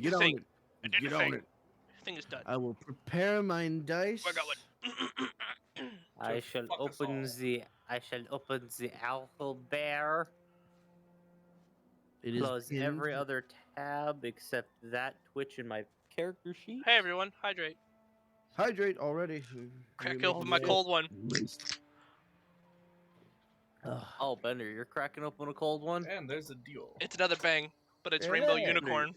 Do the Get on thing. it. I did Get the on thing. it. Thing is done. I will prepare mine dice. I got one. I shall fuck us open all. the alphabet. It is Close pinned. every other tab except that Twitch in my character sheet. Hey everyone, hydrate. Hydrate already. Crack We open make my it cold one. waste. Ugh. Oh, Bender, you're cracking open a cold one? And there's a deal. It's another bang, but it's rainbow Yeah. unicorn.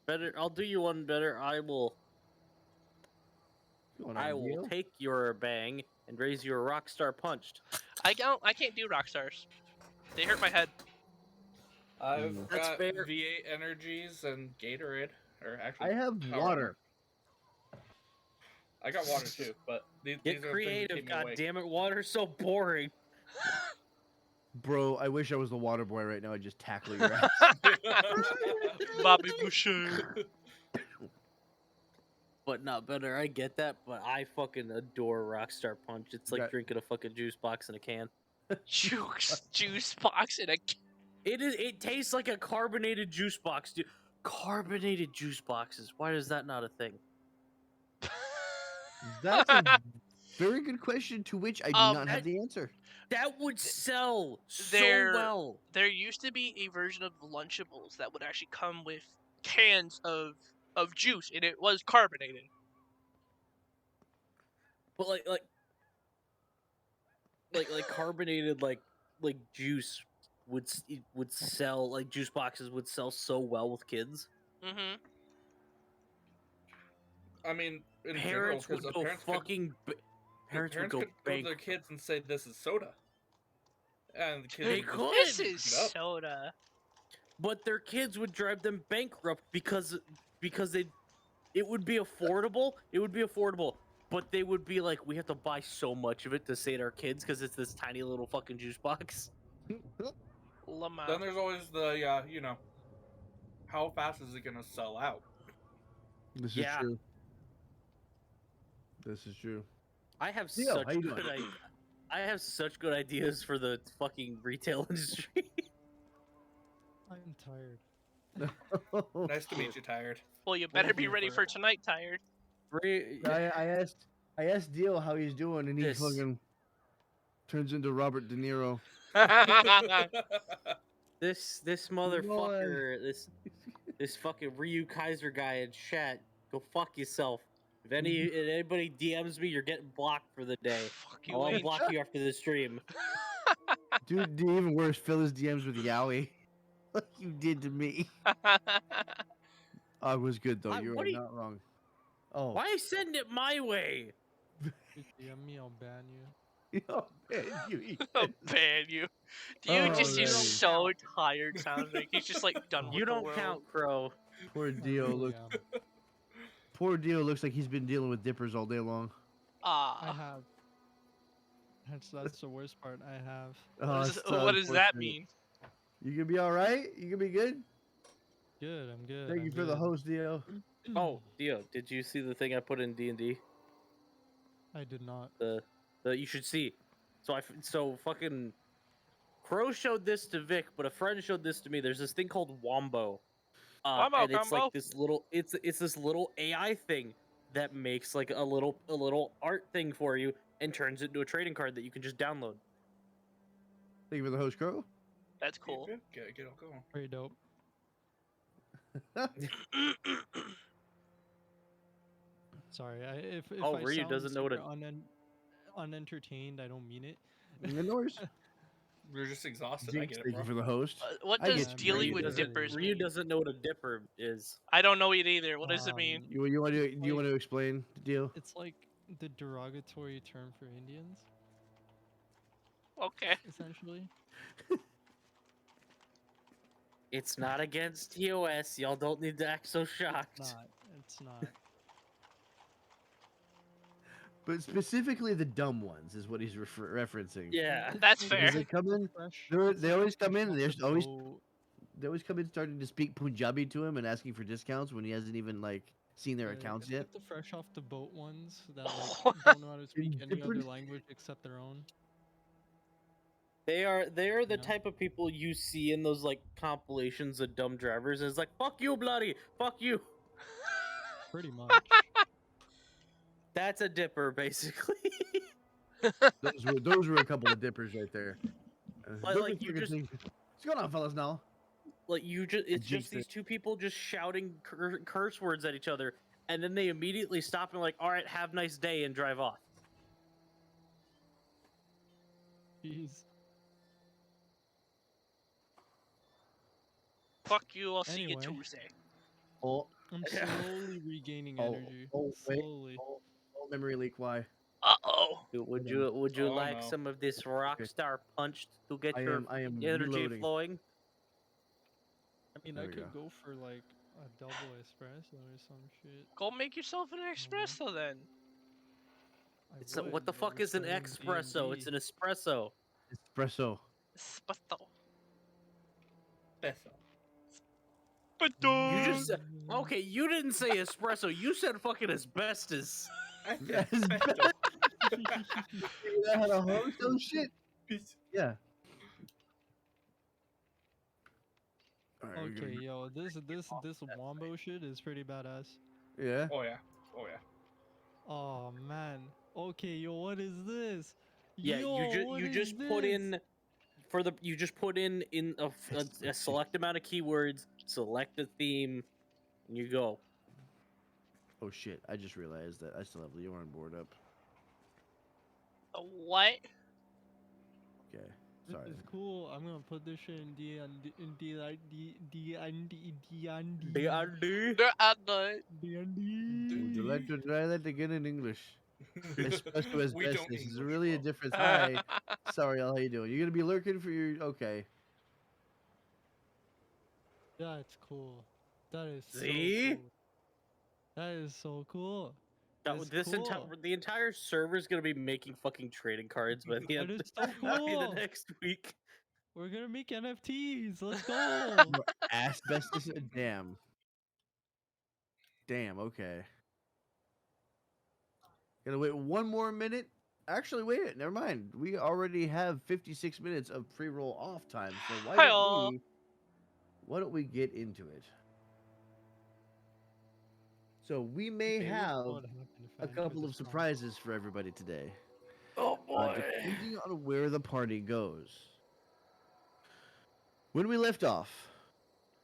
Better, I'll do you one better. I will You want a deal? take your bang and raise you a rock star punched. I can't do rock stars. They hurt my head. I've That's got fair. V8 energies and Gatorade. Or I actually, have power water. I got water too, but these Get are the creative, things that keep me god awake. damn it, water's so boring. Bro, I wish I was the water boy right now. I'd just tackle your ass. Bobby Boucher. But not better, I get that, but I fucking adore Rockstar Punch. It's like That- drinking a fucking juice box in a can. Juice box in a. It tastes like a carbonated juice box, dude. Carbonated juice boxes. Why is that not a thing? That's a very good question to which I do not have that- the answer. That would sell so There- well. There used to be a version of Lunchables that would actually come with cans of juice, and it was carbonated. But like carbonated like juice would sell, like juice boxes would sell so well with kids. Mm-hmm. I mean, in Parents general, would 'cause go parents fucking parents would go could go to bank. their kids and say, "This is soda," and the kids They would just could. This pick is it up. soda. But their kids would drive them bankrupt because it would be affordable. It would be affordable, but they would be like, we have to buy so much of it to save our kids because it's this tiny little fucking juice box. Lamau. Then there's always the how fast is it gonna sell out? This is Yeah. true. This is true. I have Theo, such how you good doing? I have such good ideas for the fucking retail industry. I'm tired. Nice to meet you, tired. Well, you better be you ready for for it? tonight, tired. I asked Dio how he's doing, and he This- fucking turns into Robert De Niro. This motherfucker, this fucking Ryu Kaiser guy in chat, go fuck yourself. If anybody DMs me, you're getting blocked for the day. Fuck you, I'll Wayne. unblock you after the stream. Dude, even worse, fill his DMs with Yowie. Like you did to me. I was good though. You what are do you- not wrong. Oh, Why send it my way? DM me, I'll ban you. Oh, man, you I'll ban you. Dude just Oh, is man. so tired. Sounds like he's just like done with You the don't world. count, Crow. Poor I Dio. really Look, am. poor Dio looks like he's been dealing with dippers all day long. I Ah. have. That's the worst part. I have. Oh, that's so What does that unfortunate. mean? You gonna be all right? You gonna be good? Good. I'm good. Thank you for the host, Dio. Oh, Dio, did you see the thing I put in D&D? I did not. The you should see. So fucking Crow showed this to Vic, but a friend showed this to me. There's this thing called Wombo. Wombo and it's combo? like this little it's this little AI thing that makes like a little art thing for you and turns it into a trading card that you can just download. Thank you for the host, Crow. That's cool. Get on going. Pretty dope. Sorry. If Oh, I Ryu sound doesn't know what super unentertained, I don't mean it. No noise. We're just exhausted. I Jinx, get it, thank bro. you for the host. What I does get you, dealing Ryu with doesn't- dippers Ryu mean? doesn't know what a dipper is. I don't know it either. What does it mean? You want to? Do you want to explain the deal? It's like the derogatory term for Indians, Okay. essentially. It's not against TOS. Y'all don't need to act so shocked. It's not. But specifically the dumb ones is what he's referencing. Yeah. That's It's fair. Because they come in, fresh. they always come in, and Off they're the always boat. they always come in starting to speak Punjabi to him and asking for discounts when he hasn't even like seen their Yeah, accounts it's yet. like the fresh off the boat ones that Oh. like don't know how to speak any Different- other language except their own. They are the Yeah. type of people you see in those like compilations of dumb drivers. And it's like, fuck you, bloody, fuck you. Pretty much. That's a dipper, basically. Those were a couple of dippers right there. But, Don't like, be you freaking just- think- What's going on, fellas? Now Like you just, it's just jinxed these it. two people just shouting curse words at each other, and then they immediately stop and like, all right, have a nice day, and drive off. Jeez. Fuck you. I'll see you Anyway. Tuesday. Oh, I'm Yeah. slowly regaining oh, energy. oh, wait. Slowly. Oh, memory leak. Why? Uh-oh. Would Hold you Oh, like no. some of this Rockstar punch to get I your am energy reloading. flowing? I mean, There I we could go. go for like a double espresso or some shit. Go make yourself an espresso then. I It's a, what would, the but fuck we're is an playing espresso? It's D&D. an espresso. Espresso. Espresso. Beso. You just okay. You didn't say espresso. You said fucking asbestos. Yes, Beso. that had a heart. Oh shit. Yeah. All right, we're Okay, gonna- yo, this wombo shit is pretty badass. Yeah. Oh yeah. Oh yeah. Oh man. Okay, yo, what is this? Yeah, Yo, what you is just put this? in you just put in a select amount of keywords, select a theme, and you go. Oh shit! I just realized that I still have Leo on board up. What? Okay. This Sorry. is cool. I'm gonna put this shit in D and D. Would you like to try that again in English? Espresso We don't asbestos is English really a well. difference. Hi. Sorry, Al. How you doing? You're gonna be lurking for your. Okay. That's cool. That is See? so cool. That is so cool. That That's this entire cool. the entire server's gonna be making fucking trading cards by the That end is so by the cool. next week. We're gonna make NFTs. Let's go. No, asbestos. Damn. Damn. Okay. Gonna wait one more minute. Actually, wait. Never mind. We already have 56 minutes of pre-roll off time. So Hi-oh. why don't we get into it? So we may Okay, have what happened if I a enter couple of this song? surprises for everybody today. Oh Depending on where the party goes. When we left off,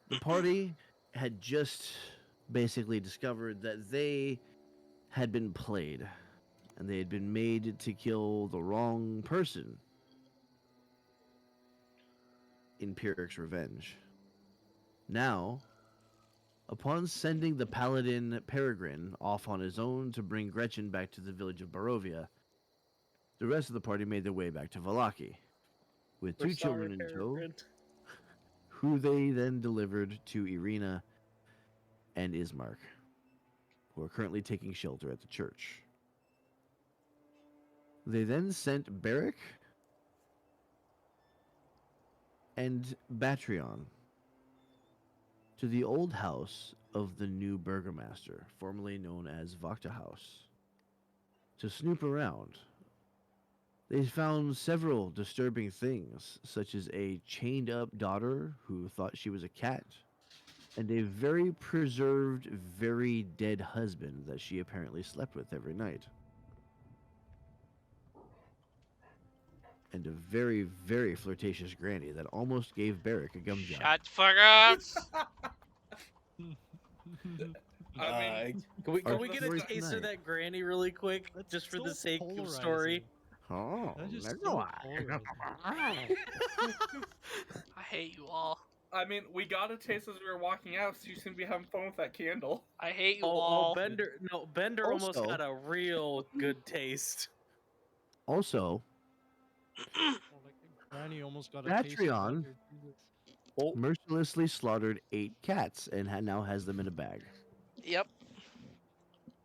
the party had just basically discovered that they had been played and they had been made to kill the wrong person in Pyrrhic's revenge. Now, upon sending the paladin Peregrine off on his own to bring Gretchen back to the village of Barovia, the rest of the party made their way back to Valaki, with two children in tow, who they then delivered to Irina and Ismark, who are currently taking shelter at the church. They then sent Beric and Batrion to the old house of the new burgomaster, formerly known as Vakta House, to snoop around. They found several disturbing things, such as a chained-up daughter who thought she was a cat, and a very preserved, very dead husband that she apparently slept with every night. And a very, very flirtatious granny that almost gave Beric a gum job. Shut the fuck up. I mean, Can we Our get a story taste tonight. of that granny really quick, That's just for so the sake of polarizing. story? Oh, That's just never so mind. polarizing. I hate you all. I mean, we got a taste as we were walking out, so you seem to be having fun with that candle. I hate you Oh, all. Bender almost Also- got a real good taste. Also, Oh, like, Granny almost got a taste of Patreon. thunder, Jesus. mercilessly slaughtered 8 cats and now has them in a bag. Yep.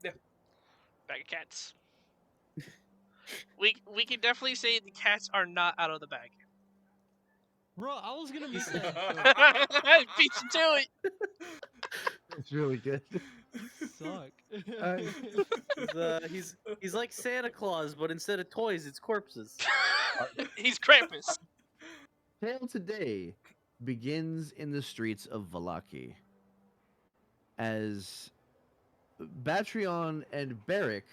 Yeah. Bag of cats. We can definitely say the cats are not out of the bag. Bro, I was gonna make that. Beat you to it. It's really good. You suck. He's like Santa Claus, but instead of toys, it's corpses. He's Krampus. Tale today begins in the streets of Valaki as Batrion and Barrick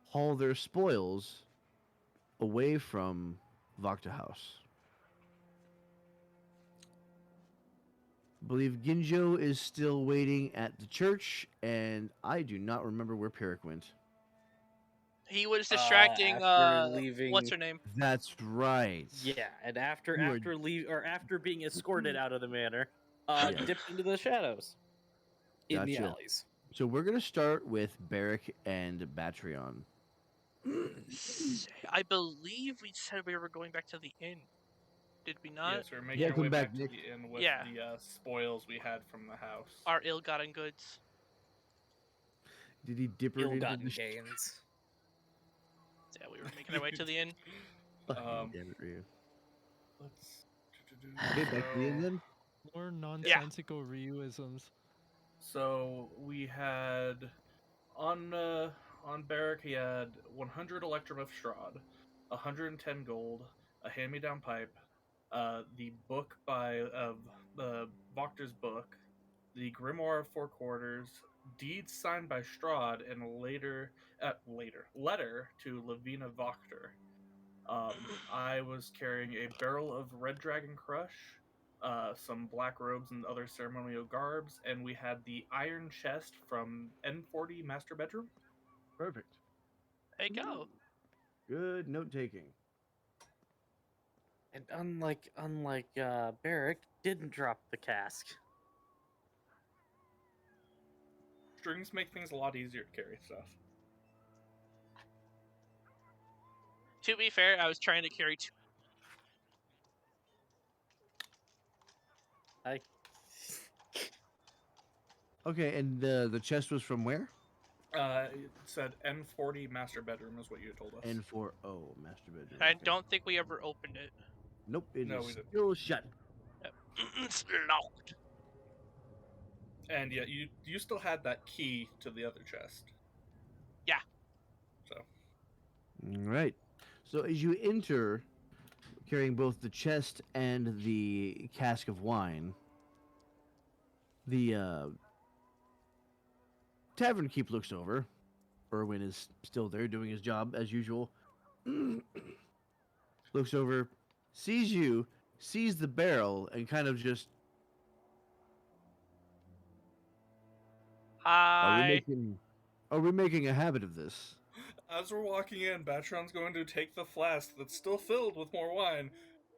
haul their spoils away from Vakta House. Believe Ginjo is still waiting at the church, and I do not remember where Peric went. He was distracting. After What's leaving. her name? That's right. Yeah, and after You are- after being escorted out of the manor, Yes. dipped into the shadows in the Gotcha. alleys. So we're gonna start with Barrick and Batrion. I believe we said we were going back to the inn. Did we not? Yes, we're making Yeah, our come way back, back to Nick. the inn with Yeah. the spoils we had from the house. Our ill-gotten goods. Did he dip her into Ill-gotten the gains. Yeah, we were making our way to the inn. Fucking damn it, Ryu. Let's. Okay, back to the end then. More nonsensical Ryuisms. So we had on Barrack he had 100 Electrum of Strahd, 110 gold, a hand-me-down pipe, the book by Voctor's book, the Grimoire of Four Quarters, deeds signed by Strahd, and a letter to Lavina Voctor. I was carrying a barrel of Red Dragon Crush, some black robes and other ceremonial garbs, and we had the iron chest from N40 Master Bedroom. Perfect. There you go. Good note taking. And unlike Barrick, didn't drop the cask. Strings make things a lot easier to carry stuff. To be fair, I was trying to carry two. Okay, and the chest was from where? It said N40 Master Bedroom is what you told us. N40 Master Bedroom. I okay. don't think we ever opened it. Nope, it No, is we didn't. still shut. It's locked. And yeah, you still had that key to the other chest. Yeah. So All right. So as you enter, carrying both the chest and the cask of wine, the tavern keep looks over. Erwin is still there doing his job as usual. Looks over, sees you, sees the barrel, and kind of just. Hi. Are we making a habit of this? as we're walking in, Batron's going to take the flask that's still filled with more wine,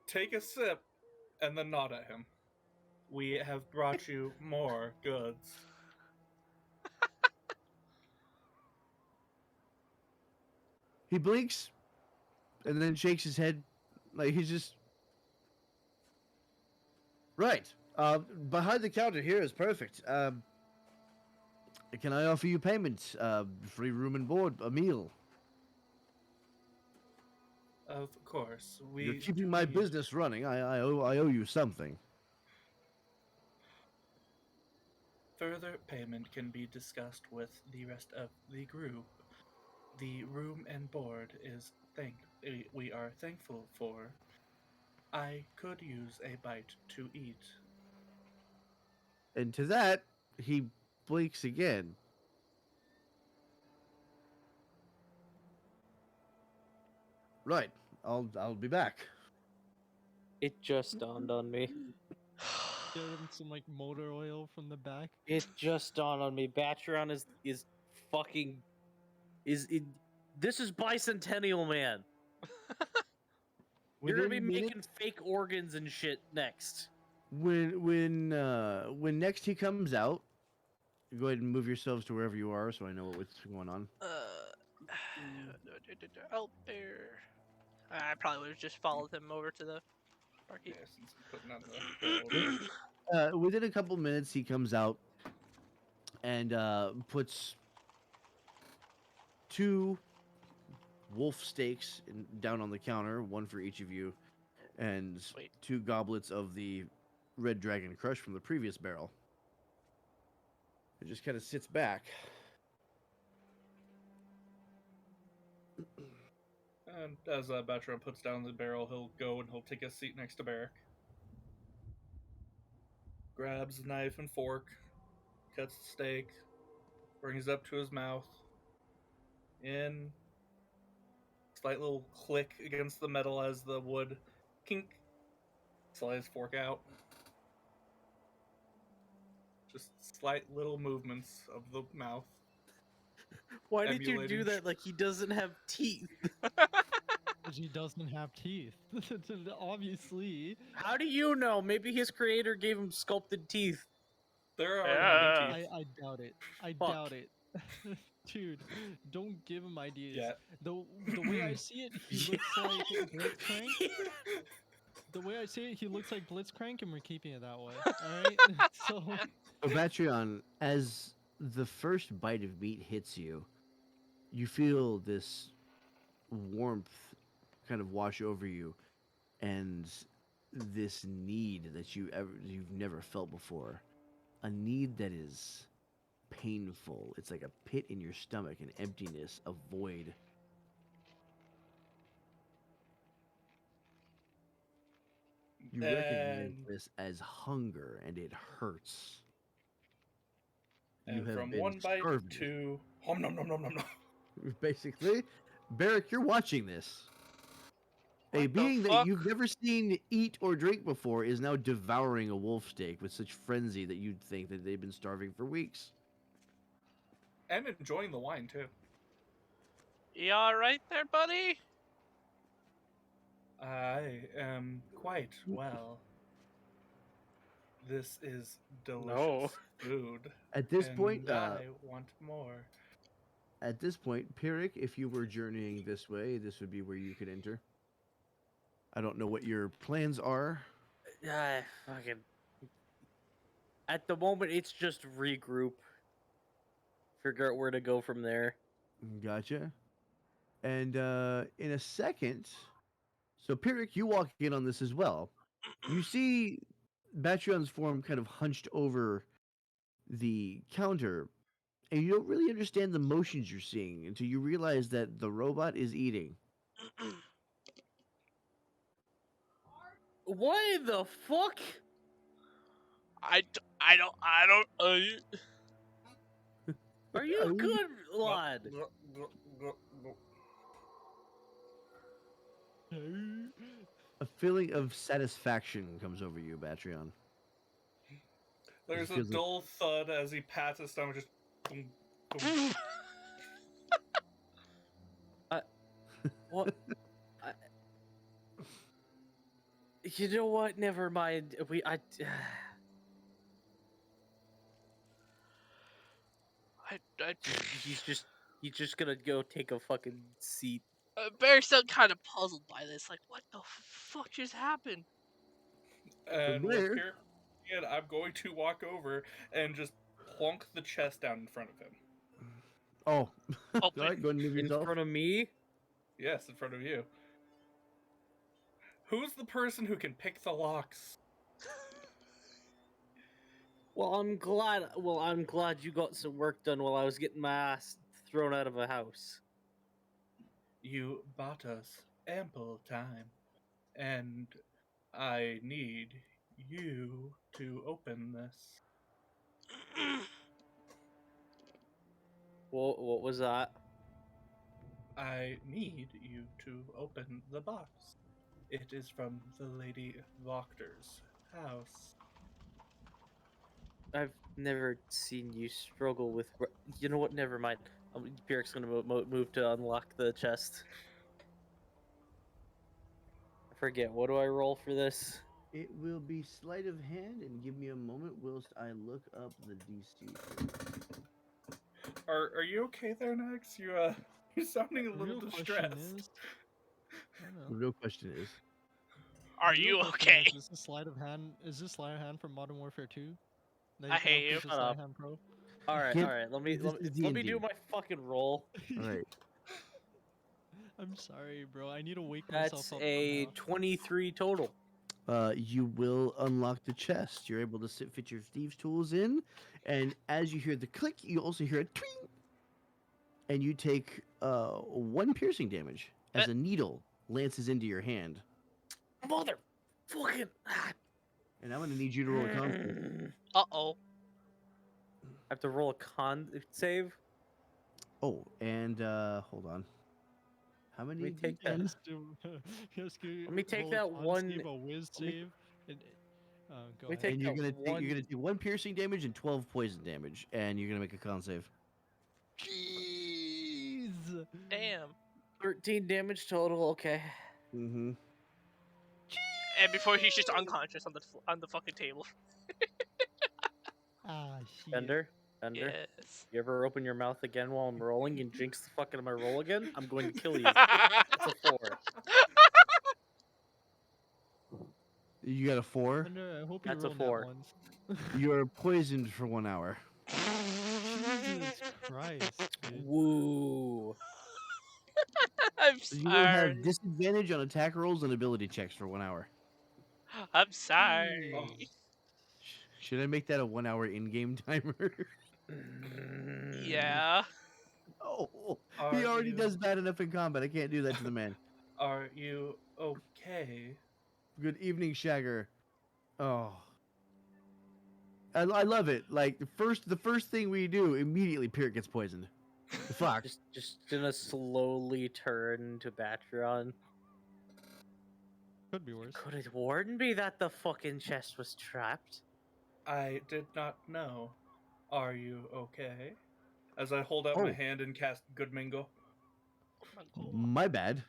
take a sip, and then nod at him. We have brought you more goods. He blinks, and then shakes his head, like he's just. Right. Behind the counter here is perfect. Can I offer you payment? Free room and board, a meal. Of course, You're keeping my need- business running. I owe you something. Further payment can be discussed with the rest of the group. The room and board is we are thankful for. I could use a bite to eat. And to that, he blinks again. Right. I'll be back. It just dawned on me. Get him some like motor oil from the back. It just dawned on me. Batron is fucking this is bicentennial, man. You're gonna be Within making minutes- fake organs and shit next. when next he comes out, go ahead and move yourselves to wherever you are, so I know what's going on. Out there. I probably would have just followed him over to the barkeep. Yeah, since I'm putting on the Within a couple minutes, he comes out and puts two wolf steaks down on the counter, one for each of you, and Sweet. 2 goblets of the Red Dragon Crush from the previous barrel. It just kind of sits back. And as Batron puts down the barrel, he'll go and he'll take a seat next to Barrick. Grabs a knife and fork, cuts the steak, brings it up to his mouth. In, slight little click against the metal as the wood kink. Slides fork out. Just slight little movements of the mouth. Why did you do Emulating that like he doesn't have teeth? Because he doesn't have teeth. Obviously. How do you know? Maybe his creator gave him sculpted teeth. There are Yeah. no teeth I doubt it. I Fuck. doubt it. Dude, don't give him ideas. yet. The way I see it, he looks like Blitzcrank. The way I see it, he looks like Blitzcrank, and we're keeping it that way. Alright? So, So, Batreon, as the first bite of meat hits you, you feel this warmth kind of wash over you, and this need that you've never felt before, a need that is painful. It's like a pit in your stomach, an emptiness, a void. You recognize And, this as hunger, and it hurts. You and have from been one bite starving. to hom nom nom nom nom nom. Basically, Barrick, you're watching this. A What the being that fuck? you've never seen eat or drink before is now devouring a wolf steak with such frenzy that you'd think that they've been starving for weeks. And enjoying the wine too. You alright there, buddy? I am quite well. This is delicious No. food. At this point, and I want more. at this point, Pyrrhic, if you were journeying this way, this would be where you could enter. I don't know what your plans are. Fucking. At the moment, it's just regroup. Figure out where to go from there. Gotcha. And in a second, so Pyrrhic, you walk in on this as well. You see Batrion's form kind of hunched over the counter, and you don't really understand the motions you're seeing until you realize that the robot is eating. Why the fuck? I don't. Are you good, lad? A feeling of satisfaction comes over you, Batrion. There's a feels like- dull thud as he pats his stomach, just boom, boom. What? You know what? Never mind. He's just gonna go take a fucking seat. Barry's still kind of puzzled by this. Like, what the fuck just happened? And with there- Pierre, I'm going to walk over and just plonk the chest down in front of him. Oh, Oh, all right, go and move In yourself. front of me? Yes, in front of you. Who's the person who can pick the locks? Well, I'm glad you got some work done while I was getting my ass thrown out of a house. You bought us ample time, and I need you to open this. What was that? I need you to open the box. It is from the Lady Voctor's house. I've never seen you struggle with. You know what? Never mind. Pierre's gonna move to unlock the chest. I forget. What do I roll for this? It will be sleight of hand, and give me a moment whilst I look up the DC. Are you okay there, Nex? You're sounding a the little real question distressed. is, I don't The know. real question is, Are The real you question okay? Is this sleight of hand? Is this sleight of hand from Modern Warfare 2? That I can hate upgrade you. to Shut Sleight up. of Hand Pro? All right, Get- all right. Let me this is let me D&D. do my fucking roll. all right, I'm sorry, bro. I need to wake myself That's up. a somehow. 23 total. you will unlock the chest. You're able to fit your thieves' tools in, and as you hear the click, you also hear a twing, and you take 1 piercing damage as a needle lances into your hand. Mother fucking. And I'm gonna need you to roll a con save. Uh-oh. I have to roll a con save. Oh, and hold on. How many? Let me take that. Let me take that one- Save, a whiz let me- save. Go me ahead. take And you're that gonna one- take 1 piercing damage and 12 poison damage, and you're gonna make a con save. Jeez. Damn. 13 damage total. Okay. Mm-hmm. And before he's just unconscious on the fucking table. Ah, shit. Bender. Yes. You ever open your mouth again while I'm rolling and jinx the fuck out of my roll again? I'm going to kill you. That's a 4. You got a 4. Bender, I hope you That's a roll 4. that once. You are poisoned for 1 hour. Jesus Christ, dude. Woo. I'm So you will have sorry. disadvantage on attack rolls and ability checks for 1 hour. I'm sorry. Oh. Should I make that a 1 hour in-game timer? Yeah. Oh, Are he already you- does bad enough in combat. I can't do that to the man. Are you okay? Good evening, Shagger. Oh, I love it. Like the first thing we do, immediately Pirate gets poisoned. Fuck. Just gonna slowly turn to Batron. Could be worse. Could it warn me that the fucking chest was trapped? I did not know. Are you okay? As I hold out my Oh. hand and cast Good Mingle. Oh my god. My bad.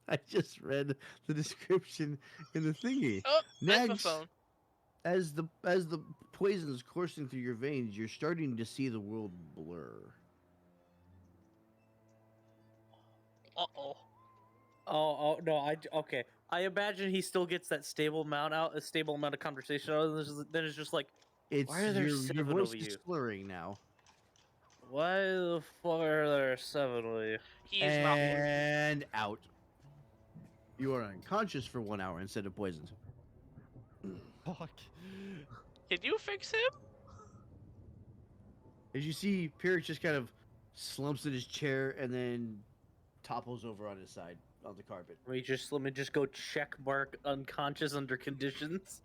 I just read the description in the thingy. Oh, Nags, microphone. as the poison is coursing through your veins, you're starting to see the world blur. Uh-oh. Oh no, okay. I imagine he still gets that stable amount of conversation out, and then it's just like, It's Why are there your 7 voice of is you? slurring now. why the fuck are there 7 of you? He is not poisoned. And out. You are unconscious for 1 hour instead of poisoned. Fuck. Can you fix him? As you see, Pirate just kind of slumps in his chair and then topples over on his side on the carpet. Let me just go check mark unconscious under conditions.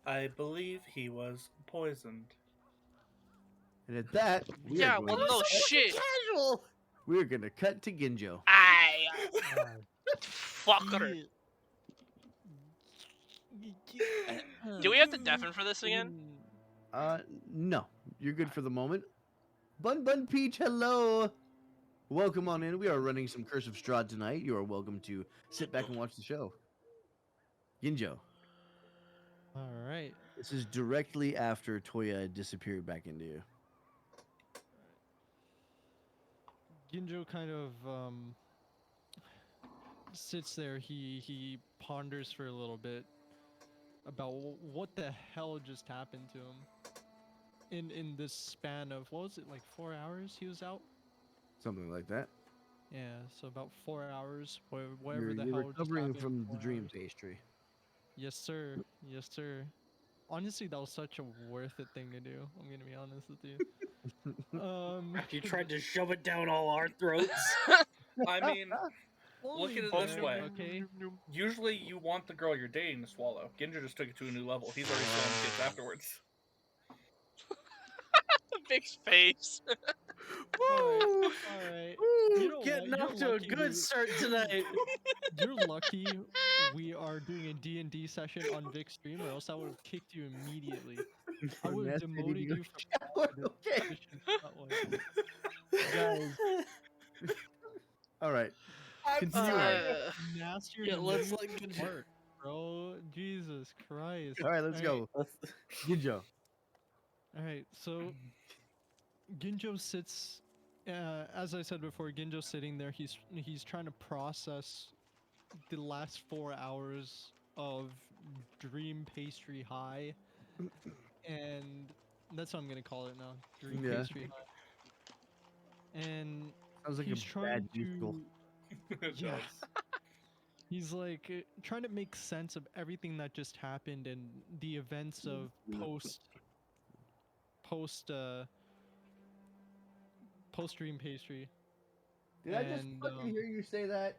I believe he was poisoned. And at that, Yeah, well, no shit. Casual. we're going to cut to Ginjo. I Ah, fucker. shit. Do we have to deafen for this again? No. You're good for the moment. Bun Bun Peach, hello! Welcome on in. We are running some Curse of Strahd tonight. You are welcome to sit back and watch the show. Ginjo, All right. this is directly after Toya disappeared back into you. Ginjo kind of sits there. He ponders for a little bit about what the hell just happened to him. In this span of, what was it, like 4 hours he was out? Something like that. Yeah, so about 4 hours, whatever You're the hell just recovering happened from in the 4 dream hours. pastry. Yes, sir. Yes, sir. Honestly, that was such a worth it thing to do. I'm gonna be honest with you. You tried to shove it down all our throats. I mean, look at it this Only way. Okay. Usually you want the girl you're dating to swallow. Ginger just took it to a new level. He's already swallowing kids afterwards. Big face. All right. You know Getting what? off to a lucky good start tonight. You're lucky we are doing a D&D session on Vic's stream, or else I would have kicked you immediately. I would have That's demoted anything you from okay. position that way. Guys. All right. I'm Continue sorry. Nastier Yeah, than let's you like. Mark, bro. Jesus Christ. All right, let's go. Ginjo. All right, so Ginjo sits. As I said before, Ginjo's sitting there. He's trying to process the last 4 hours of dream pastry high, and that's what I'm gonna call it now. Dream Yeah. pastry high. And Sounds like he's a trying bad musical. to. It Yeah. does. He's like trying to make sense of everything that just happened and the events of post post dream pastry. Did I just And fucking hear you say that?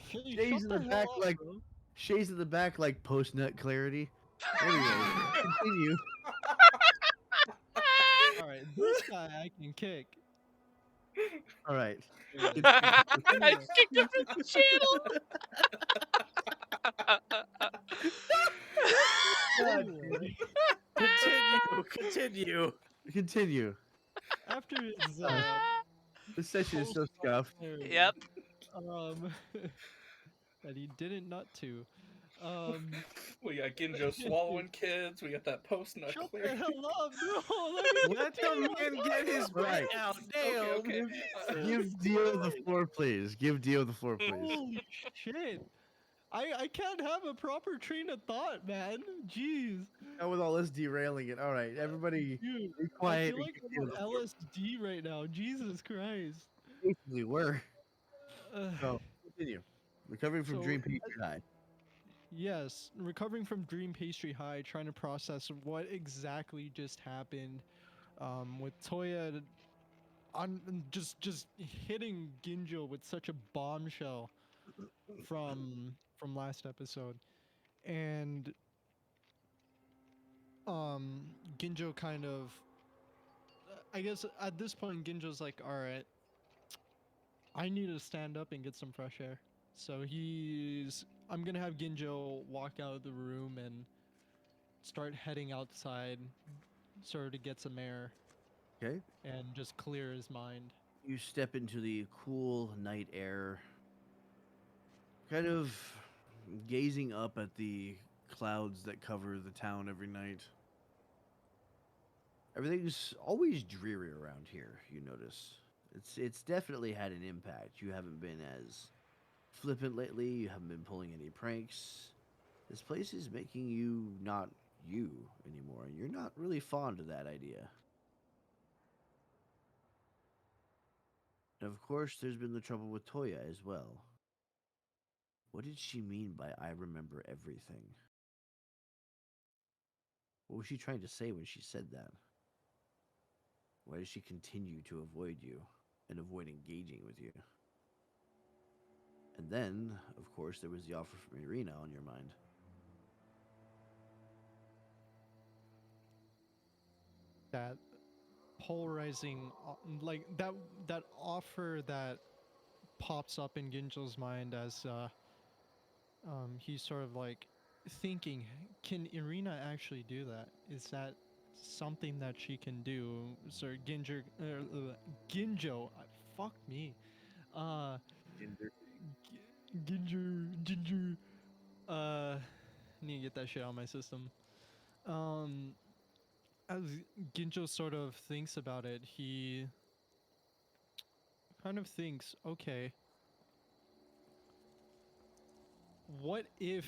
hey, Shay's shut in the the hell back, up, like bro. Shay's in the back, like post nut clarity. Anyway, continue. All right, this guy I can kick. All right. I kicked him from the channel. Anyway, Continue. Continue. after his This session is so post scuffed. Yep. um that he didn't nut to. We got Ginjo swallowing kids. We got that post nut Shut clear. the hell up, bro. Let me Let the continue. man get his Right. brain out. Okay, Damn. okay. Give Dio the floor, please. Give Dio the floor, please. Holy shit. I can't have a proper train of thought, man. Jeez. Now with all this derailing it. All right, everybody, Dude, be I quiet. feel And like give I'm Dio on the floor. LSD right now. Jesus Christ. Basically, were. Uh, So continue. Recovering from So, Dream Peak High. yes, recovering from Dream Pastry High, trying to process what exactly just happened with Toya on just hitting Ginjo with such a bombshell from last episode. And Ginjo kind of I guess at this point Ginjo's like, all right, I need to stand up and get some fresh air. So I'm gonna have Ginjo walk out of the room and start heading outside, sort of to get some air Okay. and just clear his mind. You step into the cool night air, kind of gazing up at the clouds that cover the town every night. Everything's always dreary around here, you notice. It's definitely had an impact. You haven't been as flippant lately, you haven't been pulling any pranks. This place is making you not you anymore, and you're not really fond of that idea. And of course, there's been the trouble with Toya as well. What did she mean by I remember everything? What was she trying to say when she said that? Why does she continue to avoid you and avoid engaging with you? And then, of course, there was the offer from Irina on your mind. That polarizing, like that offer that pops up in Ginjo's mind as he's sort of like thinking, can Irina actually do that? Is that something that she can do? So Ginjo, fuck me. Uh, Ginger. Need to get that shit out of my system. Um, as Ginjo sort of thinks about it, he kind of thinks, okay, what if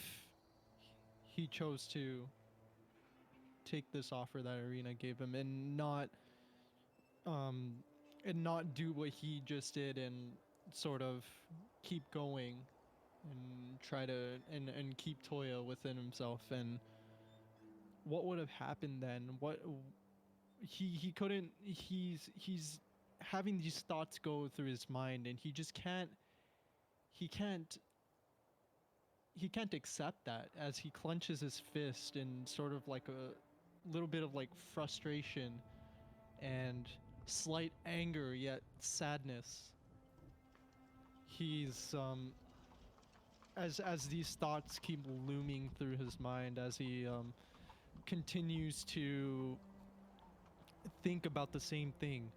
he chose to take this offer that Irina gave him um and not do what he just did and sort of keep going and try to and keep Toya within himself, and what would have happened then? What he couldn't he's having these thoughts go through his mind, and he just he can't he can't accept that, as he clenches his fist in sort of like a little bit of like frustration and slight anger yet sadness. He's as these thoughts keep looming through his mind, as he continues to think about the same thing.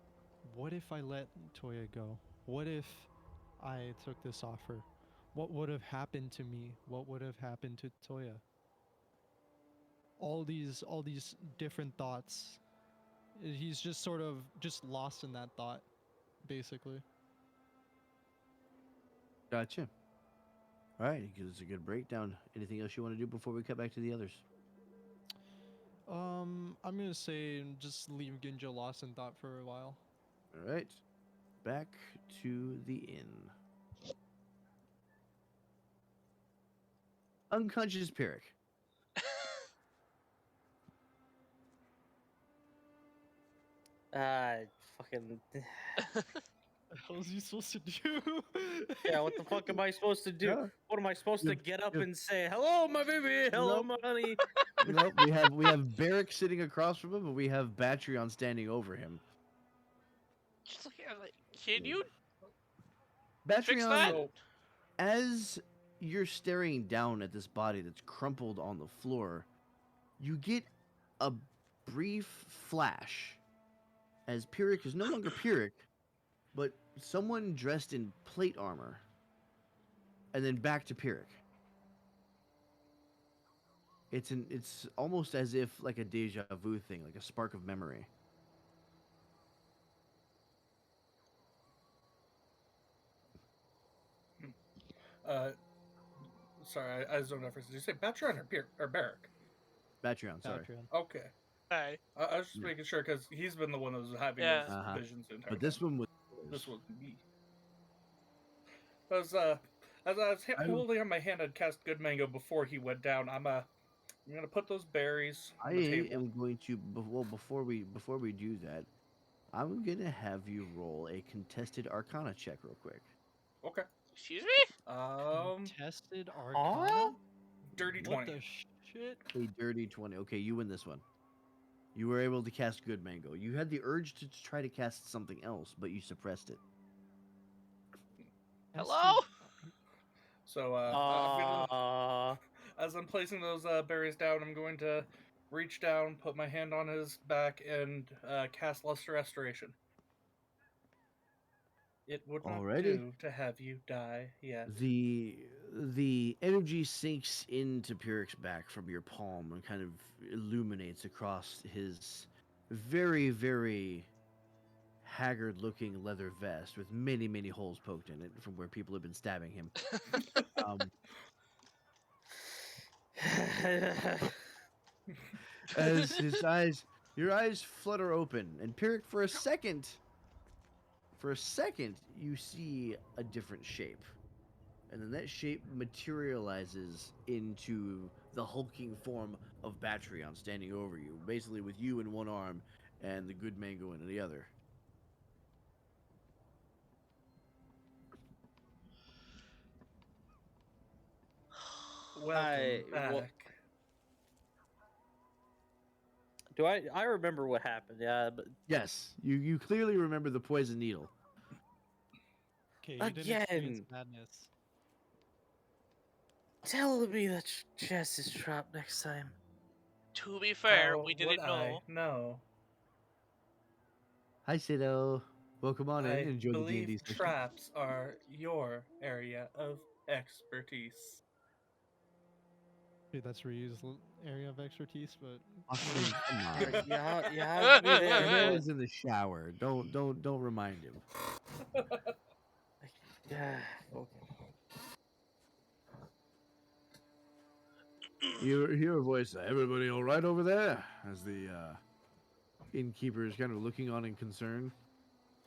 What if I let Toya go? What if I took this offer? What would have happened to me? What would have happened to Toya? All these different thoughts. He's just sort of just lost in that thought, basically. Gotcha. All right, it's a good breakdown. Anything else you want to do before we cut back to the others? I'm gonna say just leave Ginjo lost in thought for a while. All right, back to the inn. Unconscious Pyrrhic. Fucking. What was he supposed to do? Yeah, what the fuck am I supposed to do? No, What am I supposed to you- get up you- and say, "Hello, my baby. Hello, Nope. my honey"? Nope. We have Barrack sitting across from him, and we have Batreon standing over him. Just look at it like, can you fix Batreon, that? So, as you're staring down at this body that's crumpled on the floor, you get a brief flash as Pyrrhic is no longer Pyrrhic, but someone dressed in plate armor, and then back to Pyrrhic. It's almost as if like a deja vu thing, like a spark of memory. uh, sorry, I zoned out for a second. Did you say Batron or Barrack? Batreon, sorry. Patreon. Okay. Hey, I was just Yeah. making sure because he's been the one that was having Yeah. those Uh-huh. visions the entire But this time. one was This was me. As I was I- holding on my hand, I'd cast Good Mango before he went down. I'm gonna put those berries on the I table. am going to well before we do that, I'm gonna have you roll a contested Arcana check real quick. Okay. excuse me? Tested Arcana? Dirty What 20. the shit? A dirty 20. Okay, you win this one. You were able to cast Good Mango. You had the urge to try to cast something else, but you suppressed it. Hello? So I'm gonna, Uh, as I'm placing those berries down, I'm going to reach down, put my hand on his back, and cast Luster Restoration. It would not Alrighty. do to have you die yet. The energy sinks into Pyrrhic's back from your palm and kind of illuminates across his very, very haggard looking leather vest with many, many holes poked in it from where people have been stabbing him. Um, as your eyes flutter open, and Pyrrhic, for a second, you see a different shape. And then that shape materializes into the hulking form of Batreon standing over you, basically with you in one arm and the Good Mango in the other. Welcome well, back. I remember what happened? Yeah, but Yes, you clearly remember the poison needle. Okay, you didn't experience Again. madness. tell me that chest is trapped next time. To be fair, How we would didn't I know. know? Hi, Sido. Welcome on in. I Enjoy the believe D&D session. traps are your area of expertise. Dude, that's Ryu's area of expertise, but Austin, come on. Alright, you have me The there, man but is in the shower. Don't remind him. yeah, okay. You hear a voice. Everybody all right over there? As the innkeeper is kind of looking on in concern.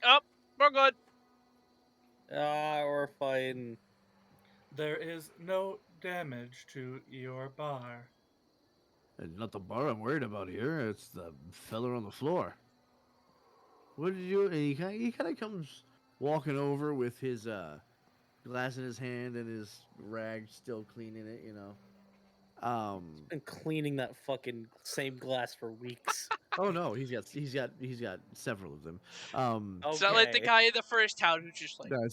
Oh, we're good. We're fine. There is no damage to your bar. It's not the bar I'm worried about here. It's the fella on the floor. What did you? And he kind of comes walking over with his glass in his hand and his rag still cleaning it. You know. Been cleaning that fucking same glass for weeks. Oh no, he's got several of them. It's not like the Okay. guy in the first town who's just like No,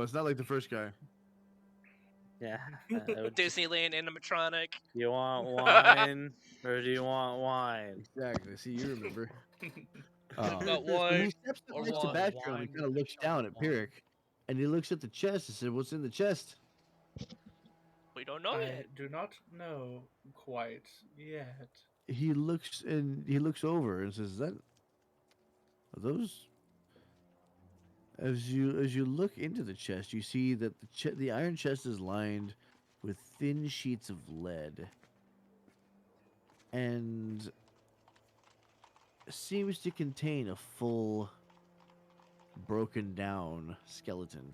it's not like the first guy. Yeah. Just, Disneyland animatronic. you want wine or do you want wine? Exactly. See, you remember. Got So wine. he steps up or next to wine. Batron and kind of looks down at Pyrrhic, and he looks at the chest and said, "What's in the chest?" We don't know I yet. do not know quite yet. He looks over and says, "Are those?" As you look into the chest, you see that the iron chest is lined with thin sheets of lead, and seems to contain a full, broken down skeleton.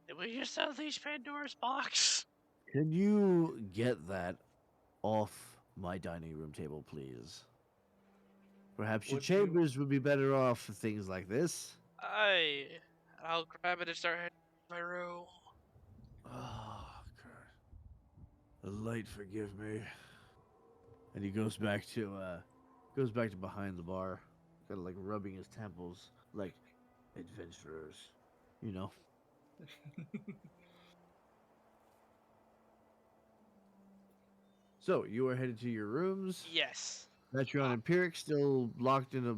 Did we just unleash Pandora's box? Can you get that off my dining room table, please? Perhaps your Would you- chambers would be better off for things like this. I'll grab it and start heading to my room. Oh, God. The light forgive me. And he goes back to behind the bar, kind of like rubbing his temples, like adventurers, you know. So you are headed to your rooms. Yes. Metron and Pyrrhic still locked in a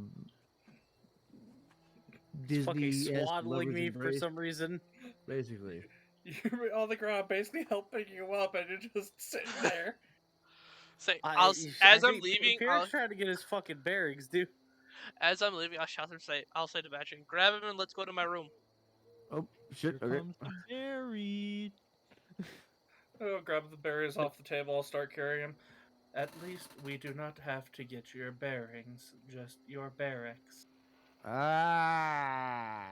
He's fucking Disney swaddling me for some reason. basically. You're on the ground, basically helping you up, and you're just sitting there. Say, I as I'm think leaving, Pierre's trying to get his fucking bearings, dude. as I'm leaving, I'll shout and say, I'll say to Patrick, grab him and let's go to my room. Oh shit! Here Okay. comes the berry. I'll grab the berries off the table. I'll start carrying them. At least we do not have to get your bearings, just your barracks. Ah.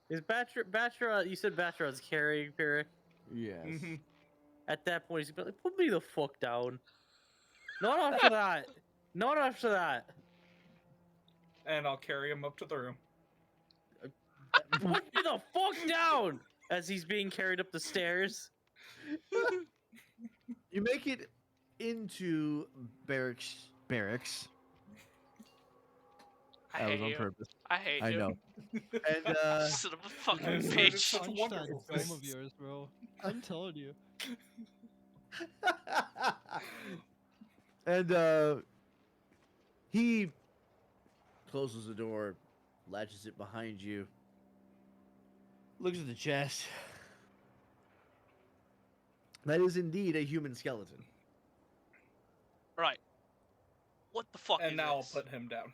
Is Batra? You said Batra's carrying Pierre. Yes. Mhm. At that point, he's gonna be like, "Put me the fuck down." Not after that. Not after that. And I'll carry him up to the room. Put me the fuck down as he's being carried up the stairs. You make it into barracks. I That was hate on you. purpose. I hate I you. know. And Son of a fucking I'm sorry, bitch. it's such a Punch that wonderful dome thing. of yours, bro. I'm telling you. and he closes the door, latches it behind you, looks at the chest. That is indeed a human skeleton. Right. What the fuck And is now this? I'll put him down.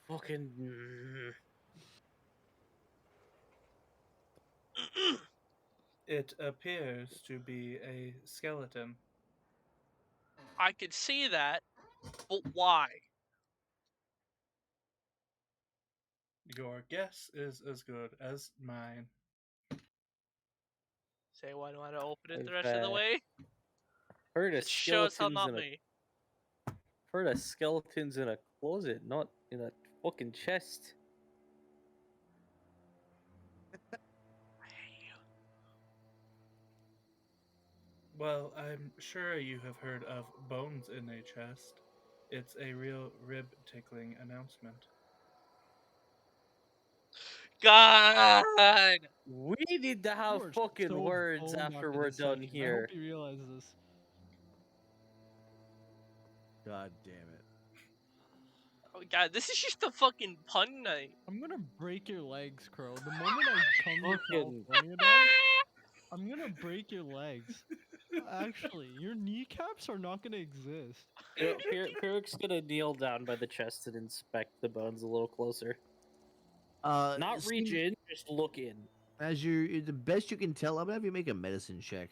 Fucking. It appears to be a skeleton. I could see that, but why? Your guess is as good as mine. Say, why do I not open it I've, the rest of the way? Heard of It shows how skeletons not in a me. heard of skeletons in a closet, not in a fucking chest. I hate you. Well, I'm sure you have heard of bones in a chest. It's a real rib-tickling announcement. God! We need to You have are fucking so words boned after after we're this done session. I here. hope you realize this. God damn it. Oh god, this is just a fucking pun night. I'm gonna break your legs, Crow. The moment I come to Fucking- California, dog, I'm gonna break your legs. Actually, your kneecaps are not gonna exist. Pyrrhic's gonna kneel down by the chest and inspect the bones a little closer. Not reach seems- in, just look in. As you, the best you can tell, I'm gonna have you make a medicine check.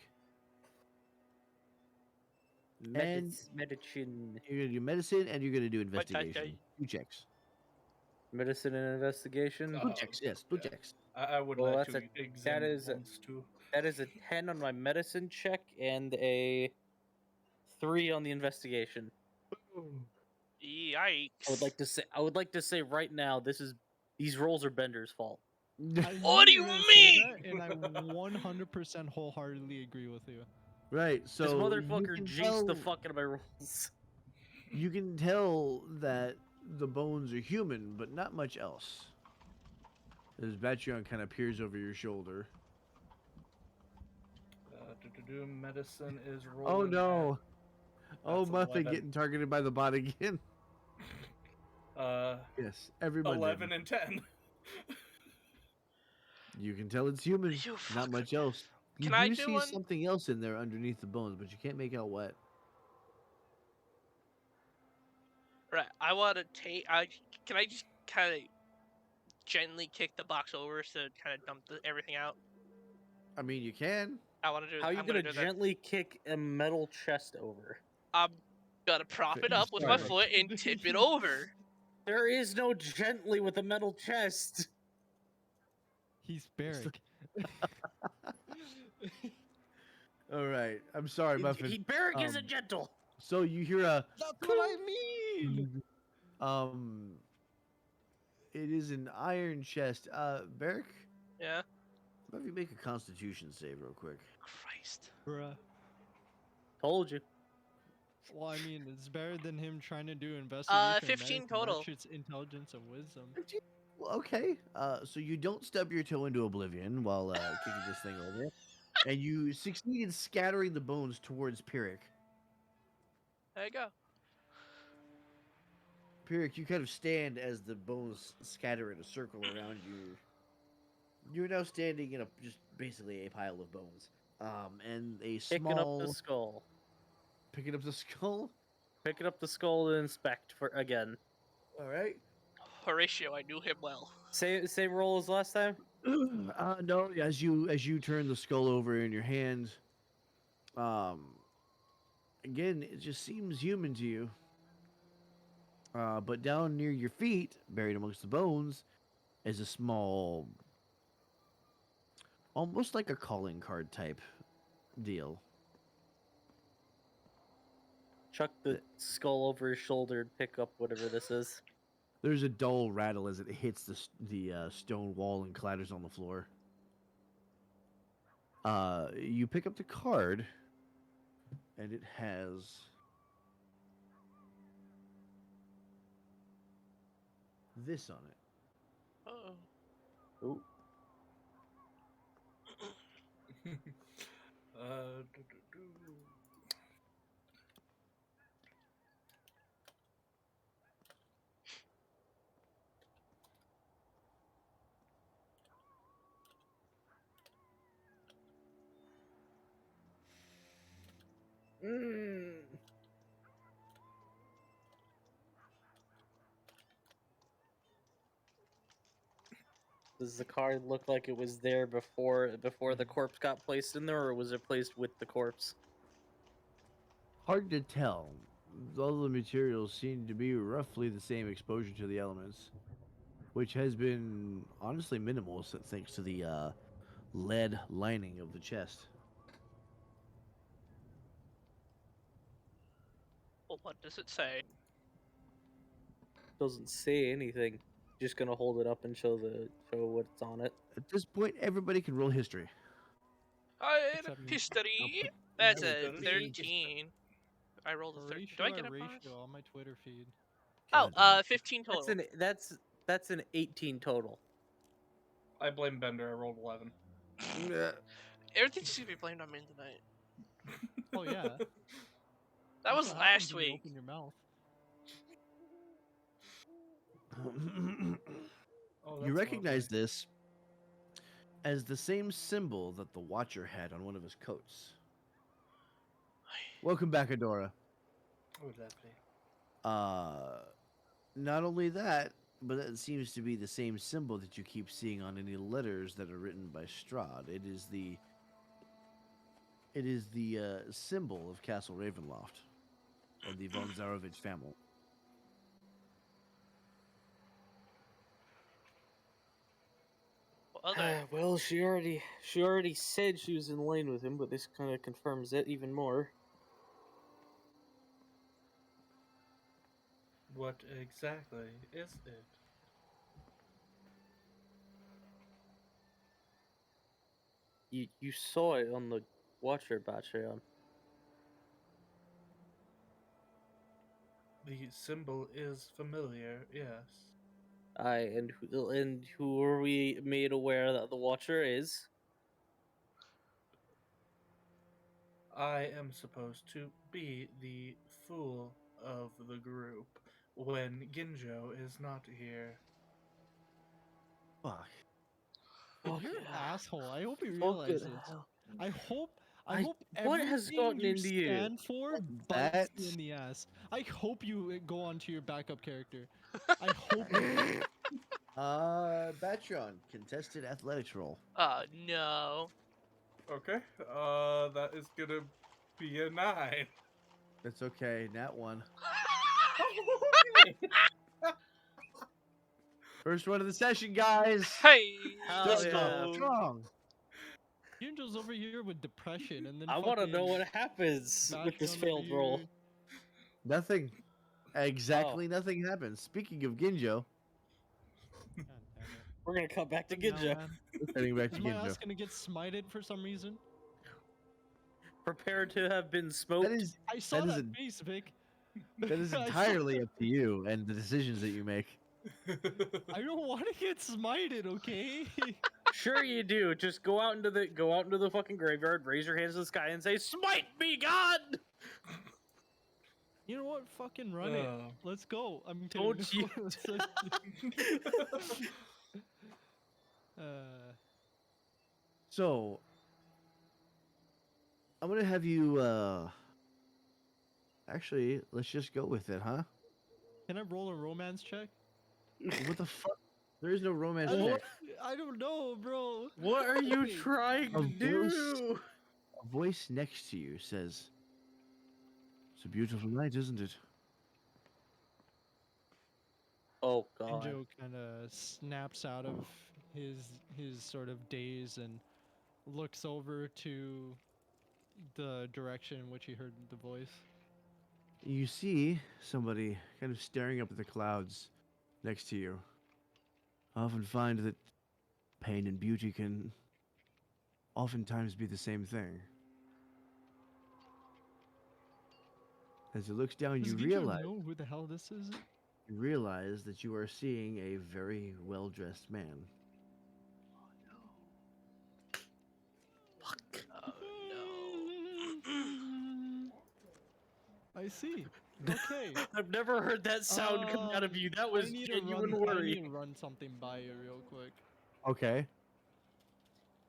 And- Medicine. You're gonna do medicine, and you're gonna do But that investigation. 2 checks. Medicine and investigation. Uh, 2 checks. Yes, 2 yeah. checks. I would Well, like that's to a- examine is a- bones too. That is a 10 on my medicine check and a 3 on the investigation. Yikes. I would like to say right now, these rolls are Bender's fault. I What knew do were you gonna say mean? that, and I 100% wholeheartedly agree with you. Right. So This you motherfucker can jinxed the tell- fuck out of my rolls. You can tell that the bones are human, but not much else. As Batrion kind of peers over your shoulder. Medicine is rolling. Oh no! Oh, That's Muffin 11. getting targeted by the bot again. Yes, every Monday. 11 and 10. You can tell it's human, You not fucker. much else. You Can I do do see one? something else in there underneath the bones, but you can't make out what. Right, I want to take. Can I just kind of gently kick the box over to kind of dump everything out? I mean, you can. I want to do. How are you I'm gonna do that. gently kick a metal chest over? I'm gonna prop it up with my Sorry. foot and tip it over. There is no gently with a metal chest. He's Barrick. All right. I I'm sorry, Muffin. Barrack isn't gentle. So you hear a That's what I mean. um. It is an iron chest. Beric, Yeah. how about you make a Constitution save real quick? Christ. Bruh. Told you. Well, I mean, it's better than him trying to do investigation. or 15 medicine. total. That shit's intelligence and wisdom. Well, okay. So you don't stub your toe into oblivion while kicking this thing over, and you succeed in scattering the bones towards Pyrrhic. There you go. Pyrrhic, you kind of stand as the bones scatter in a circle around you. You're now standing in just basically a pile of bones. And a Picking up the small skull. picking up the skull. Picking up the skull to inspect for again. All right. Horatio, I knew him well. Same roll as last time. No, as you turn the skull over in your hand, again, it just seems human to you. But down near your feet, buried amongst the bones, is a small, almost like a calling card type deal. Chuck the skull over his shoulder and pick up whatever this is. There's a dull rattle as it hits the stone wall and clatters on the floor. You pick up the card, and it has this on it. Oh. Ooh. Does the card look like it was there before the corpse got placed in there, or was it placed with the corpse? Hard to tell. All the materials seem to be roughly the same exposure to the elements, which has been honestly minimal thanks to the lead lining of the chest. Well, what does it say? Doesn't say anything. Just gonna hold it up and show what's on it. At this point, everybody can roll history. Except me. History. That's a History. 13. I rolled a 13. Do I get a bonus? ratio on my Twitter feed. Oh, God damn. 15 total. That's an 18 total. I blame Bender. I rolled 11. Everything seems to be blamed on me tonight. Oh yeah. That That's was what happens last when you week. Open your mouth. Oh, You that's recognize lovely. this as the same symbol that the Watcher had on one of his coats. Welcome back, Adora. Oh, lovely. Not only that, but it seems to be the same symbol that you keep seeing on any letters that are written by Strahd. It is the symbol of Castle Ravenloft, of the von Zarovich family. Well, then. Well, she already said she was in line with him, but this kind of confirms it even more. What exactly is it? You saw it on the Watcher Patreon. The symbol is familiar, yes. And who are we made aware that the Watcher is? I am supposed to be the fool of the group when Ginjo is not here. Fuck. You're an asshole. I hope you Fucking realize this. hell. I hope What has everything gotten you into you? stand for bites That- you in the ass. I hope you go on to your backup character. I hope you Batron, contested athletics roll. No. Okay, that is gonna be a 9. That's okay, nat 1. First one of the session, guys. Hey, Hell let's yeah. go. Strong. Ginjo's over here with depression, and then I want to know fucking what happens with this Bastion over failed roll. here. Nothing. Exactly nothing happens. Speaking of Ginjo, God damn it. We're gonna come back to What now, Ginjo. man? heading back to Is my Ginjo. ass gonna get smited for some reason? Prepare to have been smoked. That is I saw is that a- face, Vic. that is I saw entirely that. up to you and the decisions that you make. I don't want to get smited, okay? Sure you do. Just go out into the fucking graveyard, raise your hands to the sky, and say, "Smite me, God!" You know what? Fucking run it. Oh. Let's go. I'm kidding. Don't you- uh, So, I'm gonna have you. Actually, let's just go with it, huh? can I roll a romance check? What the fuck? There is no romance I don't, check. I don't know, bro. What are you Okay. trying A to voice- do? A voice next to you says, "It's a beautiful night, isn't it?" Oh God. Enjo kind of snaps out of his sort of daze and looks over to the direction in which he heard the voice. You see somebody kind of staring up at the clouds next to you. I often find that pain and beauty can oftentimes be the same thing. As he looks down, Does you Ginjo know who the hell this is? realize that you are seeing a very well-dressed man. Fuck. Oh no. I see. Okay. I've never heard that sound come out of you. That was I need genuine I worry. need to run something by you real quick. Okay.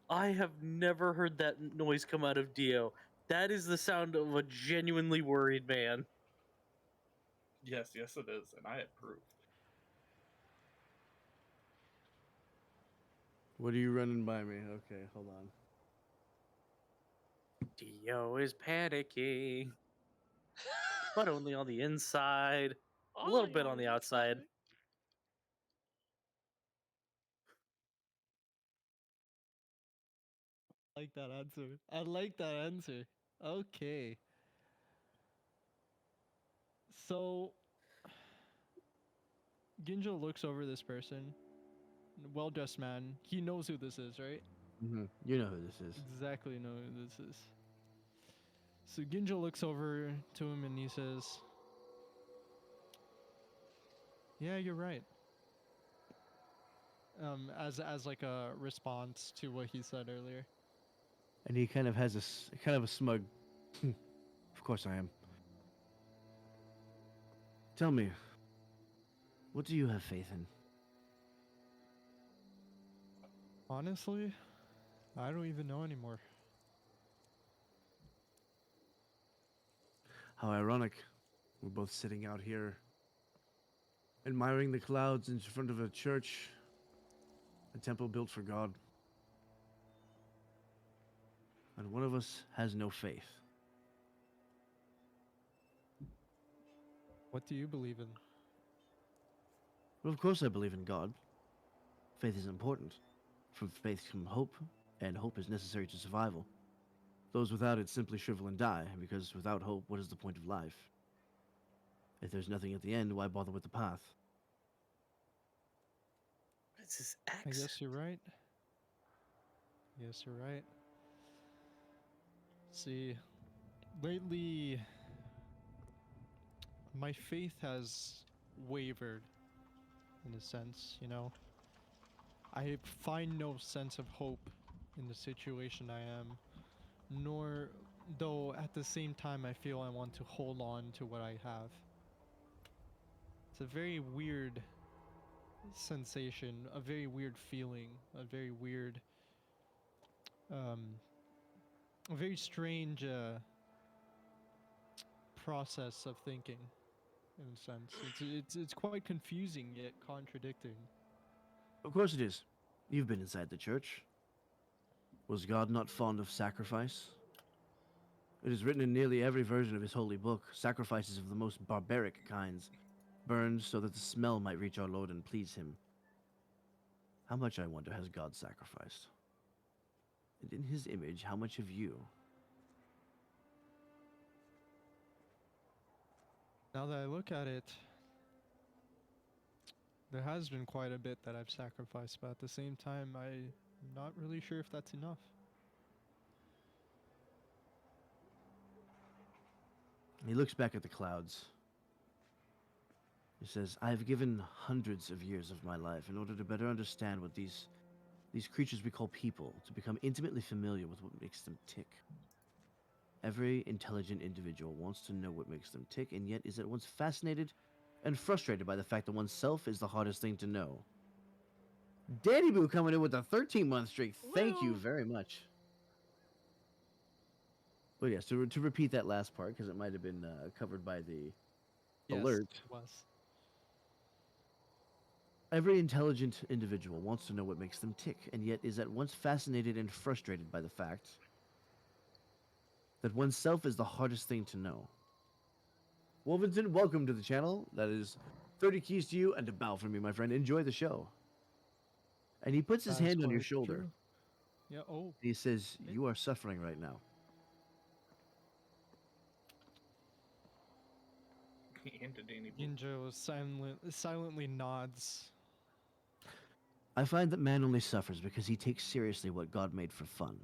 I have never heard that noise come out of Dio. That is the sound of a genuinely worried man. Yes, yes, it is, and I approve. What are you running by me? Okay, hold on. Dio is panicking, but only on the inside. A little Only bit on the outside. I like that answer. I like that answer. Okay. So Ginjo looks over this person. Well-dressed man. He knows who this is, right? You know who this is. Exactly know who this is. So Ginjo looks over to him and he says, "Yeah, you're right." As like a response to what he said earlier. And he kind of has a smug. Of course I am. Tell me, what do you have faith in? Honestly, I don't even know anymore. How ironic. We're both sitting out here, admiring the clouds in front of a church, a temple built for God. And one of us has no faith. What do you believe in? Well, of course I believe in God. Faith is important. From faith comes hope, and hope is necessary to survival. Those without it simply shrivel and die, because without hope, what is the point of life? If there's nothing at the end, why bother with the path? It's his I accent. guess you're right. Yes, you're right. See, lately, my faith has wavered, in a sense, you know? I find no sense of hope in the situation I am, nor, though at the same time, I feel I want to hold on to what I have. It's a very weird sensation, a very weird feeling, a very weird, a very strange process of thinking, in a sense. It's quite confusing yet contradicting. Of course it is. You've been inside the church. Was God not fond of sacrifice? It is written in nearly every version of his holy book, sacrifices of the most barbaric kinds, burned so that the smell might reach our Lord and please him. How much, I wonder, has God sacrificed? And in his image, how much of you? Now that I look at it, there has been quite a bit that I've sacrificed, but at the same time, I'm not really sure if that's enough. He looks back at the clouds. He says, I have given hundreds of years of my life in order to better understand what these creatures we call people, to become intimately familiar with what makes them tick. Every intelligent individual wants to know what makes them tick, and yet is at once fascinated and frustrated by the fact that oneself is the hardest thing to know. Danny Boo coming in with a 13-month streak. Thank you Woo! very much. Well, yes, to repeat that last part, because it might have been covered by the Yes, alert. it was. Every intelligent individual wants to know what makes them tick, and yet is at once fascinated and frustrated by the fact that oneself is the hardest thing to know. Wolverton, welcome to the channel. That is 30 keys to you and a bow from me, my friend. Enjoy the show. And he puts his That is hand on your quite shoulder. true. Yeah, oh, And he says, you are suffering right now. Into Danny Boo. Ginjo silently nods. I find that man only suffers because he takes seriously what God made for fun.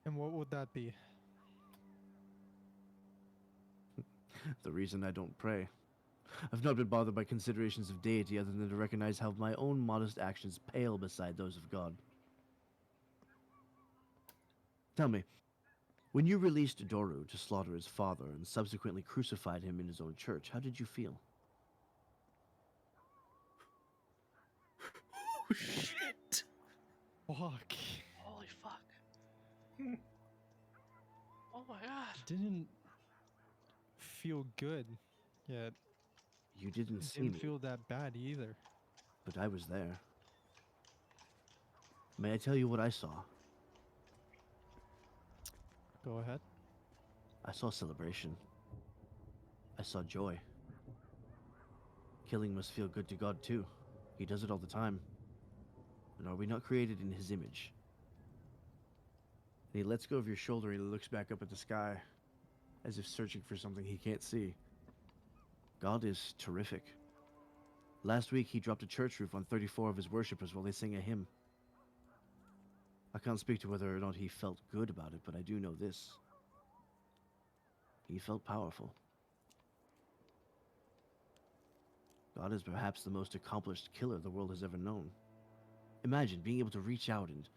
And what would that be? The reason I don't pray. I've not been bothered by considerations of deity other than to recognize how my own modest actions pale beside those of God. Tell me, when you released Doru to slaughter his father and subsequently crucified him in his own church, how did you feel? Oh, shit. Fuck. Holy fuck. Oh my god. Didn't feel good, yet You didn't see didn't me, feel that bad either. but I was there. May I tell you what I saw? Go ahead. I saw celebration. I saw joy. Killing must feel good to God too. He does it all the time. And are we not created in his image? And he lets go of your shoulder and he looks back up at the sky, as if searching for something he can't see. God is terrific. Last week he dropped a church roof on 34 of his worshippers while they sang a hymn. I can't speak to whether or not he felt good about it, but I do know this. He felt powerful. God is perhaps the most accomplished killer the world has ever known. Imagine being able to reach out and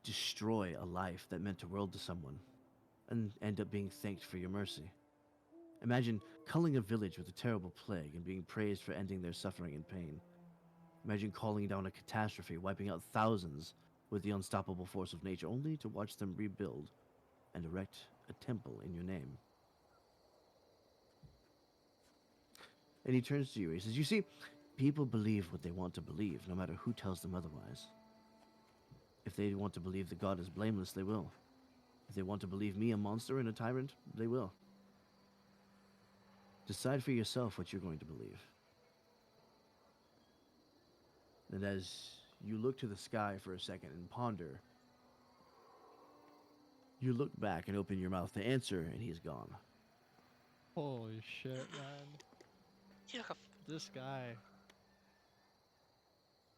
destroy a life that meant the world to someone and end up being thanked for your mercy. Imagine culling a village with a terrible plague and being praised for ending their suffering and pain. Imagine calling down a catastrophe, wiping out thousands with the unstoppable force of nature, only to watch them rebuild and erect a temple in your name. And he turns to you. He says, you see, people believe what they want to believe, no matter who tells them otherwise. If they want to believe that God is blameless, they will. If they want to believe me a monster and a tyrant, they will. Decide for yourself what you're going to believe. And as you look to the sky for a second and ponder, you look back and open your mouth to answer, and he's gone. Holy shit, man. You look a This guy.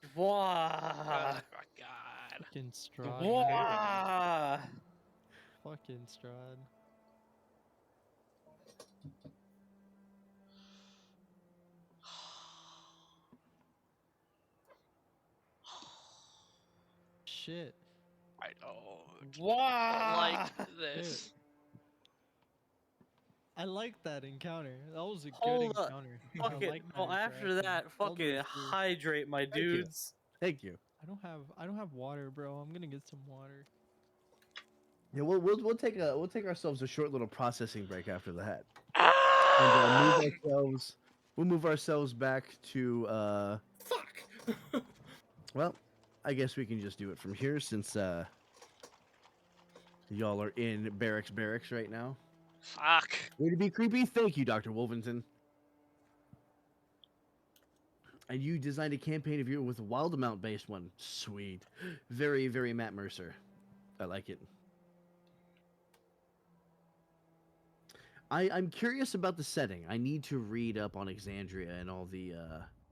oh Wah. my god. Fucking Strahd. man. Wah. Fucking Strahd. Shit. I don't Wah. like this. I like that encounter. That was a good Hold up. encounter. Fuck I it. like that Well, after interaction. that, All the way fucking through. hydrate, my you. dudes. Thank you. I don't have water, bro. I'm gonna get some water. Yeah, we'll take ourselves a short little processing break after that, and Ah! we'll move ourselves back to Fuck! well, I guess we can just do it from here since y'all are in barracks right now. Fuck. Way to be creepy. Thank you, Dr. Wolverton. And you designed a campaign of your with a wild amount based one. Sweet. Very, very Matt Mercer. I like it. I'm curious about the setting. I need to read up on Exandria and all the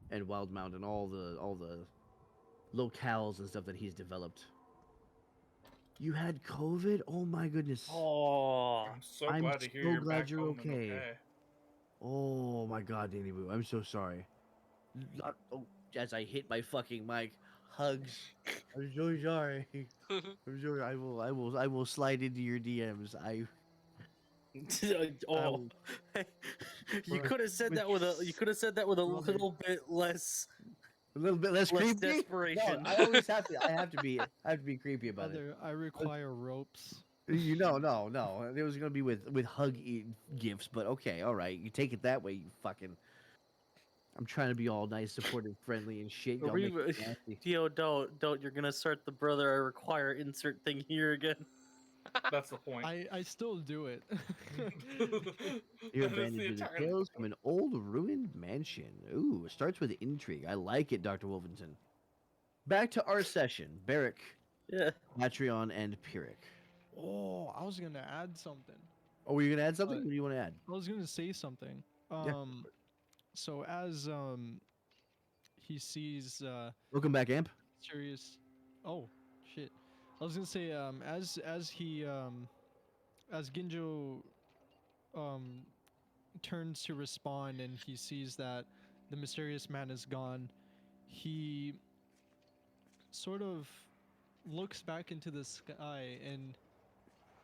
and Wildmount and all the locales and stuff that he's developed. You had COVID? Oh my goodness. Oh, I'm so I'm glad to hear so you're glad back you're home and okay. okay. Oh my god, Danny Boo. I'm so sorry. Oh, as I hit my fucking mic, hugs. I'm so sorry. I'm sorry. I will slide into your DMs. I oh. will- You Bro, could have said with- that with a brother. little bit less A little bit less less creepy. No, desperation. I always have to. I have to be. I have to be creepy about it. Brother, I require ropes. No. It was gonna be with gifts, but okay, all right. You take it that way. You fucking. I'm trying to be all nice, supportive, friendly, and shit. Don't make it nasty. Yo, don't. You're gonna start the brother. I require insert thing here again. That's the point. I still do it. You're That is abandoned the to the entirely tales from point. an old ruined mansion. Ooh, it starts with intrigue. I like it, Dr. Wolverton. Back to our session. Barrick, Yeah. Matreon, and Pyrrhic. Oh, I was gonna add something. Oh, were you gonna add something? What? What do you want to add? I was gonna say something. Yeah. So as he sees Welcome back, Amp. serious. Oh shit! I was gonna say as he as Ginjo um turns to respond and he sees that the mysterious man is gone, he sort of looks back into the sky and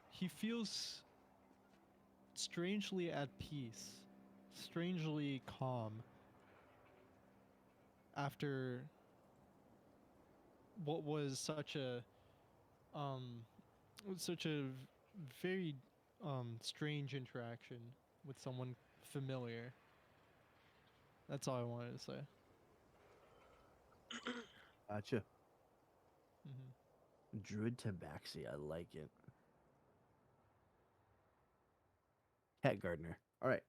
he feels strangely at peace, strangely calm after what was um such a very strange interaction with someone familiar. That's all I wanted to say. Gotcha. Hmm. Druid Tabaxi. I like it. Cat Gardener. All right.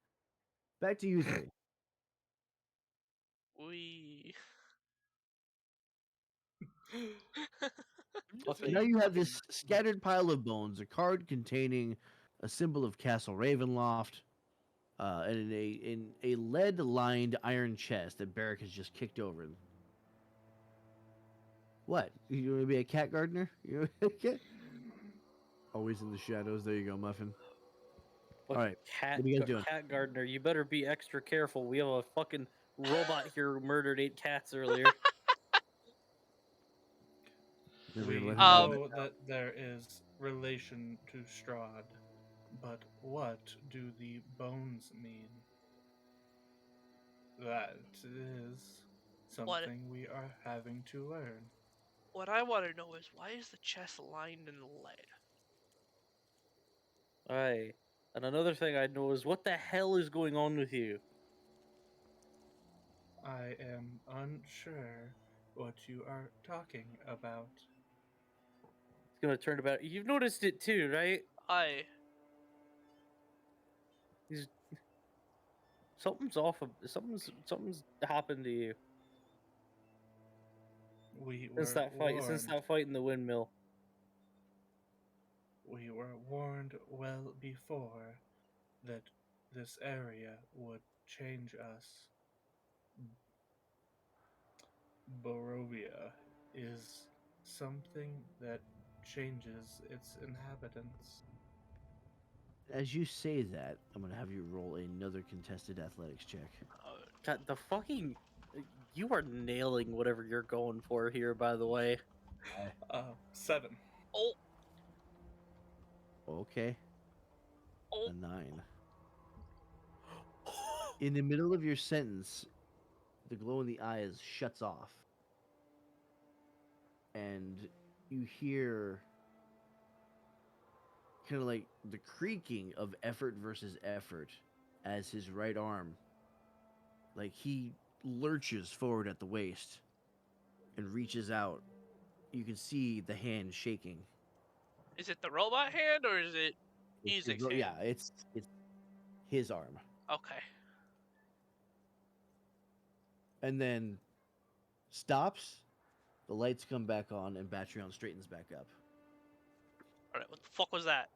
Back to you three. We. So now you have this scattered pile of bones, a card containing a symbol of Castle Ravenloft, and a lead-lined iron chest that Barrick has just kicked over. What? You want to be a cat gardener? You cat? Always in the shadows. There you go, Muffin. But All right. cat, What are you guys doing? cat gardener, you better be extra careful. We have a fucking robot here who murdered 8 cats earlier. Never We gonna let him Um, live. know that there is relation to Strahd, but what do the bones mean? That is what something we are having to learn. what I want to know is why is the chest lined in lead? Aye. And another thing I know is what the hell is going on with you? I am unsure what you are talking about. It's gonna turn about. You've noticed it too, right? He's something's off. Something's happened to you We since were that fight. warned. Since that fight in the windmill. We were warned well before that this area would change us. Barovia is something that changes its inhabitants. As you say that, I'm gonna have you roll another contested athletics check. God, the fucking. You are nailing whatever you're going for here, by the way. 7. Oh, Okay. oh, A 9. In the middle of your sentence, the glow in the eyes shuts off. And you hear kind of like the creaking of effort versus effort as his right arm, like he lurches forward at the waist and reaches out. You can see the hand shaking. is it the robot hand or is it Isaac's hand? Yeah, it's his arm. Okay. And then stops, the lights come back on, and Batreon straightens back up. Alright, what the fuck was that?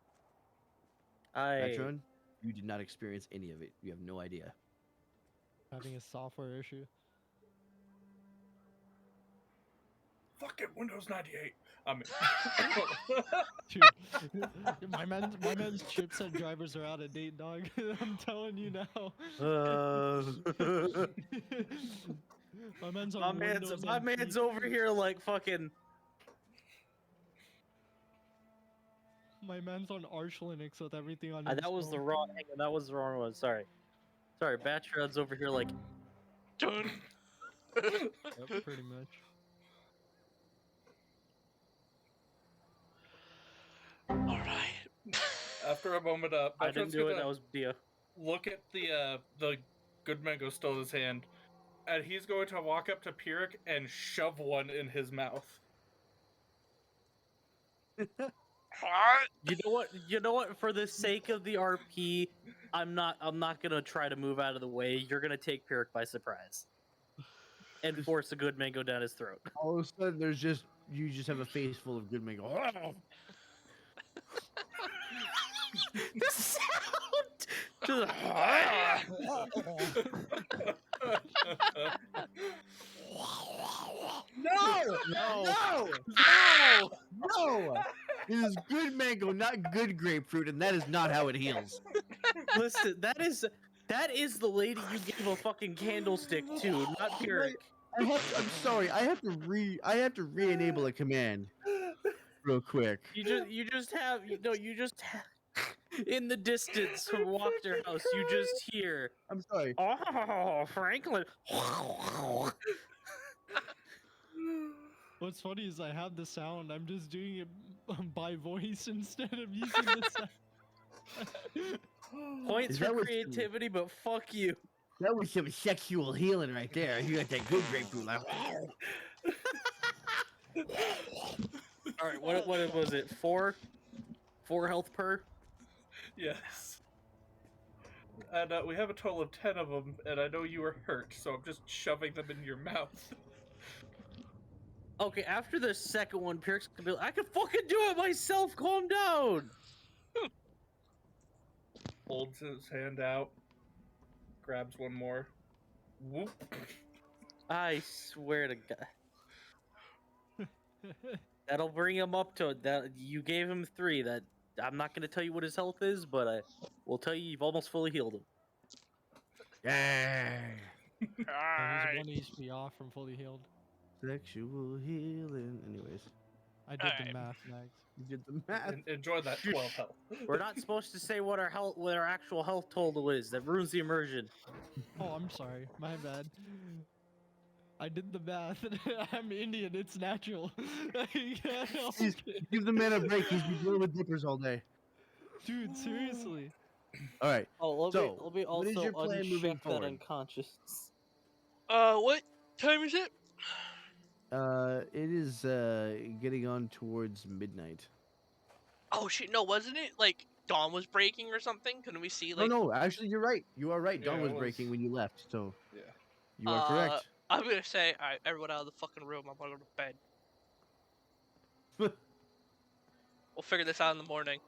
Batreon, you did not experience any of it. You have no idea. Having a software issue. Fuck it, Windows 98. I mean, Dude, my man's chipset drivers are out of date, dog. I'm telling you now. My man's on Windows. My on man's PC. over here like fucking. My man's on Arch Linux with everything on. That was the installed. wrong. Hang on, that was the wrong one. Sorry. Batchrod's over here like. Dun. Yep, pretty much. Alright. after a moment, I didn't Batron's do it. gonna That was Dia. look at the good mango still in his hand, and he's going to walk up to Pyrrhic and shove one in his mouth. You know what? For the sake of the RP, I'm not gonna try to move out of the way. You're gonna take Pyrrhic by surprise, and force a good mango down his throat. All of a sudden, you just have a face full of good mango. The sound. Just No! It is good mango, not good grapefruit, and that is not how it heals. Listen, that is the lady you gave a fucking candlestick to, not Pyrrhic. I'm sorry. I have to re-enable a command real quick. You just have in the distance from Walker House. You just hear, I'm sorry. "Oh, Franklin." What's funny is I have the sound. I'm just doing it by voice instead of using the sound. Points Is for that what- creativity, but fuck you. That was some sexual healing right there. You got that good grapefruit. Like, All right, what was it? 4 health per. Yes. And we have a total of 10 of them, and I know you were hurt, so I'm just shoving them in your mouth. Okay, after the second one, Pyrrhic's gonna be like, I can fucking do it myself. Calm down. Holds his hand out, grabs one more. Whoop. I swear to God. That'll bring him up to that. You gave him 3. That I'm not gonna tell you what his health is, but I will tell you you've almost fully healed him. yeah. Alright. He's 1 HP off from fully healed. Sexual healing. Anyways, I did the Alright. math, Max. you did the math. Enjoy that 12 health. We're not supposed to say what our actual health total is. That ruins the immersion. Oh, I'm sorry. My bad. I did the math. I'm Indian. It's natural. Give the man a break. He's been dealing with dippers all day. Dude, seriously. All right. Oh, let So, me what is also your plan moving uncheck that forward? unconscious. What time is it? It is getting on towards midnight. Oh shit, no, wasn't it like dawn was breaking or something? Couldn't we see like No, actually, you're right. You are right. Dawn Yeah, was it was. breaking when you left, so Yeah. you are correct. I'm gonna say, alright, everyone out of the fucking room, I'm gonna go to bed. We'll figure this out in the morning.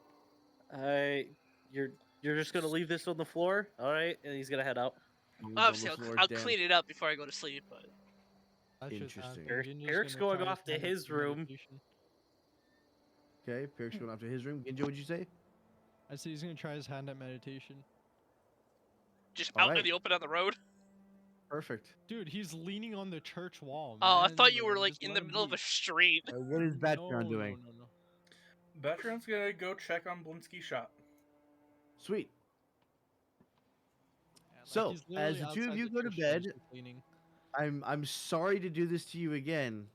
You're just gonna leave this on the floor, all right? And he's gonna head out. Moon's Obviously, on the floor, I'll damn. clean it up before I go to sleep, but That should Interesting. happen. Ginger's Eric's gonna going try off to hand his some room. medication. Okay, Pyrrhic's going off to his room. Ginjo, what'd you say? I see he's gonna try his hand at meditation. just All out in right. the open on the road. Perfect. Dude, he's leaning on the church wall. Oh, I man. thought you were like just in let the him middle of be. a street. What is Batman doing? No. Batron's gonna go check on Blinsky's shop. Sweet. Yeah, like, So, he's as literally the two of outside you the go to church door bed, just cleaning. I'm sorry to do this to you again,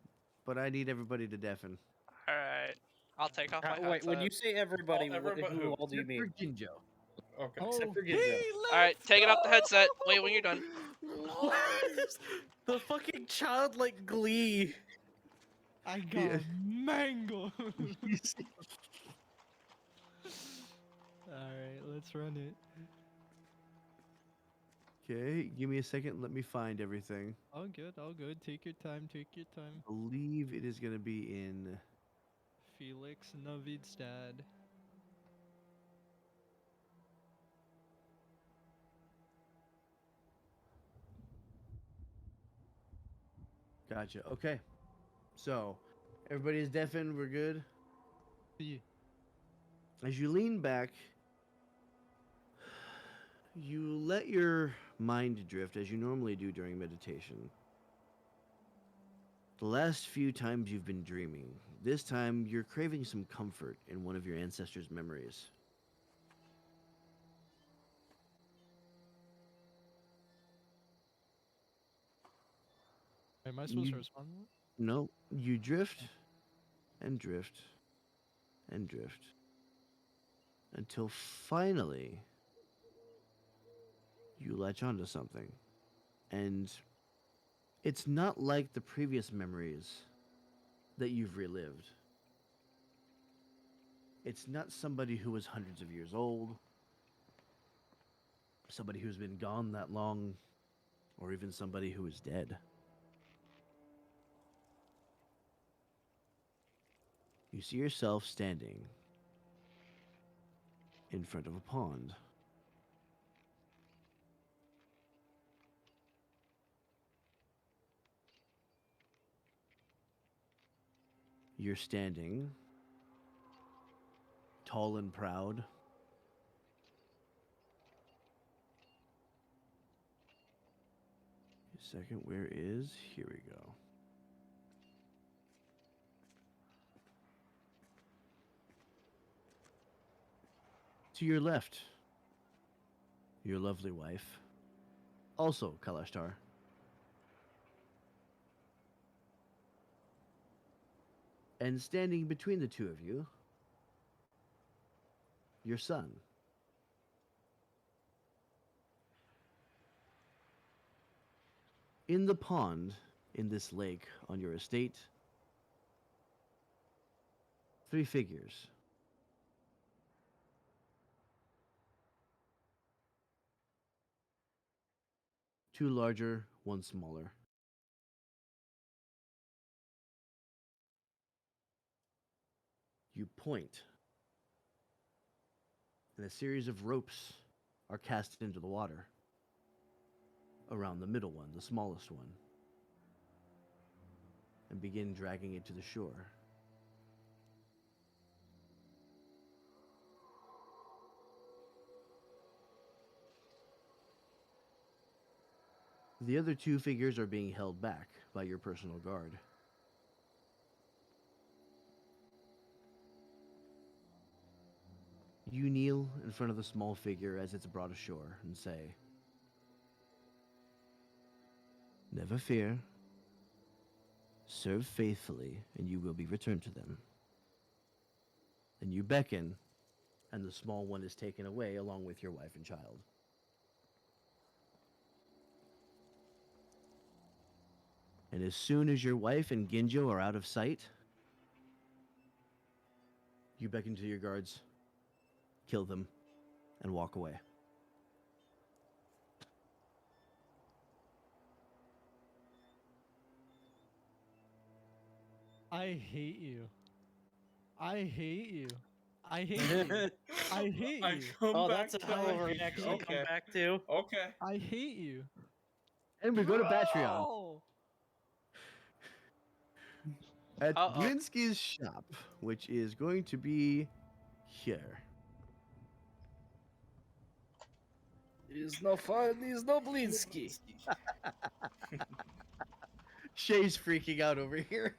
but I need everybody to deafen. Alright, I'll take off my Wait, when you headset. say everybody, everybody who who? all do you mean? For Ginjo. Okay. Except for he Ginjo. left! Alright, taking off the headset. Wait when you're done. The fucking childlike glee. I got Yeah. mango. Alright, let's run it. Okay, give me a second. Let me find everything. All good, all good. Take your time, take your time. I believe it is going to be in. Felix Navidstad. Gotcha. Okay. So, everybody is deafened. We're good. See, As you lean back, you let your mind drift as you normally do during meditation. The last few times you've been dreaming, this time you're craving some comfort in one of your ancestors' memories. am I supposed to You respond to that? no, you drift and drift and drift until finally you latch onto something. And it's not like the previous memories that you've relived. It's not somebody who was hundreds of years old, somebody who's been gone that long, or even somebody who is dead. You see yourself standing in front of a pond. You're standing tall and proud. A second, where is? Here we go. To your left, your lovely wife, also Kalashtar. And standing between the two of you, your son. In the pond, in this lake on your estate, three figures. Two larger, one smaller. You point, and a series of ropes are cast into the water around the middle one, the smallest one, and begin dragging it to the shore. The other two figures are being held back by your personal guard. You kneel in front of the small figure as it's brought ashore and say, "Never fear. Serve faithfully, and you will be returned to them." Then you beckon, and the small one is taken away along with your wife and child. And as soon as your wife and Ginjo are out of sight, you beckon to your guards, kill them, and walk away. I hate you. I hate you. I hate you. I hate I you. come Oh, back that's a to hell of a hate you. reaction to Okay. come back to. Okay. I hate you. And we go to Patreon. Bro! At Uh-oh. Blinsky's shop, which is going to be here. He's no fun, he's no Blinsky. Shay's freaking out over here.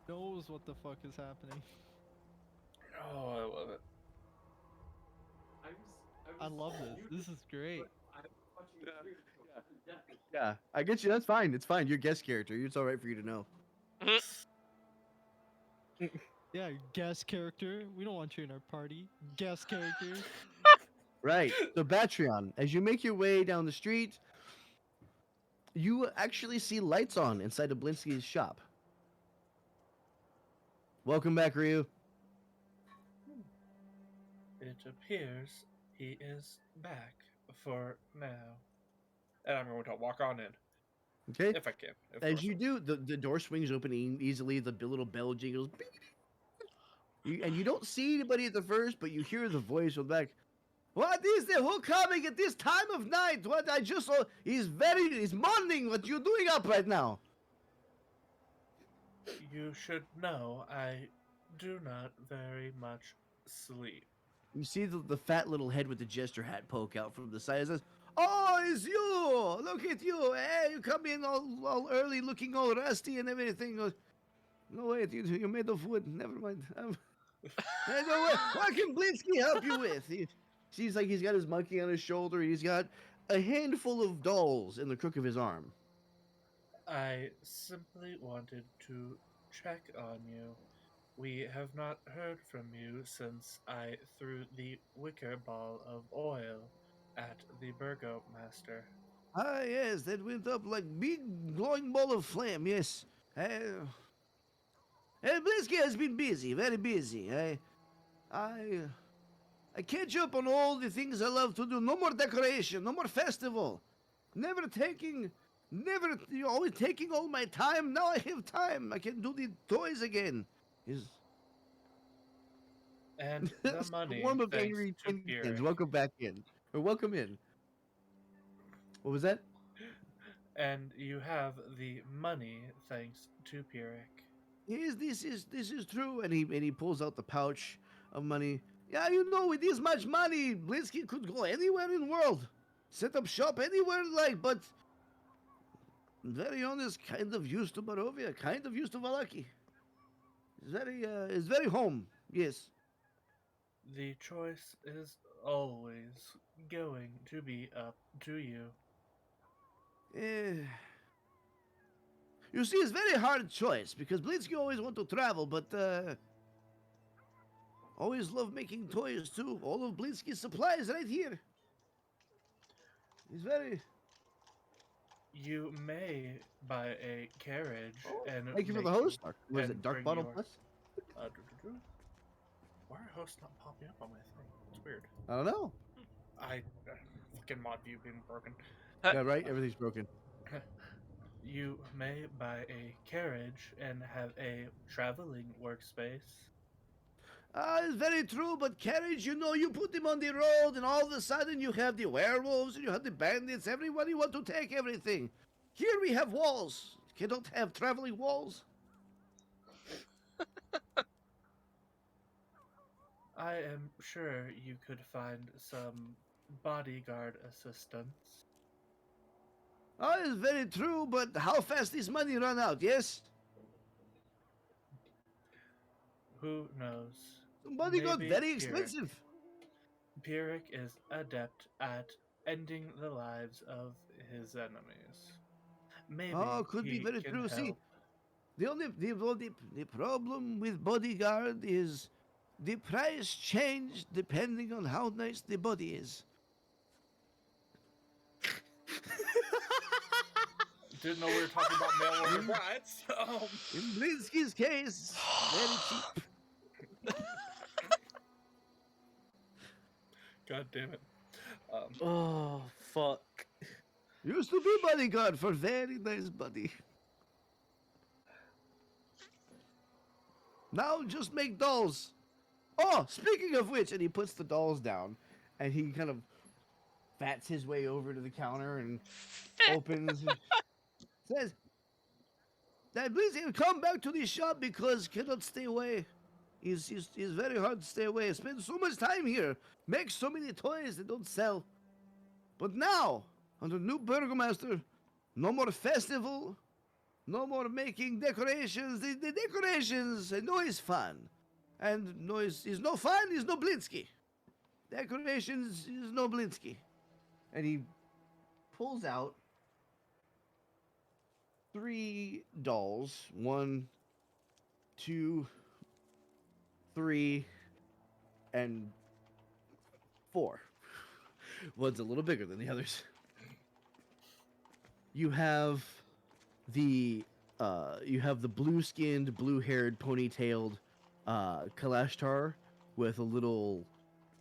Knows what the fuck is happening. Oh, I love it. I love this. This is great. Yeah, I get you. That's fine. It's fine. You're guest character. It's all right for you to know. Yeah, guest character. We don't want you in our party. Guest character. Right. So, Patreon, as you make your way down the street, you actually see lights on inside of Blinsky's shop. Welcome back, Ryu. It appears he is back for now. And I'm going to walk on in. Okay. If I can. If As doors you open. do, the door swings open easily. The little bell jingles. And you don't see anybody at the first, but you hear the voice from back. What is the who coming at this time of night? What I just saw is morning. What you doing up right now? You should know I do not very much sleep. You see the fat little head with the jester hat poke out from the side. It says, "Oh, it's you! Look at you! Hey, you come in all early, looking all rusty and everything." Goes, no wait, you're made of wood. Never mind. I know what can Blinsky help you with? He seems like he's got his monkey on his shoulder. He's got a handful of dolls in the crook of his arm. I simply wanted to check on you. We have not heard from you since I threw the wicker ball of oil at the Burgomaster. Ah, yes, that went up like big glowing ball of flame. Yes. Blinsky has been busy, very busy. I I catch up on all the things I love to do. No more decoration, no more festival. Never taking, never, always taking all my time. Now I have time. I can do the toys again. Is And the money, Swarm of thanks angry to tin Pierre. cans. Welcome back in. Or welcome in. What was that? And you have the money thanks to Pyrrhic. Yes, this is true. And he pulls out the pouch of money. Yeah, you know, with this much money, Blinsky could go anywhere in the world, set up shop anywhere, like. But very honest, kind of used to Barovia, kind of used to Valaki. It's very home. Yes. The choice is always going to be up to you. Eh, you see, it's very hard choice because Blinsky always want to travel, but always love making toys too. All of Blinsky's supplies right here. He's very. You may buy a carriage and Thank you for make the host. Was and it Dark bring Bottle your- Plus? Why are hosts not popping up on my thing? It's weird. I don't know. Fucking mod view being broken. Yeah, right. Everything's broken. You may buy a carriage and have a traveling workspace. It's very true, but carriage, you know, you put them on the road, and all of a sudden you have the werewolves and you have the bandits. Everybody want to take everything. Here we have walls. Cannot have traveling walls. I am sure you could find some bodyguard assistance. It's very true, but how fast this money run out? Yes. Who knows? Somebody got Maybe very Pyrrhic. expensive. Pyrrhic is adept at ending the lives of his enemies. Maybe Could be he very can true. See, help. the problem with bodyguard is the price change depending on how nice the body is. Didn't know we were talking about mail order brides. In Blinsky's case, very cheap. God damn it. Oh fuck. Used to be bodyguard for very nice body. Now just make dolls. Oh, speaking of which, and he puts the dolls down, and he kind of fats his way over to the counter and opens. Says, "That please come back to the shop because cannot stay away. It's very hard to stay away. Spend so much time here, make so many toys that don't sell. But now, under new Burgomaster, no more festival, no more making decorations. The decorations, I know is fun. And noise is no fun, is no Blinsky. Decorations is no Blinsky." And he pulls out 3 dolls. 1, 2, 3, and 4. One's a little bigger than the others. You have the blue-skinned, blue-haired, ponytailed Kalashtar with a little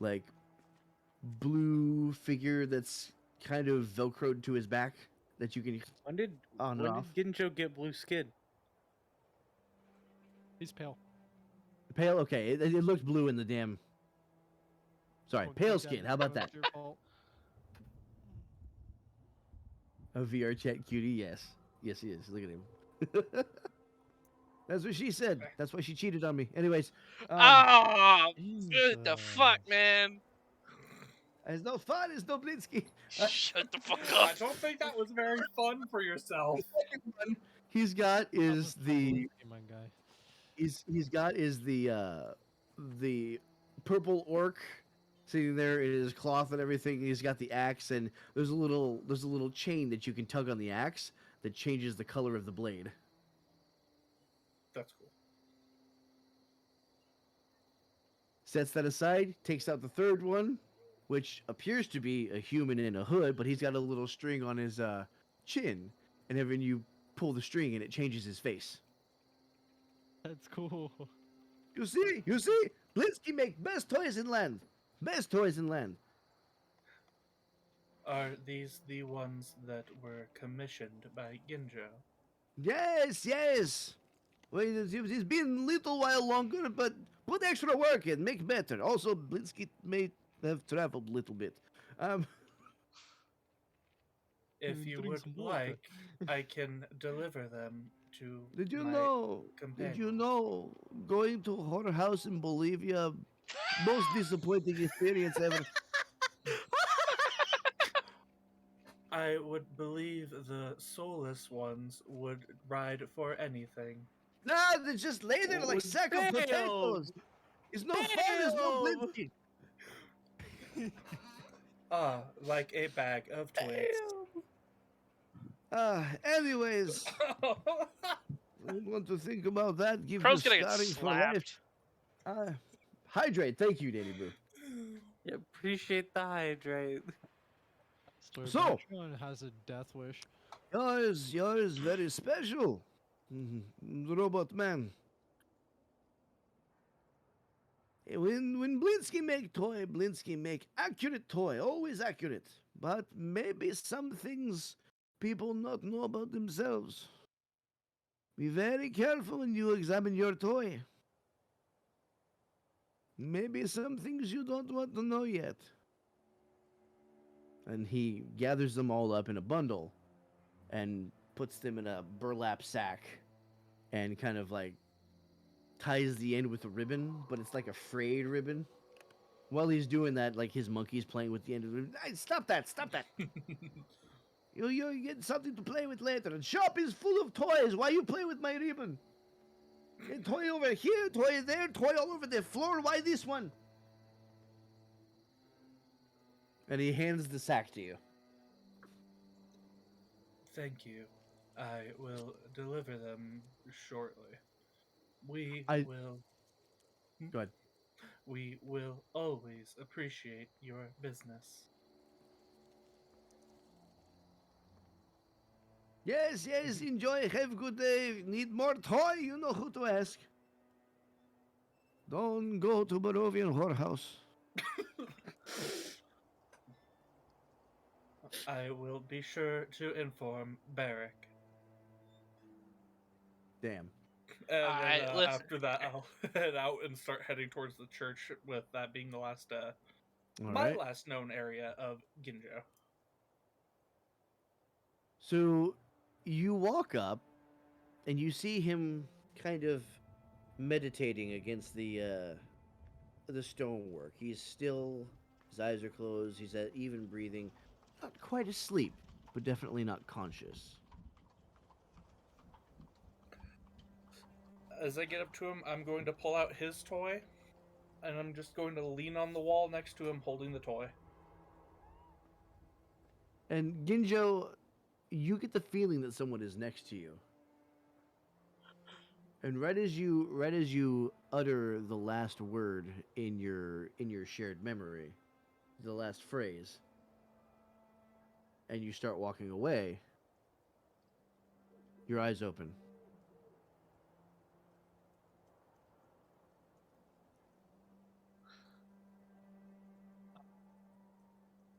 like blue figure that's kind of velcroed to his back that you can When did on and when off. did Ginjo get blue skin? He's pale. Pale, okay. It looked blue in the damn. Sorry, Oh, pale God skin. damn it, How about Joe, that? it's your fault. A VR chat cutie, yes. Yes, he is. Look at him. That's what she said. That's why she cheated on me. Anyways, Ah, what the fuck, Jesus. man? it's no fun. It's no Blitzky. Shut the fuck I up. don't think that was very fun for yourself. He's got I'm is a the Fabulinski, my guy. he's got is the purple orc sitting there in his cloth and everything. He's got the axe, and there's a little chain that you can tug on the axe that changes the color of the blade. That's cool. Sets that aside, takes out the third one, which appears to be a human in a hood, but he's got a little string on his chin, and then you pull the string and it changes his face. That's cool. You see, Blinsky make best toys in land, best toys in land. Are these the ones that were commissioned by Ginjo? Yes, yes. Well, it's been a little while longer, but put extra work in, make better. Also, Blinsky may have traveled a little bit. Um, If you Drink would some water. like, I can deliver them to did you my know? Did you companions. know going to a horror house in Bolivia, most disappointing experience ever? I would believe the soulless ones would ride for anything. Nah, they just lay there like Oh, sack of damn! potatoes. It's no fun. It's no Damn! Blinsky. Ah, like a bag of twigs. Anyways, I don't want to think about that. Give Pro's you gonna get scarring for life. slapped. Hydrate. Thank you, Danny Boo. Yeah, appreciate the hydrate. Swear, So- Patreon has a death wish. Yours very special. Robot man. When Blinsky make toy, Blinsky make accurate toy, always accurate. But maybe some things people not know about themselves. Be very careful when you examine your toy. Maybe some things you don't want to know yet. And he gathers them all up in a bundle and puts them in a burlap sack and kind of like ties the end with a ribbon, but it's like a frayed ribbon. While he's doing that, like his monkey's playing with the end of the ribbon. Hey, stop that! Stop that! You get something to play with later. And shop is full of toys. Why you play with my ribbon? A toy over here, toy there, toy all over the floor. Why this one? And he hands the sack to you. Thank you. I will deliver them shortly. We I- will. Go ahead. We will always appreciate your business. Yes, yes, enjoy. Have a good day. Need more toy? You know who to ask. Don't go to Barovian whorehouse. I will be sure to inform Barrick. Damn. And I- then listen. after that, I'll head out and start heading towards the church, with that being the last, All my right. last known area of Ginjo. So you walk up and you see him kind of meditating against the stonework. He's still, his eyes are closed, he's at even breathing, not quite asleep, but definitely not conscious. As I get up to him, I'm going to pull out his toy, and I'm just going to lean on the wall next to him holding the toy. And Ginjo, you get the feeling that someone is next to you. And right as you utter the last word in your shared memory, the last phrase, and you start walking away, your eyes open.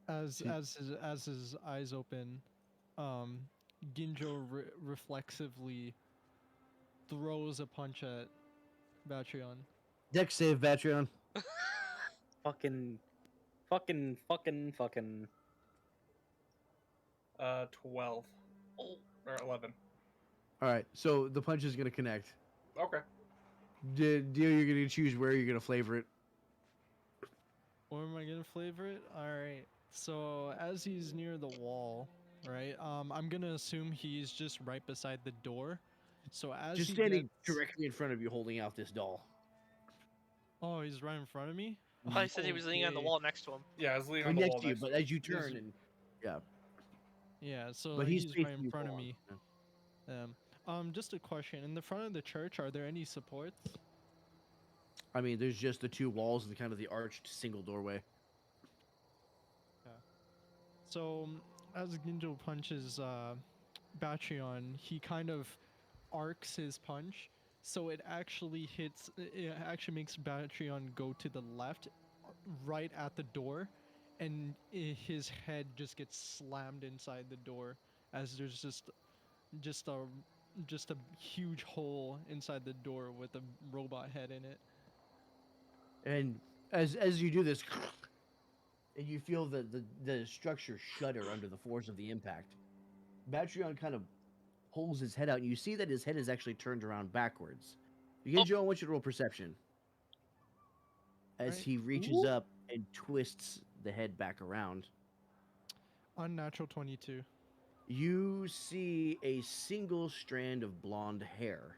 As See- as his eyes open, um, Ginjo reflexively throws a punch at Batreon. Dex save, Batreon. Fucking. 12 Oh, or 11. All right, so the punch is gonna connect. Okay. Deal, you're gonna choose where you're gonna flavor it. Where am I gonna flavor it? All right. So as he's near the wall, right? I'm gonna assume he's just right beside the door. So as Just he standing gets, directly in front of you, holding out this doll. oh, he's right in front of me. I thought he said he was leaning on the Okay. wall next to him. Yeah, I was leaning Or on the next wall to you, next but to him. as you He's- turn and yeah, Yeah. So but he's he's facing right in you front of full on. me. Yeah. Just a question. In the front of the church, are there any supports? I mean, there's just the two walls and kind of the arched single doorway. So as Ginjo punches Batreon, he kind of arcs his punch, so it actually hits. It actually makes Batreon go to the left, right at the door, and his head just gets slammed inside the door as there's just a just a huge hole inside the door with a robot head in it. And as you do this, and you feel the structure shudder under the force of the impact. Batreon kind of pulls his head out, and you see that his head is actually turned around backwards. Oh. Joe, I want you to roll perception. As Right. he reaches Ooh. up and twists the head back around, Unnatural 22. you see a single strand of blonde hair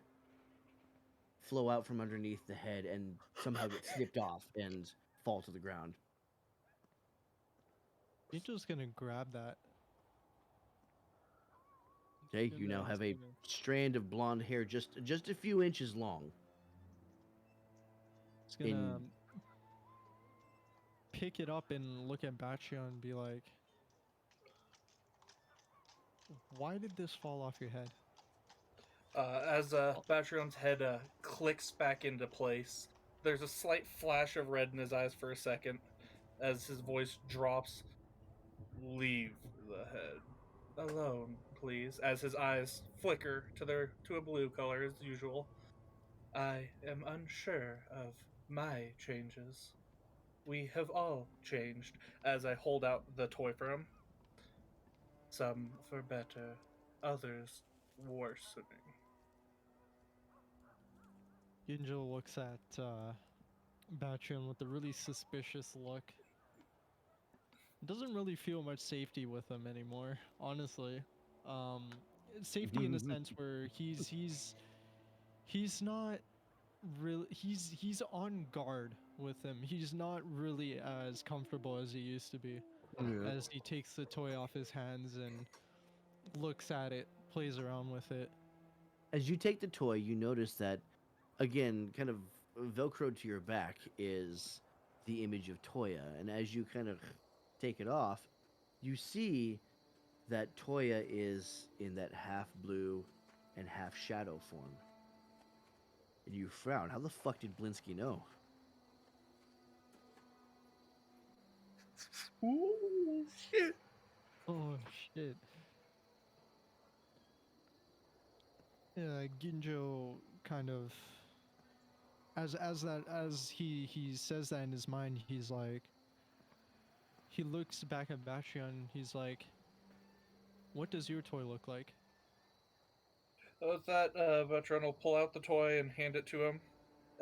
flow out from underneath the head and somehow get snipped off and fall to the ground. Ginjo's gonna grab that. Okay, He's you now gonna- have he's a gonna- strand of blonde hair just a few inches long. He's gonna in- pick it up and look at Batreon and be like, "Why did this fall off your head?" As Batreon's head clicks back into place, there's a slight flash of red in his eyes for a second as his voice drops. Leave the head alone, please. As his eyes flicker to a blue color as usual. I am unsure of my changes. We have all changed. As I hold out the toy for him, some for better, others worsening. Ginjo looks at Batreon with a really suspicious look. Doesn't really feel much safety with him anymore, honestly. Um, Safety in the sense where he's not really he's on guard with him. He's not really as comfortable as he used to be. As he takes the toy off his hands and looks at it, plays around with it. As you take the toy, you notice that, again, kind of velcroed to your back is the image of Toya. And as you kind of take it off, you see that Toya is in that half blue and half shadow form. And you frown. How the fuck did Blinsky know? Ooh, shit. Oh shit. Yeah, Ginjo kind of as he says that in his mind, he's like he looks back at Bastion, he's like, "What does your toy look like?" With that, Batreon will pull out the toy and hand it to him.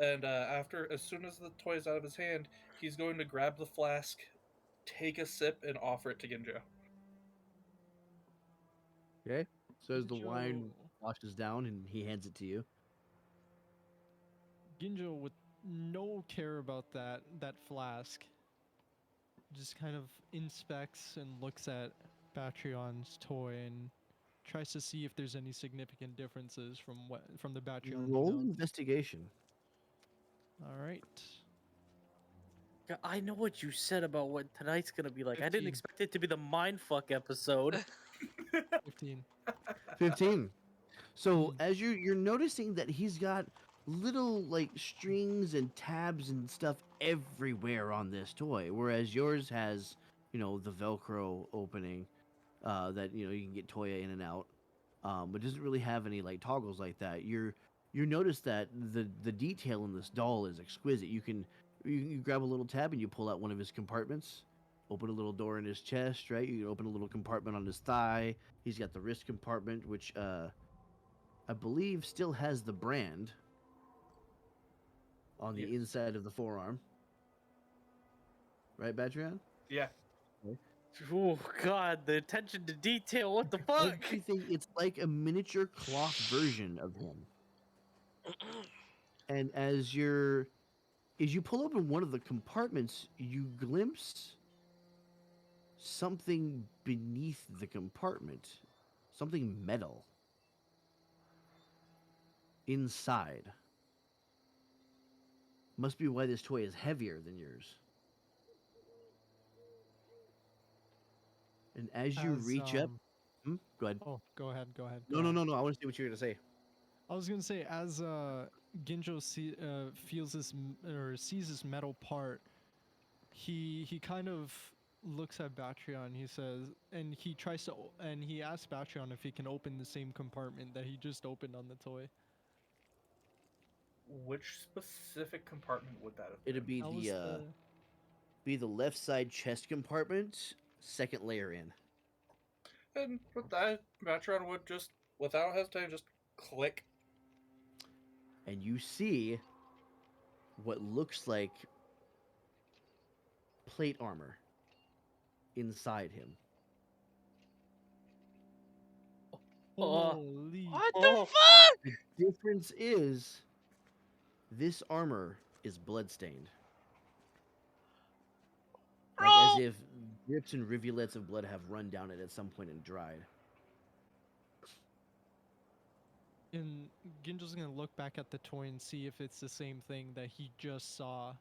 And as soon as the toy is out of his hand, he's going to grab the flask, take a sip, and offer it to Ginjo. Okay. So as the Ginjo- wine washes down and he hands it to you. Ginjo with no care about that flask just kind of inspects and looks at Batreon's toy and tries to see if there's any significant differences from the Batreon he Roll knows. investigation. All right. Yeah, I know what you said about what tonight's gonna be like. I 15. didn't expect it to be the mindfuck episode. 15. 15. So Mm. as you're noticing that he's got little like strings and tabs and stuff everywhere on this toy, whereas yours has the Velcro opening that you can get Toya in and out, but doesn't really have any like toggles like that. You notice that the detail in this doll is exquisite. You grab a little tab and you pull out one of his compartments, open a little door in his chest, right? You can open a little compartment on his thigh. He's got the wrist compartment, which I believe still has the brand on the Yes. inside of the forearm. Right, Batrion? Yeah. Oh God, the attention to detail. What the fuck? Everything, it's like a miniature cloth version of him. And as you pull open one of the compartments, you glimpse something beneath the compartment, something metal inside. Must be why this toy is heavier than yours. And as you reach up, go ahead. Oh, go ahead. Go ahead. No, go no, ahead. no, no. I want to see what you're gonna say. I was gonna say, as Ginjo feels this or sees this metal part, he kind of looks at Batreon. He says, and he tries to, and he asks Batreon if he can open the same compartment that he just opened on the toy. Which specific compartment would that have been? It'd be That was the left side chest compartment, second layer in. And with that, Matron would just, without hesitating, just click. And you see what looks like plate armor inside him. Holy! What the Oh. fuck? The difference is this armor is bloodstained. Bro! Like as if drips and rivulets of blood have run down it at some point and dried. And Ginjo's gonna look back at the toy and see if it's the same thing that he just saw.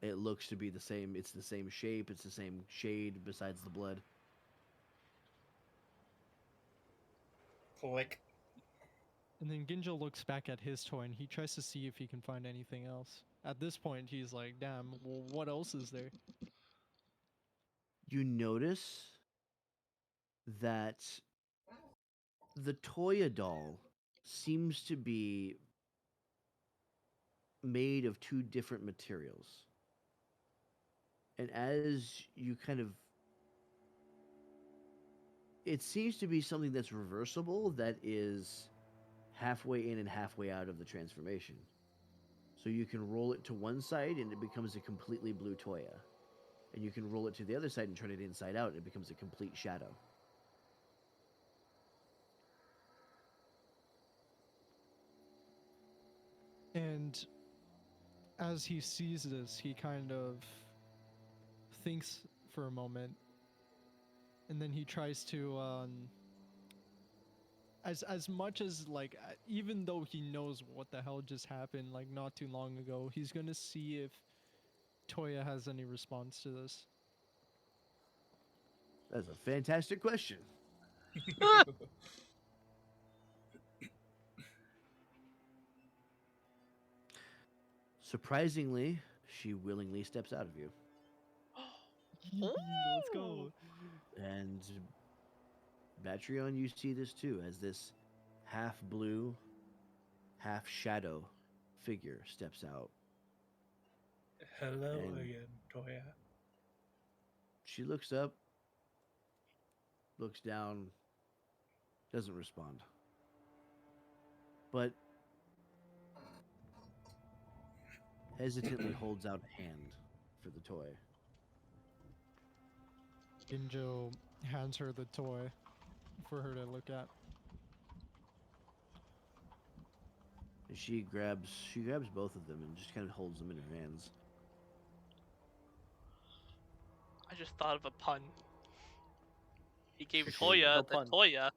It looks to be the same. It's the same shape. It's the same shade besides the blood. Click. And then Ginjo looks back at his toy and he tries to see if he can find anything else. At this point, he's like, damn, well, what else is there? You notice that the Toya doll seems to be made of two different materials. And as you it seems to be something that's reversible, that is halfway in and halfway out of the transformation. So you can roll it to one side and it becomes a completely blue Toya. And you can roll it to the other side and turn it inside out and it becomes a complete shadow. And as he sees this, he kind of thinks for a moment, and then he tries to, as much as like, even though he knows what the hell just happened, like not too long ago, he's gonna see if Toya has any response to this. That's a fantastic question. Surprisingly, she willingly steps out of you. Let's go. And Batrion, you see this too, as this half blue, half shadow figure steps out. Hello And- again, Toya. She looks up, looks down, doesn't respond. But hesitantly holds out a hand for the toy. Ginjo hands her the toy for her to look at. And she grabs both of them and just kind of holds them in her hands. I just thought of a pun. He gave Okay, Toya no the pun. Toya.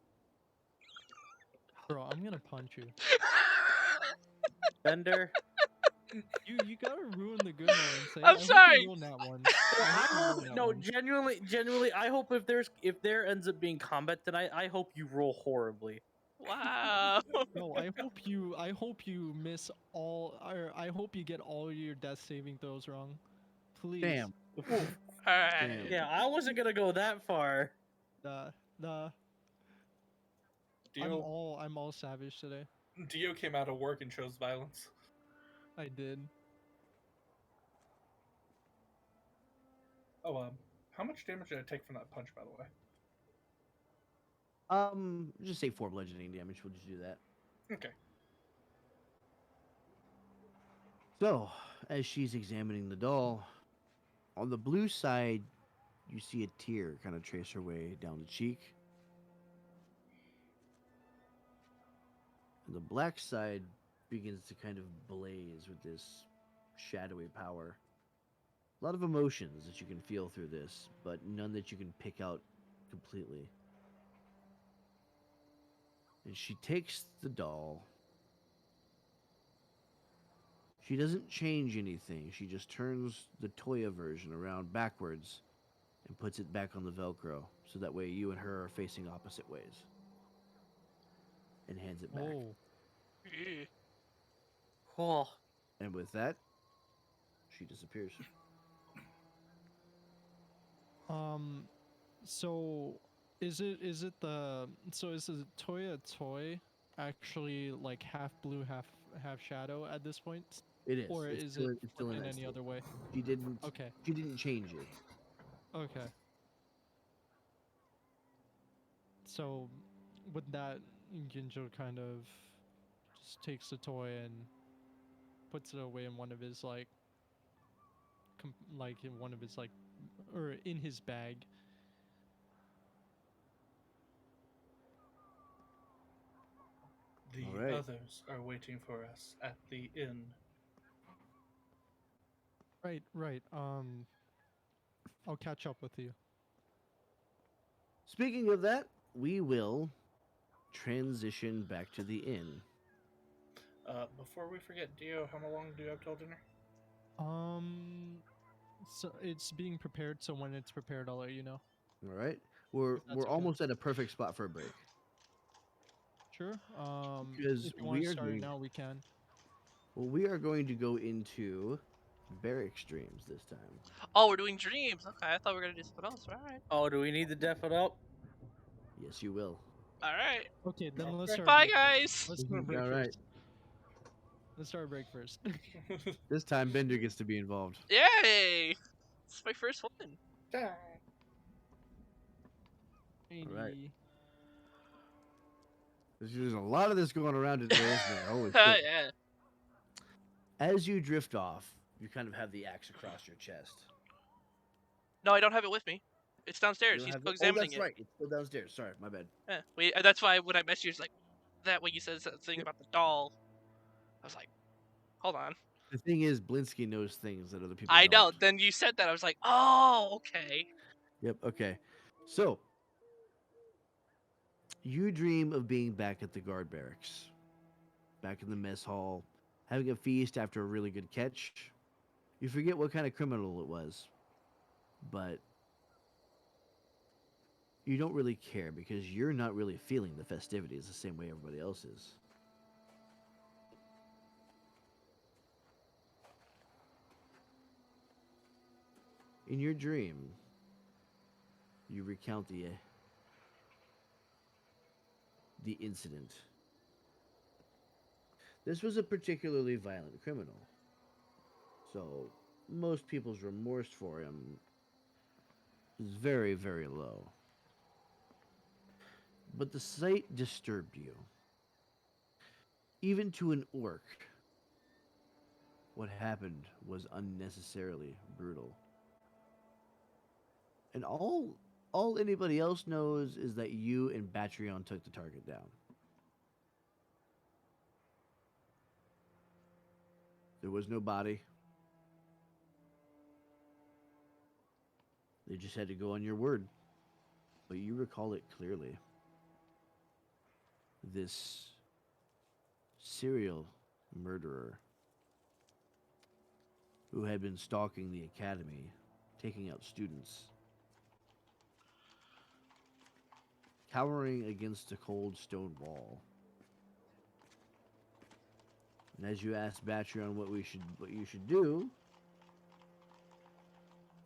Bro, I'm gonna punch you. Bender. You gotta ruin the good moments. Eh? I'm I sorry. Hope you roll that one. I hope, that no, one. genuinely, I hope if there ends up being combat tonight, I hope you roll horribly. Wow. No, I hope you miss all, or I hope you get all your death saving throws wrong. Please. Damn. All right. Damn. Yeah, I wasn't gonna go that far. The I'm Dio, all savage today. Dio came out of work and chose violence. I did. Oh, how much damage did I take from that punch, by the way? Just say 4 bludgeoning damage. We'll just do that. Okay. So, as she's examining the doll, on the blue side, you see a tear kind of trace her way down the cheek. And the black side begins to kind of blaze with this shadowy power. A lot of emotions that you can feel through this, but none that you can pick out completely. And she takes the doll. She doesn't change anything. She just turns the Toya version around backwards and puts it back on the Velcro. So that way you and her are facing opposite ways. And hands it back. Oh, Ew. Oh, And with that, she disappears. so is it the is the Toya toy actually like half blue, half shadow at this point, It is. or It's is still, it it's still in in that any state. other way? She didn't. Okay, She didn't change it. okay. So with that, Ginjo kind of just takes the toy and puts it away in one of his like in one of his like or in his bag. The All right. others are waiting for us at the inn. Right, right. I'll catch up with you. Speaking of that, we will transition back to the inn. Before we forget, Dio, how long do you have till dinner? So it's being prepared. So when it's prepared, I'll let you know. All right. We're If that's we're okay. almost at a perfect spot for a break. Sure. Because If you want we to are start it going. now, we can. Well, we are going to go into barracks dreams this time. Oh, we're doing dreams. Okay, I thought we were gonna do something else. All right. oh, do we need to def it up? Yes, you will. All right. Okay, then let's Okay. start. Bye, break first. guys. Let's start break All right. first. Let's start break first. This time, Bender gets to be involved. Yay! It's my first one. All right. Alrighty. There's a lot of this going around today, isn't there? Holy Oh shit. yeah. As you drift off, you kind of have the axe across your chest. No, I don't have it with me. It's You downstairs. don't He's have still oh, examining that's it. right. It's still downstairs. Sorry, my bad. Yeah. That's why when I messaged you, it's like that when you said something about the doll, I was like, hold on. The thing is, Blinsky knows things that other people I know. don't. Then you said that, I was like, oh, okay. Yep, okay. So, you dream of being back at the guard barracks, back in the mess hall, having a feast after a really good catch. You forget what kind of criminal it was, but you don't really care because you're not really feeling the festivities the same way everybody else is. In your dream, you recount the incident. This was a particularly violent criminal, so most people's remorse for him is very, very low. But the sight disturbed you. Even to an orc, what happened was unnecessarily brutal. And all anybody else knows is that you and Batreon took the target down. There was no body. They just had to go on your word. But you recall it clearly. This serial murderer who had been stalking the academy, taking out students, cowering against a cold stone wall. And as you asked Batreon what you should do,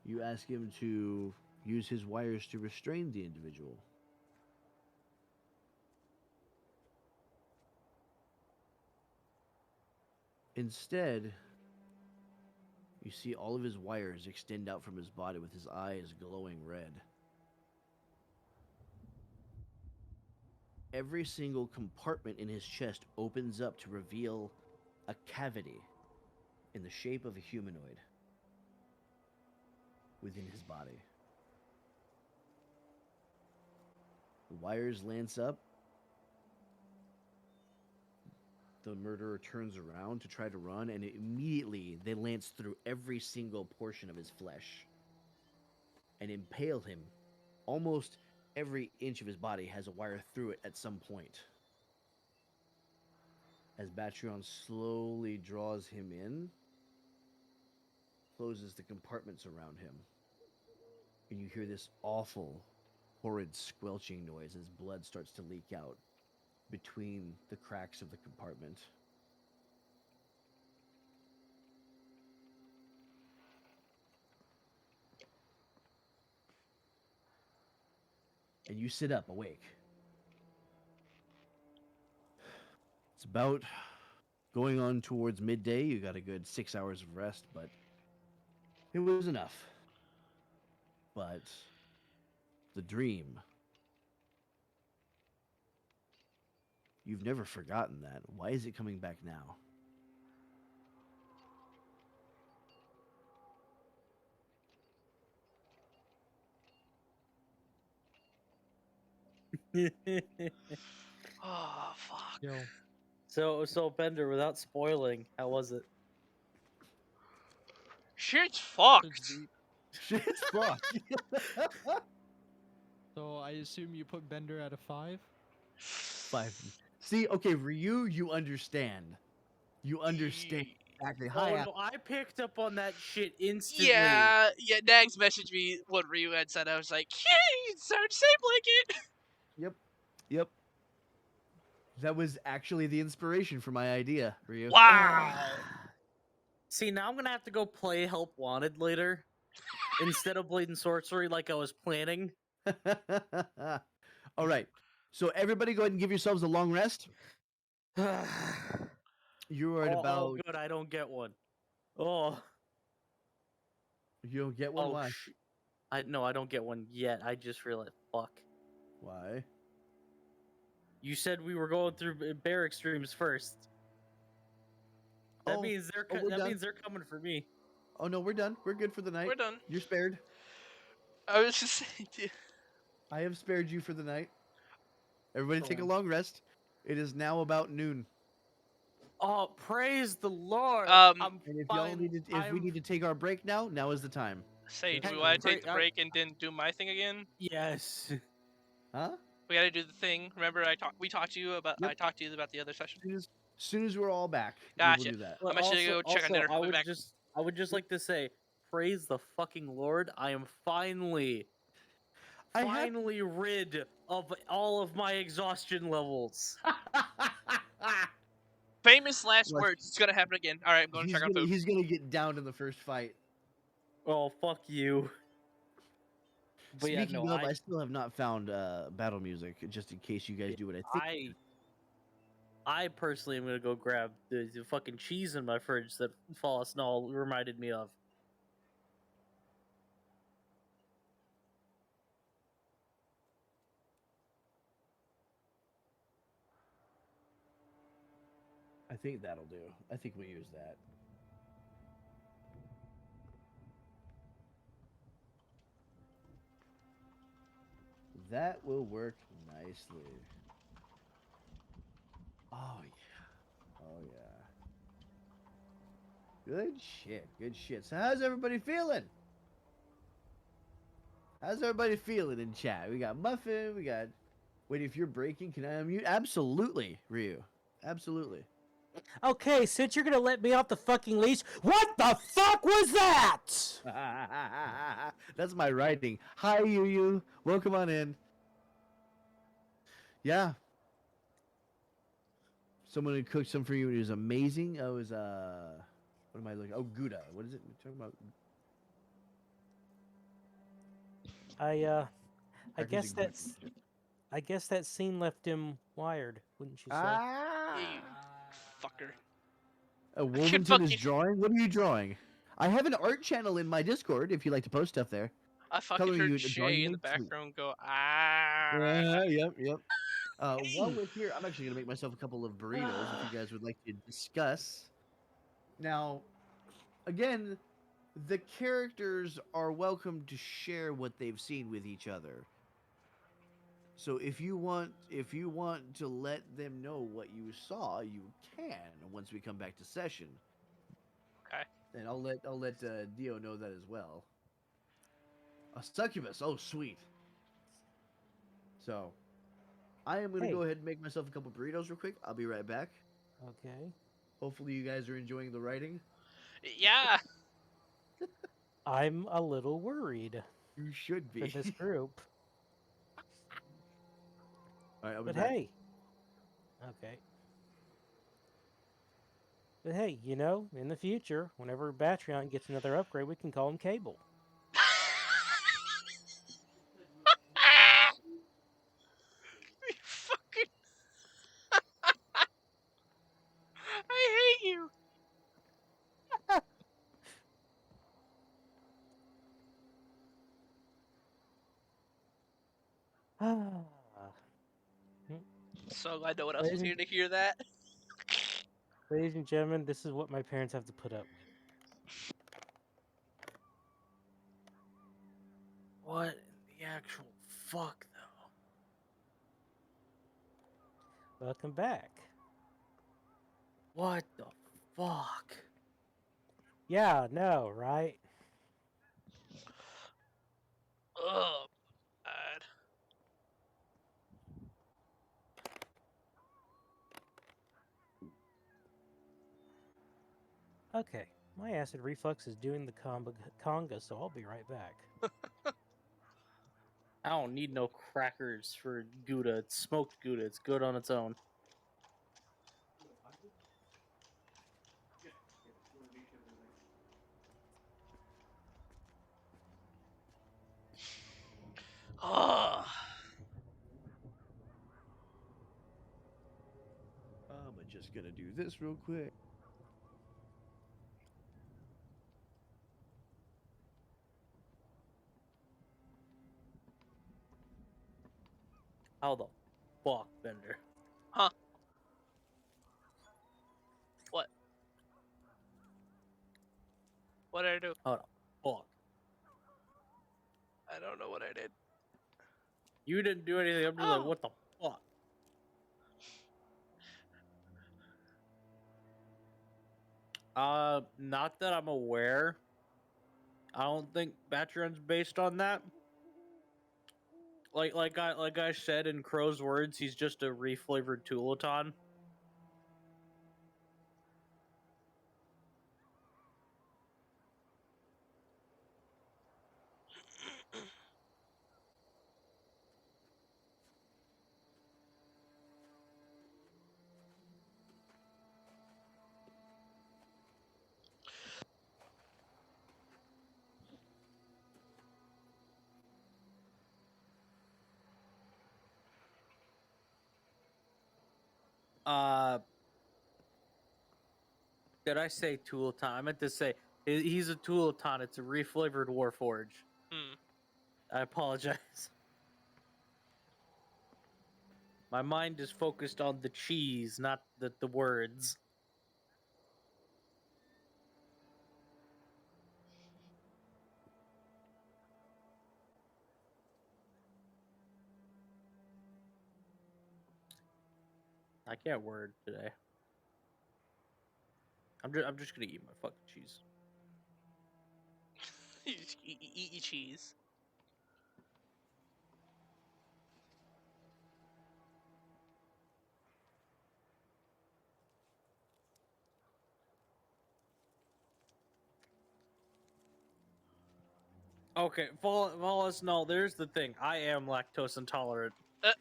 You ask him to use his wires to restrain the individual. Instead, you see all of his wires extend out from his body with his eyes glowing red. Every single compartment in his chest opens up to reveal a cavity in the shape of a humanoid within his body. The wires lance up. The murderer turns around to try to run, and immediately they lance through every single portion of his flesh and impale him. Almost every inch of his body has a wire through it at some point. As Batrion slowly draws him in, closes the compartments around him, and you hear this awful, horrid squelching noise as blood starts to leak out between the cracks of the compartment. And you sit up, awake. It's about going on towards midday. You got a good 6 hours of rest, but it was enough. But the dream, you've never forgotten that. Why is it coming back now? Oh fuck. Yo, So Bender, without spoiling, how was it? Shit's it's fucked. deep. Shit's fucked. So I assume you put Bender at a 5? 5. See, okay, Ryu, you understand. You understand exactly. Oh Hi, no, I picked up on that shit instantly. Yeah, Nags messaged me what Ryu had said. I was like, yeah, it's the same blanket. Yep. Yep. That was actually the inspiration for my idea, Ryu. Wow. See, now I'm gonna have to go play Help Wanted later instead of Blade and Sorcery like I was planning. All right. So everybody go ahead and give yourselves a long rest. You are at about Oh, good, I don't get one. Oh, you don't get one. Why? I don't get one yet. I just realized. Fuck. Why? You said we were going through bear extremes first. That Oh, means oh, we're that done. means they're coming for me. Oh no, we're done. We're good for the night. We're done. You're spared. I was just saying, dude. I have spared you for the night. Everybody take a So- long rest. It is now about noon. Oh, praise the Lord! Um, And if y'all need to, if we need to take our break now, now is the time. Say, do Hey, we want to break- take the break and then do my thing again? Yes. Huh? We got to do the thing. Remember, we talked to you about. Yep. I talked to you about the other session. As soon as we're all back, we Gotcha. will do that. But I'm actually gonna go check on dinner. I I'll be would back. I would just like to say, praise the fucking Lord! I am finally rid of all of my exhaustion levels. Famous last Look, words. It's gonna happen again. All right, I'm going to check on food. He's gonna get down in the first fight. Oh, fuck you. But yeah, Speaking no, of, I still have not found battle music, just in case you guys do what I think. I personally am gonna go grab the fucking cheese in my fridge that Fall of Snow reminded me of. I think that'll do. I think we'll use that. That will work nicely. Oh yeah. Oh yeah. Good shit. Good shit. So how's everybody feeling? How's everybody feeling in chat? We got Muffin. We got. Wait, if you're breaking, can I unmute? Absolutely, Ryu. Absolutely. Okay, since you're gonna let me off the fucking leash, what the fuck was that? That's my writing. Hi, Yu. Welcome on in. Yeah. Someone who cooked some for you. It was amazing. It was what am I looking? Oh, Gouda. What is it? We're talking about I Crackers guess and cookies. that's I guess that scene left him wired, wouldn't you say? Yeah, you Ah! fucker. Wolverton is drawing? What are you drawing? I have an art channel in my Discord if you like to post stuff there. I fucking Coloring heard you a drawing Shay you in the made? Sweet. background go, ah. Yep. While we're here, I'm actually gonna make myself a couple of burritos if you guys would like to discuss. Now, again, the characters are welcome to share what they've seen with each other. So if you want to let them know what you saw, you can once we come back to session. Okay. And I'll let Dio know that as well. A succubus. Oh, sweet. So, I am gonna Hey. go ahead and make myself a couple burritos real quick. I'll be right back. Okay. Hopefully, you guys are enjoying the writing. Yeah. I'm a little worried You should for be. this group. All right, I'll be But back. hey. Okay. But hey, you know, in the future, whenever Batreon gets another upgrade, we can call him Cable. You fucking. I hate you. So glad no one else was Ladies here and, to hear that. ladies and gentlemen, this is what my parents have to put up with. What in the actual fuck, though? Welcome back. What the fuck? Yeah, no, right? Oh, God. Okay, my acid reflux is doing the conga, so I'll be right back. I don't need no crackers for Gouda. It's smoked Gouda. It's good on its own. Oh. I'm just gonna do this real quick. How the fuck, Bender? Huh. What? What did I do? How the fuck? I don't know what I did. You didn't do anything. I'm just Oh. like, what the fuck? Not that I'm aware. I don't think Batron's based on that. Like I said in Crow's words, he's just a reflavored Toulaton. Uh, did I say Toulaton? I meant to say he's a Toulaton. It's a reflavored Warforge. Hmm. I apologize. My mind is focused on the cheese, not the words. I can't word today. I'm just gonna eat my fucking cheese. You just eat your cheese. Okay, follow us. No, there's the thing. I am lactose intolerant. Uh.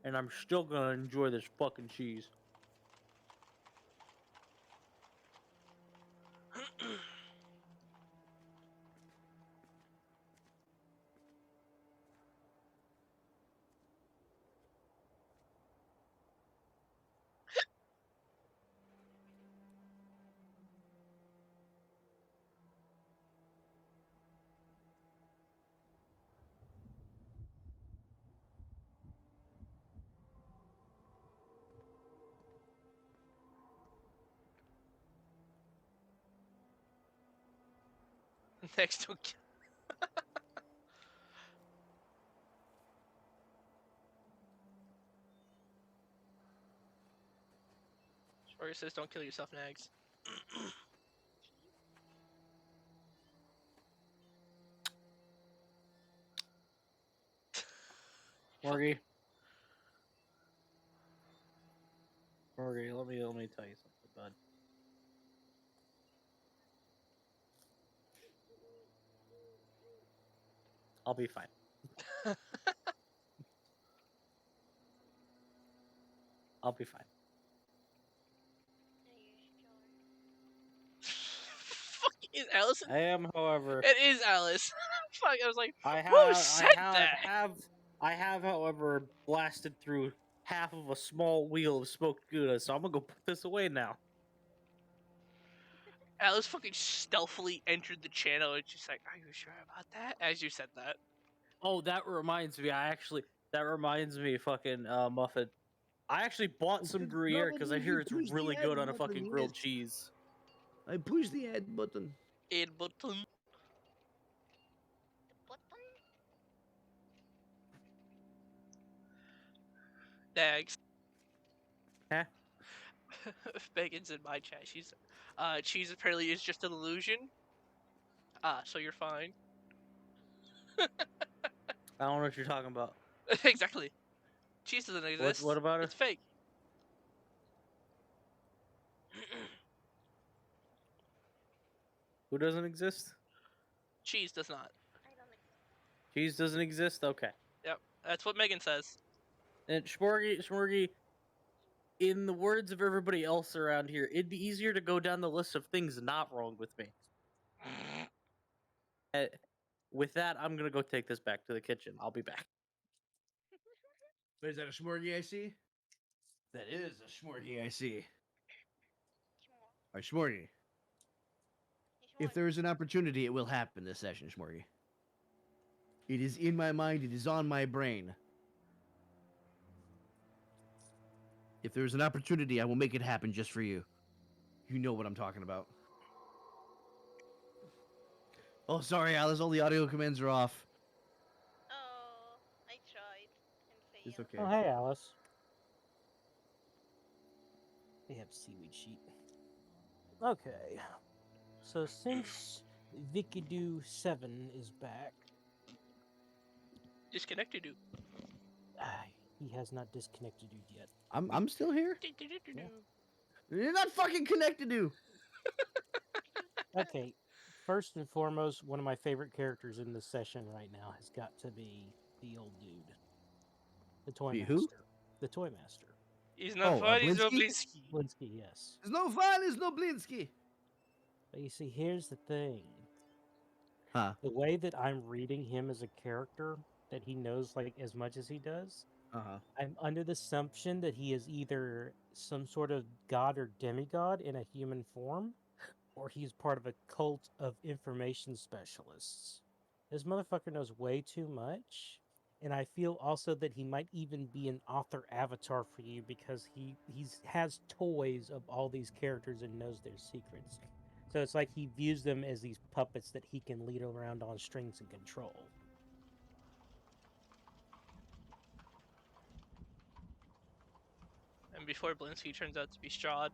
And I'm still gonna enjoy this fucking cheese. Next, don't kill. Or says, "Don't kill yourself, Nags." Morgie. Morgie, let me tell you something, bud. I'll be fine. I'll be fine. Fucking Allison. I am, however, It is Alice. Fuck, I was like, I who have, said that? I have, however, blasted through half of a small wheel of smoked Gouda, so I'm gonna go put this away now. Alice fucking stealthily entered the channel and she's like, "Are you sure about that?" As you said that. Oh, that reminds me. That reminds me, fucking Muffin. I actually bought some Gruyere because I hear it's really good on a fucking grilled cheese. I push the add button. Aid button. Nags. Huh? Megan's in my chat. She's, cheese apparently is just an illusion. So you're fine. I don't know what you're talking about. Exactly. Cheese doesn't exist. What about It's her? fake. Who doesn't exist? Cheese does not. Cheese doesn't exist? Okay. Yep, that's what Megan says. And Shmorgy, in the words of everybody else around here, it'd be easier to go down the list of things not wrong with me. With that, I'm gonna go take this back to the kitchen. I'll be back. Is that a smorgy I see? That is a smorgy I see. All right, smorgy. If there is an opportunity, it will happen this session, smorgy. It is in my mind. It is on my brain. If there's an opportunity, I will make it happen just for you. You know what I'm talking about. Oh, sorry, Alice. All the audio commands are off. Oh, I tried and It's failed. okay. Oh, hey, Alice. We have seaweed sheet. Okay. So since VictorSeven is back, Disconnected you. he has not disconnected you yet. I'm still here. Yeah. You're not fucking connected to. Okay. First and foremost, one of my favorite characters in this session right now has got to be the old dude. The Toy Be Master. who? The Toy Master. He's not Oh, fun, he's Blinsky? Blinsky. Blinsky, yes. There's no fun. There's no Blinsky. But you see, here's the thing. Huh? The way that I'm reading him as a character, that he knows like as much as he does, Uh-huh. I'm under the assumption that he is either some sort of god or demigod in a human form, or he's part of a cult of information specialists. This motherfucker knows way too much, and I feel also that he might even be an author avatar for you because he has toys of all these characters and knows their secrets. So it's like he views them as these puppets that he can lead around on strings and control. And before Blinsky turns out to be Strahd.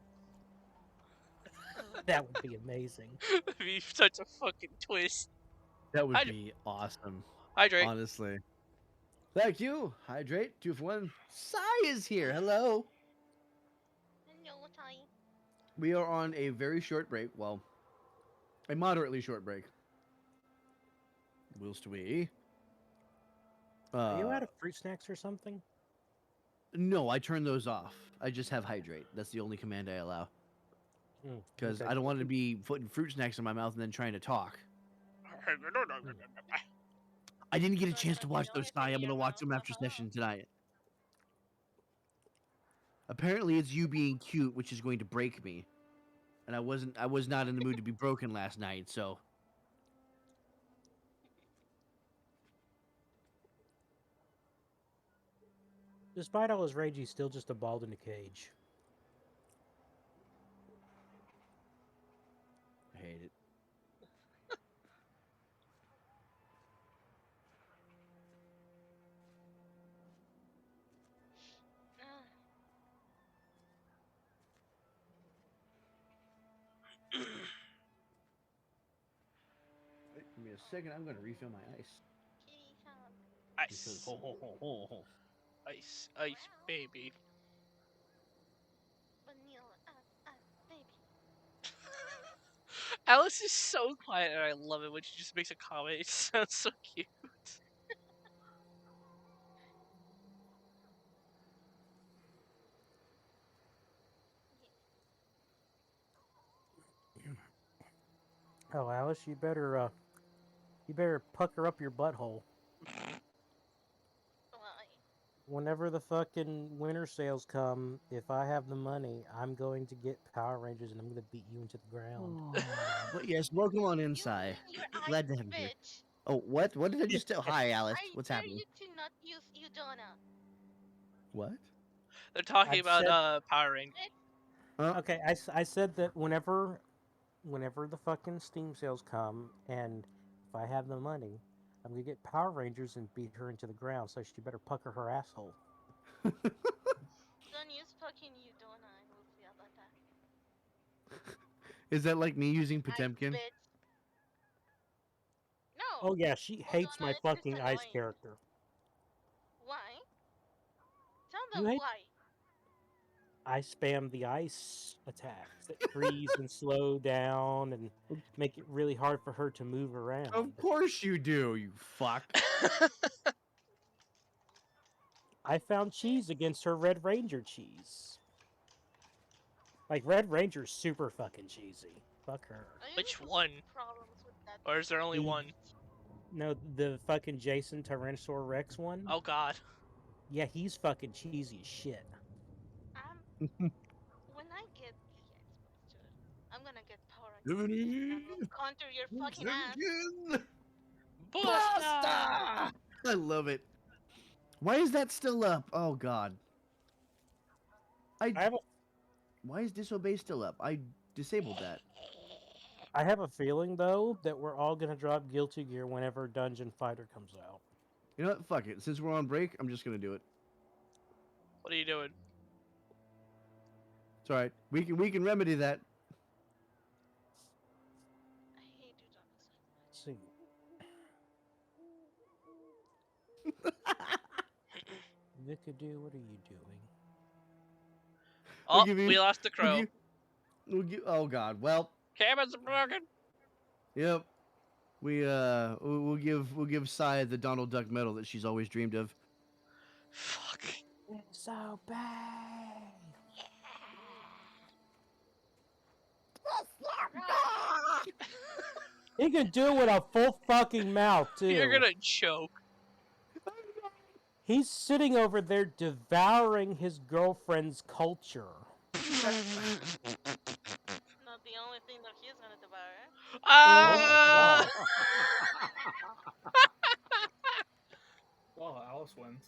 That would be amazing. That'd be such a fucking twist. That would Hyd- be awesome. Hydrate. Honestly. Thank you. Hydrate. 2 for 1. Sai is here. Hello. Hello, Ty. We are on a very short break. Well, a moderately short break. Whilst we. Are you out of fruit snacks or something? No, I turn those off. I just have hydrate. That's the only command I allow. Because Okay. I don't want to be putting fruit snacks in my mouth and then trying to talk. I didn't get a So chance to that watch you those, don't have Sai. it I'm in going to your watch mouth, them after haha. session tonight. Apparently, it's you being cute, which is going to break me. And I was not in the mood to be broken last night, so. Despite all his rage, he's still just a bald in a cage. I hate it. Give me a second. I'm gonna refill my ice. Kitty sound. Ice, ice, baby. Vanilla baby. Alice is so quiet, and I love it when she just makes a comment. It sounds so cute. Oh, Alice, you better pucker up your butthole. Why? Whenever the fucking winter sales come, if I have the money, I'm going to get Power Rangers and I'm going to beat you into the ground. But yes, welcome on You inside. mean your Glad to eyes, have you here. bitch? Oh, what? What did I just tell? Hi, Alice. I What's dare happening? you to not use Udona. What? They're talking I've about said- Power Rangers. Okay, I said that whenever the fucking Steam sales come, and if I have the money, I'm gonna get Power Rangers and beat her into the ground. So she better pucker her asshole. Don't use fucking Udona and we'll see about that. Is that like me using Ice Potemkin? bitch. No. Oh yeah, she hates Udona my is just fucking ice annoying. character. Why? Tell You them hate- why. I spam the ice attacks that freeze and slow down and make it really hard for her to move around. Of course you do, you fuck. I found cheese against her Red Ranger cheese. Like, Red Ranger's super fucking cheesy. Fuck her. I Which usually one? have Problems with that. Or is there only The- one? No, the fucking Jason Tyrannosaur Rex one? Oh God. Yeah, he's fucking cheesy as shit. When I get the Xbox, dude, I'm gonna get Power Rangers and I will counter your fucking ass. Busta! I love it. Why is that still up? Oh God. I have a Why is disobey still up? I disabled that. I have a feeling though that we're all gonna drop Guilty Gear whenever Dungeon Fighter comes out. You know what? Fuck it. Since we're on break, I'm just gonna do it. What are you doing? It's all right. We can remedy that. I hate Udona. Let's see. Vicadu, what are you doing? Oh, give you- we lost the crow. Oh God. Well. Cabin's broken. Yep. We'll give Sai the Donald Duck medal that she's always dreamed of. Fuck. So bad. He can do it with a full fucking mouth too. You're gonna choke. He's sitting over there devouring his girlfriend's culture. Not the only thing that he's gonna devour. Ah! Well, Alice wins.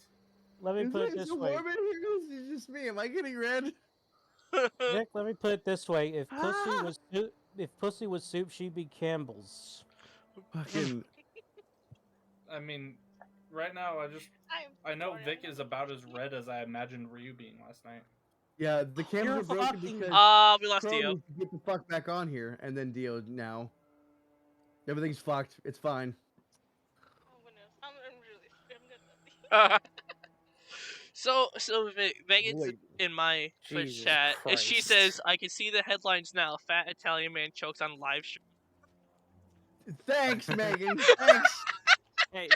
Let me put it this way. Warm in here? It's just me. Am I getting red? Nick, let me put it this way: if pussy was soup, she'd be Campbell's. Fucking. I mean, right now I know Vic is about as red as I imagined Ryu being last night. Yeah, the cameras are You're broken fucking- because We lost Crow Dio. needs to get the fuck back on here, and then Dio now. Everything's fucked. It's fine. Oh goodness, I'm not happy. So Megan's Wait. in my Twitch Jesus chat, and she Christ. says, "I can see the headlines now. Fat Italian man chokes on live stream." Thanks, Megan. Thanks. Hey,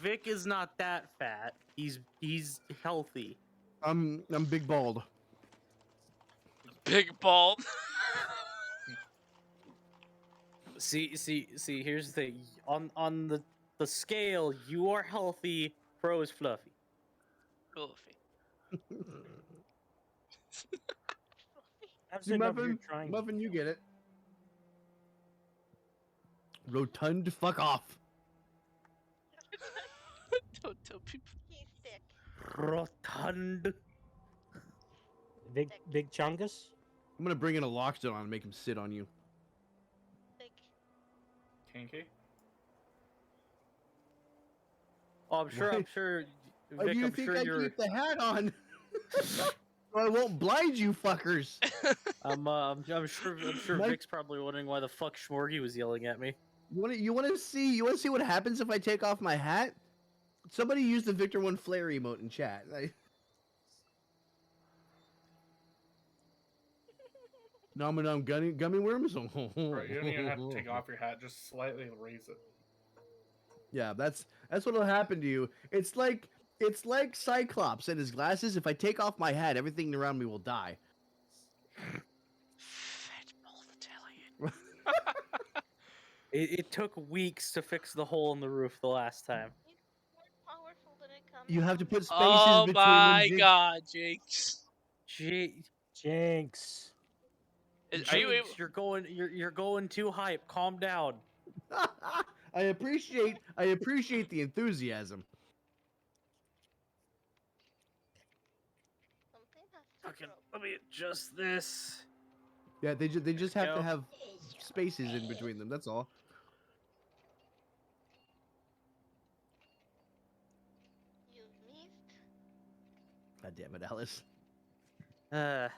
Vic is not that fat. He's healthy. I'm big bald. Big bald. See. Here's the thing. On the scale, you are healthy. Pro is fluffy. Goofy. I'm See, sitting over here Muffin, trying. Muffin, you get it. Rotund, fuck off. Don't tell people. He's thick. Rotund. Big Chungus. I'm gonna bring in a lockstone on and make him sit on you. Thick. Kinky? Oh, I'm Why- sure. Why Vic, do you I'm think sure I you're. keep the hat on? So I won't blind you, fuckers. I'm sure Mike- Vic's probably wondering why the fuck Schmorgy was yelling at me. You want to see what happens if I take off my hat? Somebody use the Victor One flare emote in chat. Nom nom gummy worms. Right, you don't even have to take off your hat; just slightly raise it. Yeah, that's what'll happen to you. It's like Cyclops and his glasses. If I take off my hat, everything around me will die. Fat Italian. It took weeks to fix the hole in the roof the last time. It's more powerful than a comic. You have to put spaces Oh between my them. god, Jinx. Gee, Jinx. Are you able? you're going too hype. Calm down. I appreciate the enthusiasm. Something has to Okay, grow. let me adjust this. Yeah, they just have to go. have spaces in between them. That's all. You missed. God damn it, Alice. But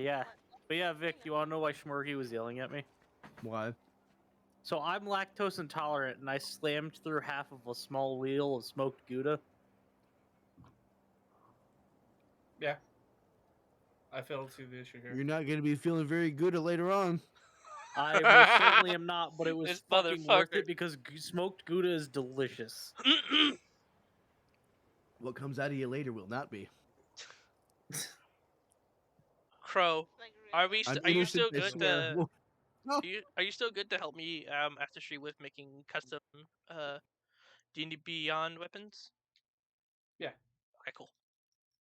yeah, Vic, you wanna know why Schmurgy was yelling at me? Why? So I'm lactose intolerant, and I slammed through half of a small wheel of smoked Gouda. Yeah, I fail to see the issue here. You're not going to be feeling very good later on. I most certainly am not, but it was This fucking worth motherfucker. it because smoked Gouda is delicious. What comes out of you later will not be. Crow, Like are we? I'm Are you innocent, still I good swear. to? Well, no. Are you still good to help me after stream with making custom D&D Beyond weapons? Yeah. Okay, cool.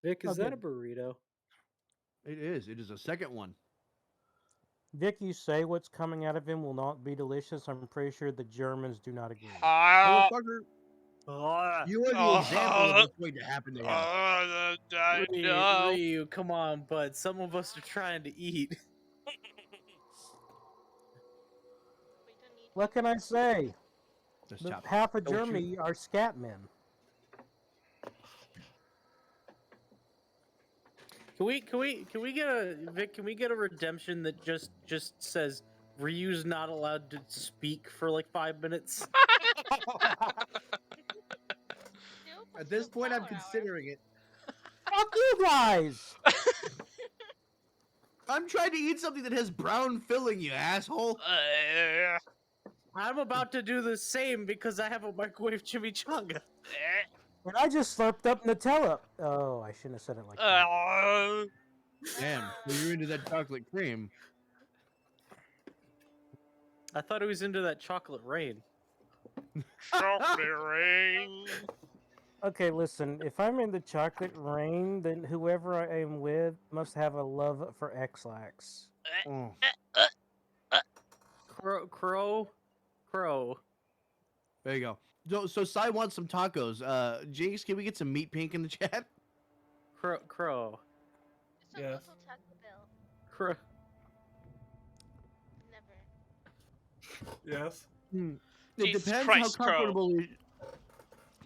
Vic, is Okay. that a burrito? It is. It is a second one. Vic, you say what's coming out of him will not be delicious. I'm pretty sure the Germans do not agree. Motherfucker, Ah, you are the example of what's going to happen to him. No. Ryu, come on, bud. Some of us are trying to eat. we don't need. What can I say? Just The, chop. half of Don't you- Germany are scat men. Can we get a Vic? Can we get a redemption that just says Ryu's not allowed to speak for like 5 minutes? At this point, I'm considering it. Fuck you guys! I'm trying to eat something that has brown filling, you asshole. I'm about to do the same because I have a microwave chimichanga. And I just slurped up Nutella. Oh, I shouldn't have said it like that. Damn, so you're into that chocolate cream. I thought he was into that chocolate rain. Chocolate rain. Okay, listen. If I'm in the chocolate rain, then whoever I am with must have a love for X-Lax. Oh. Crow. There you go. So Sai wants some tacos. Jinx, can we get some meat pink in the chat? Crow. It's a Yes. local Taco Bell. Crow. Never. Yes. It Jesus depends Christ, how Crow. comfortable.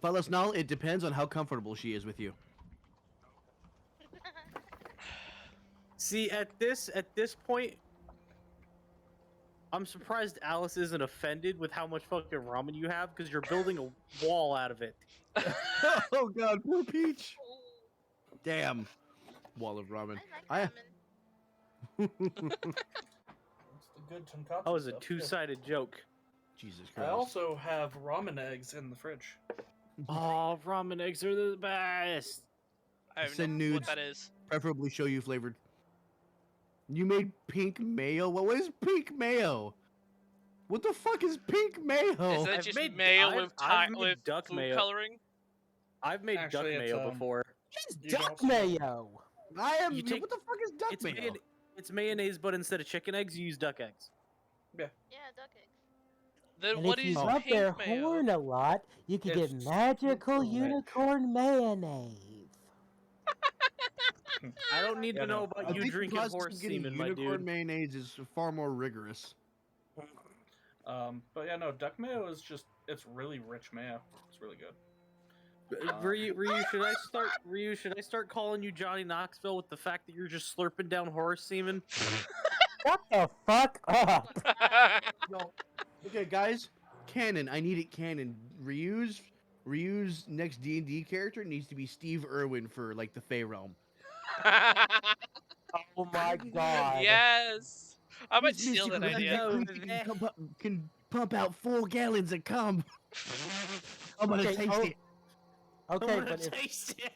Fellas, now it depends on how comfortable she is with you. See, at this point, I'm surprised Alice isn't offended with how much fucking ramen you have because you're building a wall out of it. Oh god, poor Peach. Damn. Wall of ramen. I like ramen. It's the good tonkatsu That was a stuff, too. two-sided joke. Jesus I Christ. also have ramen eggs in the fridge. Oh, ramen eggs are the best. I have Send no clue what nudes. that is. Preferably show you flavored. You made pink mayo? What is pink mayo? What the fuck is pink mayo? Is that I've just made- mayo I've- with I've made with duck food mayo. coloring? I've made Actually, duck it's, mayo before. It's You can duck also- mayo. I am. You take- What the fuck is duck mayo? It's mayonnaise, but instead of chicken eggs, you use duck eggs. Yeah, duck eggs. Then And what if is you Oh. rub pink their mayo? horn a lot, you can get It's magical super rich. unicorn mayonnaise. I don't need Yeah, to know no. about I you think the drinking process horse of getting semen, my unicorn dude. mayonnaise is far more rigorous. But yeah, no, duck mayo is just, it's really rich mayo. It's really good. Ryu, should I start calling you Johnny Knoxville with the fact that you're just slurping down horse semen? Shut the fuck up. No. Okay, guys. Canon. I need it canon. Ryu's next D&D character needs to be Steve Irwin for like the Fey realm. Oh my god. Yes. I might Miss steal that Mystical idea. can pump out 4 gallons of cum. I'm gonna Okay, taste it. Okay, I'm gonna but if, taste it.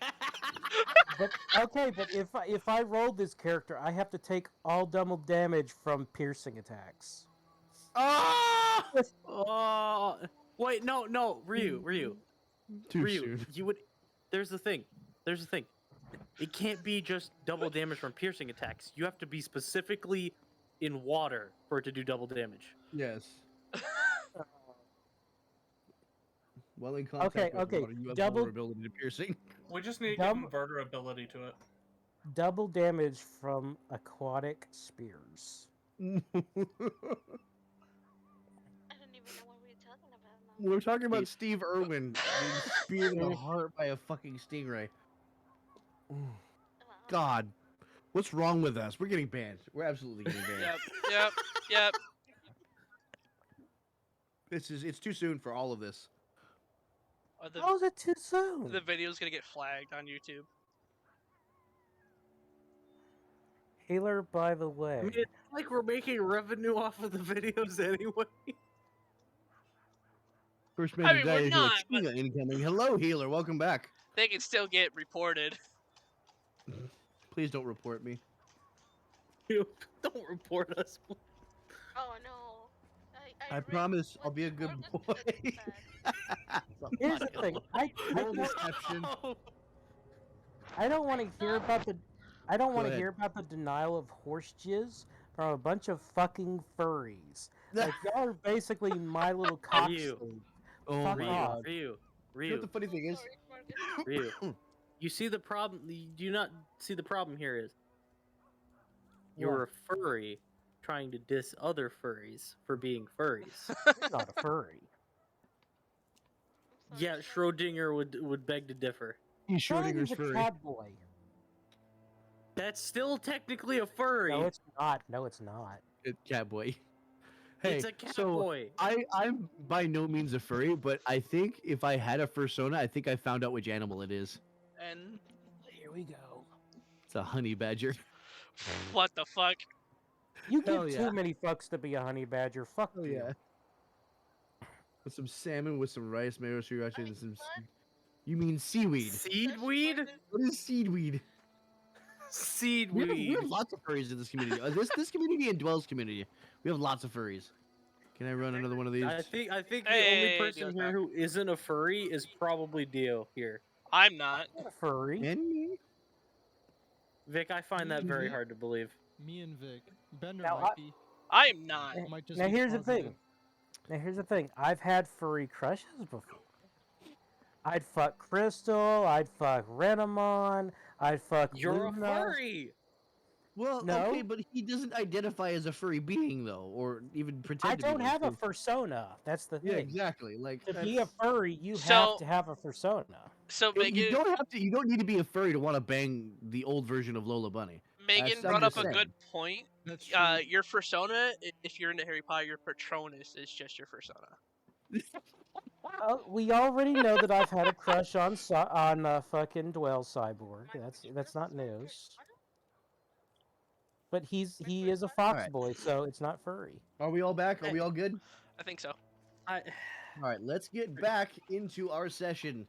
but if I roll this character, I have to take all double damage from piercing attacks. Ah! Oh, wait, no, Ryu, Too soon. you would. There's the thing. It can't be just double damage from piercing attacks. You have to be specifically in water for it to do double damage. Yes. Well, in contact with okay, water, you have double- vulnerability to piercing. We just need to give converter ability to it. Double damage from aquatic spears. I don't even know what we're talking about now. We're talking about Steve Irwin being speared in the heart by a fucking stingray. Wow. God, what's wrong with us? We're getting banned. We're absolutely getting banned. Yep. It's too soon for all of this. How is it too soon? The video's gonna get flagged on YouTube. Healer, by the way. I mean, it's like we're making revenue off of the videos anyway. First I man mean, to we're die is not, like, but- incoming. Hello, healer. Welcome back. They can still get reported. Please don't report me. Don't report us. Oh no. I read promise I'll what be a good Morgan boy. said. Here's the thing. I Roll don't, deception. I don't want to hear about the. I don't want to ahead. hear about the denial of horse jizz from a bunch of fucking furries. Like y'all are basically my little cock You. sleeve. Oh Fuck my off. god. Ryu, You know Ryu, what the funny thing is? Sorry, Morgan. Ryu. You see the problem? You do not see the problem here is you're a furry trying to diss other furries for being furries. You're not a furry. I'm sorry, Yeah, Schrodinger would beg to differ. He's Schrodinger's Schrodinger's a furry. cat boy. That's still technically a furry. No, it's not. No, it's not. Catboy. Hey, It's a cat so boy. I'm by no means a furry, but I think if I had a fursona, I think I found out which animal it is. And Here we go. It's a honey badger. what the fuck? You Hell give yeah. too many fucks to be a honey badger. Fuck Oh you. yeah. With some salmon, with some rice, mayo sriracha, and some. What? You mean seaweed? Seedweed? What is seaweed? We have Seedweed. lots of furries in this community. This community and Dwell's community, we have lots of furries. Can I run another one of these? I think the Hey, only person Dio's here back. who isn't a furry is probably Dio here. I'm not. Not a furry. And me? Vic, I find that very hard to believe. Me and Vic. Bender Now, might be. I'm not. Might just Now be here's the positive. thing. I've had furry crushes before. I'd fuck Crystal. I'd fuck Renamon. I'd fuck You're a Luna. furry. Well, No. okay, but he doesn't identify as a furry being though, or even pretend. I to be don't one, have a so- persona. That's the Yeah, thing. exactly. Like To be a that's- furry, you So- have to have a persona. So you Megan, don't have to. You don't need to be a furry to want to bang the old version of Lola Bunny. Megan I'm brought up just a good saying. point. That's true. Your persona, if you're into Harry Potter, your Patronus is just your persona. We already know that I've had a crush on fucking Dwell Cyborg. That's not news. But he is a fox Alright. boy, so it's not furry. Are we all back? Are we all good? I think so. I, All right, let's get back into our session.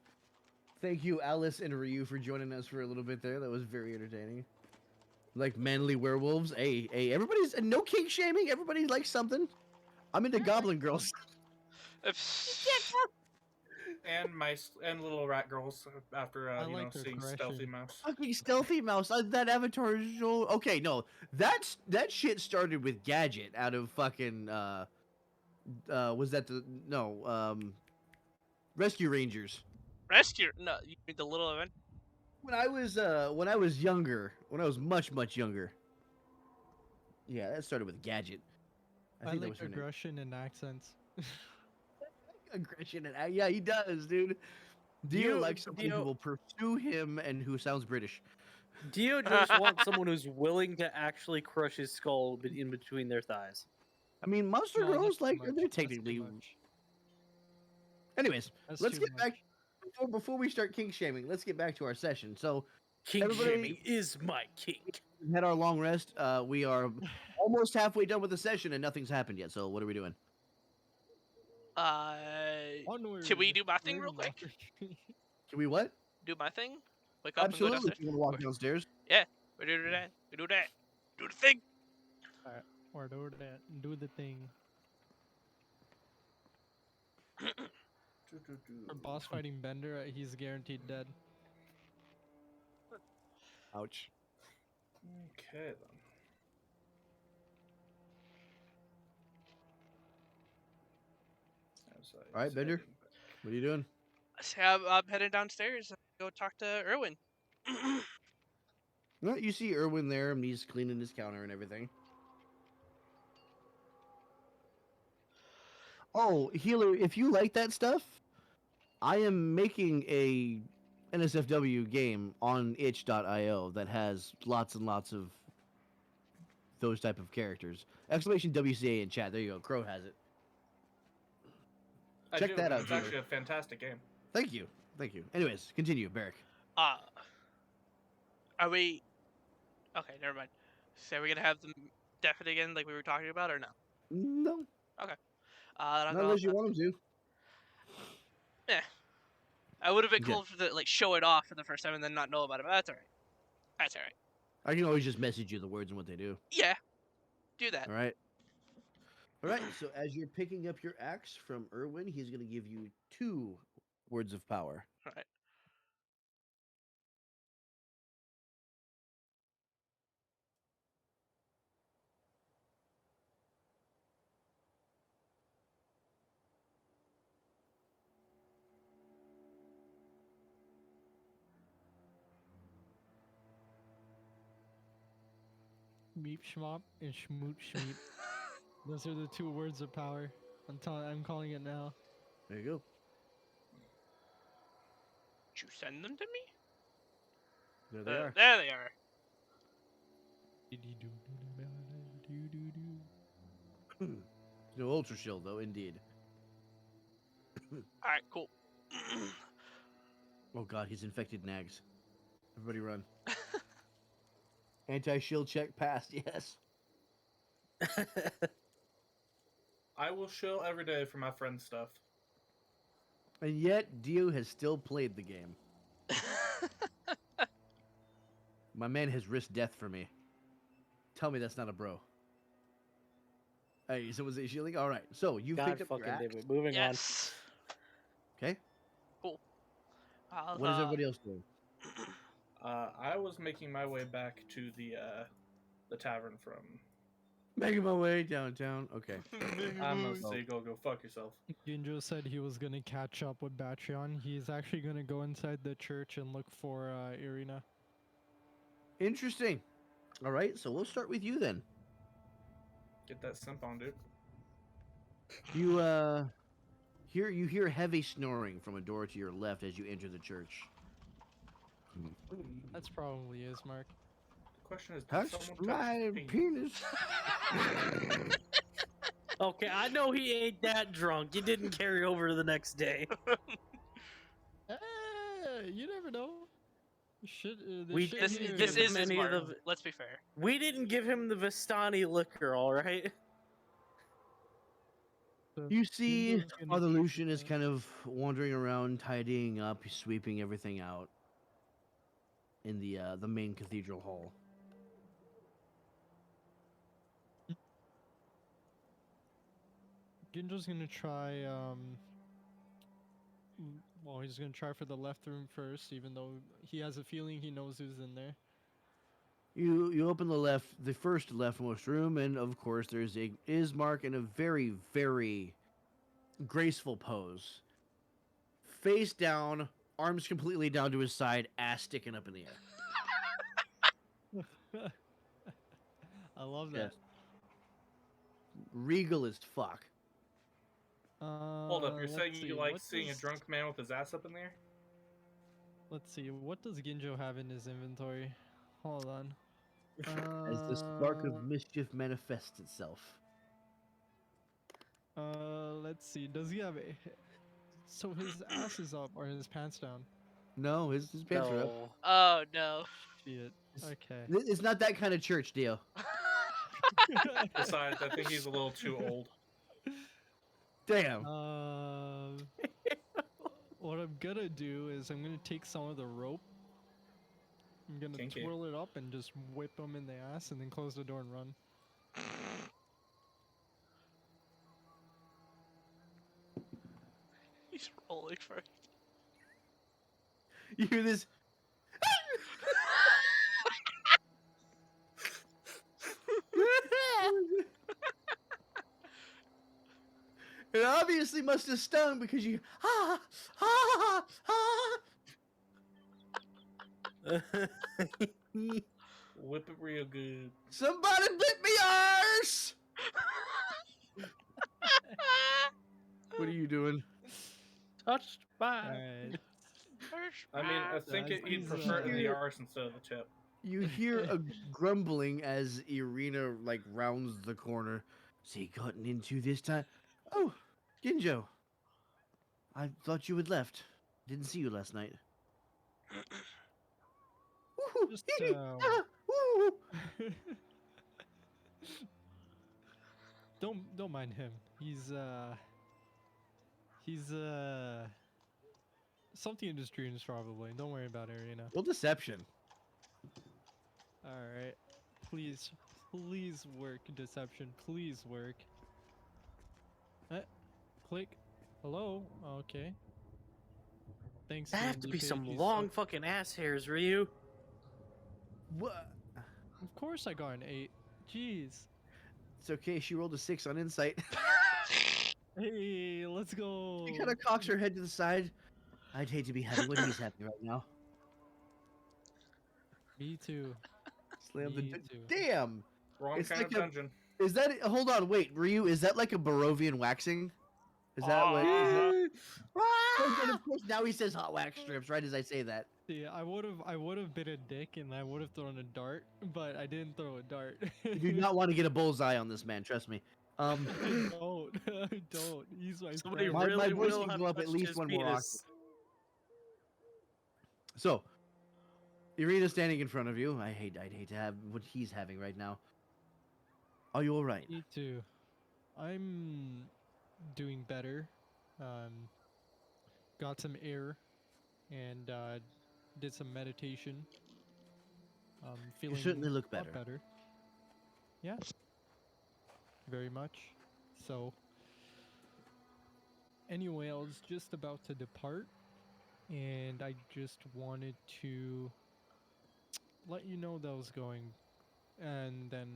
Thank you, Alice and Ryu, for joining us for a little bit there. That was very entertaining. Like manly werewolves. Hey, everybody's no kink shaming. Everybody likes something. I'm into goblin girls. And mice and little rat girls after I you know like their seeing stealthy aggression. mouse. Fucking stealthy mouse. That avatar is so okay. No, that shit started with Gadget out of fucking was that Rescue Rangers. Rescue? No, you mean the little event? When I was younger, when I was much younger. Yeah, that started with Gadget. I think that like was her name. aggression and accents. Aggression and yeah, he does, dude. Dio Dio- likes somebody who Dio- will pursue him and who sounds British. Dio just wants someone who's willing to actually crush his skull in between their thighs. I mean, monster No, that's girls too like much. they're That's too technically. much. Anyways, That's let's too get back much. before we start kink shaming. Let's get back to our session. So Kink Everybody- shaming is my kink. we had our long rest. We are almost halfway done with the session, and nothing's happened yet. So what are we doing? Onward. Can we do my thing real quick? Can we what? Do my thing? Wake up and Absolutely. go downstairs? You want to walk downstairs? Yeah, we do that. We do that. Do the thing. Or do that. Do the thing. For boss fighting Bender, he's guaranteed dead. Ouch. Okay then. As I All right, Bender. said, What are you doing? So I'm heading downstairs. Go talk to Erwin. Well, you see Erwin there, and he's cleaning his counter and everything. Oh, healer, if you like that stuff, I am making a NSFW game on itch.io that has lots and lots of those type of characters. Exclamation WCA in chat. There you go. Crow has it. I Check do, that and out, It's Taylor. actually a fantastic game. Thank you. Thank you. Anyways, continue, Barrick. Are we? Okay, never mind. So are we gonna have them deaf it again, like we were talking about, or no? No, Then I'll not go unless you up want them to. Yeah. I would have been Okay. cool to like show it off for the first time and then not know about it, but that's alright. That's alright. I can always just message you the words and what they do. Yeah. Do that. All right. All right. So as you're picking up your axe from Erwin, he's going to give you 2 words of power. Alright. Meep schmop and schmoot schmeep. Those are the 2 words of power. I'm calling it now. There you go. Did you send them to me? There they are. There they are. No ultra shield though, indeed. Alright, cool. Oh god, he's infected nags. Everybody run. Anti-shield check passed, yes. I will shill every day for my friend's stuff. And yet, Dio has still played the game. My man has risked death for me. Tell me that's not a bro. Hey, so was it shielding? Alright, so you God picked up fucking your axe. damn it. Moving Yes. Okay. I'll, What is everybody else doing? I was making my way back to the tavern from. Making my way downtown. Okay. I'm a Oh. seagull. Go fuck yourself. Ginjo said he was gonna catch up with Batreon. He's actually gonna go inside the church and look for Irina. Interesting. Alright, so we'll start with you then. Get that simp on, dude. You hear heavy snoring from a door to your left as you enter the church. That's probably his mark. The question is, did Touch someone my touch penis. Okay, I know he ain't that drunk. He didn't carry over to the next day. You never know. Shit, We shit This here this give is him his any of mark. the- Let's be fair. We didn't give him the Vistani liquor, all right? You see, Ginjo's gonna Father keep Lucian is that. kind of wandering around, tidying up, sweeping everything out in the main cathedral hall. Ginjo's gonna try. Well, he's gonna try for the left room first, even though he has a feeling he knows who's in there. You open the first leftmost room, and of course there's a Ismark in a very, very graceful pose, face down, arms completely down to his side, ass sticking up in the air. I love Yes. that. Regal as fuck. Hold up, you're Let's saying see, you like what seeing a does- drunk man with his ass up in there? Let's see, what does Ginjo have in his inventory? Hold on. as the spark of mischief manifests itself. Let's see. Does he have a? So his ass is up or his pants down? No, his pants are up. No. Oh no. Shit. Okay. It's not that kind of church, Dio. Besides, I think he's a little too old. Damn. What I'm gonna do is I'm gonna take some of the rope. I'm gonna Kinky. twirl it up and just whip him in the ass and then close the door and run. He's rolling for it. You hear this? It obviously must have stung because you Whip it real good. Somebody bit me arse! What are you doing? Touched by. Alright. I mean, I think That's he'd his, prefer it in the uh, arse instead of the tip. You hear a grumbling as Irina like rounds the corner. So you gotten into this time? Oh, Ginjo. I thought you had left. Didn't see you last night. Woohoo! Just, Ah, woo! don't mind him. He's something in his dreams probably. Don't worry about it, Arena. Well, deception. Alright. Please work, deception. Please work. Click. Hello? Okay. Thanks. That have to D&D be page, some you long suck. fucking ass hairs, Ryu. What? Of course I got an 8. Jeez. It's okay. She rolled a 6 on insight. Hey, let's go. She kind of cocks her head to the side. I'd hate to be having what he's having right now. Me too. Slam the. Me too. Damn. Wrong It's kind like of a- dungeon. Is that? Hold on. Wait, Ryu. Is that like a Barovian waxing? Is that what? Is that, and of course, now he says hot wax strips. Right as I say that. See, I would have been a dick and I would have thrown a dart, but I didn't throw a dart. You do not want to get a bullseye on this man. Trust me. I don't. I don't. He's my Somebody friend. My really voice will can have go up at touched least his one more penis. So, Irina's standing in front of you. I'd hate to have what he's having right now. Are you all right? Me too. I'm doing better. Got some air and did some meditation. Feeling certainly look a lot better. better. Yeah. Very much. So anyway, I was just about to depart and I just wanted to let you know that I was going and then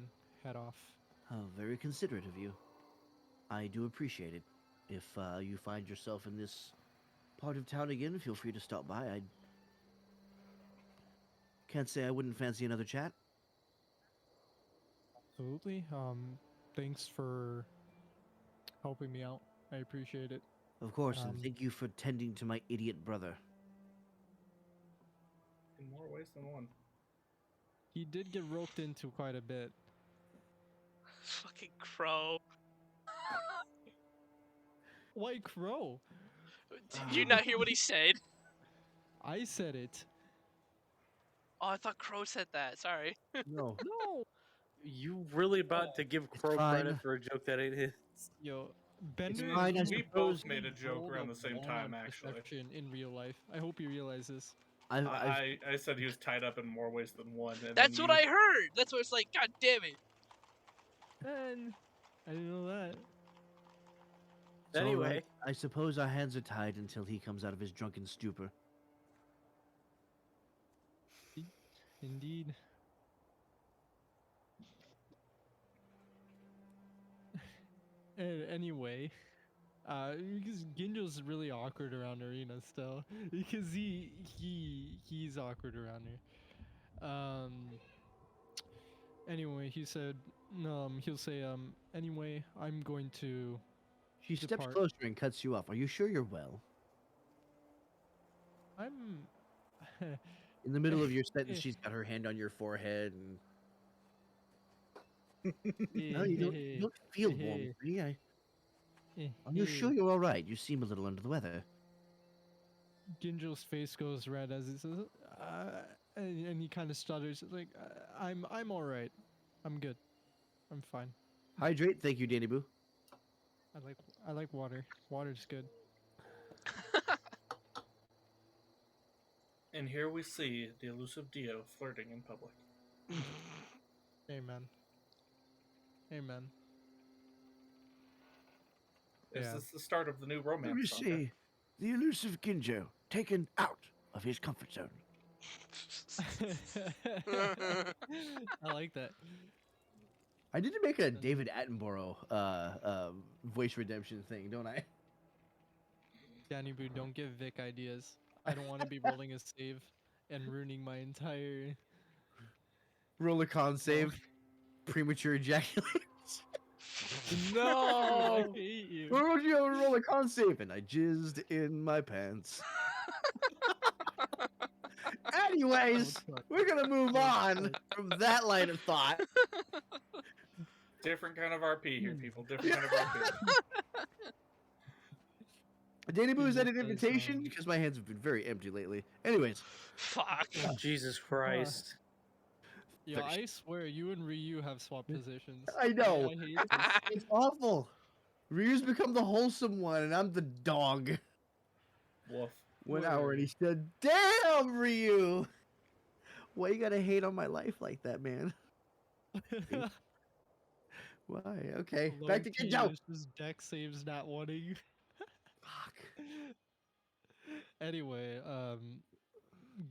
head off. Oh, very considerate of you. I do appreciate it. If you find yourself in this part of town again, feel free to stop by. I can't say I wouldn't fancy another chat. Absolutely. Thanks for helping me out. I appreciate it. Of course, and Um, thank you for tending to my idiot brother. In more ways than one. He did get roped into quite a bit. Fucking crow. White Crow. Did you not hear what he said? I said it. Oh, I thought Crow said that. Sorry. No. No. You really about to give It's Crow fine. credit for a joke that ain't his? Yo, Bender. Mm, fine, I we suppose- both made a joke rolled around a the same one time, on actually. perception in real life. I hope you realize this. I've I said he was tied up in more ways than one. And That's then what you- I heard. That's what it's like. God damn it. And I didn't know that. it's all Anyway. right. I suppose our hands are tied until he comes out of his drunken stupor. Indeed. Anyway, because Ginjo's really awkward around Arena still, because he's awkward around her. Anyway, he said, he'll say, anyway, I'm going to. She steps Depart. closer and cuts you off. Are you sure you're well? I'm. In the middle of your sentence, she's got her hand on your forehead, and no, you don't feel warm. I'm sure you're all right. You seem a little under the weather. Ginjo's face goes red as he says, and he kind of stutters. It's like, I'm all right. I'm good. I'm fine. Hydrate, thank you, Danny Boo. I like water. Water's good. And here we see the elusive Dio flirting in public. Amen. Amen. Is Yeah. this the start of the new romance? Let me saga? see. The elusive Ginjo taken out of his comfort zone. I like that. I need to make a David Attenborough voice redemption thing, don't I? Danny Boo, don't give Vic ideas. I don't want to be rolling a save and ruining my entire. Roll a con save. Premature ejaculate. I hate you. Why would you ever roll a con save? And I jizzed in my pants. Anyways, we're gonna move on from that line of thought. Different kind of RP here, people. Different kind of RP. Danny Boo, is that an Jesus, invitation? Because my hands have been very empty lately. Anyways, Fuck. Jesus Christ. Yo, I swear you and Ryu have swapped positions. I know. I hate this. It's awful. Ryu's become the wholesome one, and I'm the dog. Woof. 1 hour, and he said, "Damn, Ryu! Why you gotta hate on my life like that, man? Why? Okay, back to Low-key, Ginjo. it's just deck saves not wanting. Fuck. Anyway,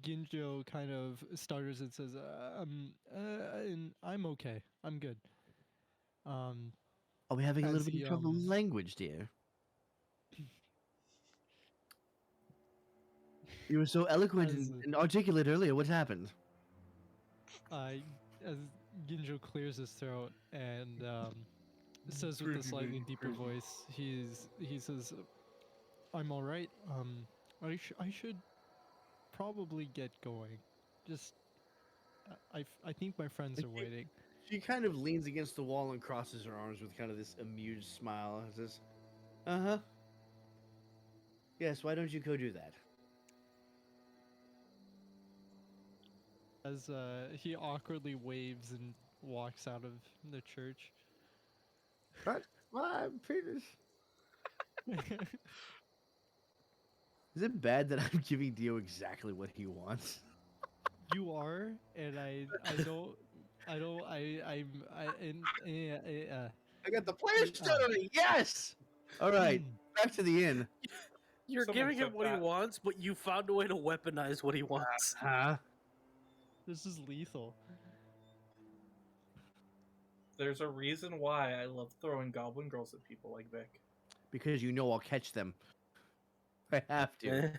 Ginjo kind of stutters and says, I'm okay. I'm good. Are we having a As little bit he, of trouble with language, dear? You were so eloquent As- and articulate earlier. What happened? As Ginjo clears his throat and says with a slightly deeper voice, he says, "I'm all right. I should probably get going. Just, I think my friends are waiting." She kind of leans against the wall and crosses her arms with kind of this amused smile and says, "Uh-huh. Yes, why don't you go do that?" As he awkwardly waves and walks out of the church. What? Why, penis? Is it bad that I'm giving Dio exactly what he wants? You are, and I I got the player stuttering. Yes. All right, back to the inn. You're Someone giving him clip what he that. wants, but you found a way to weaponize what he wants. Huh? This is lethal. There's a reason why I love throwing goblin girls at people like Vic. Because you know I'll catch them. I have to. Eh.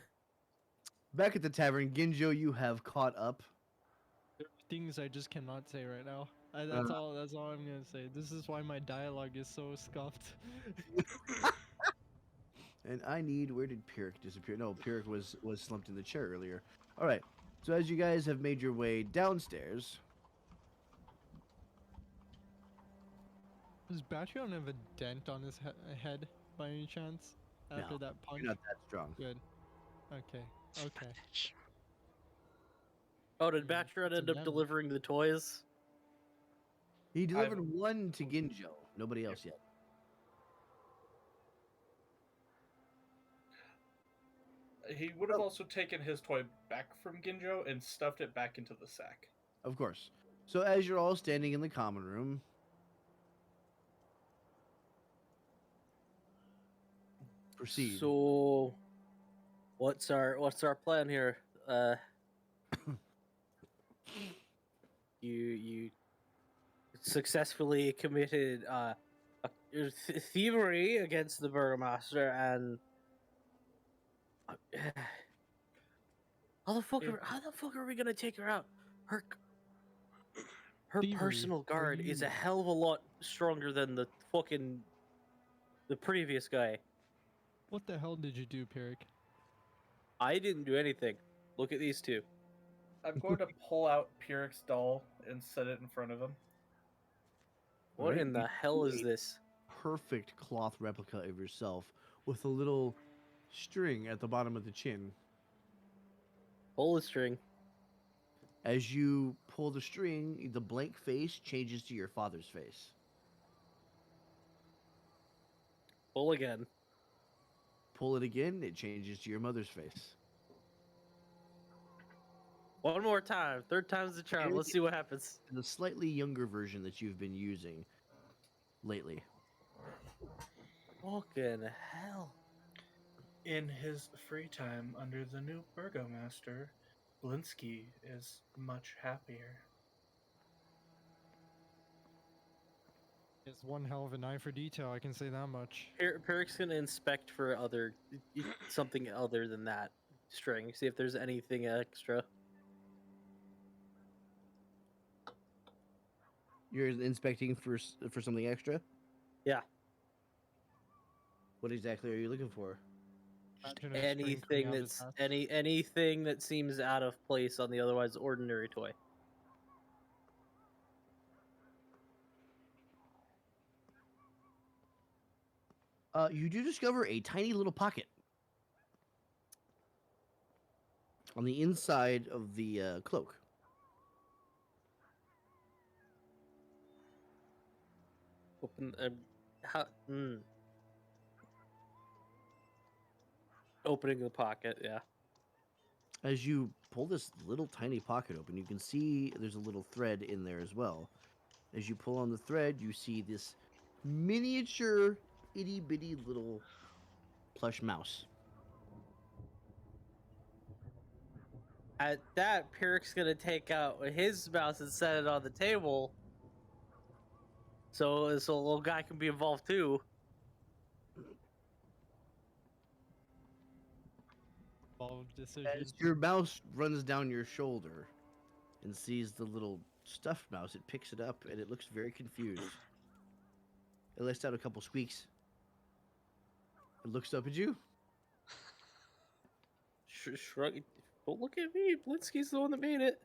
Back at the tavern, Ginjo, you have caught up. There are things I just cannot say right now. That's all. That's all I'm gonna say. This is why my dialogue is so scuffed. And I need, where did Pyrrhic disappear? No, Pyrrhic was slumped in the chair earlier. All right. So as you guys have made your way downstairs, Does Batreon have a dent on his head by any chance after No, that punch? you're not that strong. Good. Okay. Okay. Oh, did Yeah, Batron it's end a up damage. delivering the toys? He delivered one to Ginjo. Nobody else yet. He would have also taken his toy back from Ginjo and stuffed it back into the sack. Of course. So as you're all standing in the common room, proceed. So, what's our plan here? You successfully committed thievery against the burgomaster, and how the fuck are we gonna take her out? Her Thievery, personal what guard do you is a mean? hell of a lot stronger than the previous guy. What the hell did you do, Pyrrhic? I didn't do anything. Look at these two. I'm going to pull out Pyrrhic's doll and set it in front of him. What Alright, in the you hell see is a this? perfect cloth replica of yourself with a little string at the bottom of the chin. Pull the string. As you pull the string, the blank face changes to your father's face. Pull again. Pull it again, it changes to your mother's face. One more time. Third time's the charm. And Let's see what happens. the slightly younger version that you've been using lately. Fucking hell. In his free time under the new burgomaster, Blinsky is much happier. It's one hell of an eye for detail. I can say that much. Peric's gonna inspect for something other than that string. See if there's anything extra. You're inspecting for something extra? Yeah. What exactly are you looking for? Imagine a string coming Anything out of that's that. anything that seems out of place on the otherwise ordinary toy. You do discover a tiny little pocket on the inside of the cloak. Open. How? Opening the pocket. Yeah. As you pull this little tiny pocket open, you can see there's a little thread in there as well. As you pull on the thread, you see this miniature, itty bitty little plush mouse. At that, Peric's gonna take out his mouse and set it on the table, so a little guy can be involved too. Involved decision. As your mouse runs down your shoulder and sees the little stuffed mouse, it picks it up and it looks very confused. It lets out a couple squeaks. It looks up at you. Shrug. Don't look at me. Blinsky's the one that made it.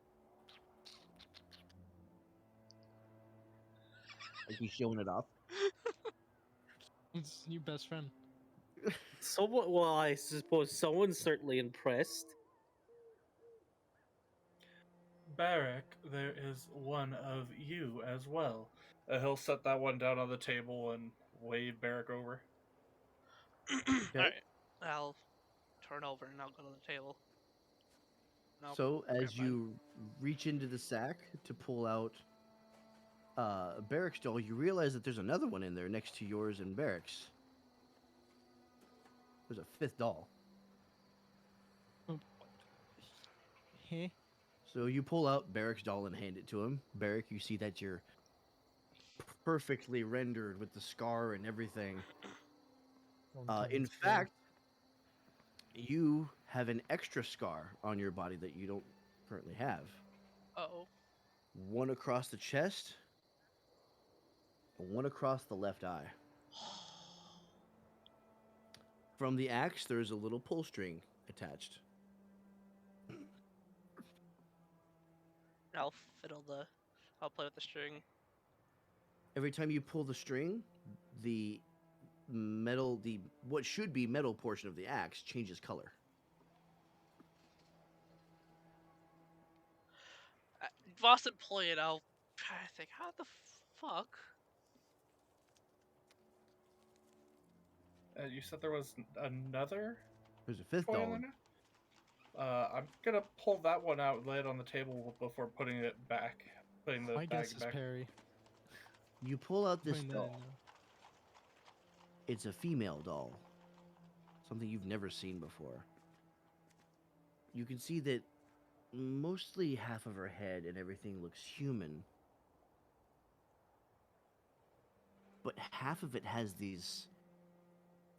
Like he's showing it off. It's your best friend. Someone. Well, I suppose someone's certainly impressed. Barrack, there is one of you as well. He'll set that one down on the table and wave Barrack over. Alright. I'll turn over and I'll go to the table. And I'll So grab as mine. you reach into the sack to pull out Barrack's doll, you realize that there's another one in there next to yours and Barrack's. There's a fifth doll. Huh? So you pull out Barrack's doll and hand it to him. Barrack, you see that you're perfectly rendered with the scar and everything. In fact, you have an extra scar on your body that you don't currently have. Uh-oh. One across the chest, and one across the left eye. From the axe, there's a little pull string attached. I'll I'll play with the string. Every time you pull the string, the what should be metal portion of the axe changes color. Boston play it, I'll try to think, how the fuck? You said there was another There's a fifth toy in doll. there now? I'm gonna pull that one out and lay it on the table before putting it back. Putting the My bag guess is back. Perry. You pull out this Putting that in doll. there. It's a female doll. Something you've never seen before. You can see that mostly half of her head and everything looks human. But half of it has these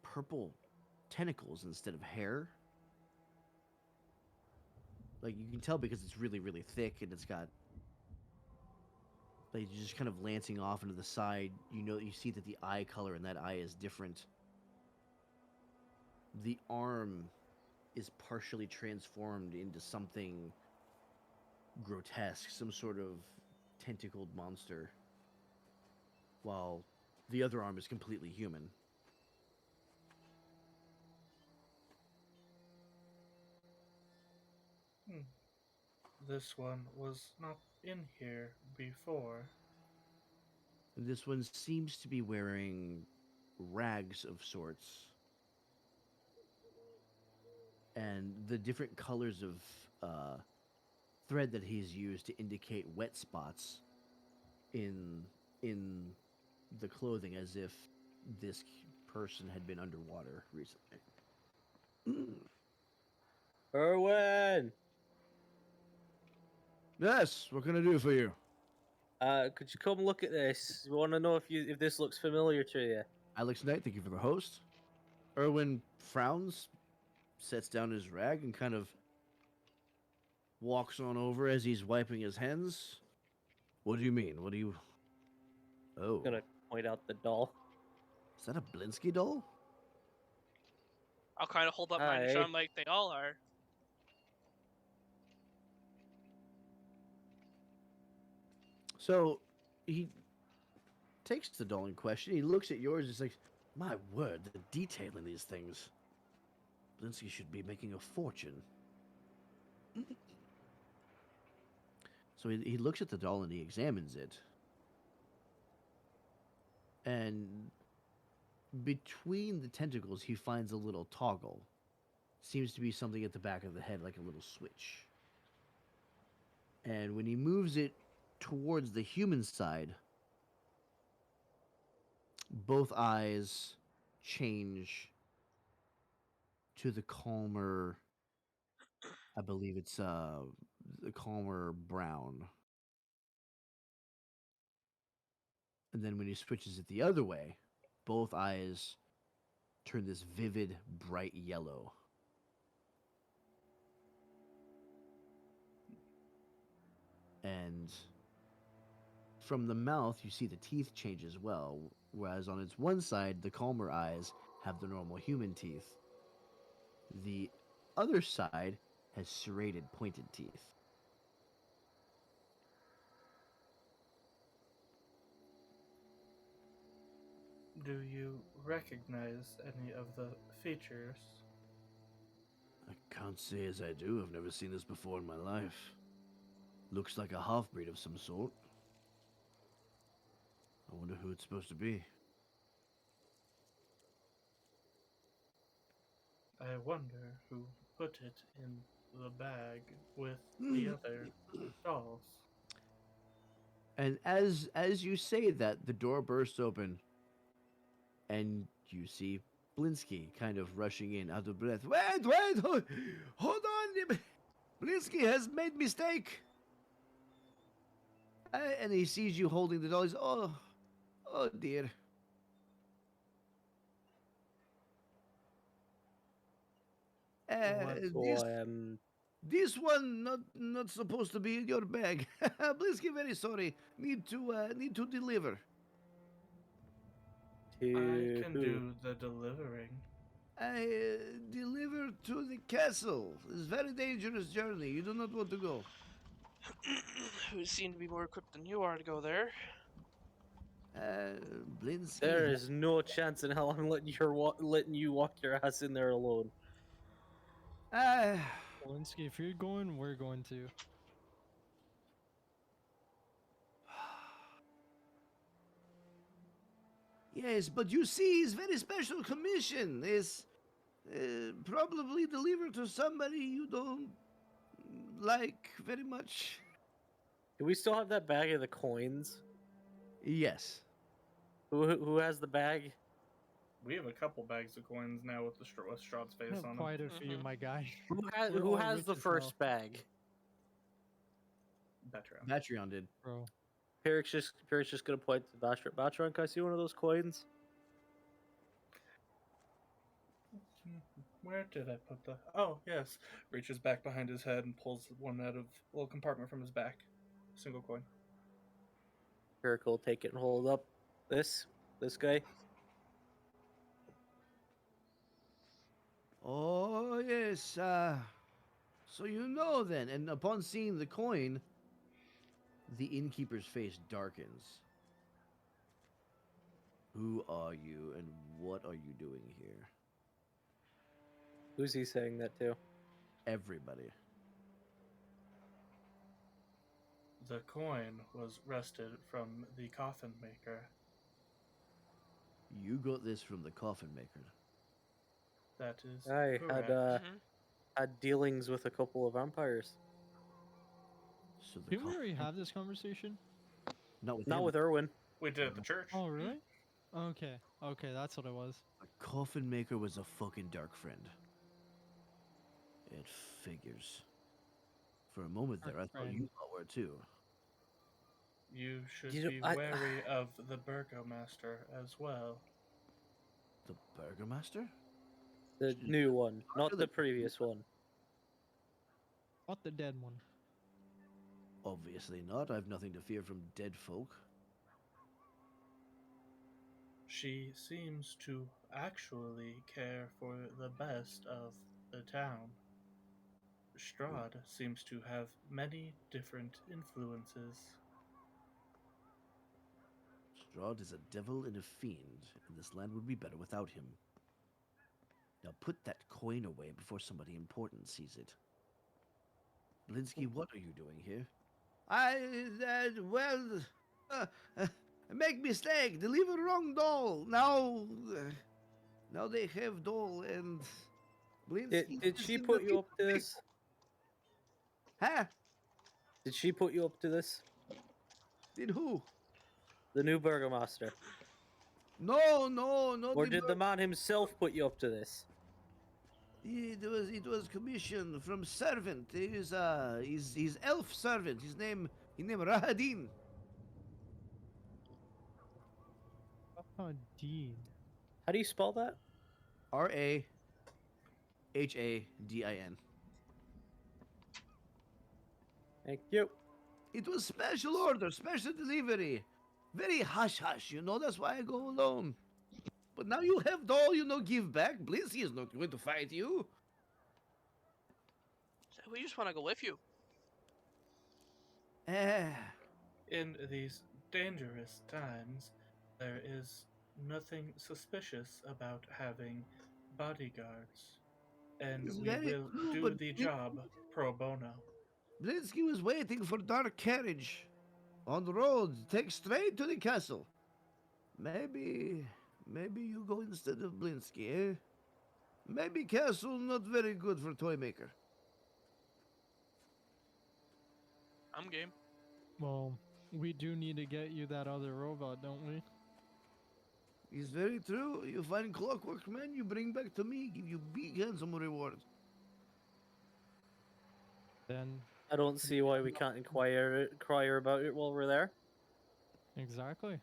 purple tentacles instead of hair. Like, you can tell because it's really, really thick and it's got, like, just kind of lancing off into the side. You see that the eye color in that eye is different. The arm is partially transformed into something grotesque, some sort of tentacled monster, while the other arm is completely human. This one was not in here before. This one seems to be wearing rags of sorts, and the different colors of thread that he's used to indicate wet spots in in the clothing, as if this person had been underwater recently. Erwin, Yes, what can I do for you? could you come look at this? We want to know if this looks familiar to you. Alex Knight, thank you for the host. Erwin frowns, sets down his rag, and kind of walks on over as he's wiping his hands. What do you mean? What do you. Oh. I'm gonna point out the doll. Is that a Blinsky doll? I'll kind of hold up mine and show Hi. him like they all are. So he takes the doll in question. He looks at yours. He's like, my word, the detail in these things. Blinsky should be making a fortune. So he looks at the doll and he examines it. And between the tentacles, he finds a little toggle. Seems to be something at the back of the head, like a little switch. And when he moves it towards the human side, both eyes change to the calmer, I believe it's the calmer brown. And then when he switches it the other way, both eyes turn this vivid, bright yellow. And from the mouth, you see the teeth change as well. Whereas on its one side, the calmer eyes have the normal human teeth. The other side has serrated, pointed teeth. Do you recognize any of the features? I can't say as I do. I've never seen this before in my life. Looks like a half-breed of some sort. I wonder who it's supposed to be. I wonder who put it in the bag with the other dolls. And as you say that, the door bursts open, and you see Blinsky kind of rushing in, out of breath. Wait, hold on, Blinsky has made mistake. And he sees you holding the doll. He's oh dear. What? So This one not supposed to be in your bag. Blinsky, very sorry. Need to deliver. I can do the delivering. I deliver to the castle. It's a very dangerous journey. You do not want to go. Who seem to be more equipped than you are to go there. Blinsky. there is no chance in hell I'm letting you walk your ass in there alone. Walensky, if you're going, we're going to. Yes, but you see, his very special commission is probably delivered to somebody you don't like very much. Do we still have that bag of the coins? Yes. Who has the bag? We have a couple bags of coins now with Strahd's I face have on them. quite a few, Mhm. my guy. Who We're all has rich the as first hell. bag? Batron. Matreon did. Bro. Peric's just gonna point to Batron. Batron, can I see one of those coins? Where did I put the? Oh, yes. Reaches back behind his head and pulls one out of a little compartment from his back. Single coin. Peric will take it and hold up. This guy. Oh yes. So you know then, and upon seeing the coin, the innkeeper's face darkens. Who are you and what are you doing here? Who's he saying that to? Everybody. The coin was wrested from the coffin maker. You got this from the coffin maker. That is I correct. had dealings with a couple of vampires. So the Didn't we already have this conversation? not with Not him. with Erwin. We did at the church. Oh, really? Okay. Okay, that's what it was. The coffin maker was a fucking dark friend. It figures. For a moment there, I Dark thought friend. you lot were too. You should You know, be I- wary of the burgomaster as well. The burgomaster? The new one, not the previous one. Not the dead one. Obviously not. I've nothing to fear from dead folk. She seems to actually care for the best of the town. Strahd seems to have many different influences. Strahd is a devil and a fiend, and this land would be better without him. Now put that coin away before somebody important sees it. Blinsky, what are you doing here? Make mistake, deliver wrong doll. Now they have doll and Blinsky. Did she put you up to this? Huh? Did she put you up to this? Did who? The new burgomaster. No. Or did the man himself put you up to this? It was commissioned from servant. He's elf servant. His name Rahadin. Oh, Dean. How do you spell that? Rahadin. Thank you. It was special order, special delivery. Very hush hush, you know, that's why I go alone. But now you have doll, give back. Blissy is not going to fight you. So we just want to go with you. In these dangerous times, there is nothing suspicious about having bodyguards. And It's we very will true, do but the it- job pro bono. Blinsky was waiting for dark carriage. On the road, take straight to the castle. Maybe you go instead of Blinsky, eh? Maybe castle not very good for toy maker. I'm game. Well, we do need to get you that other robot, don't we? It's very true. You find Clockwork Man, you bring back to me, give you big handsome reward. Then, I don't see why we can't inquire about it while we're there. exactly.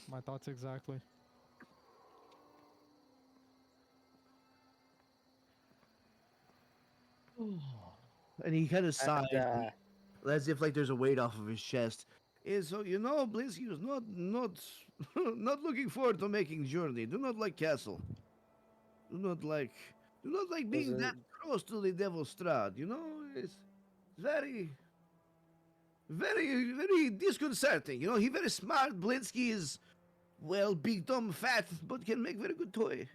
My thoughts exactly. And he kind of sighs, And, as if like there's a weight off of his chest. And so Blinsky was not not looking forward to making journey. Do not like castle. Do not like being Was that close to the devil Strahd. It's very, very, very disconcerting. He very smart. Blinsky is, well, big, dumb, fat, but can make very good toy.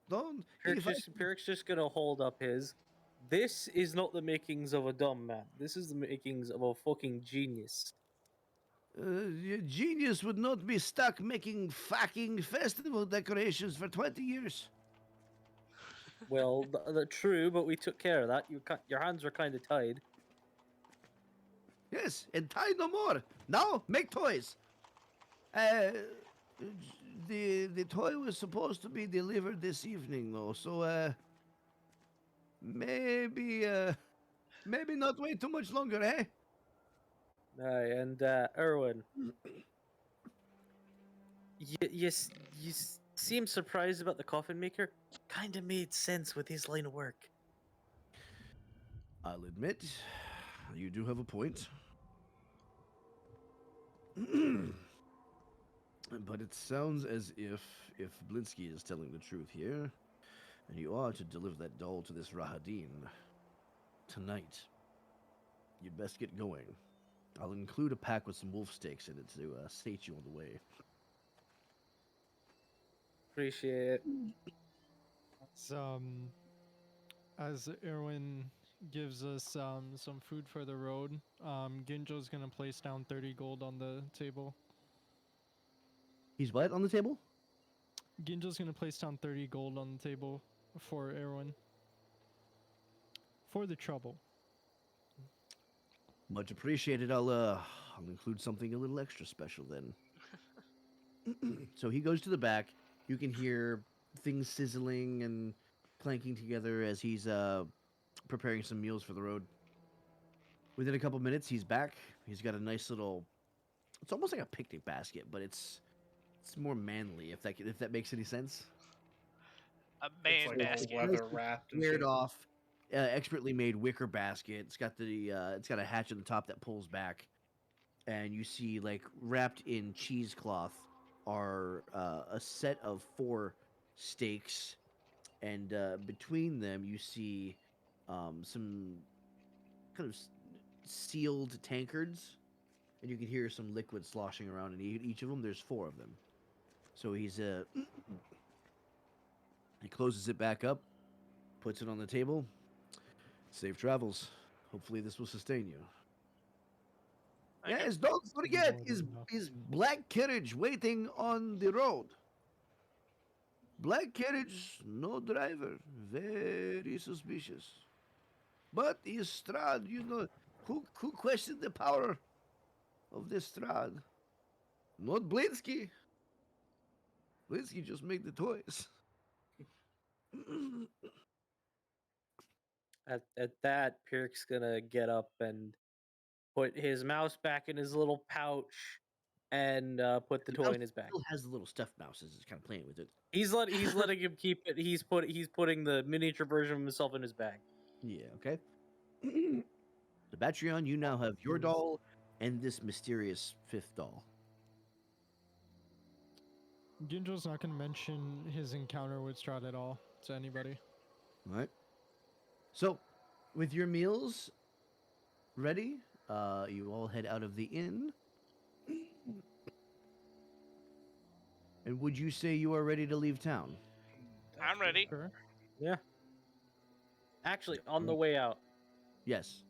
Don't. Pirk's just gonna hold up his. This is not the makings of a dumb man. This is the makings of a fucking genius. Your genius would not be stuck making fucking festival decorations for 20 years. Well, true, but we took care of that. Your hands were kind of tied. Yes, and tie no more. Now, make toys. The toy was supposed to be delivered this evening, though, so, maybe not wait too much longer, eh? Aye, and Erwin, you seem surprised about the coffin maker. Kind of made sense with his line of work. I'll admit, you do have a point. But it sounds as if Blinsky is telling the truth here, And you are to deliver that doll to this Rahadin tonight. You'd best get going. I'll include a pack with some wolf steaks in it to sate you on the way. Appreciate it. So, as Erwin gives us some food for the road, Ginjo's gonna place down 30 gold on the table. He's what on the table? Ginjo's gonna place down 30 gold on the table for Erwin. For the trouble. Much appreciated. I'll include something a little extra special then. So he goes to the back. You can hear things sizzling and clanking together as he's preparing some meals for the road. Within a couple minutes, he's back. He's got a nice little. It's almost like a picnic basket, but it's more manly. If that makes any sense. A It's man like basket. all leather wrapped and Squared shit. off, expertly made wicker basket. It's got a hatch on the top that pulls back, and you see like wrapped in cheesecloth are a set of 4 steaks, and between them you see some kind of sealed tankards, and you can hear some liquid sloshing around in each of them. There's 4 of them. So he closes it back up, puts it on the table. Safe travels. Hopefully this will sustain you. Okay. Yes, don't forget, More is than enough. is black carriage waiting on the road. Black carriage, no driver. Very suspicious. But is Strahd, who questioned the power of this Strahd? Not Blinsky. Blinsky just made the toys. At that, Pirk's gonna get up and put his mouse back in his little pouch and put the toy mouse in his bag. still has the little stuffed mouses. It's kind of playing with it. He's letting him keep it. He's putting the miniature version of himself in his bag. Yeah, okay. The Batreon, you now have your doll and this mysterious 5th doll. Ginjo's not gonna mention his encounter with Strahd at all to anybody. All right. So, with your meals ready, you all head out of the inn. And would you say you are ready to leave town? I'm ready. Sure. Yeah. Actually, on the way out, Yes.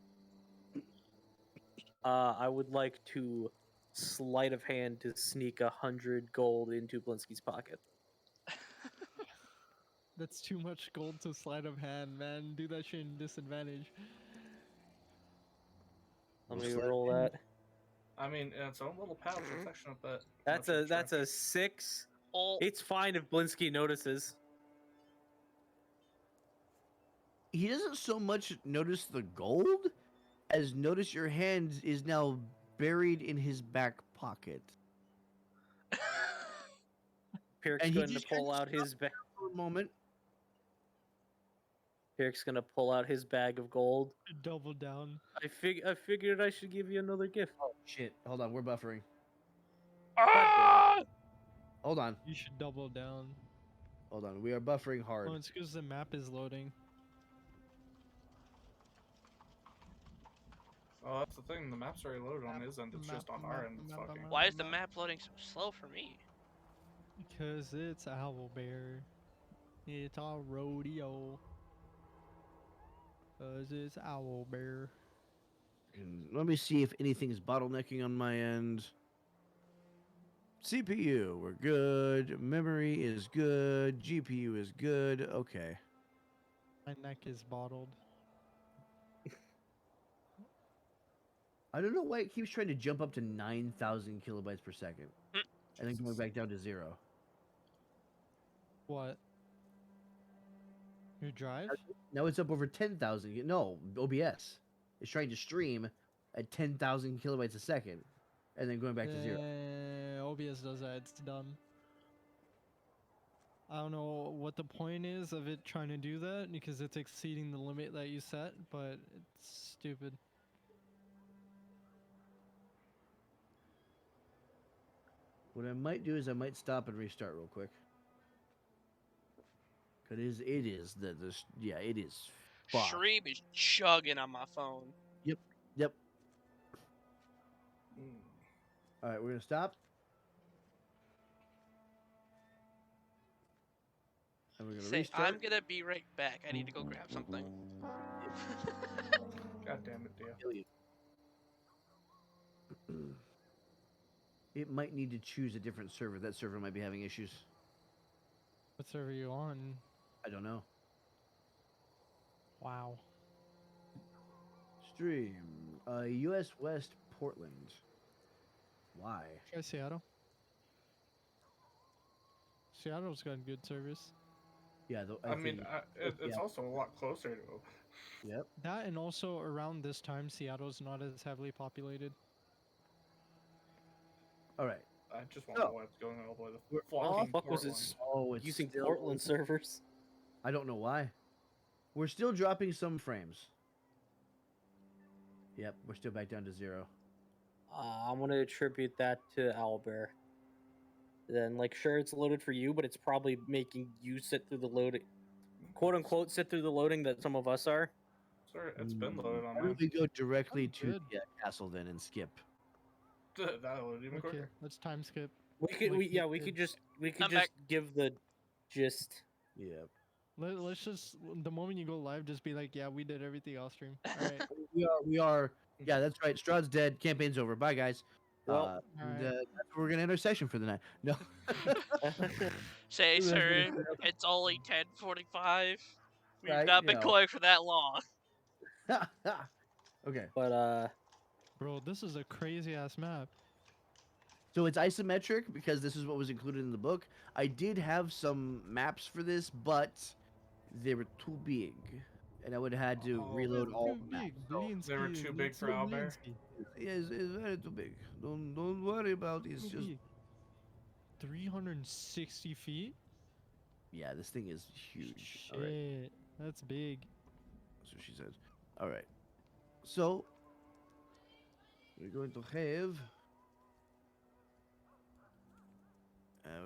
I would like to sleight of hand to sneak 100 gold into Blinsky's pocket. That's too much gold to sleight of hand, man. Do that shit in disadvantage. Let We'll me sleight of roll hand. that. I mean, in its own little pouch, it's actually not that. That's much of a that's trunk. a 6. Oh, It's fine if Blinsky notices. He doesn't so much notice the gold as notice your hand is now buried in his back pocket. Pirk's And he going to just pull kinda out his bag. For a moment. Pirk's gonna pull out his bag of gold. Double down. I figured I should give you another gift. Oh, shit. Hold on. We're buffering. ah! Hold on. You should double down. Hold on. We are buffering hard. Oh, it's because the map is loading. Oh, that's the thing. The map's already loaded on his end. It's just on our end. It's fucking. Why is the map loading so slow for me? Because it's Owlbear. It's our rodeo. Because it's Owlbear. And let me see if anything is bottlenecking on my end. CPU, we're good. Memory is good. GPU is good. Okay. My neck is bottled. I don't know why it keeps trying to jump up to 9,000 kilobytes per second. And then going back down to 0. What? Your drive? Now it's up over 10,000. No, OBS. It's trying to stream at 10,000 kilobytes a second. And then going back to 0. OBS does that. It's dumb. I don't know what the point is of it trying to do that because it's exceeding the limit that you set, but it's stupid. What I might do is I might stop and restart real quick. Yeah, it is fucked. Stream is chugging on my phone. Yep. Mm. All right, we're gonna stop. And we're gonna Say, restart. I'm gonna be right back. I need to go grab something. God damn it, Dia. It might need to choose a different server. That server might be having issues. What server are you on? I don't know. Wow. Stream. U.S. West Portland. Why? Try Seattle. Seattle's got good service. Yeah, I mean, it's yeah. also a lot closer to. Yep. That and also around this time, Seattle's not as heavily populated. All right. I just want to So, know what's going on all the way Where to the fucking fuck was Portland. this Oh, it's using still, Portland servers? I don't know why. We're still dropping some frames. Yep, we're still back down to 0. I'm gonna attribute that to Owlbear. Then, like, sure, it's loaded for you, but it's probably making you sit through the loading, quote unquote, sit through the loading that some of us are. Sorry, it's been loaded on Why mine. don't we go directly to good. the castle then and skip? That loaded even Okay, quicker. let's time skip. We could, Like we could just I'm back. give the gist. Yep. Let's just the moment you go live, just be like, yeah, we did everything off stream. All right. We are. Yeah, that's right. Strahd's dead. Campaign's over. Bye, guys. Well, Alright. That's where we're gonna end our session for the night. No. Say, That's sir, what it's only 10:45. We've Right, not you been know. going for that long. Okay. but Bro, this is a crazy ass map. So it's isometric because this is what was included in the book. I did have some maps for this, but they were too big, and I would have had to Oh, reload Too all the maps. big. So They were too big for Owlbear? it's very too big. Don't worry about it. It's just 360 feet? yeah, this thing is huge. Shit, All right, that's big. that's what she said. All right, so we're going to have.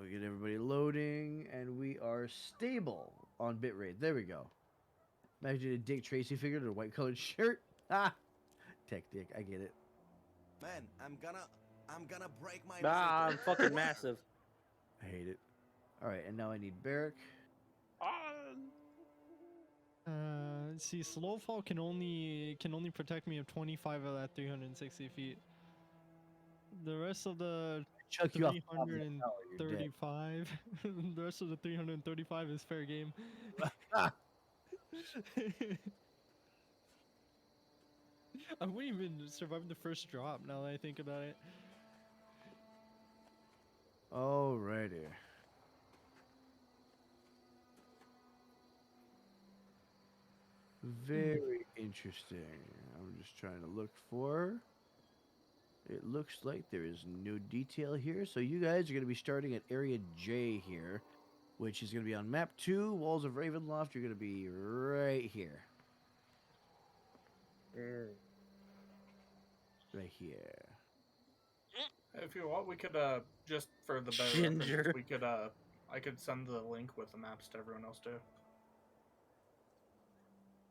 We get everybody loading, and we are stable on bitrate. There we go. Imagine a Dick Tracy figure in a white colored shirt. Ah, Tech Dick, I get it. Man, I'm gonna break my I'm monitor. fucking massive. I hate it. All right, and now I need Barrack. See, slow fall can only protect me of 25 of that 360 feet. The rest of the Chuck you off the top of the tower, you're dead. 335, the rest of the 335 is fair game. I wouldn't even survive the first drop now that I think about it. Alrighty. Very interesting. I'm just trying to look for. It looks like there is no detail here. So you guys are going to be starting at Area J here, which is going to be on Map 2, Walls of Ravenloft. You're going to be right here. Right here. If you want, we could just for the better Ginger. reference, we could I could send the link with the maps to everyone else too.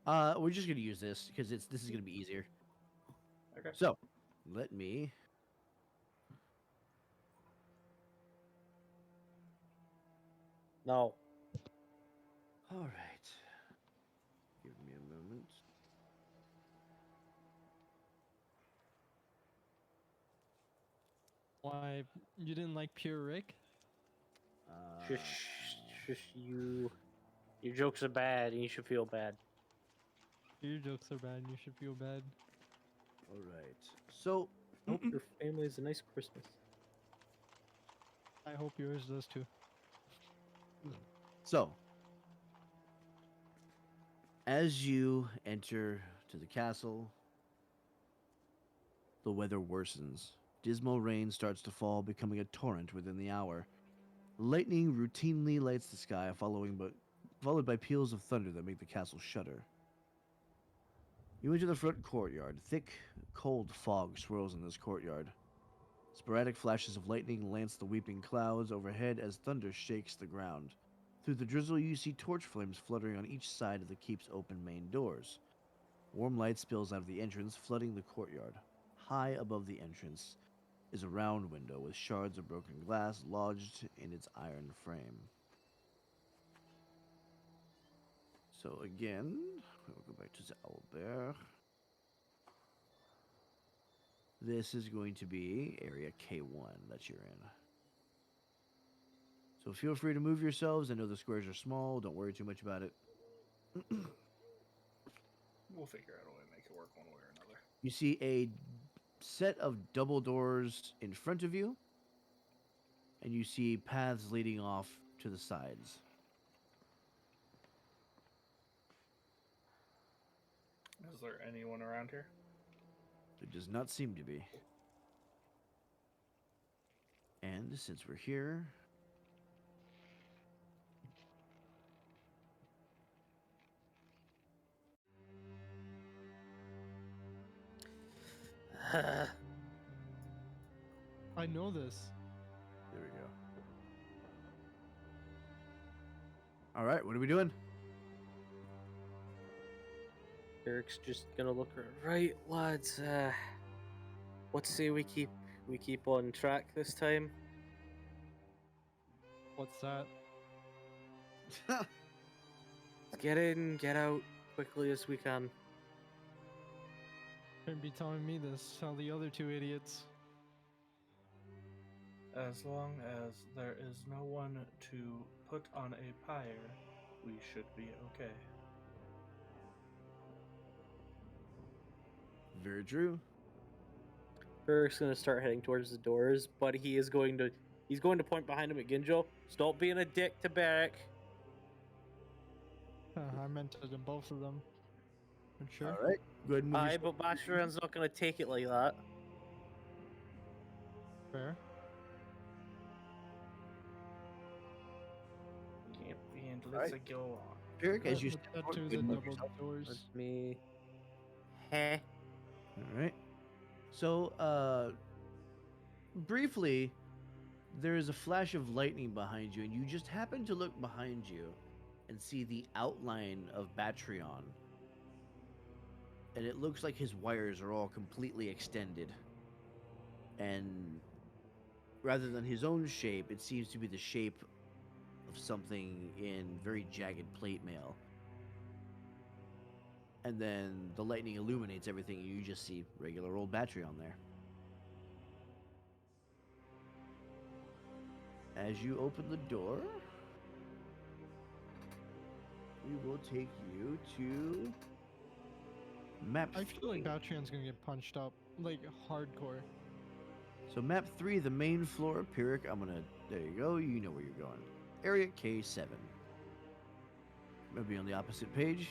We're just going to use this because this is going to be easier. Okay. So, let me. No. All right. Give me a moment. Why, you didn't like Pure Rick? Shush, you. Your jokes are bad, and you should feel bad. Your jokes are bad, you should feel bad. All right. So, Hope your family has a nice Christmas. I hope yours does too. So, as you enter to the castle, the weather worsens. Dismal rain starts to fall, becoming a torrent within the hour. Lightning routinely lights the sky, followed by peals of thunder that make the castle shudder. You enter the front courtyard. Thick, cold fog swirls in this courtyard. Sporadic flashes of lightning lance the weeping clouds overhead as thunder shakes the ground. Through the drizzle, you see torch flames fluttering on each side of the keep's open main doors. Warm light spills out of the entrance, flooding the courtyard. High above the entrance is a round window with shards of broken glass lodged in its iron frame. So again, we'll go back to the owlbear. This is going to be area K1 that you're in. So feel free to move yourselves. I know the squares are small. Don't worry too much about it. We'll figure out a way to make it work one way or another. You see a set of double doors in front of you, and you see paths leading off to the sides. Is there anyone around here? There does not seem to be. And since we're here, I know this. there we go. All right, what are we doing? Eric's just gonna look around. Right, lads. Let's say we keep on track this time. What's that? Let's get in, get out quickly as we can. Shouldn't be telling me this. Tell the other two idiots. As long as there is no one to put on a pyre, we should be okay. Very true. Eric's gonna start heading towards the doors, but he's going to point behind him at Ginjo. Stop being a dick to Beric. I meant to do both of them. But sure. All right, go ahead and move Aye, yourself. but Basharan's not gonna take it like that. Fair. And Alright. let's go on. Eric, as you Let's step head forward, to go the ahead and move double yourself. doors. Let me. Heh. All right. So, briefly, there is a flash of lightning behind you, and you just happen to look behind you and see the outline of Batreon. And it looks like his wires are all completely extended. And rather than his own shape, it seems to be the shape of something in very jagged plate mail. And then the lightning illuminates everything, and you just see regular old Batreon there. As you open the door, we will take you to map. I feel like 3. Batreon's gonna get punched up, like hardcore. So map 3, the main floor. Pyrrhic, there you go. You know where you're going. Area K7. Maybe on the opposite page.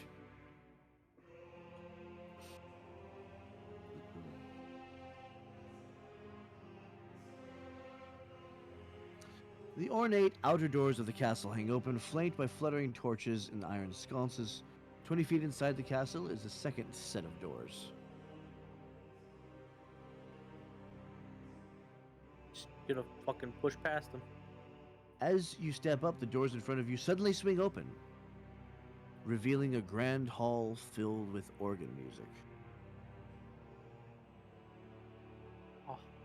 The ornate outer doors of the castle hang open, flanked by fluttering torches and iron sconces. 20 feet inside the castle is a second set of doors. Just gonna fucking push past them. As you step up, the doors in front of you suddenly swing open, revealing a grand hall filled with organ music.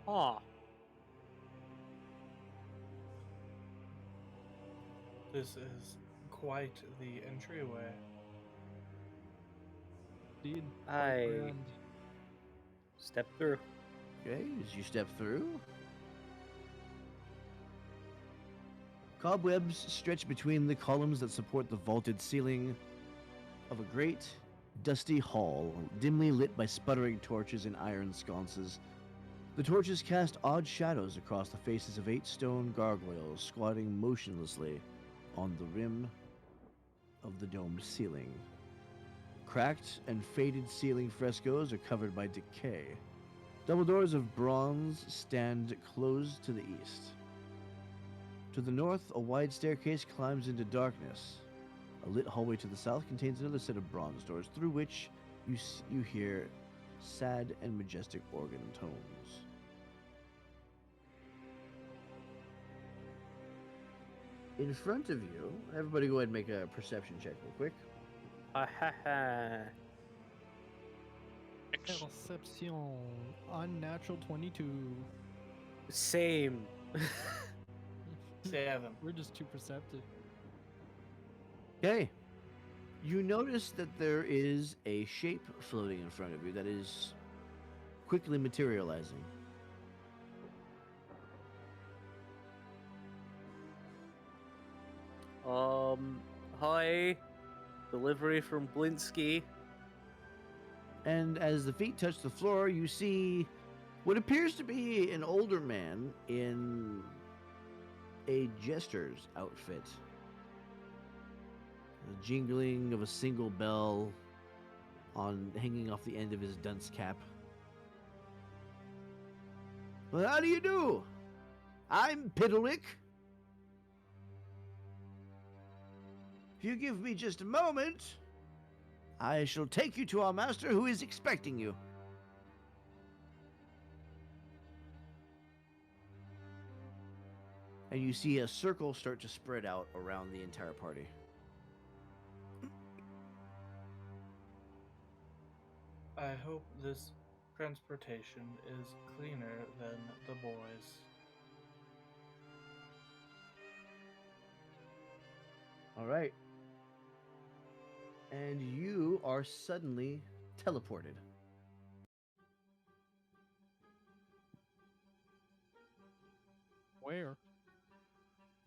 Ah. This is quite the entryway. Indeed. Aye. Grand. Step through. Okay, as you step through, cobwebs stretch between the columns that support the vaulted ceiling of a great, dusty hall, dimly lit by sputtering torches and iron sconces. The torches cast odd shadows across the faces of 8 stone gargoyles squatting motionlessly on the rim of the domed ceiling. Cracked and faded ceiling frescoes are covered by decay. Double doors of bronze stand closed to the east. To the north, a wide staircase climbs into darkness. A lit hallway to the south contains another set of bronze doors through which you hear sad and majestic organ tones. In front of you, everybody go ahead and make a perception check real quick. Ha ha ha. Perception. Unnatural 22. Same. 7. We're just too perceptive. Okay. You notice that there is a shape floating in front of you that is quickly materializing. Hi. Delivery from Blinsky. And as the feet touch the floor, you see what appears to be an older man in a jester's outfit. The jingling of a single bell on hanging off the end of his dunce cap. Well, how do you do? I'm Piddlewick. If you give me just a moment, I shall take you to our master who is expecting you. And you see a circle start to spread out around the entire party. I hope this transportation is cleaner than the boys. All right. And you are suddenly teleported. Where?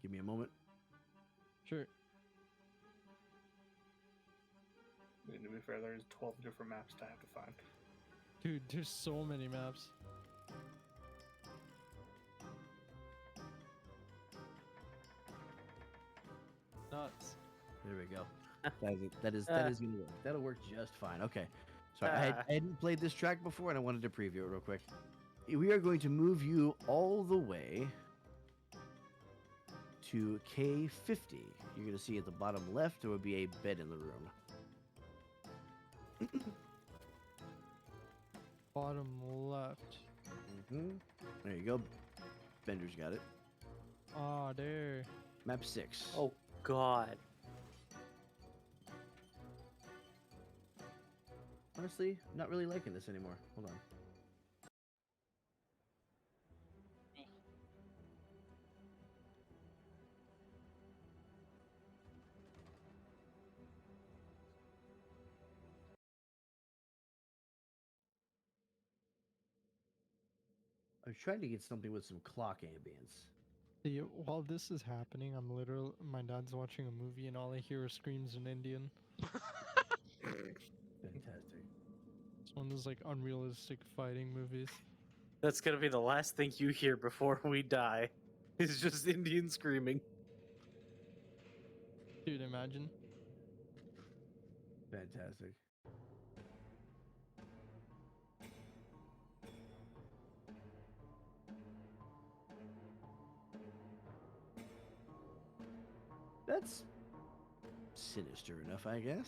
Give me a moment. Sure. I mean, to be fair, there's 12 different maps to have to find. Dude, there's so many maps. Nuts. There we go. That is gonna work. That'll work just fine. Okay. Sorry, I hadn't played this track before, and I wanted to preview it real quick. We are going to move you all the way to K50. You're gonna see at the bottom left there will be a bed in the room. Bottom left. There you go. Bender's got it. Ah, there. Map 6. Oh God. Honestly, not really liking this anymore. Hold on. I was trying to get something with some clock ambience. See, while this is happening, I'm literally, my dad's watching a movie and all I hear are screams in Indian. Fantastic. It's one of those like unrealistic fighting movies. That's gonna be the last thing you hear before we die. It's just Indian screaming. Dude, imagine. Fantastic. That's sinister enough, I guess.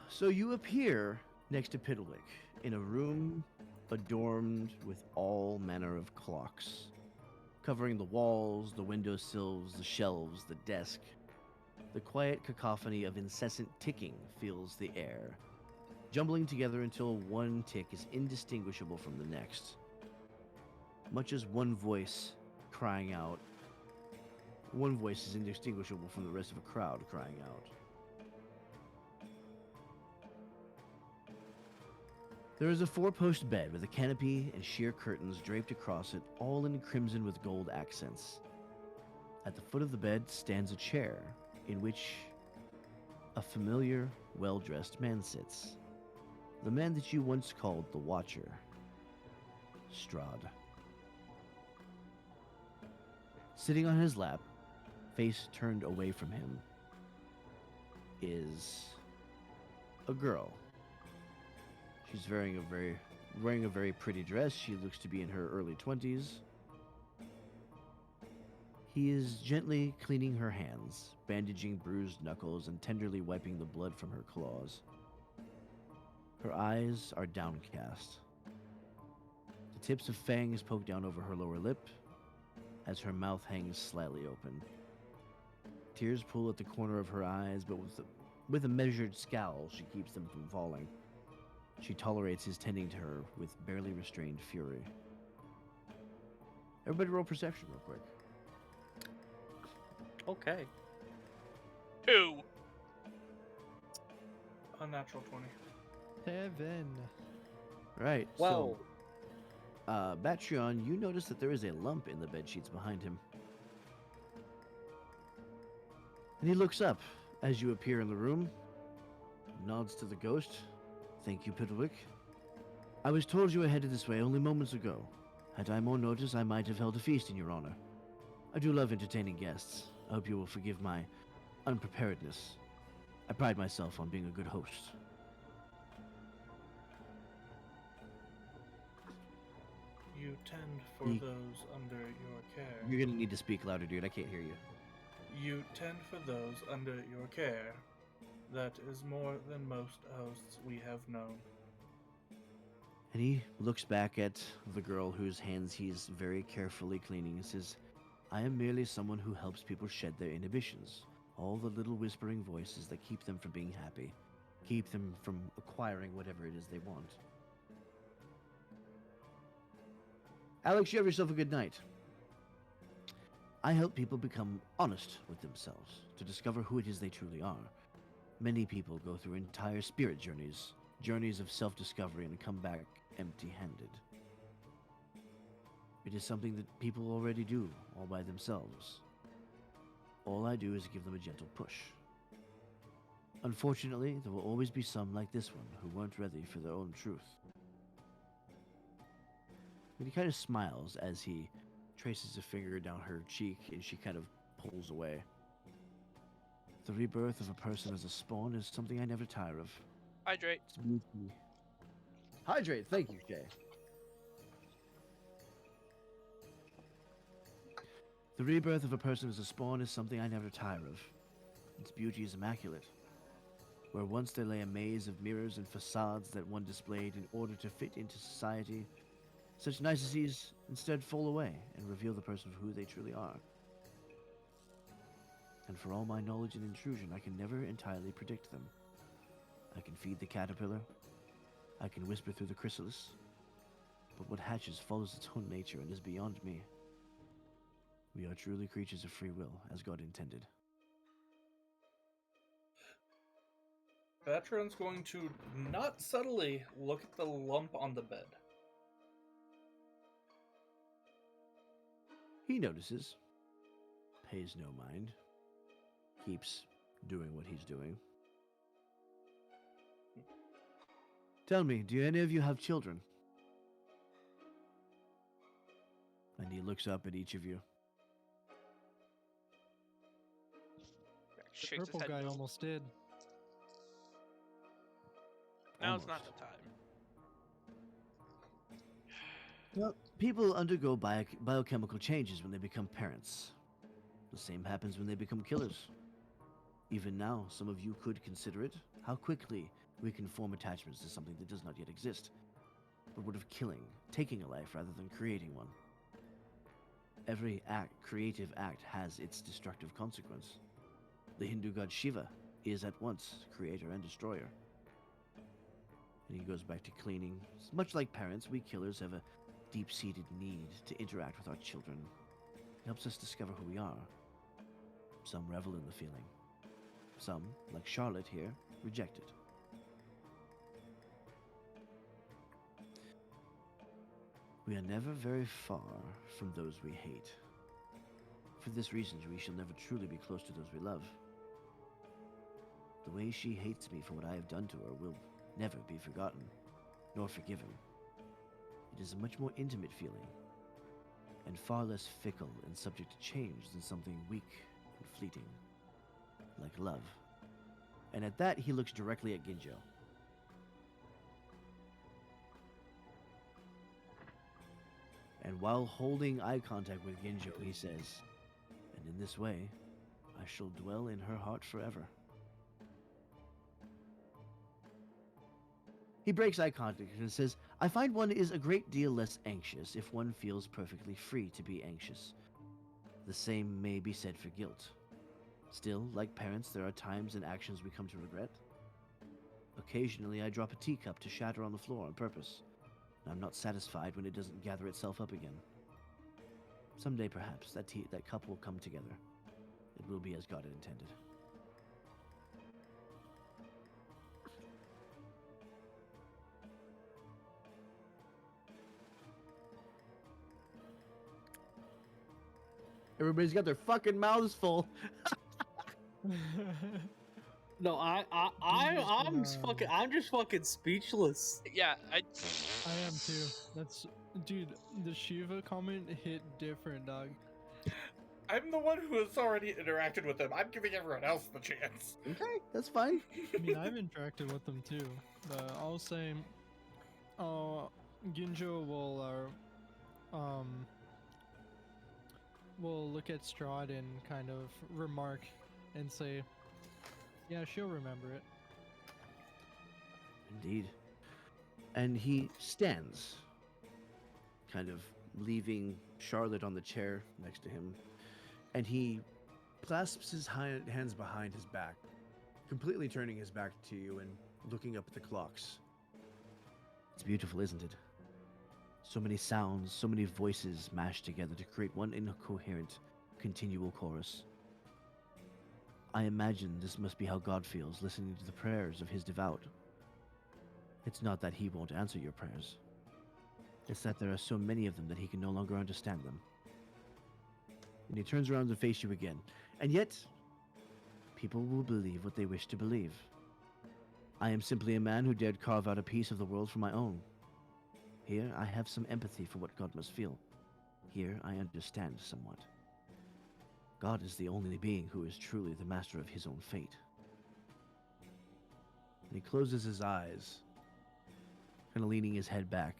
So you appear next to Piddlewick in a room adorned with all manner of clocks, covering the walls, the windowsills, the shelves, the desk. The quiet cacophony of incessant ticking fills the air, jumbling together until one tick is indistinguishable from the next. Much as one voice crying out, one voice is indistinguishable from the rest of a crowd crying out. There is a four-post bed with a canopy and sheer curtains draped across it, all in crimson with gold accents. At the foot of the bed stands a chair, in which a familiar, well-dressed man sits. The man that you once called the Watcher, Strahd. Sitting on his lap, face turned away from him, is a girl. She's wearing a very pretty dress. She looks to be in her early 20s. He is gently cleaning her hands, bandaging bruised knuckles and tenderly wiping the blood from her claws. Her eyes are downcast. The tips of fangs poke down over her lower lip, as her mouth hangs slightly open. Tears pool at the corner of her eyes, but with a measured scowl, she keeps them from falling. She tolerates his tending to her with barely restrained fury. Everybody roll perception real quick. Okay. 2. Unnatural 20. 7. Right. Well, So, Batrion, you notice that there is a lump in the bed sheets behind him. And he looks up as you appear in the room, nods to the ghost. Thank you, Piddlewick. I was told you were headed this way only moments ago. Had I more notice, I might have held a feast in your honor. I do love entertaining guests. I hope you will forgive my unpreparedness. I pride myself on being a good host. You tend for Ye- those under your care. You're gonna need to speak louder, dude. I can't hear you. You tend for those under your care. That is more than most hosts we have known. And he looks back at the girl whose hands he's very carefully cleaning and says, I am merely someone who helps people shed their inhibitions. All the little whispering voices that keep them from being happy, keep them from acquiring whatever it is they want. Alex, you have yourself a good night. I help people become honest with themselves, to discover who it is they truly are. Many people go through entire spirit journeys, journeys of self-discovery, and come back empty-handed. It is something that people already do, all by themselves. All I do is give them a gentle push. Unfortunately, there will always be some like this one who weren't ready for their own truth. And he kind of smiles as he traces a finger down her cheek and she kind of pulls away. The rebirth of a person as a spawn is something I never tire of. Hydrate. It's beauty. Hydrate, thank you, Shay. The rebirth of a person as a spawn is something I never tire of. Its beauty is immaculate. Where once there lay a maze of mirrors and facades that one displayed in order to fit into society, such niceties instead fall away and reveal the person for who they truly are. And for all my knowledge and intrusion, I can never entirely predict them. I can feed the caterpillar, I can whisper through the chrysalis, but what hatches follows its own nature and is beyond me. We are truly creatures of free will, as God intended. Veteran's going to not subtly look at the lump on the bed. He notices, pays no mind, keeps doing what he's doing. Tell me, do any of you have children? And he looks up at each of you. The Shakes his purple head guy no. almost did. Now's not Almost. the time. Well, people undergo biochemical changes when they become parents. The same happens when they become killers. Even now, some of you could consider it, how quickly we can form attachments to something that does not yet exist. But what of killing, taking a life rather than creating one? Every creative act has its destructive consequence. The Hindu god Shiva is at once creator and destroyer. And he goes back to cleaning. Much like parents, we killers have a deep-seated need to interact with our children. It helps us discover who we are. Some revel in the feeling. Some, like Charlotte here, reject it. We are never very far from those we hate. For this reason, we shall never truly be close to those we love. The way she hates me for what I have done to her will never be forgotten, nor forgiven. It is a much more intimate feeling, and far less fickle and subject to change than something weak and fleeting, like love. And at that, he looks directly at Ginjo. And while holding eye contact with Ginjo, he says, and in this way, I shall dwell in her heart forever. He breaks eye contact and says, I find one is a great deal less anxious if one feels perfectly free to be anxious. The same may be said for guilt. Still, like parents, there are times and actions we come to regret. Occasionally, I drop a teacup to shatter on the floor on purpose, and I'm not satisfied when it doesn't gather itself up again. Someday, perhaps, that cup will come together. It will be as God had intended. Everybody's got their fucking mouths full. No, I'm just fucking speechless. Yeah, I am too. That's dude. The Shiva comment hit different, dog. I'm the one who has already interacted with them. I'm giving everyone else the chance. Okay, that's fine. I mean, I've interacted with them too. But I'll say, Ginjo will look at Strahd and kind of remark and say, "Yeah, she'll remember it." Indeed. And he stands, kind of leaving Charlotte on the chair next to him, and he clasps his hands behind his back, completely turning his back to you and looking up at the clocks. It's beautiful, isn't it? So many sounds, so many voices mashed together to create one incoherent, continual chorus. I imagine this must be how God feels listening to the prayers of his devout. It's not that he won't answer your prayers. It's that there are so many of them that he can no longer understand them. And he turns around to face you again. And yet, people will believe what they wish to believe. I am simply a man who dared carve out a piece of the world for my own. Here, I have some empathy for what God must feel. Here, I understand somewhat. God is the only being who is truly the master of his own fate. And he closes his eyes, kind of leaning his head back,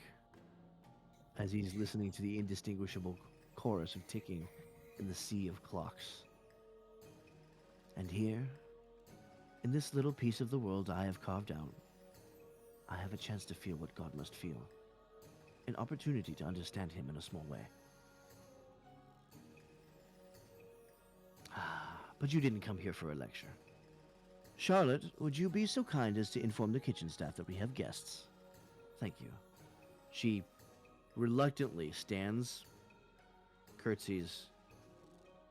as he's listening to the indistinguishable chorus of ticking in the sea of clocks. And here, in this little piece of the world I have carved out, I have a chance to feel what God must feel. An opportunity to understand him in a small way. But you didn't come here for a lecture. Charlotte, would you be so kind as to inform the kitchen staff that we have guests? Thank you. She reluctantly stands, curtsies,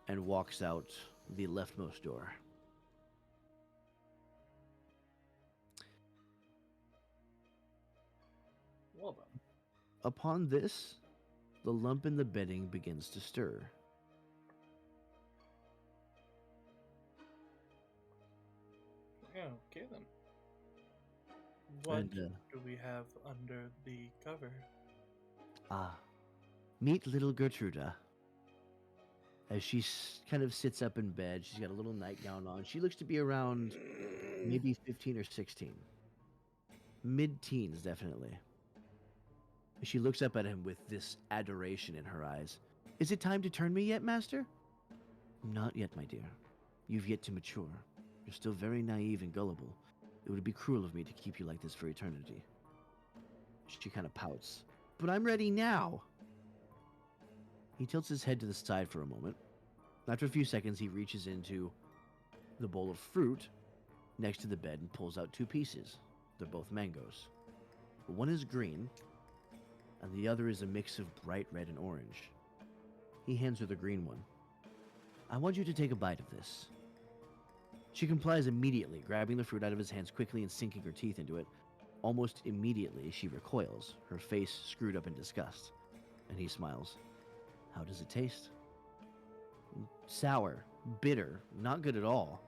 and walks out the leftmost door. Well done. Upon this, the lump in the bedding begins to stir. Okay then. What And, do we have under the cover? Meet little Gertruda. As she kind of sits up in bed, she's got a little nightgown on. She looks to be around maybe 15 or 16. Mid-teens, definitely. She looks up at him with this adoration in her eyes. Is it time to turn me yet, master? Not yet, my dear. You've yet to mature. You're still very naive and gullible. It would be cruel of me to keep you like this for eternity. She kind of pouts. But I'm ready now. He tilts his head to the side for a moment. After a few seconds, he reaches into the bowl of fruit next to the bed and pulls out two pieces. They're both mangoes. One is green, and the other is a mix of bright red and orange. He hands her the green one. I want you to take a bite of this. She complies immediately, grabbing the fruit out of his hands quickly and sinking her teeth into it. Almost immediately, she recoils, her face screwed up in disgust. And he smiles. How does it taste? Sour, bitter, not good at all.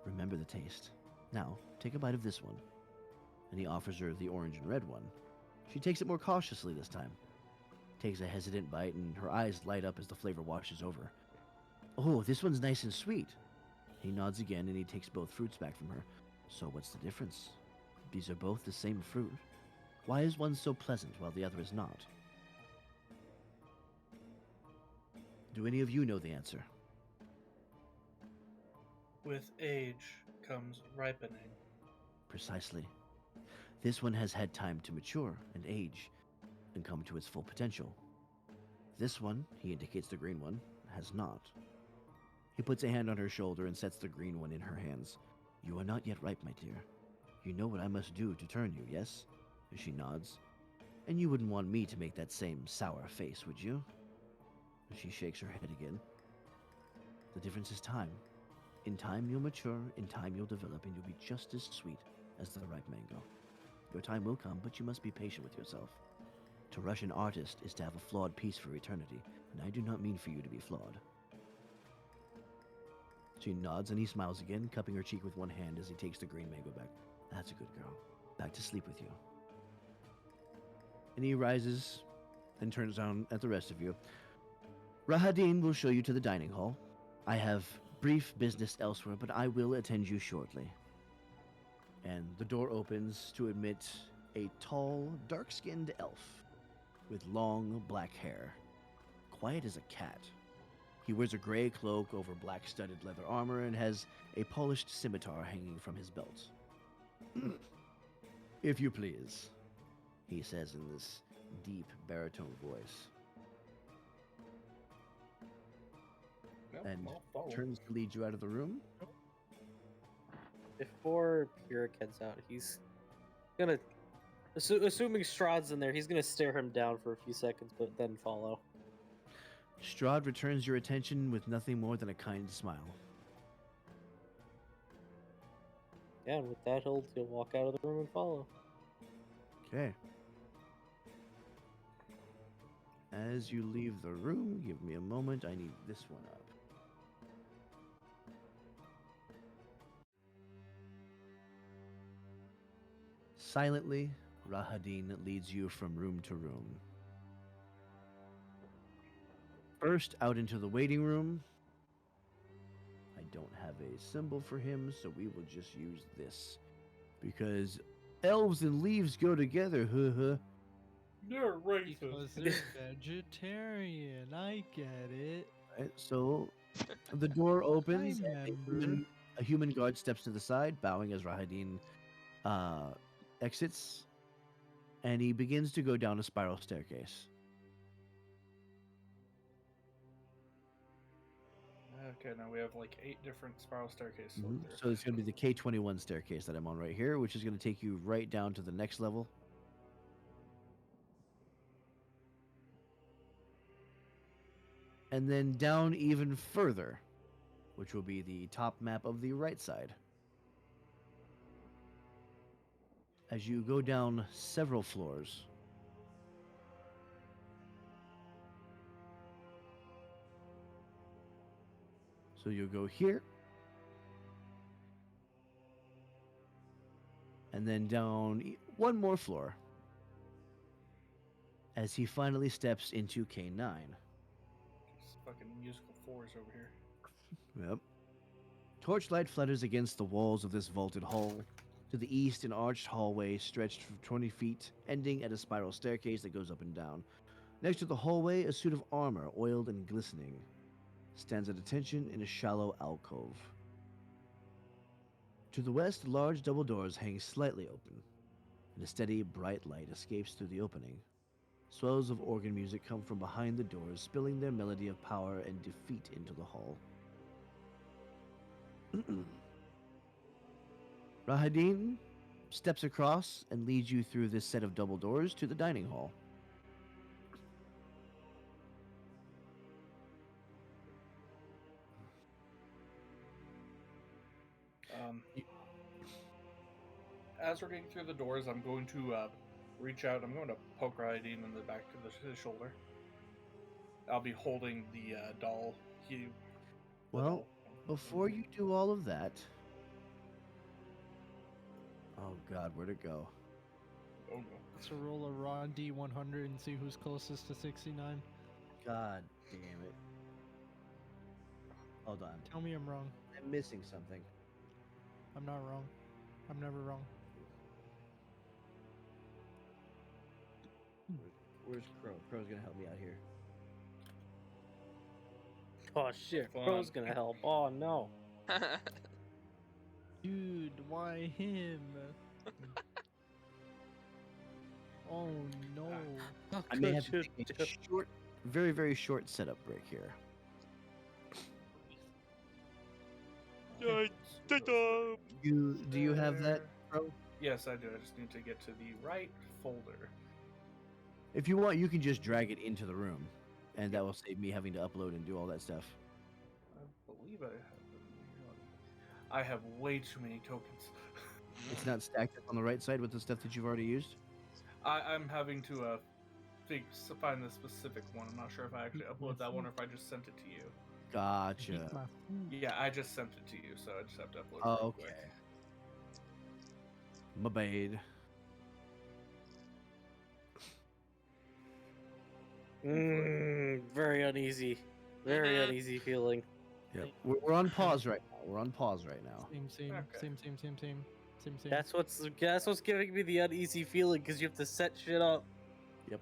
Remember the taste. Now, take a bite of this one. And he offers her the orange and red one. She takes it more cautiously this time. Takes a hesitant bite, and her eyes light up as the flavor washes over. Oh, this one's nice and sweet. He nods again, and he takes both fruits back from her. So what's the difference? These are both the same fruit. Why is one so pleasant while the other is not? Do any of you know the answer? With age comes ripening. Precisely. This one has had time to mature and age and come to its full potential. This one, he indicates the green one, has not. He puts a hand on her shoulder and sets the green one in her hands. You are not yet ripe, my dear. You know what I must do to turn you, yes? She nods. And you wouldn't want me to make that same sour face, would you? She shakes her head again. The difference is time. In time you'll mature, in time you'll develop, and you'll be just as sweet as the ripe mango. Your time will come, but you must be patient with yourself. To rush an artist is to have a flawed piece for eternity, and I do not mean for you to be flawed. She nods and he smiles again, cupping her cheek with one hand as he takes the green mango back. That's a good girl. Back to sleep with you. And he rises and turns down at the rest of you. Rahadin will show you to the dining hall. I have brief business elsewhere, but I will attend you shortly. And the door opens to admit a tall, dark-skinned elf with long black hair, quiet as a cat. He wears a gray cloak over black studded leather armor and has a polished scimitar hanging from his belt. If you please, he says in this deep baritone voice, and turns to lead you out of the room. Before Pyrrhic heads out, he's gonna, assuming Strahd's in there, he's gonna stare him down for a few seconds, but then follow. Strahd returns your attention with nothing more than a kind smile. Yeah, and with that, he'll walk out of the room and follow. Okay. As you leave the room, give me a moment. I need this one up. Silently, Rahadin leads you from room to room. First, out into the waiting room. I don't have a symbol for him, so we will just use this. Because elves and leaves go together, huh? You're racist. Because they're vegetarian. I get it. Right, so the door opens, and remember. a human guard steps to the side, bowing as Rahadin exits, and he begins to go down a spiral staircase. Okay, now we have like 8 different spiral staircases. So it's going to be the K21 staircase that I'm on right here, which is going to take you right down to the next level. And then down even further, which will be the top map of the right side. As you go down several floors, so you'll go here, and then down one more floor, as he finally steps into K9. Just fucking musical 4s over here. Yep. Torchlight flutters against the walls of this vaulted hall. To the east, an arched hallway stretched for 20 feet, ending at a spiral staircase that goes up and down. Next to the hallway, a suit of armor, oiled and glistening, stands at attention in a shallow alcove. To the west, large double doors hang slightly open, and a steady, bright light escapes through the opening. Swells of organ music come from behind the doors, spilling their melody of power and defeat into the hall. Rahadin steps across and leads you through this set of double doors to the dining hall. As we're getting through the doors, I'm going to reach out. I'm going to poke Rahadin in the back of his shoulder. I'll be holding the doll. Well, before you do all of that... Oh god, where'd it go? Oh no. Let's roll a raw D100 and see who's closest to 69. God damn it. Hold on. Tell me I'm wrong. I'm missing something. I'm not wrong. I'm never wrong. Where's Crow? Crow's gonna help me out here. Oh shit, Fun. Crow's gonna help. Oh no. Dude, why him? Oh no. I may have to take a short, very, very short setup break here. Do you have that, bro? Yes, I do. I just need to get to the right folder. If you want, you can just drag it into the room, and that will save me having to upload and do all that stuff. I believe I have them. I have way too many tokens. It's not stacked up on the right side with the stuff that you've already used. I'm having to find the specific one. I'm not sure if I actually upload that one or if I just sent it to you. Gotcha. Yeah, I just sent it to you, so I just have to upload it Oh, real okay. quick. My bad. Very uneasy. Very uneasy feeling. Yep. We're on pause right now. We're on pause right now. Same. That's what's giving me the uneasy feeling because you have to set shit up. Yep.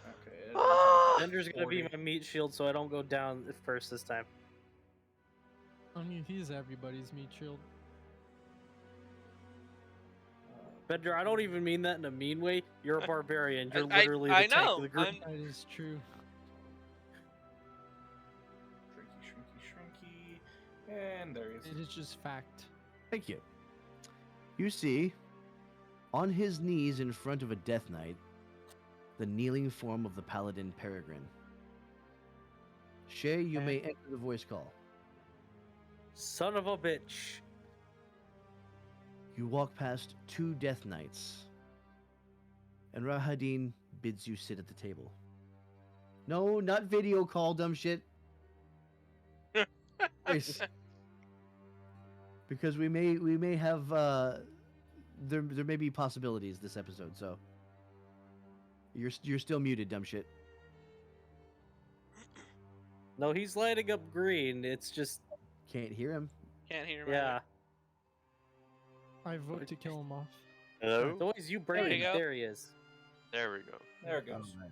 Okay. Bender's gonna be my meat shield, so I don't go down first this time. I mean, he's everybody's meat shield. Bender, I don't even mean that in a mean way. You're a barbarian. You're I literally the I tank know. of the group. That is true. Shrinky. And there he is. It is just fact. Thank you. You see, on his knees in front of a Death Knight, the kneeling form of the Paladin Peregrine. Shay, you may enter the voice call. Son of a bitch. You walk past 2 Death Knights, and Rahadin bids you sit at the table. No, not video call, dumb shit. Voice. Because we may have there may be possibilities this episode, so you're still muted, dumb shit. No, he's lighting up green. It's just Can't hear him. Can't hear him. yeah. I vote to kill him off. Hello? It's always you breaking. go. There he is. There we go. There it goes. Alright.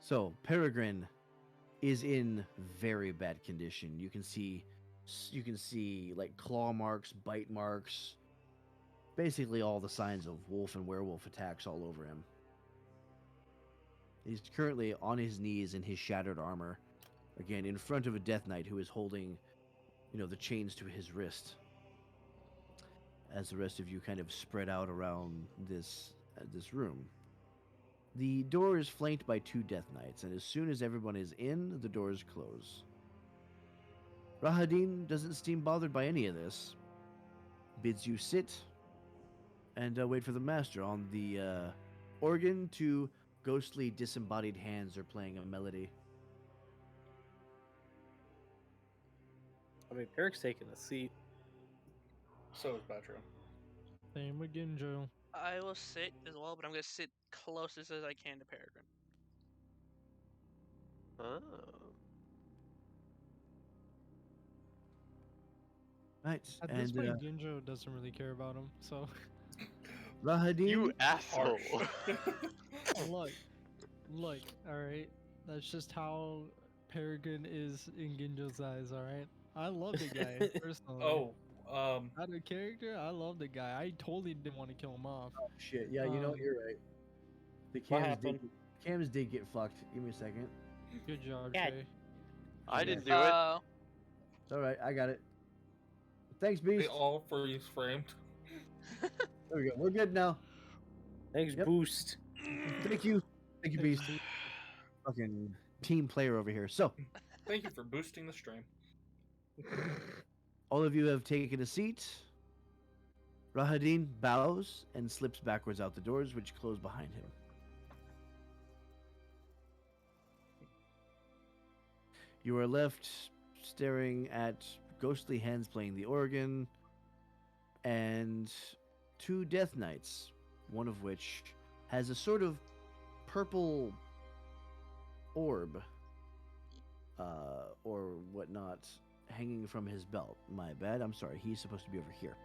So Peregrine is in very bad condition. You can see like claw marks, bite marks, basically all the signs of wolf and werewolf attacks all over him. He's currently on his knees in his shattered armor, again in front of a Death Knight who is holding, the chains to his wrist. As the rest of you kind of spread out around this room. The door is flanked by 2 Death Knights, and as soon as everyone is in, the doors close. Rahadin doesn't seem bothered by any of this. Bids you sit and wait for the master. On the organ, 2 ghostly disembodied hands are playing a melody. I mean, Eric's taking a seat. So is Batro. Same again, Joe. I will sit as well, but I'm gonna sit closest as I can to Peregrine. Oh. Right, At and this point, Ginjo doesn't really care about him, so Rahadin, You asshole. look, alright? That's just how Peregrine is in Ginjo's eyes, alright? I love the guy, personally. Out of character, I love the guy. I totally didn't want to kill him off. shit, yeah, you're right. The What cams did get fucked. Give me a second. Good job, Yeah. Trey. I didn't do it. All right, I got it. Thanks, They Beast. all freeze framed. There we go. We're good now. Thanks, Yep. Boost. Thank you, Beast. Fucking team player over here. So, Thank you for boosting the stream. all of you have taken a seat. Rahadin bows and slips backwards out the doors, which close behind him. You are left staring at ghostly hands playing the organ and 2 Death Knights, one of which has a sort of purple orb or whatnot hanging from his belt. My bad. I'm sorry. He's supposed to be over here.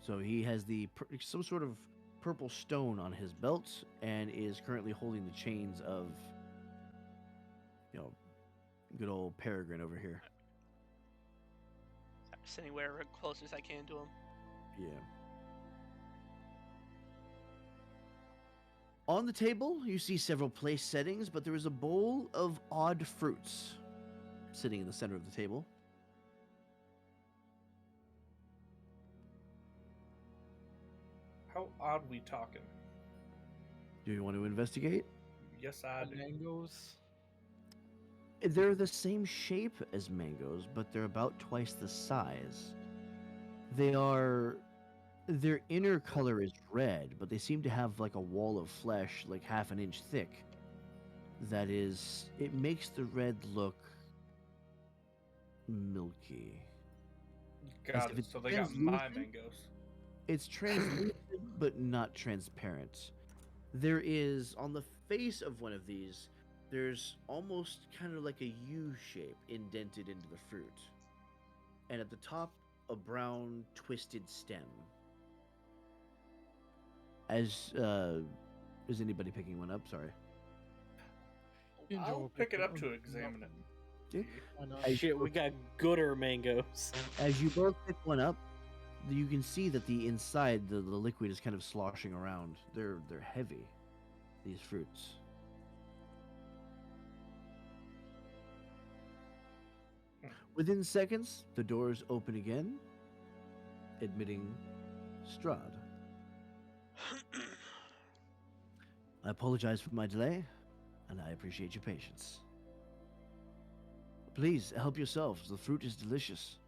So he has some sort of purple stone on his belt and is currently holding the chains of, good old Peregrine over here. Sitting wherever close as I can to him. Yeah. On the table, you see several place settings, but there is a bowl of odd fruits sitting in the center of the table. How odd we talking? Do you want to investigate? Yes, I do. Mangoes. They're the same shape as mangoes, but they're about twice the size. Their inner color is red, but they seem to have like a wall of flesh, like half an inch thick. It makes the red look milky. Got if it. it's So they got my translucent? mangoes. It's translucent, but not transparent. There is, on the face of one of these, there's almost kind of like a U shape indented into the fruit. And at the top, a brown, twisted stem. Is anybody picking one up? Sorry. Ginjo I'll will pick it up one to examine it. Okay. Why not? As Shit, you we got gooder mangoes. As you both pick one up, you can see that the inside, the liquid is kind of sloshing around. They're heavy, these fruits. Within seconds, the doors open again, admitting Strahd. I apologize for my delay, and I appreciate your patience. Please help yourselves. The fruit is delicious.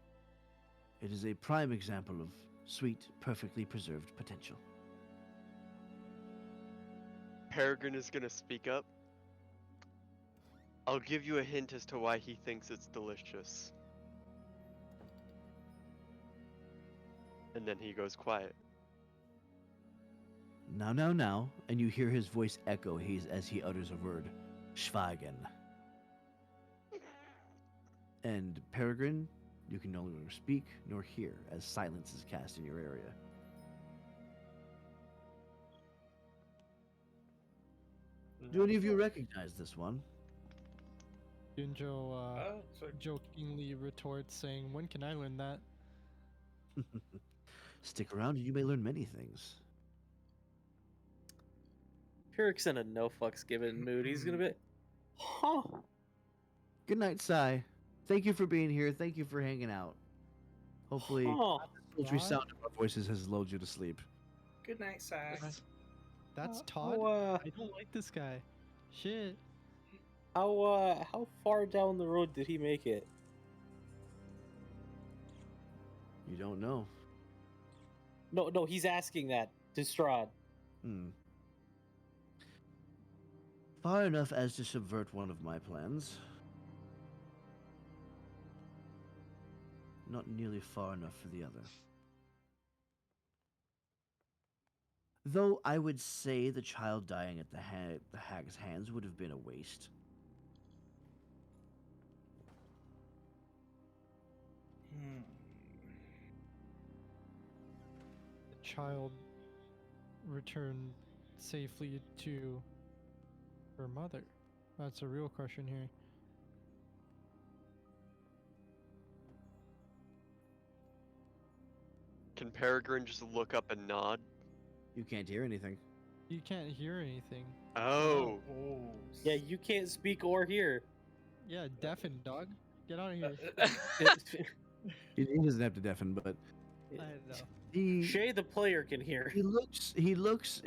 It is a prime example of sweet, perfectly preserved potential. Peregrine is gonna speak up. I'll give you a hint as to why he thinks it's delicious. And then he goes quiet. Now, and you hear his voice echo as he utters a word, Schweigen. And Peregrine, you can no longer speak nor hear as silence is cast in your area. Do any of you recognize this one? Ginjo So jokingly retorts, saying, "When can I learn that?" Stick around and you may learn many things. Pyrrhic's in a no fucks given mood. He's gonna be, huh? Good night, Sai. Thank you for being here. Thank you for hanging out. Hopefully, Huh. the sultry sound of our voices has lulled you to sleep. good night, Sai. That's Todd. I don't like this guy. Shit. How far down the road did he make it? You don't know. No, he's asking that to Strahd. Far enough as to subvert one of my plans. Not nearly far enough for the other. Though I would say the child dying at the hag's hands would have been a waste. The child returned safely to her mother. That's a real question here. Can Peregrine just look up and nod? You can't hear anything. You can't hear anything. Oh. Yeah, you can't speak or hear. Yeah, deafened dog. Get out of here. He doesn't have to deafen, but I know. Shay the player can hear. He looks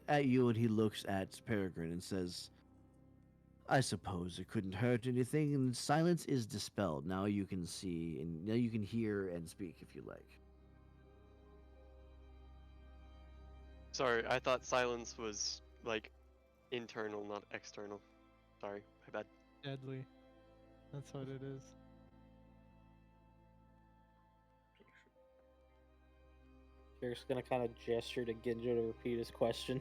at you and he looks at Peregrine and says, I suppose it couldn't hurt anything, and silence is dispelled. Now you can see, and now you can hear and speak if you like. Sorry, I thought silence was, like, internal, not external. Sorry, my bad. Deadly. That's what it is. You're just gonna kind of gesture to Ginjo to repeat his question.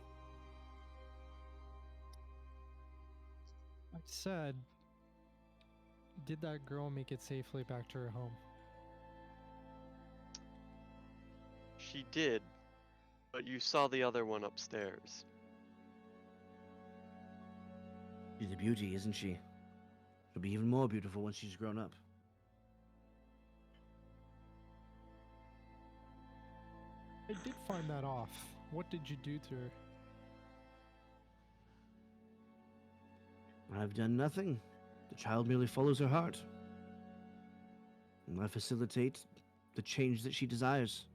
I said, did that girl make it safely back to her home? She did, but you saw the other one upstairs. She's a beauty, isn't she? She'll be even more beautiful when she's grown up. I did find that off. What did you do to her? I've done nothing. The child merely follows her heart. And I facilitate the change that she desires.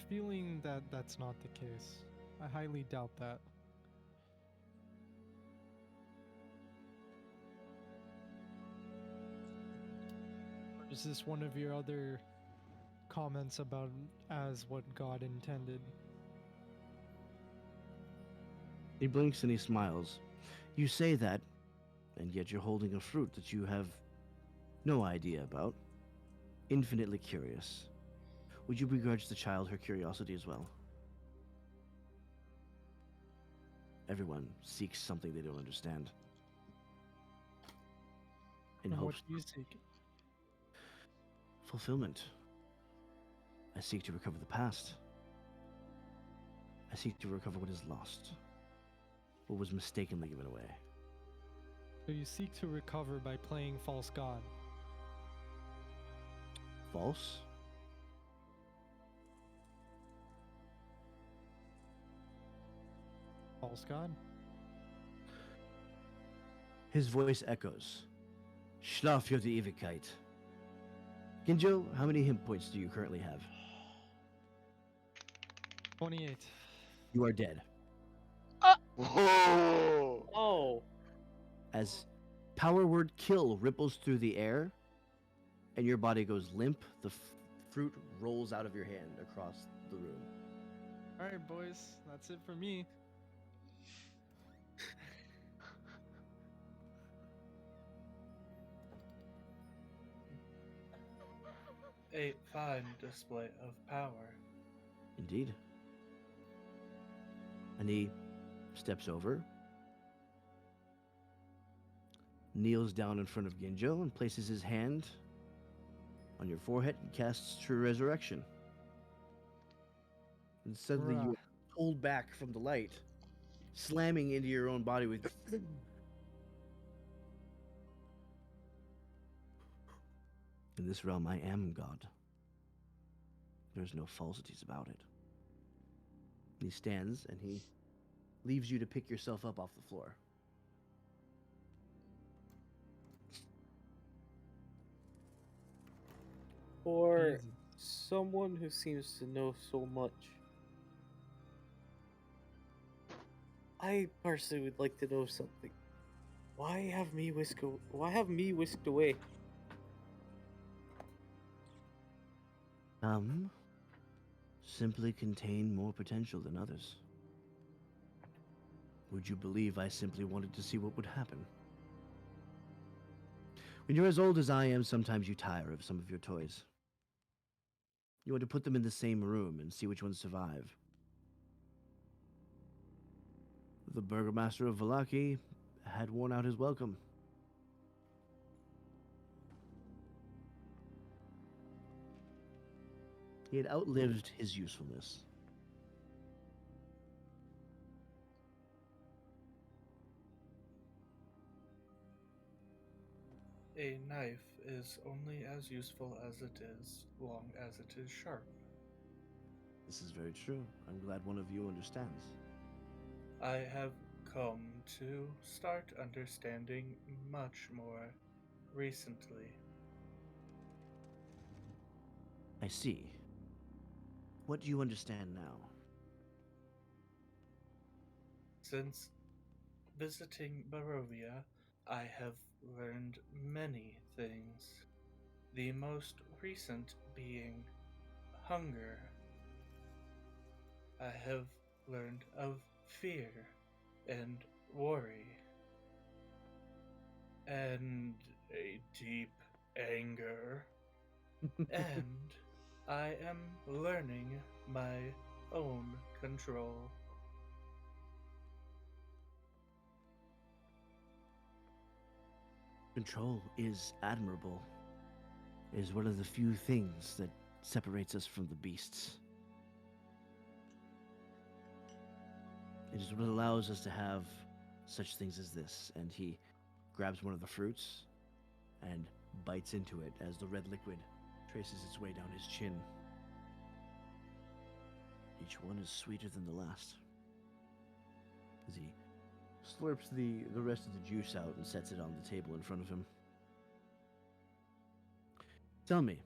Feeling that that's not the case. I highly doubt that. Or is this one of your other comments about as what God intended? He blinks and he smiles. You say that, and yet you're holding a fruit that you have no idea about. Infinitely curious. Would you begrudge the child her curiosity as well? Everyone seeks something they don't understand. In And what hopes do you seek? fulfillment. I seek to recover the past. I seek to recover what is lost. What was mistakenly given away. So you seek to recover by playing false god. False? False god? His voice echoes. Schlaf für die Ewigkeit. Ginjo, how many hit points do you currently have? 28. You are dead. Whoa! Oh, As power word kill ripples through the air, and your body goes limp, the fruit rolls out of your hand across the room. Alright, boys. That's it for me. A fine display of power. Indeed. And he steps over, kneels down in front of Ginjo, and places his hand on your forehead and casts True Resurrection. And suddenly you Bruh. are pulled back from the light, slamming into your own body with. In this realm, I am God. There's no falsities about it. He stands and he leaves you to pick yourself up off the floor. for Easy. someone who seems to know so much, I personally would like to know something. Why have me whisked away? Some simply contain more potential than others. Would you believe I simply wanted to see what would happen? When you're as old as I am, sometimes you tire of some of your toys. You want to put them in the same room and see which ones survive. The Burgomaster of Vallaki had worn out his welcome. He had outlived his usefulness. A knife is only as useful as it is, long as it is sharp. This is very true. I'm glad one of you understands. I have come to start understanding much more recently. I see. What do you understand now? Since visiting Barovia, I have learned many things. The most recent being hunger. I have learned of fear and worry, and a deep anger. And I am learning my own control. Control is admirable. It is one of the few things that separates us from the beasts. It is what allows us to have such things as this. And he grabs one of the fruits and bites into it as the red liquid traces its way down his chin. Each one is sweeter than the last. as he slurps the rest of the juice out and sets it on the table in front of him. Tell me,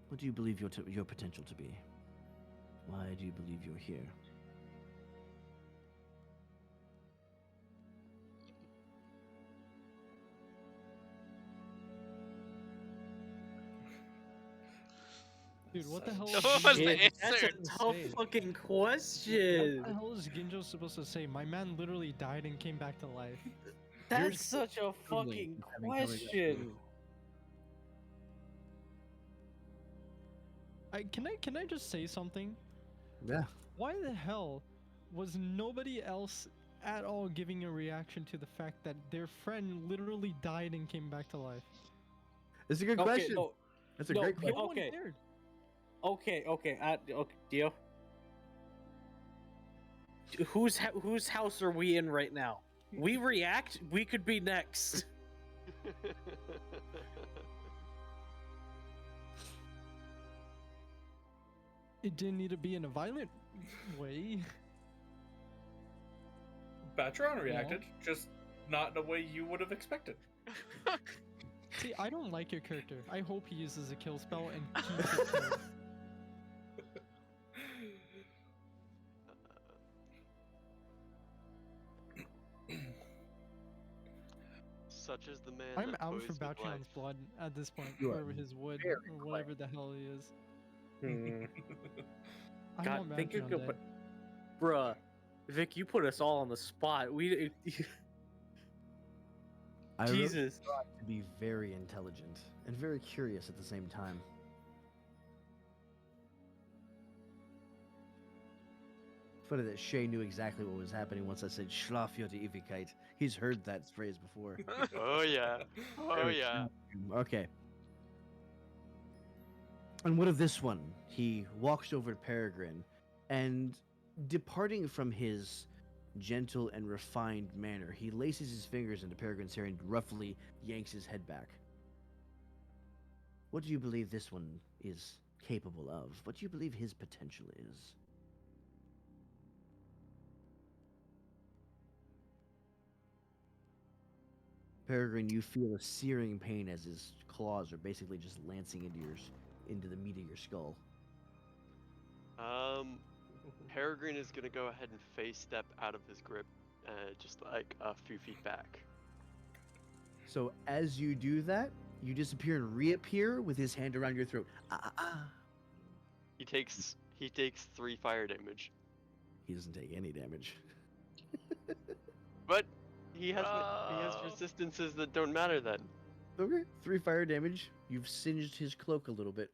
what do you believe your potential to be? Why do you believe you're here? Dude, what the hell? No is one wants to Ginjo Shit, that's a answer. supposed to tough say? fucking What question. the hell is Ginjo supposed to say? My man literally died and came back to life. That's such a Troubling fucking having coming up question. Can I just say something? Yeah. Why the hell was nobody else at all giving a reaction to the fact that their friend literally died and came back to life? It's a good Okay, question. no, That's a no, great but- question. No one Okay. cared. Okay, Dio. Whose house are we in right now? We react. We could be next. It didn't need to be in a violent way. Batron reacted, just not in a way you would have expected. See, I don't like your character. I hope he uses a kill spell and keeps it killed. Such is the man. I'm that out toys for with life. Batron's blood at this point, You are or his wood, very or whatever the hell he is. Hmm. I God, want think you Batron could dead. put, bruh, Vic, you put us all on the spot. We, I wrote Jesus. Strahd to be very intelligent and very curious at the same time. Funny that Shay knew exactly what was happening once I said "Schlaf your Ewigkeit." He's heard that phrase before. Oh yeah. Oh Very yeah. true. Okay. And what of this one? He walks over to Peregrine, and departing from his gentle and refined manner, he laces his fingers into Peregrine's hair and roughly yanks his head back. What do you believe this one is capable of? What do you believe his potential is? Peregrine, you feel a searing pain as his claws are basically just lancing into the meat of your skull. Peregrine is gonna go ahead and face step out of his grip, just like a few feet back. So as you do that, you disappear and reappear with his hand around your throat. He takes 3 fire damage, He doesn't take any damage. but he has Oh. resistances that don't matter then. Okay, 3 fire damage. You've singed his cloak a little bit.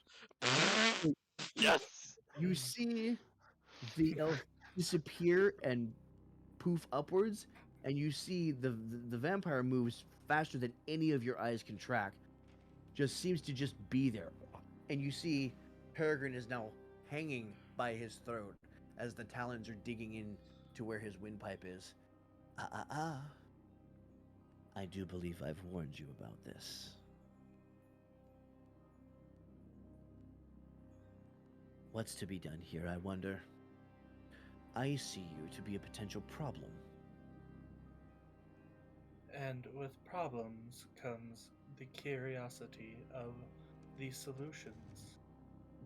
Yes. You see the elf disappear and poof upwards, and you see the vampire moves faster than any of your eyes can track. Just seems to just be there, and you see Peregrine is now hanging by his throat as the talons are digging in to where his windpipe is. I do believe I've warned you about this. What's to be done here, I wonder? I see you to be a potential problem. And with problems comes the curiosity of the solutions.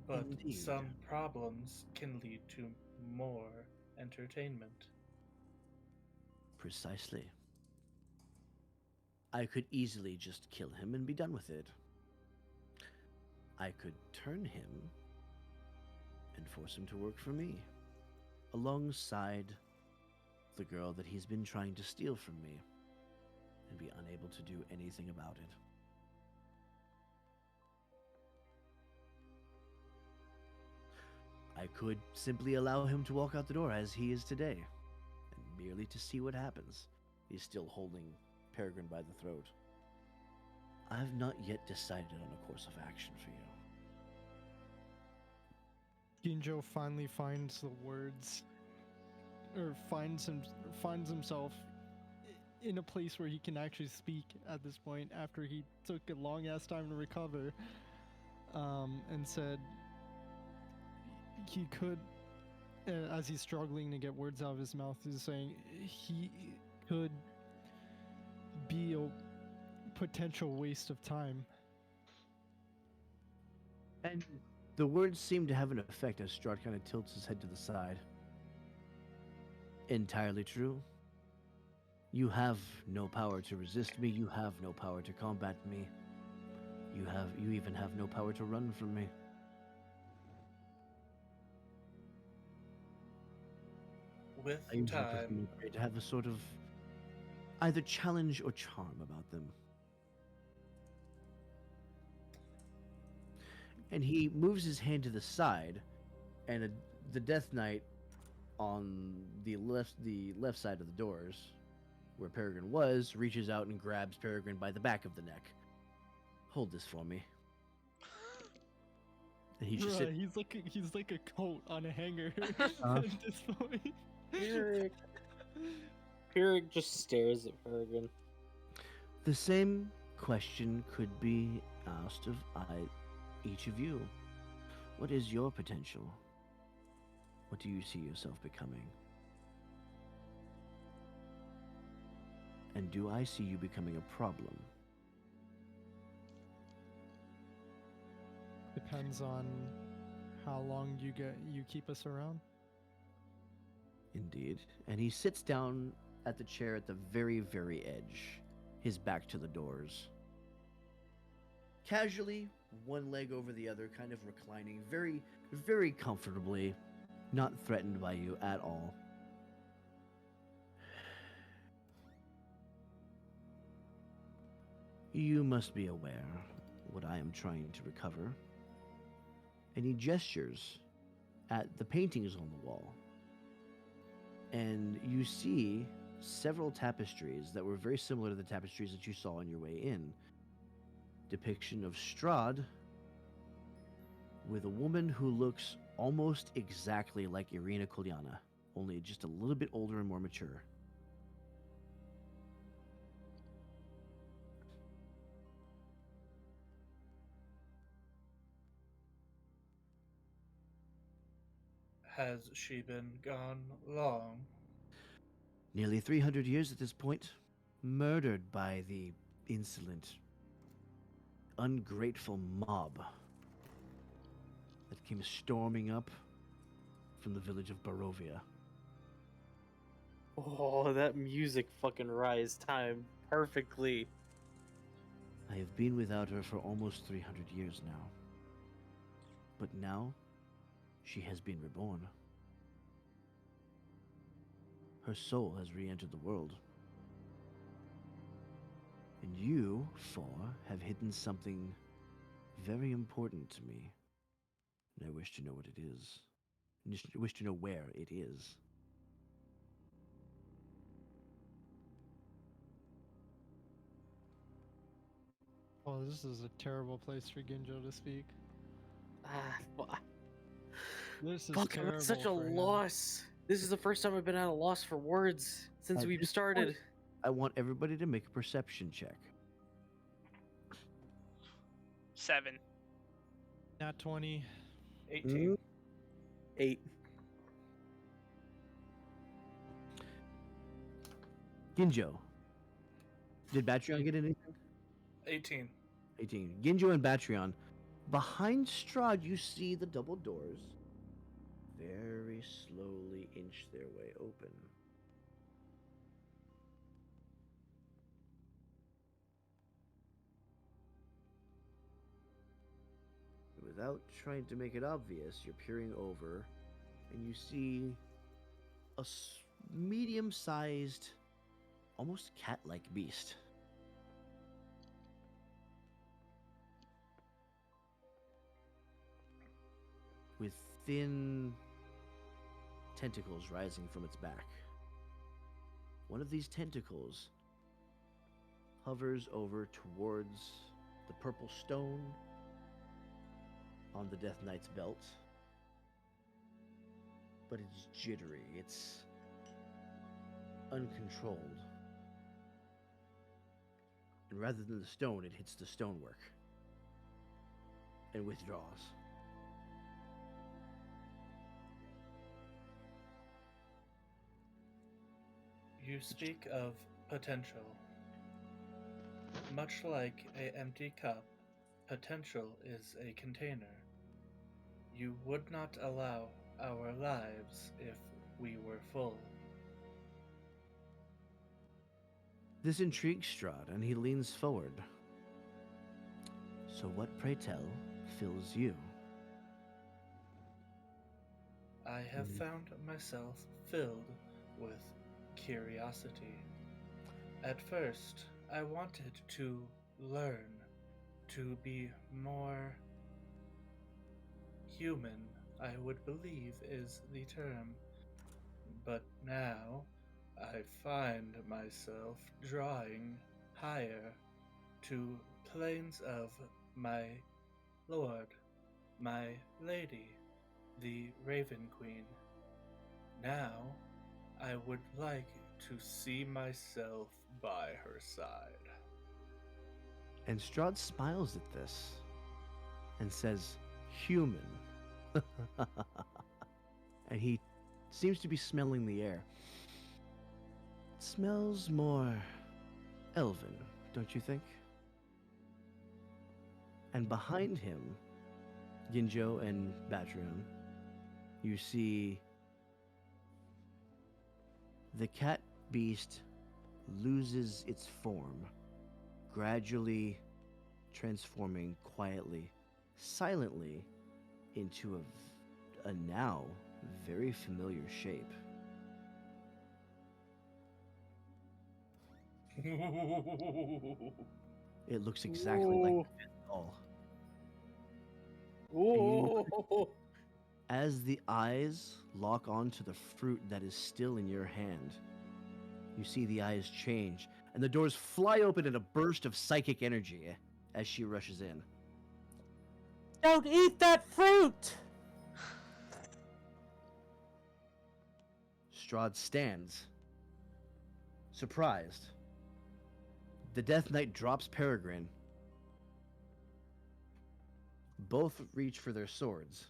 But Indeed. some problems can lead to more entertainment. Precisely. I could easily just kill him and be done with it. I could turn him and force him to work for me, alongside the girl that he's been trying to steal from me, and be unable to do anything about it. I could simply allow him to walk out the door as he is today, and merely to see what happens. He's still holding Peregrine by the throat. I've not yet decided on a course of action for you. Ginjo finally finds the words, or finds himself in a place where he can actually speak at this point after he took a long ass time to recover, and said he could as he's struggling to get words out of his mouth, he's saying he could be a potential waste of time. And the words seem to have an effect as Strahd kind of tilts his head to the side. Entirely true. You have no power to resist me. You have no power to combat me. You even have no power to run from me. With I usually time, prefer my prey to have a sort of either challenge or charm about them. And he moves his hand to the side, and the Death Knight on the left side of the doors, where Peregrine was, reaches out and grabs Peregrine by the back of the neck. Hold this for me. And he just Bruh, he's like a coat on a hanger Uh. at this point. Pyric just stares at Peregrine. The same question could be asked of each of you. What is your potential? What do you see yourself becoming? And do I see you becoming a problem? Depends on how long you keep us around. Indeed. And he sits down at the chair at the very, very edge, his back to the doors. Casually, one leg over the other, kind of reclining very, very comfortably, not threatened by you at all. You must be aware what I am trying to recover. And he gestures at the paintings on the wall. And you see several tapestries that were very similar to the tapestries that you saw on your way in. Depiction of Strahd with a woman who looks almost exactly like Irina Kolyana, only just a little bit older and more mature. has she been gone long? Nearly 300 years at this point, murdered by the insolent, ungrateful mob that came storming up from the village of Barovia. Oh, that music fucking rise time perfectly. I have been without her for almost 300 years now. But now, she has been reborn. Her soul has re-entered the world. And you, four, have hidden something very important to me. And I wish to know what it is. I wish to know where it is. Oh, this is a terrible place for Ginjo to speak. Fuck. This is Fuck, I'm terrible at such a for him. loss. This is the first time I've been at a loss for words since At we've this started. point, I want everybody to make a perception check. 7. Nat 20. 18. 8. Ginjo. Did Batreon get anything? 18. 18. Ginjo and Batreon. Behind Strahd, you see the double doors very slowly inch their way open. Without trying to make it obvious, you're peering over and you see a medium-sized, almost cat-like beast. With thin tentacles rising from its back. One of these tentacles hovers over towards the purple stone on the Death Knight's belt. But it's jittery, it's uncontrolled. And rather than the stone, it hits the stonework and withdraws. You speak of potential. Much like a empty cup, potential is a container. You would not allow our lives if we were full. This intrigues Strahd, and he leans forward. So what, pray tell, fills you? I have found myself filled with curiosity. At first, I wanted to learn, to be more human, I would believe is the term. But now, I find myself drawing higher to planes of my lord, my lady, the Raven Queen. Now, I would like to see myself by her side. And Strahd smiles at this and says, human. And he seems to be smelling the air. It smells more elven, don't you think? And behind him, Ginjo and Batrion, you see the cat beast loses its form, gradually transforming quietly, silently, into a now very familiar shape. It looks exactly like the fifth doll. Ooh. As the eyes lock onto the fruit that is still in your hand, you see the eyes change, and the doors fly open in a burst of psychic energy as she rushes in. Don't eat that fruit! Strahd stands, surprised. The Death Knight drops Peregrine. Both reach for their swords.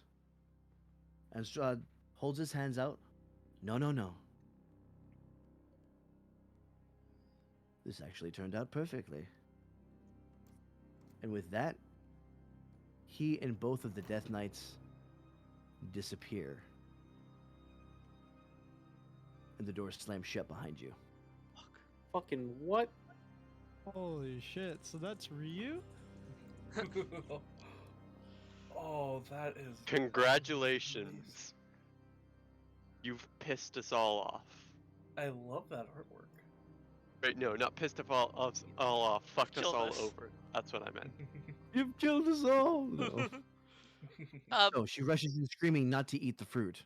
And Strahd holds his hands out. No, no, no. This actually turned out perfectly. And with that, he and both of the Death Knights disappear. And the door slams shut behind you. Fucking what? Holy shit! So that's Ryu? Oh, that is. Congratulations. You've pissed us all off. I love that artwork. Wait, no, not pissed us all off. Fucked us Killed all us. over. That's what I meant. You've killed us all! No. So she rushes in screaming not to eat the fruit.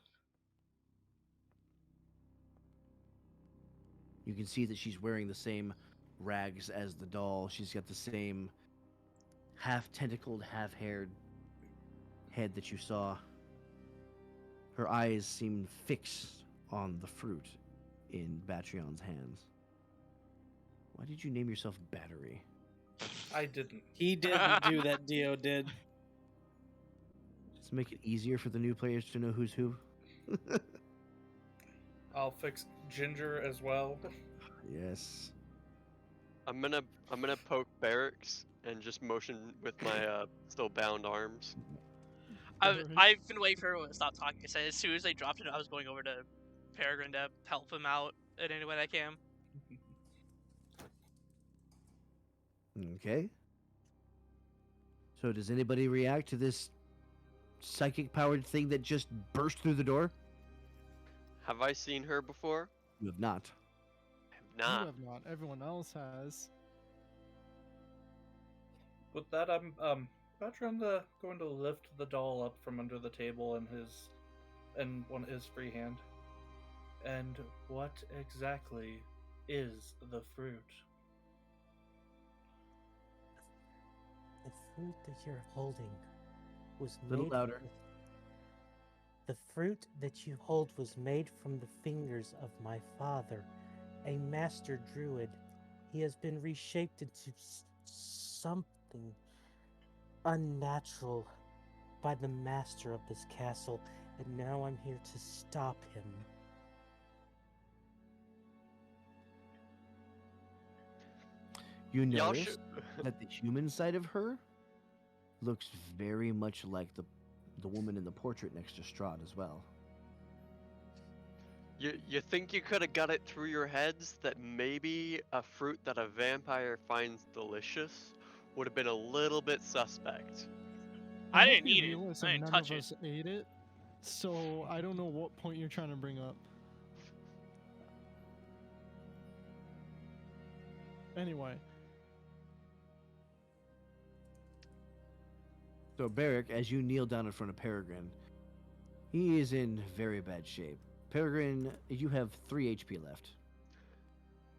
You can see that she's wearing the same rags as the doll. She's got the same half tentacled, half haired head that you saw. Her eyes seem fixed on the fruit in Batrion's hands. Why did you name yourself Battery? I didn't. He didn't do that. Dio did. Just make it easier for the new players to know who's who. I'll fix Ginger as well. Yes. I'm gonna poke Barracks and just motion with my still bound arms. I've been waiting for everyone to stop talking. So as soon as they dropped it, I was going over to Peregrine to help him out in any way I can. Okay. So does anybody react to this psychic powered thing that just burst through the door? Have I seen her before? You have not. I have You not. have not. Everyone else has. With that, I'm Bertrand going to lift the doll up from under the table in his free hand. And what exactly is the fruit? The fruit that you're holding was A little made louder. The fruit that you hold was made from the fingers of my father, a master druid. He has been reshaped into something unnatural by the master of this castle, and now I'm here to stop him. You Y'all notice should. that the human side of her looks very much like the woman in the portrait next to Strahd as well. You think you could have got it through your heads that maybe a fruit that a vampire finds delicious would have been a little bit suspect. I hope didn't you eat it. realize I that didn't none touch of it. us ate it, so I don't know what point you're trying to bring up. Anyway, So Barrick, as you kneel down in front of Peregrine, he is in very bad shape. Peregrine, you have 3 HP left.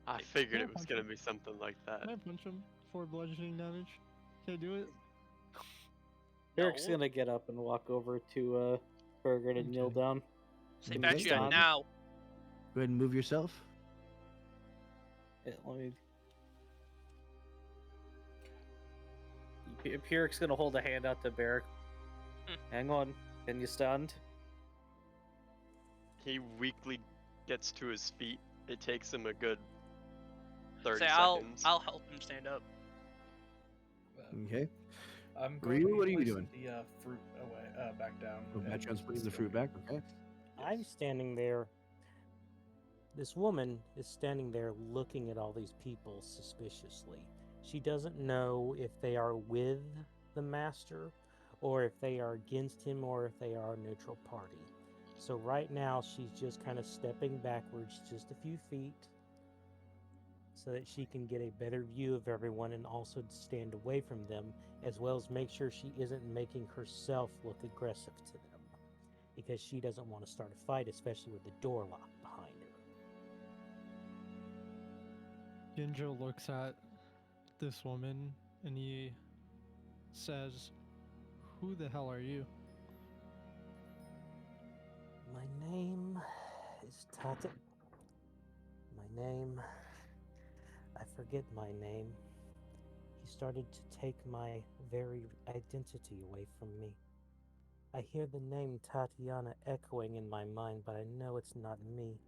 I figured Yeah, it was punch gonna him. be something like that. can I punch him for bludgeoning damage? Can I do it? Eric's No. gonna get up and walk over to Bergren and kneel Okay. down. Say Okay, Batria Stand. now. Go ahead and move yourself. Yeah, let me. Pyrrhic's gonna hold a hand out to Barrick. Hang on. Can you stand? He weakly gets to his feet. It takes him a good 30 Say seconds. I'll help him stand up. Okay. I'm Ryu, going to what are you place doing? the fruit away, back down. So and Batrion's putting the just fruit going- back. Okay. I'm standing there. This woman is standing there looking at all these people suspiciously. She doesn't know if they are with the master, or if they are against him, or if they are a neutral party. So right now, she's just kind of stepping backwards just a few feet so that she can get a better view of everyone and also stand away from them, as well as make sure she isn't making herself look aggressive to them, because she doesn't want to start a fight, especially with the door locked behind her. Ginjo looks at this woman and he says, "Who the hell are you?" My name is Tata. My name. I forget my name. He started to take my very identity away from me. I hear the name Tatiana echoing in my mind, but I know it's not me.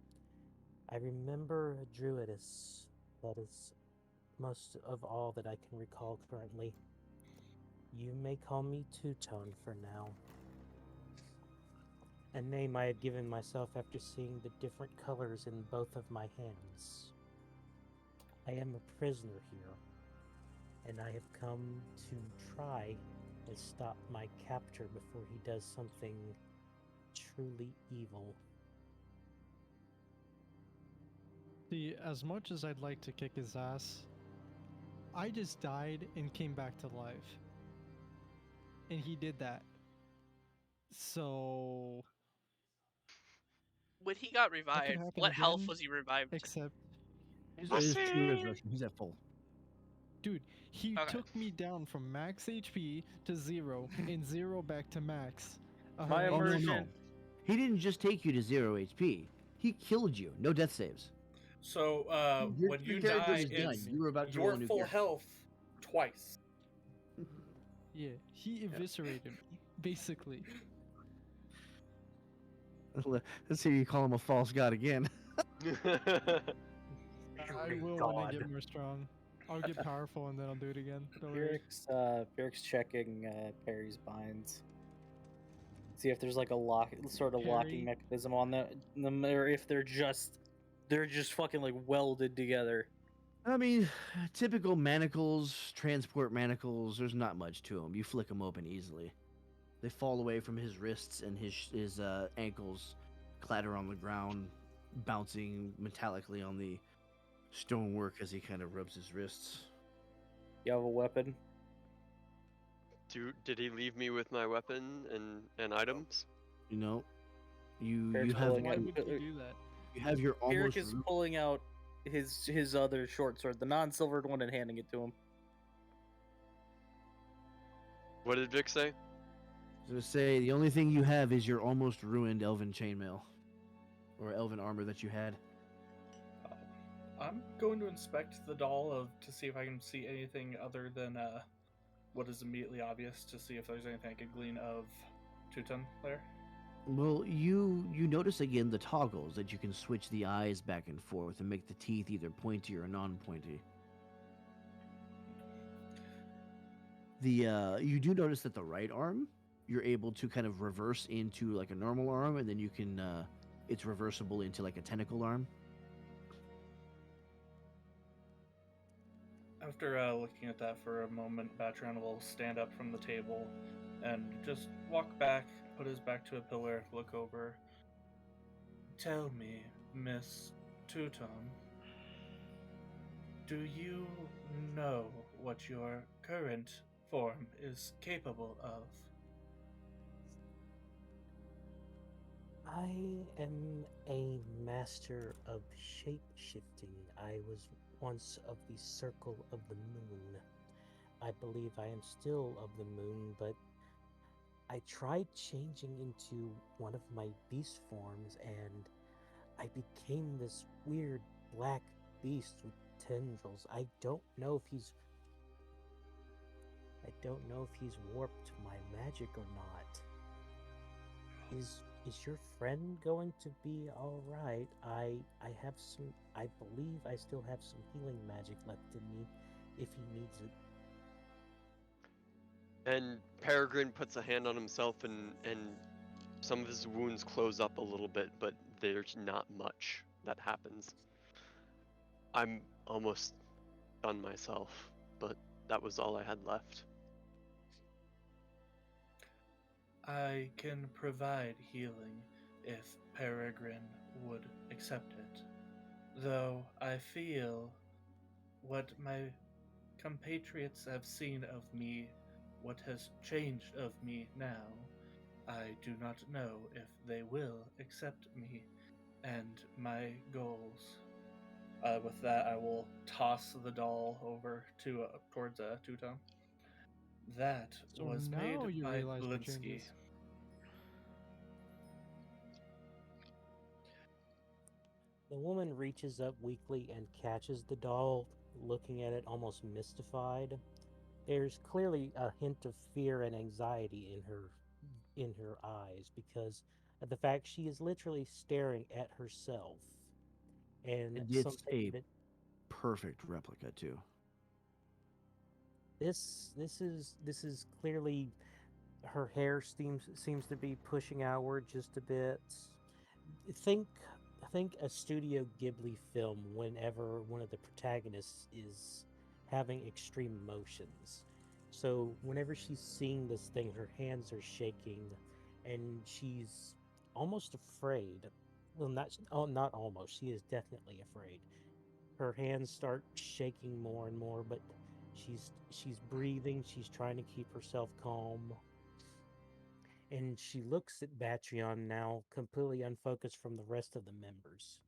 I remember a druidess. That is most of all that I can recall currently. You may call me Two-Tone for now. A name I had given myself after seeing the different colors in both of my hands. I am a prisoner here, and I have come to try and stop my captor before he does something truly evil. See, as much as I'd like to kick his ass, I just died and came back to life. And he did that. So, When he got that could revived, happen what health again, was he revived? except, He's true resurrection. He's at full. dude, he Okay. took me down from max HP to 0 and 0 back to max. My Oh, no, immersion. no. He didn't just take you to 0 HP. He killed you. No death saves. So Your- when your you character die, was done. it's You were about to roll your a new full character. health twice. Yeah, he eviscerated me, basically. Let's see you call him a false god again. I will when I get more strong. I'll get powerful and then I'll do it again. Don't worry. Pyrrhic's checking Perry's binds. See if there's like a locking Perry? mechanism on them, or if they're just fucking like welded together. I mean, typical manacles, transport manacles, there's not much to them. You flick them open easily. They fall away from his wrists and his ankles clatter on the ground, bouncing metallically on the stonework as he kind of rubs his wrists. You have a weapon? Did he leave me with my weapon and items? You know, you Eric's have pulling Why out- would you do that? you have your Pyrrhic almost is pulling out his other short sword, the non-silvered one, and handing it to him. What did Vic say? I was gonna say the only thing you have is your almost ruined elven chainmail, or elven armor that you had. I'm going to inspect the doll to see if I can see anything other than what is immediately obvious, to see if there's anything I could glean of Tuton there. Well, you notice again the toggles that you can switch the eyes back and forth and make the teeth either pointy or non-pointy. You do notice that the right arm, you're able to kind of reverse into like a normal arm, and then you can it's reversible into like a tentacle arm. After looking at that for a moment, Batran will stand up from the table and just walk back, put his back to a pillar, look over. Tell me, Miss Tutom, do you know what your current form is capable of? I am a master of shape shifting. I was once of the circle of the moon. I believe I am still of the moon, but I tried changing into one of my beast forms and I became this weird black beast with tendrils. I don't know if he's warped my magic or not. Is your friend going to be all right? I believe I still have some healing magic left in me if he needs it. And Peregrine puts a hand on himself, and some of his wounds close up a little bit, but there's not much that happens. I'm almost done myself, but that was all I had left. I can provide healing if Peregrine would accept it. Though I feel what my compatriots have seen of me, what has changed of me now, I do not know if they will accept me and my goals. With that, I will toss the doll over to towards Tutom. That So was now made you by realize the Blinsky. changes. The woman reaches up weakly and catches the doll, looking at it almost mystified. There's clearly a hint of fear and anxiety in her eyes because of the fact she is literally staring at herself. And And it's something a that perfect replica too. this is clearly her hair seems to be pushing outward just a bit. Think think a Studio Ghibli film whenever one of the protagonists is having extreme emotions. So whenever she's seeing this thing, her hands are shaking and she's almost afraid. Well, not almost. She is definitely afraid. Her hands start shaking more and more, but she's breathing, she's trying to keep herself calm. And she looks at Batreon now, completely unfocused from the rest of the members.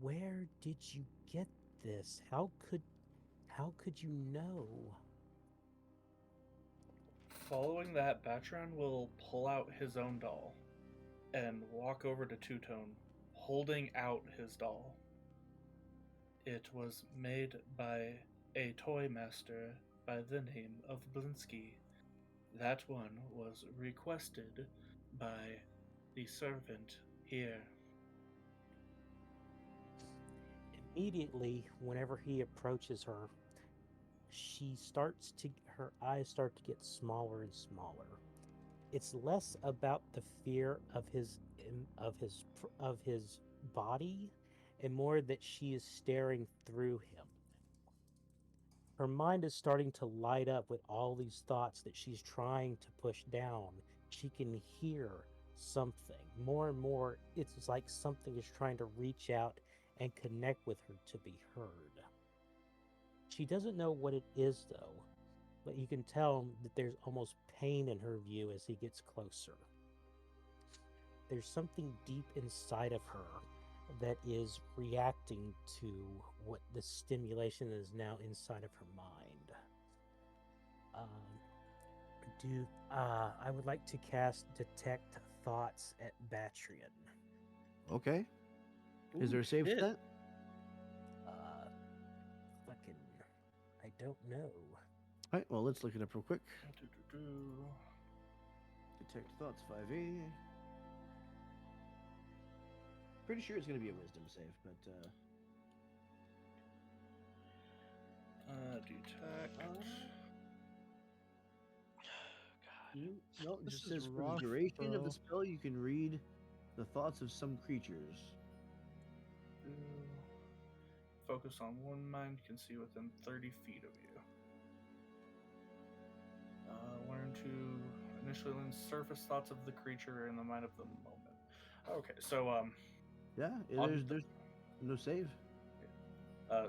Where did you get this? How could you know? Following that, Batran will pull out his own doll and walk over to Two-Tone, holding out his doll. It was made by a toy master by the name of Blinsky. That one was requested by the servant here. Immediately, whenever he approaches her, her eyes start to get smaller and smaller. It's less about the fear of his body and more that she is staring through him. Her mind is starting to light up with all these thoughts that she's trying to push down. She can hear something. More and more, it's like something is trying to reach out and connect with her to be heard. She doesn't know what it is, though, but you can tell that there's almost pain in her view as he gets closer. There's something deep inside of her that is reacting to what the stimulation is now inside of her mind. I would like to cast Detect Thoughts at Batrian. Okay. Is there a save for shit. that? Fucking, I don't know. All right. Well, let's look it up real quick. Detect thoughts 5e. Pretty sure it's going to be a wisdom save, but Detect. No, it This just is says for the rough, duration of the bro. spell, you can read the thoughts of some creatures. Focus on one mind can see within 30 feet of you. Learn to initially learn surface thoughts of the creature in the mind of the moment. Okay, so Yeah, On there's no save.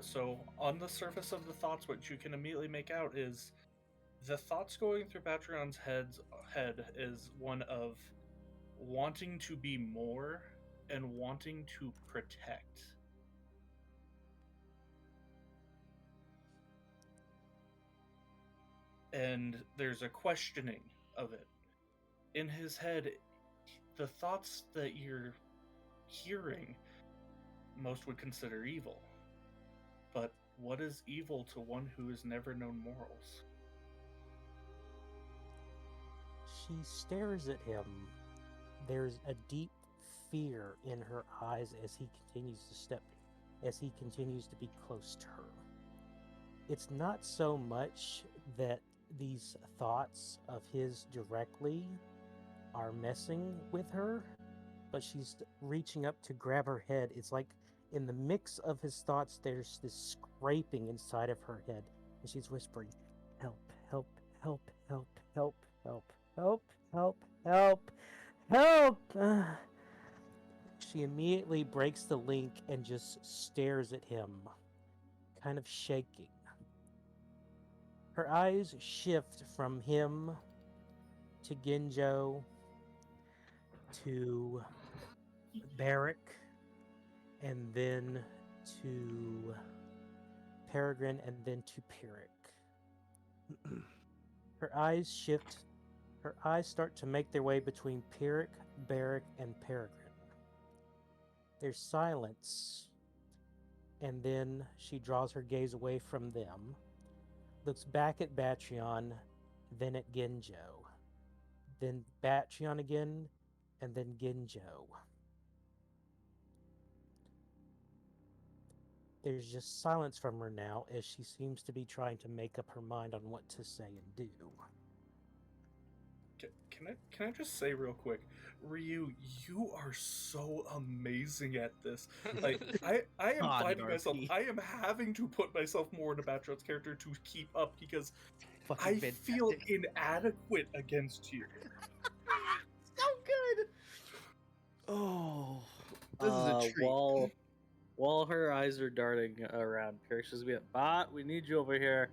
so on the surface of the thoughts, what you can immediately make out is the thoughts going through Patreon's head is one of wanting to be more and wanting to protect. And there's a questioning of it. In his head, the thoughts that you're hearing most would consider evil. But what is evil to one who has never known morals? She stares at him. There's a deep fear in her eyes as he continues to be close to her. It's not so much that these thoughts of his directly are messing with her, but she's reaching up to grab her head. It's like in the mix of his thoughts, there's this scraping inside of her head, and she's whispering, "Help, help, help, help, help, help, help, help, help, help." She immediately breaks the link and just stares at him, kind of shaking. Her eyes shift from him to Ginjo to Barrack and then to Peregrine and then to Pyrrhic. Her eyes shift. Her eyes start to make their way between Pyrrhic, Barrack, and Peregrine. There's silence, and then she draws her gaze away from them, looks back at Batrion, then at Ginjo, then Batrion again, and then Ginjo. There's just silence from her now as she seems to be trying to make up her mind on what to say and do. Can I just say real quick, Ryu, you are so amazing at this. Like I am God, finding myself. RP. I am having to put myself more into Batrot's character to keep up because Fucking I fantastic. feel inadequate against you. So good. Oh, this is a treat. While her eyes are darting around, Pyrrhic says, "But we need you over here.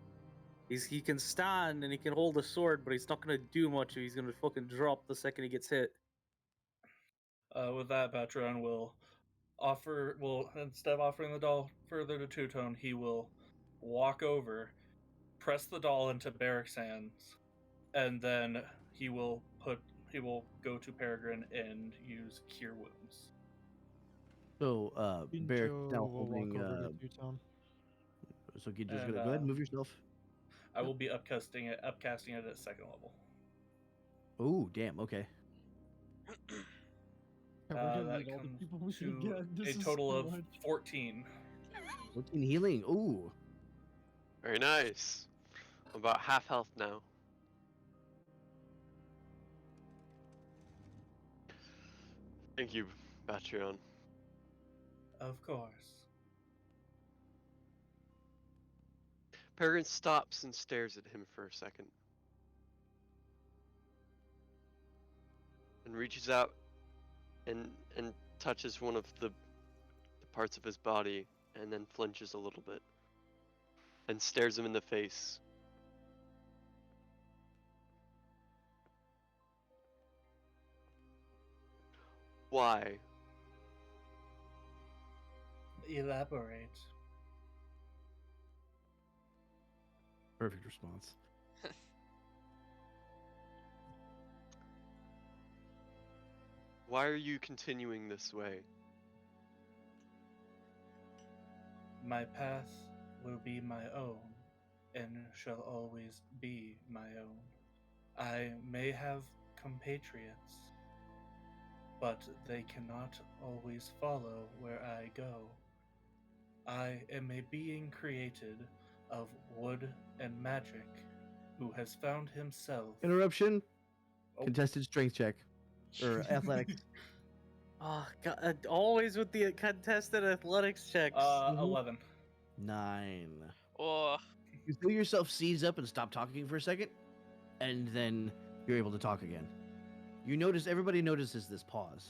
He can stand and he can hold a sword, but he's not gonna do much. He's gonna fucking drop the second he gets hit." With that, Batron will instead of offering the doll further to Two-Tone, he will walk over, press the doll into Barrack's hands, and then he will go to Peregrine and use Cure Wounds. So, Barrack Ginjo now will walk holding. over to Two-Tone. So Ginjo's And, gonna go ahead and move yourself. I will be upcasting it at 2nd level. Oh, damn. Okay. Yeah, we're gonna That need all the comes people we can to get. This a is total so of much. 14. 14 healing. Ooh. Very nice. I'm about half health now. Thank you, Patreon. Of course. Peregrine stops and stares at him for a second. And reaches out and touches one of the parts of his body and then flinches a little bit. And stares him in the face. Why? Elaborate. Perfect response. Why are you continuing this way? My path will be my own, and shall always be my own. I may have compatriots, but they cannot always follow where I go. I am a being created of wood and magic, who has found himself. Interruption. Oh. Contested strength check. Or athletics. Oh god, always with the contested athletics checks. 11. 9. Oh, You feel yourself seize up and stop talking for a second, and then you're able to talk again. Everybody notices this pause.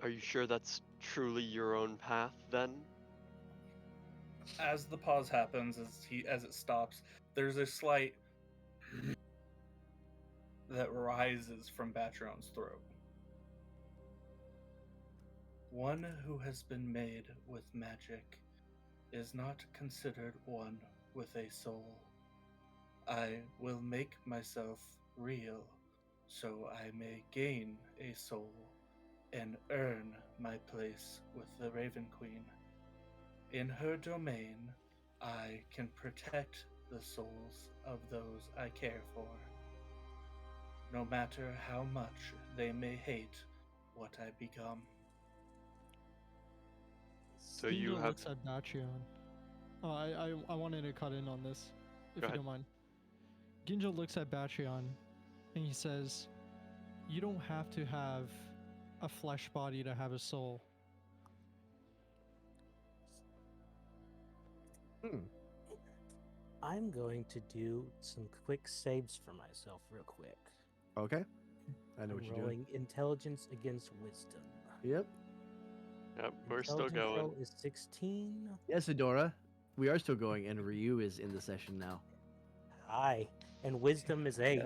Are you sure that's truly your own path then? As the pause happens, as it stops, there's a slight that rises from Batrion's throat. One who has been made with magic is not considered one with a soul. I will make myself real so I may gain a soul and earn my place with the Raven Queen. In her domain, I can protect the souls of those I care for, no matter how much they may hate what I become. So you Ginjo have- looks at Batrion. Oh, I wanted to cut in on this, if Go you ahead. don't mind. Ginjo looks at Batrion, and he says, "You don't have to have a flesh body to have a soul." I'm going to do some quick saves for myself, real quick. Okay. I know I'm what you're doing. rolling intelligence against wisdom. Yep. Yep, we're still Intelligence going. roll is 16. Yes, Adora. We are still going, and Ryu is in the session now. Aye. And wisdom is 8.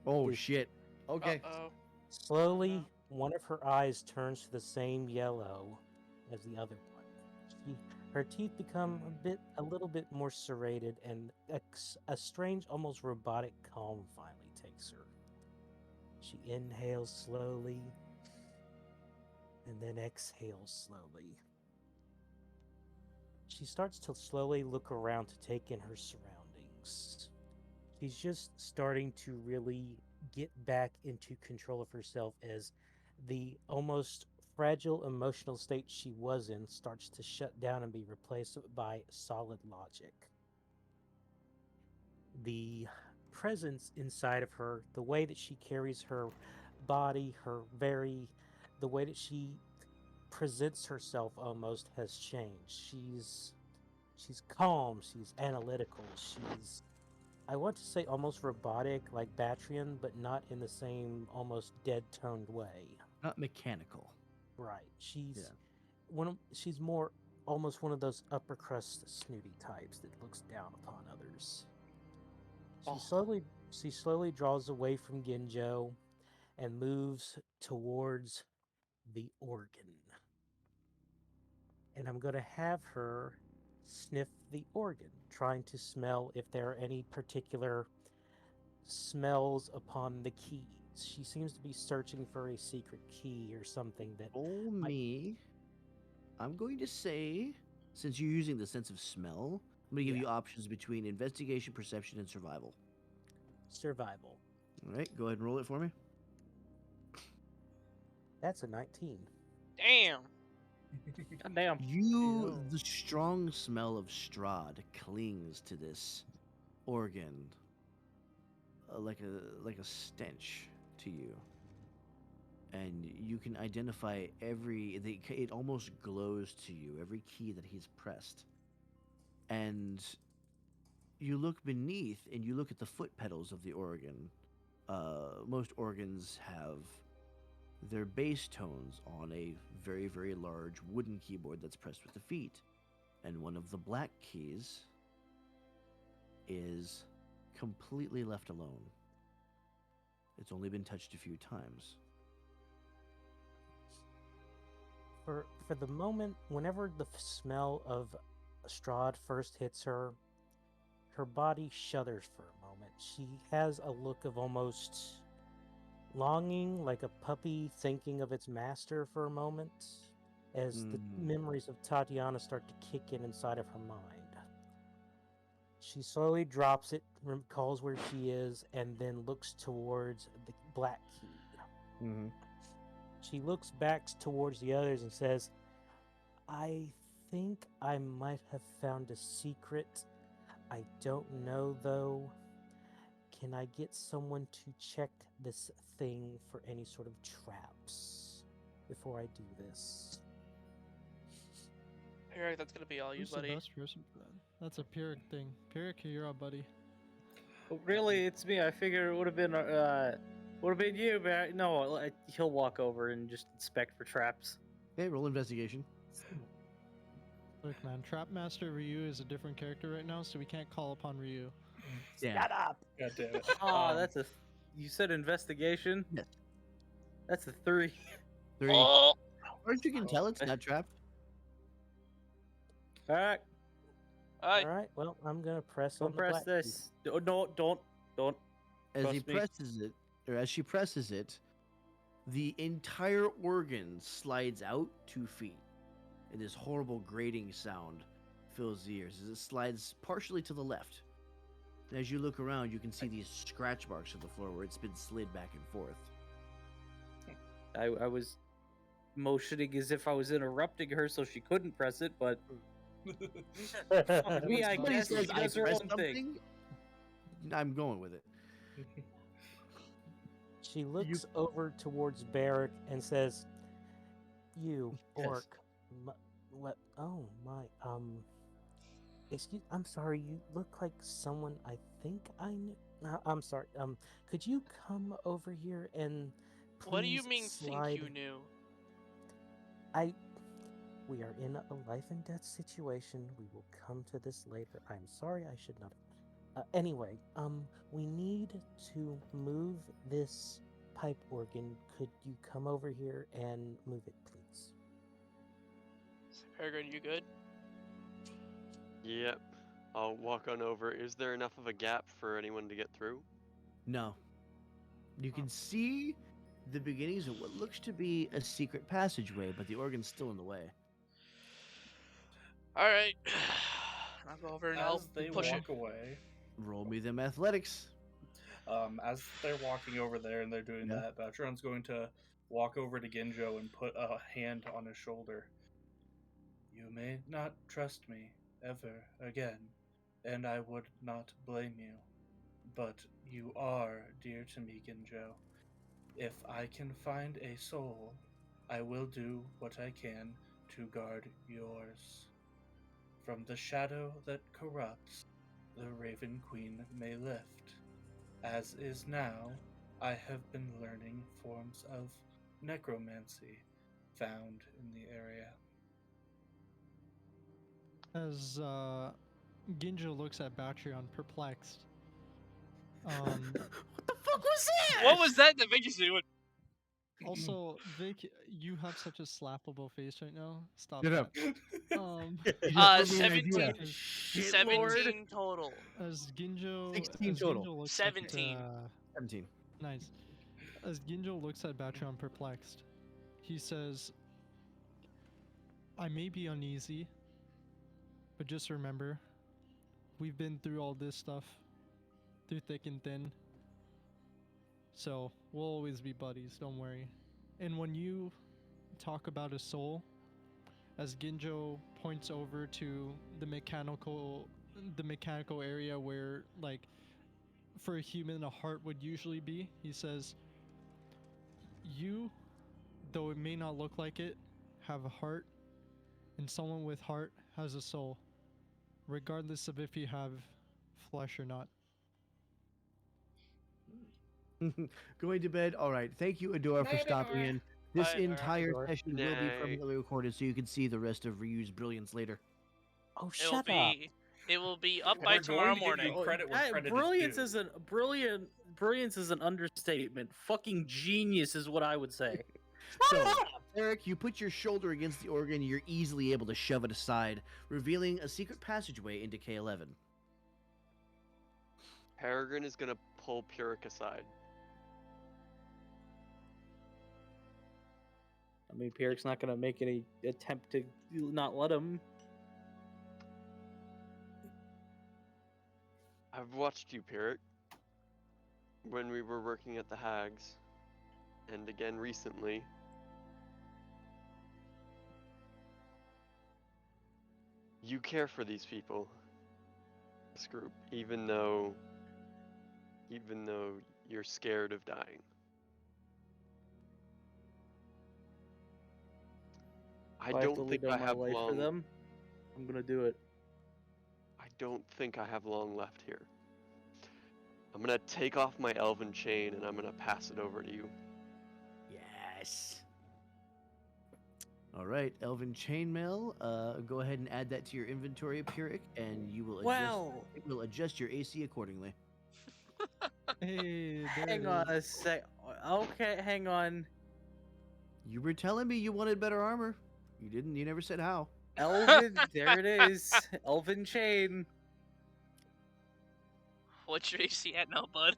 Oh, Is- shit. Okay. uh-oh. Slowly, one of her eyes turns to the same yellow as the other one. Her teeth become a little bit more serrated, and a strange, almost robotic calm finally takes her. She inhales slowly, and then exhales slowly. She starts to slowly look around to take in her surroundings. She's just starting to really get back into control of herself as the almost fragile emotional state she was in starts to shut down and be replaced by solid logic. The presence inside of her, the way that she carries her body, the way that she presents herself almost has changed. She's calm, she's analytical, she's, I want to say, almost robotic like Batrion, but not in the same almost dead-toned way. Not mechanical. Right. She's more almost one of those upper crust snooty types that looks down upon others. She slowly draws away from Ginjo and moves towards the organ. And I'm going to have her sniff the organ, trying to smell if there are any particular smells upon the keys. She seems to be searching for a secret key or something that... Me. I'm going to say, since you're using the sense of smell, I'm going to give you options between investigation, perception, and survival. Survival. All right, go ahead and roll it for me. That's a 19. Damn. Damn. The strong smell of Strahd clings to this organ like a stench to you, and you can identify it almost glows to you, every key that he's pressed. And you look beneath and you look at the foot pedals of the organ. Most organs have their bass tones on a very, very large wooden keyboard that's pressed with the feet. And one of the black keys is completely left alone. It's only been touched a few times. For the moment, whenever the smell of Strahd first hits her, her body shudders for a moment. She has a look of almost longing, like a puppy thinking of its master for a moment, as the memories of Tatiana start to kick in inside of her mind. She slowly drops it, recalls where she is, and then looks towards the black key. Mm-hmm. She looks back towards the others and says, "I think I might have found a secret. I don't know, though. can I get someone to check this thing for any sort of traps before I do this? Eric, that's gonna be all you, Who's the buddy. best person for that? That's a Pyrrhic thing. Pyrrhic, you're up, buddy. Really, it's me. I figured it would have been you, but no. He'll walk over and just inspect for traps. Okay, roll investigation. Look, man, Trapmaster Ryu is a different character right now, so we can't call upon Ryu. Damn. Shut up! God damn it. Ah, that's a. You said investigation. Yes. That's a 3. 3. Oh! Aren't you can tell it's not trapped? All right, Alright. All right, well, I'm gonna press don't on the press black key. this. No, don't. As he Trust me. presses it, or as she presses it, the entire organ slides out 2 feet, and this horrible grating sound fills the ears as it slides partially to the left. And as you look around, you can see these scratch marks on the floor where it's been slid back and forth. I was motioning as if I was interrupting her so she couldn't press it, but fuck me, I Somebody guess she says I does her press own thing. I'm going with it. She looks over towards Barrack and says, "You Yes. orc, oh my, excuse, I'm sorry. You look like someone I think I knew. I'm sorry. Could you come over here and please What do you mean slide? think you knew? We are in a life and death situation. We will come to this later. I'm sorry. I should not. Anyway, we need to move this pipe organ. Could you come over here and move it, please? Peregrine, you good? Yep. I'll walk on over. Is there enough of a gap for anyone to get through? No. You can see the beginnings of what looks to be a secret passageway, but the organ's still in the way. Alright. I'll go over and I'll As they push it. walk away, Roll me them athletics. as they're walking over there and they're doing Yeah. that, Batron's going to walk over to Ginjo and put a hand on his shoulder. You may not trust me ever again, and I would not blame you. But you are dear to me, Ginjo. If I can find a soul, I will do what I can to guard yours. From the shadow that corrupts, the Raven Queen may lift. As is now, I have been learning forms of necromancy found in the area. As Ginjo looks at Batreon, perplexed. What the fuck was that? What was that made you do it? Also, Vic, you have such a slappable face right now. Stop Shut that. up. Um, You just gave me an 17, idea. Shit, Lord. 17 total. as Ginjo, 16 as total. Ginjo looks 17. At, 17. nice. As Ginjo looks at Batreon perplexed, he says, "I may be uneasy, but just remember, we've been through all this stuff, through thick and thin. So we'll always be buddies. Don't worry. And when you talk about a soul," as Ginjo points over to the mechanical area where, like, for a human a heart would usually be, he says, "You, though it may not look like it, have a heart, and someone with heart has a soul, regardless of if you have flesh or not." Going to bed. All right. Thank you, Adora, for Night, stopping Adora. in. This Bye, Adora. entire Adora. session will be Night. permanently recorded, so you can see the rest of Ryu's brilliance later. Oh, It will shut up! it will be up We're by going tomorrow to give you morning. credit where credit Brilliance is due. brilliance is an understatement. Fucking genius is what I would say. So, Eric, you put your shoulder against the organ, you're easily able to shove it aside, revealing a secret passageway into K11. Peregrine is gonna pull Pyrrhic aside. I mean, Pyrrhic's not gonna make any attempt to not let him. I've watched you, Pyrrhic, when we were working at the Hags, and again recently. You care for these people, this group, even though even though you're scared of dying. I If I have to don't lay think I down my have life for long. them, I'm gonna do it. I don't think I have long left here. I'm gonna take off my elven chain and I'm gonna pass it over to you. Yes. All right, Elven Chainmail. Go ahead and add that to your inventory, Pyrrhic, and you will adjust. Well, It will adjust your AC accordingly. Hey, there hang it on is. a sec. Okay, hang on. You were telling me you wanted better armor. You didn't. You never said how. Elven, there it is. Elven chain. What's your AC at now, bud?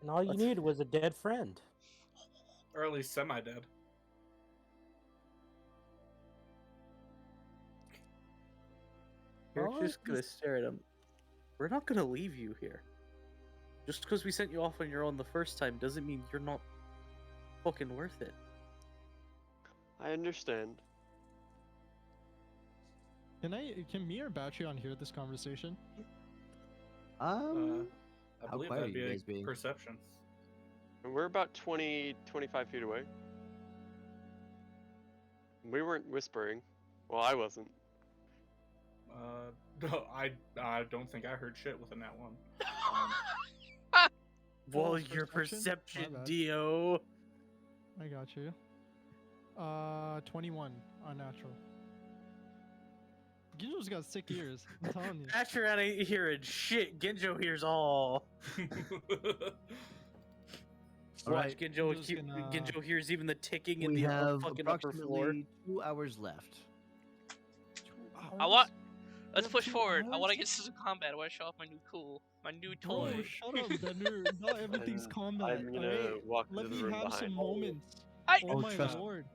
And all you Let's- needed was a dead friend. Or at least semi-dead. You're Oh, just gonna he's- stare at him. We're not gonna leave you here. Just because we sent you off on your own the first time doesn't mean you're not fucking worth it. I understand. Can me or Batreon hear this conversation? I How believe quiet that'd are you be guys a being? perception. We're about 20, 25 feet away. We weren't whispering. Well, I wasn't. No, I don't think I heard shit within that one. Well, Oh, your perception? My perception, bad. Dio. I got you. 21 unnatural. Ginjo's got sick ears. I'm telling you. Asher ain't hearing shit. Genjo hears all. All Watch right. Genjo. Genjo's gonna- Genjo hears even the ticking in We the have fucking upper floor. approximately 2 hours left. I want. Let's have push 2 forward. I want hours? to get to some combat. I want to show off my new my new Bro, toy. shut up, Bender. Not everything's And combat. I'm gonna alright? walk Let into the me room have behind. some moments. I- Oh Oh, my trust me. lord.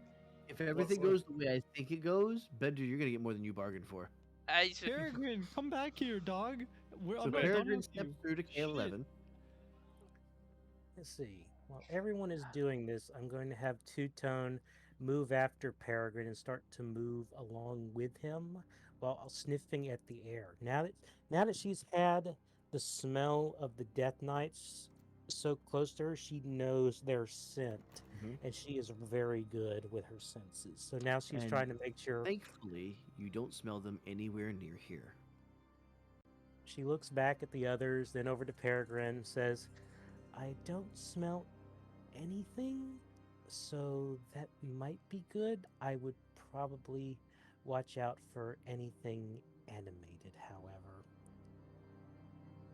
If everything what? goes the way I think it goes, Bender, you're gonna get more than you bargained for. I just, Peregrine, come back here, dog. So I'm not done Peregrine with steps you. through to Shit. K11. Let's see. While everyone is doing this, I'm going to have Two-Tone move after Peregrine and start to move along with him while sniffing at the air. Now that she's had the smell of the Death Knights so close to her, she knows their scent, Mhm. and she is very good with her senses. So now she's And trying to make sure. Thankfully, you don't smell them anywhere near here. She looks back at the others, then over to Peregrine, says, I don't smell anything, so that might be good. I would probably watch out for anything animated, however.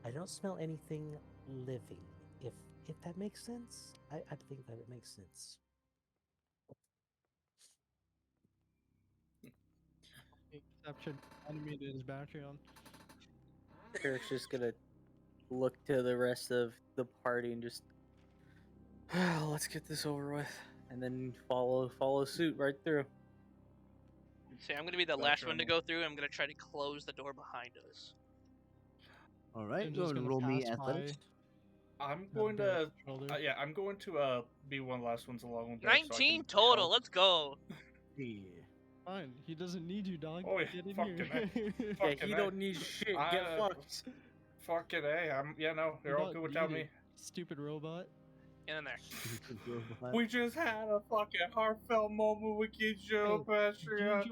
I don't smell anything living, if that makes sense. I think that it makes sense. Exception. Animated is Patreon. Eric's just gonna look to the rest of the party and just, let's get this over with, and then follow suit right through. see, I'm gonna be the last one to go through. I'm gonna try to close the door behind us. All right, I'm go just and gonna roll me pass by. athletics. I'm Have going Barrett to. shoulder. Yeah, I'm going to be one of the last ones along with Barrett, so I 19 can total. help. Let's go. Yeah. Fine. He doesn't need you, dog. Oh, yeah, Get in fucking here. Yeah, Fucking he A. don't need shit. Get I- fucked. Fucking A. No, they're all Not good without needed, me. Stupid robot. Get in there. We just had a fucking heartfelt moment with Gijo, Patreon.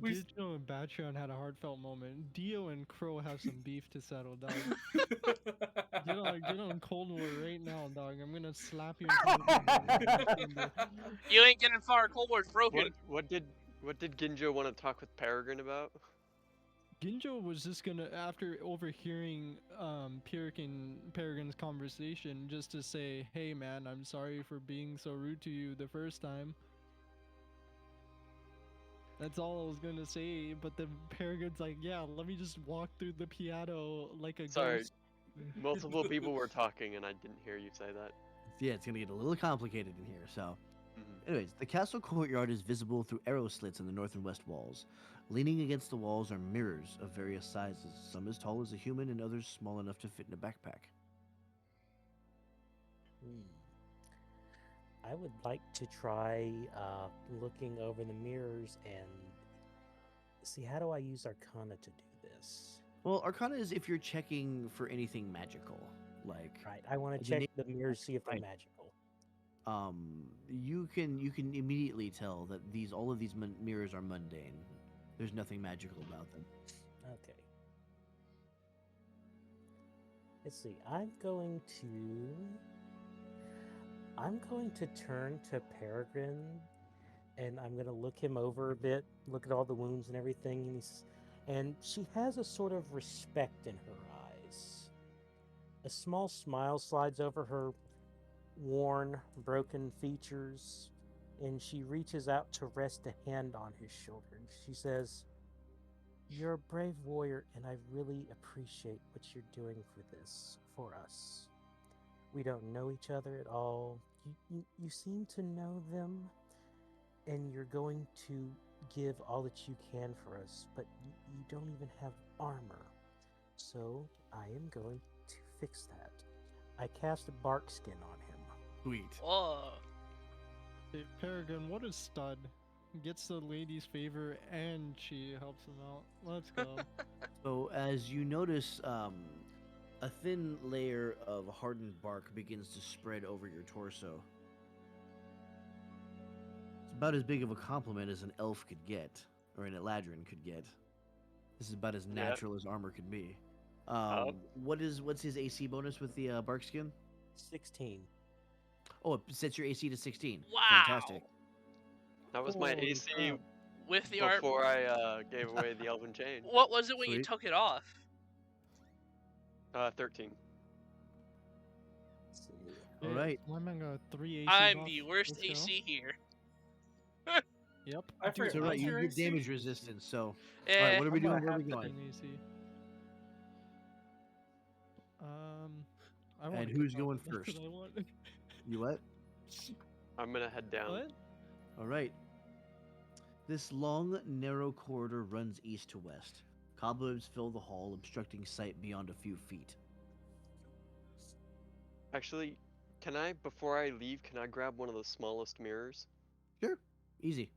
Ginjo and Batreon had a heartfelt moment. Dio and Crow have some beef to settle, dog. Get on Cold War right now, dog. I'm gonna slap you. You ain't getting far. Cold War's broken. What did Ginjo want to talk with Peregrine about? Ginjo was just gonna, after overhearing Peregrine's conversation, just to say, hey man, I'm sorry for being so rude to you the first time. That's all I was gonna say, but then Peregrine's like, yeah, let me just walk through the piano like a Sorry. ghost. Multiple people were talking and I didn't hear you say that. Yeah, it's gonna get a little complicated in here. So, Mhm. anyways, the castle courtyard is visible through arrow slits in the north and west walls. Leaning against the walls are mirrors of various sizes, some as tall as a human and others small enough to fit in a backpack. I would like to try looking over the mirrors and see, how do I use Arcana to do this? Well, Arcana is if you're checking for anything magical. Like Right. I want to the check name the mirrors, see if they're right. magical. You can immediately tell that all of these mirrors are mundane. There's nothing magical about them. Okay. Let's see. I'm going to turn to Peregrine, and I'm going to look him over a bit, look at all the wounds and everything, and she has a sort of respect in her eyes. A small smile slides over her worn, broken features, and she reaches out to rest a hand on his shoulder. She says, "You're a brave warrior, and I really appreciate what you're doing for us. We don't know each other at all. You seem to know them, and you're going to give all that you can for us, but you don't even have armor. So I am going to fix that." I cast a bark skin on him. Sweet. Whoa. Hey, Peregrine, what is stud? Gets the lady's favor and she helps him out. Let's go. So as you notice, a thin layer of hardened bark begins to spread over your torso. It's about as big of a compliment as an elf could get, or an Eladrin could get. This is about as natural as armor could be. What's his AC bonus with the bark skin? 16. Oh, it sets your AC to 16. Wow. Fantastic. That was my Holy AC crap. With the art. before I gave away the elven chain. What was it when you Sweet. took it off? 13. Let's see. All Hey, right. My man got 3 AC I'm buff. the worst Let's go. AC here. Yep. I Dude, forget- So right, what's you your get AC? damage resistance. So, all Eh, right, what are we I'm gonna doing? Where are we have to- going? an AC. I And wanna who's keep up. going That's what first? I want. You what? I'm gonna head down. What? All right. This long, narrow corridor runs east to west. Cobwebs fill the hall, obstructing sight beyond a few feet. Actually, before I leave, can I grab one of the smallest mirrors? Sure, easy.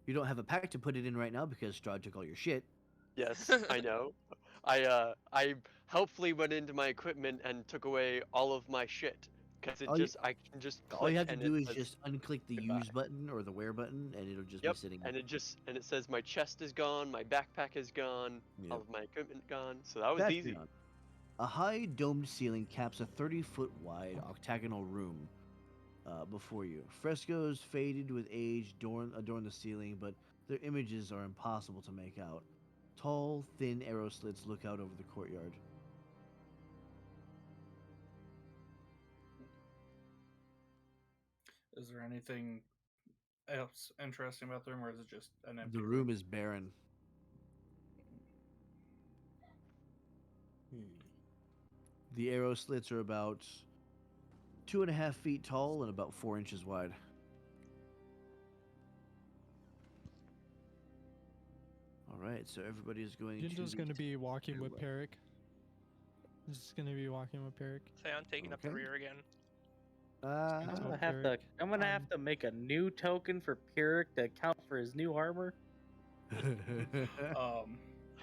You don't have a pack to put it in right now because Strahd took all your shit. Yes, I know. I helpfully went into my equipment and took away all of my shit because I can just click All you have to and do it is says, just unclick the "Goodbye." use button or the wear button, and it'll just Yep, be sitting. and it says my chest is gone, my backpack is gone, all Yep. of my equipment gone. So that was That's easy. beyond. A high domed ceiling caps a 30-foot wide octagonal room before you. Frescoes faded with age adorn the ceiling, but their images are impossible to make out. Tall, thin arrow slits look out over the courtyard. Is there anything else interesting about the room, or is it just an empty The room is barren. The arrow slits are about 2.5 feet tall and about 4 inches wide. All right, so everybody's going Ginjo's to. gonna be walking Your with way. Peric. He's just gonna be walking with Peric. Say I'm taking up the Okay. rear again. I'm Tell gonna have to. Peric, I'm gonna have to make a new token for Pyrrhic to account for his new armor. Peregrine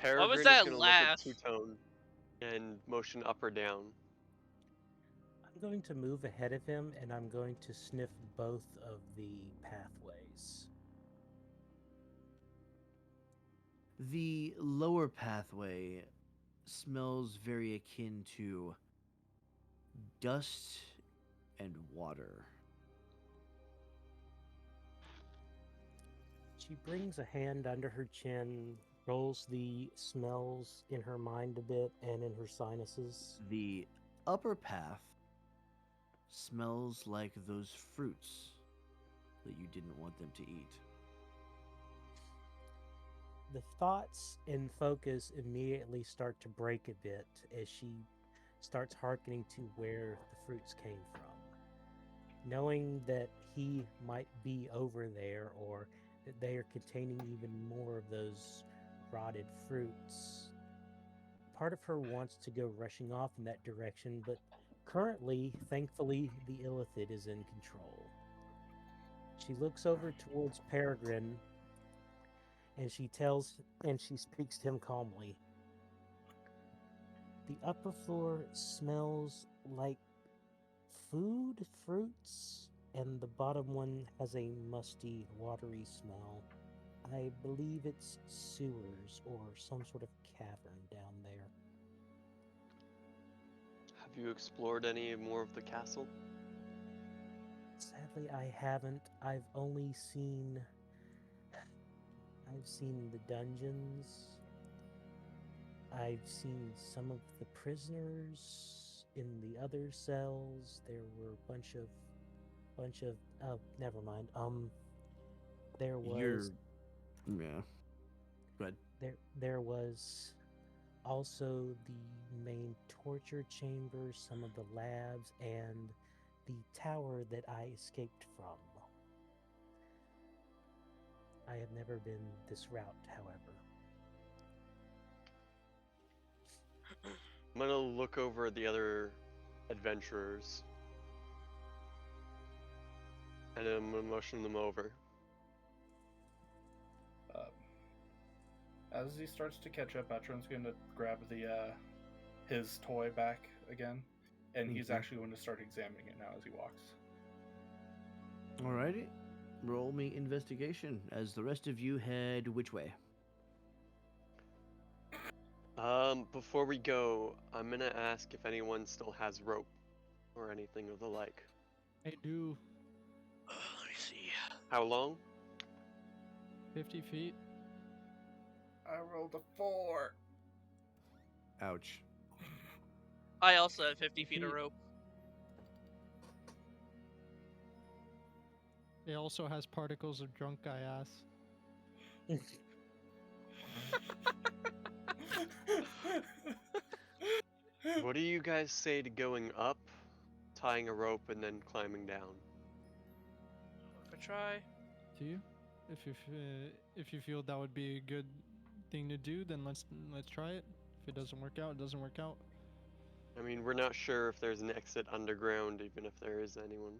that is gonna look laugh? at two-tone and motion up or down. I'm going to move ahead of him, and I'm going to sniff both of the pathways. The lower pathway smells very akin to dust and water. She brings a hand under her chin, rolls the smells in her mind a bit and in her sinuses. The upper path smells like those fruits that you didn't want them to eat. The thoughts and focus immediately start to break a bit as she starts hearkening to where the fruits came from. Knowing that he might be over there, or that they are containing even more of those rotted fruits, part of her wants to go rushing off in that direction, but currently, thankfully, the Illithid is in control. She looks over towards Peregrine, and she speaks to him calmly. The upper floor smells like food, fruits, and the bottom one has a musty, watery smell. I believe it's sewers or some sort of cavern down there. Have you explored any more of the castle? Sadly, I haven't. I've seen the dungeons. I've seen some of the prisoners in the other cells. There were a bunch of oh, never mind. There was Yeah. Go ahead. there was also the main torture chamber, some of the labs, and the tower that I escaped from. I have never been this route, however. I'm gonna look over at the other adventurers. And I'm gonna motion them over. As he starts to catch up, Atron's going to grab his toy back again, and he's actually going to start examining it now as he walks. Alrighty. Roll me investigation as the rest of you head which way? Before we go, I'm gonna ask if anyone still has rope or anything of the like. I do. Let me see. How long? 50 feet. I rolled a 4. Ouch. I also have 50 feet of rope. It also has particles of drunk guy ass. What do you guys say to going up, tying a rope, and then climbing down? If I try. Do you? If you feel that would be a good thing to do, then let's try it. If it doesn't work out, it doesn't work out. I mean, we're not sure if there's an exit underground, even if there is anyone.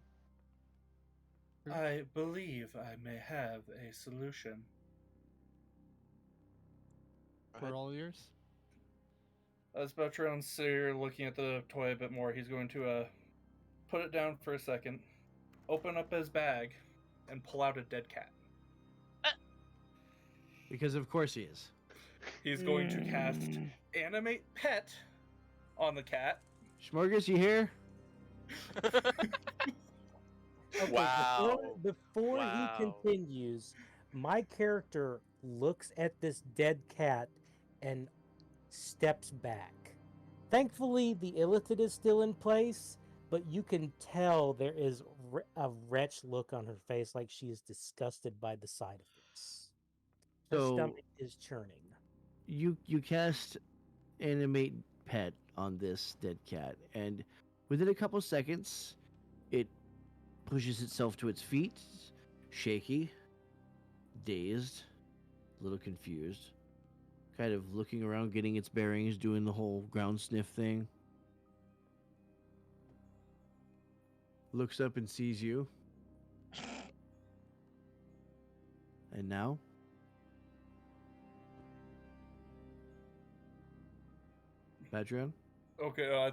I believe I may have a solution. We're all ears. As Bertrand's here looking at the toy a bit more, he's going to put it down for a second, open up his bag, and pull out a dead cat. Because of course he is. He's going to cast Animate Pet on the cat. Schmorgus, you here? Okay, Wow. Before Wow. he continues, my character looks at this dead cat and steps back. Thankfully, the illithid is still in place, but you can tell there is a wretched look on her face, like she is disgusted by the sight of this. Her So stomach is churning. you cast Animate Pet on this dead cat, and within a couple seconds, it pushes itself to its feet, shaky, dazed, a little confused, kind of looking around, getting its bearings, doing the whole ground sniff thing. Looks up and sees you. And now? Patreon? Okay,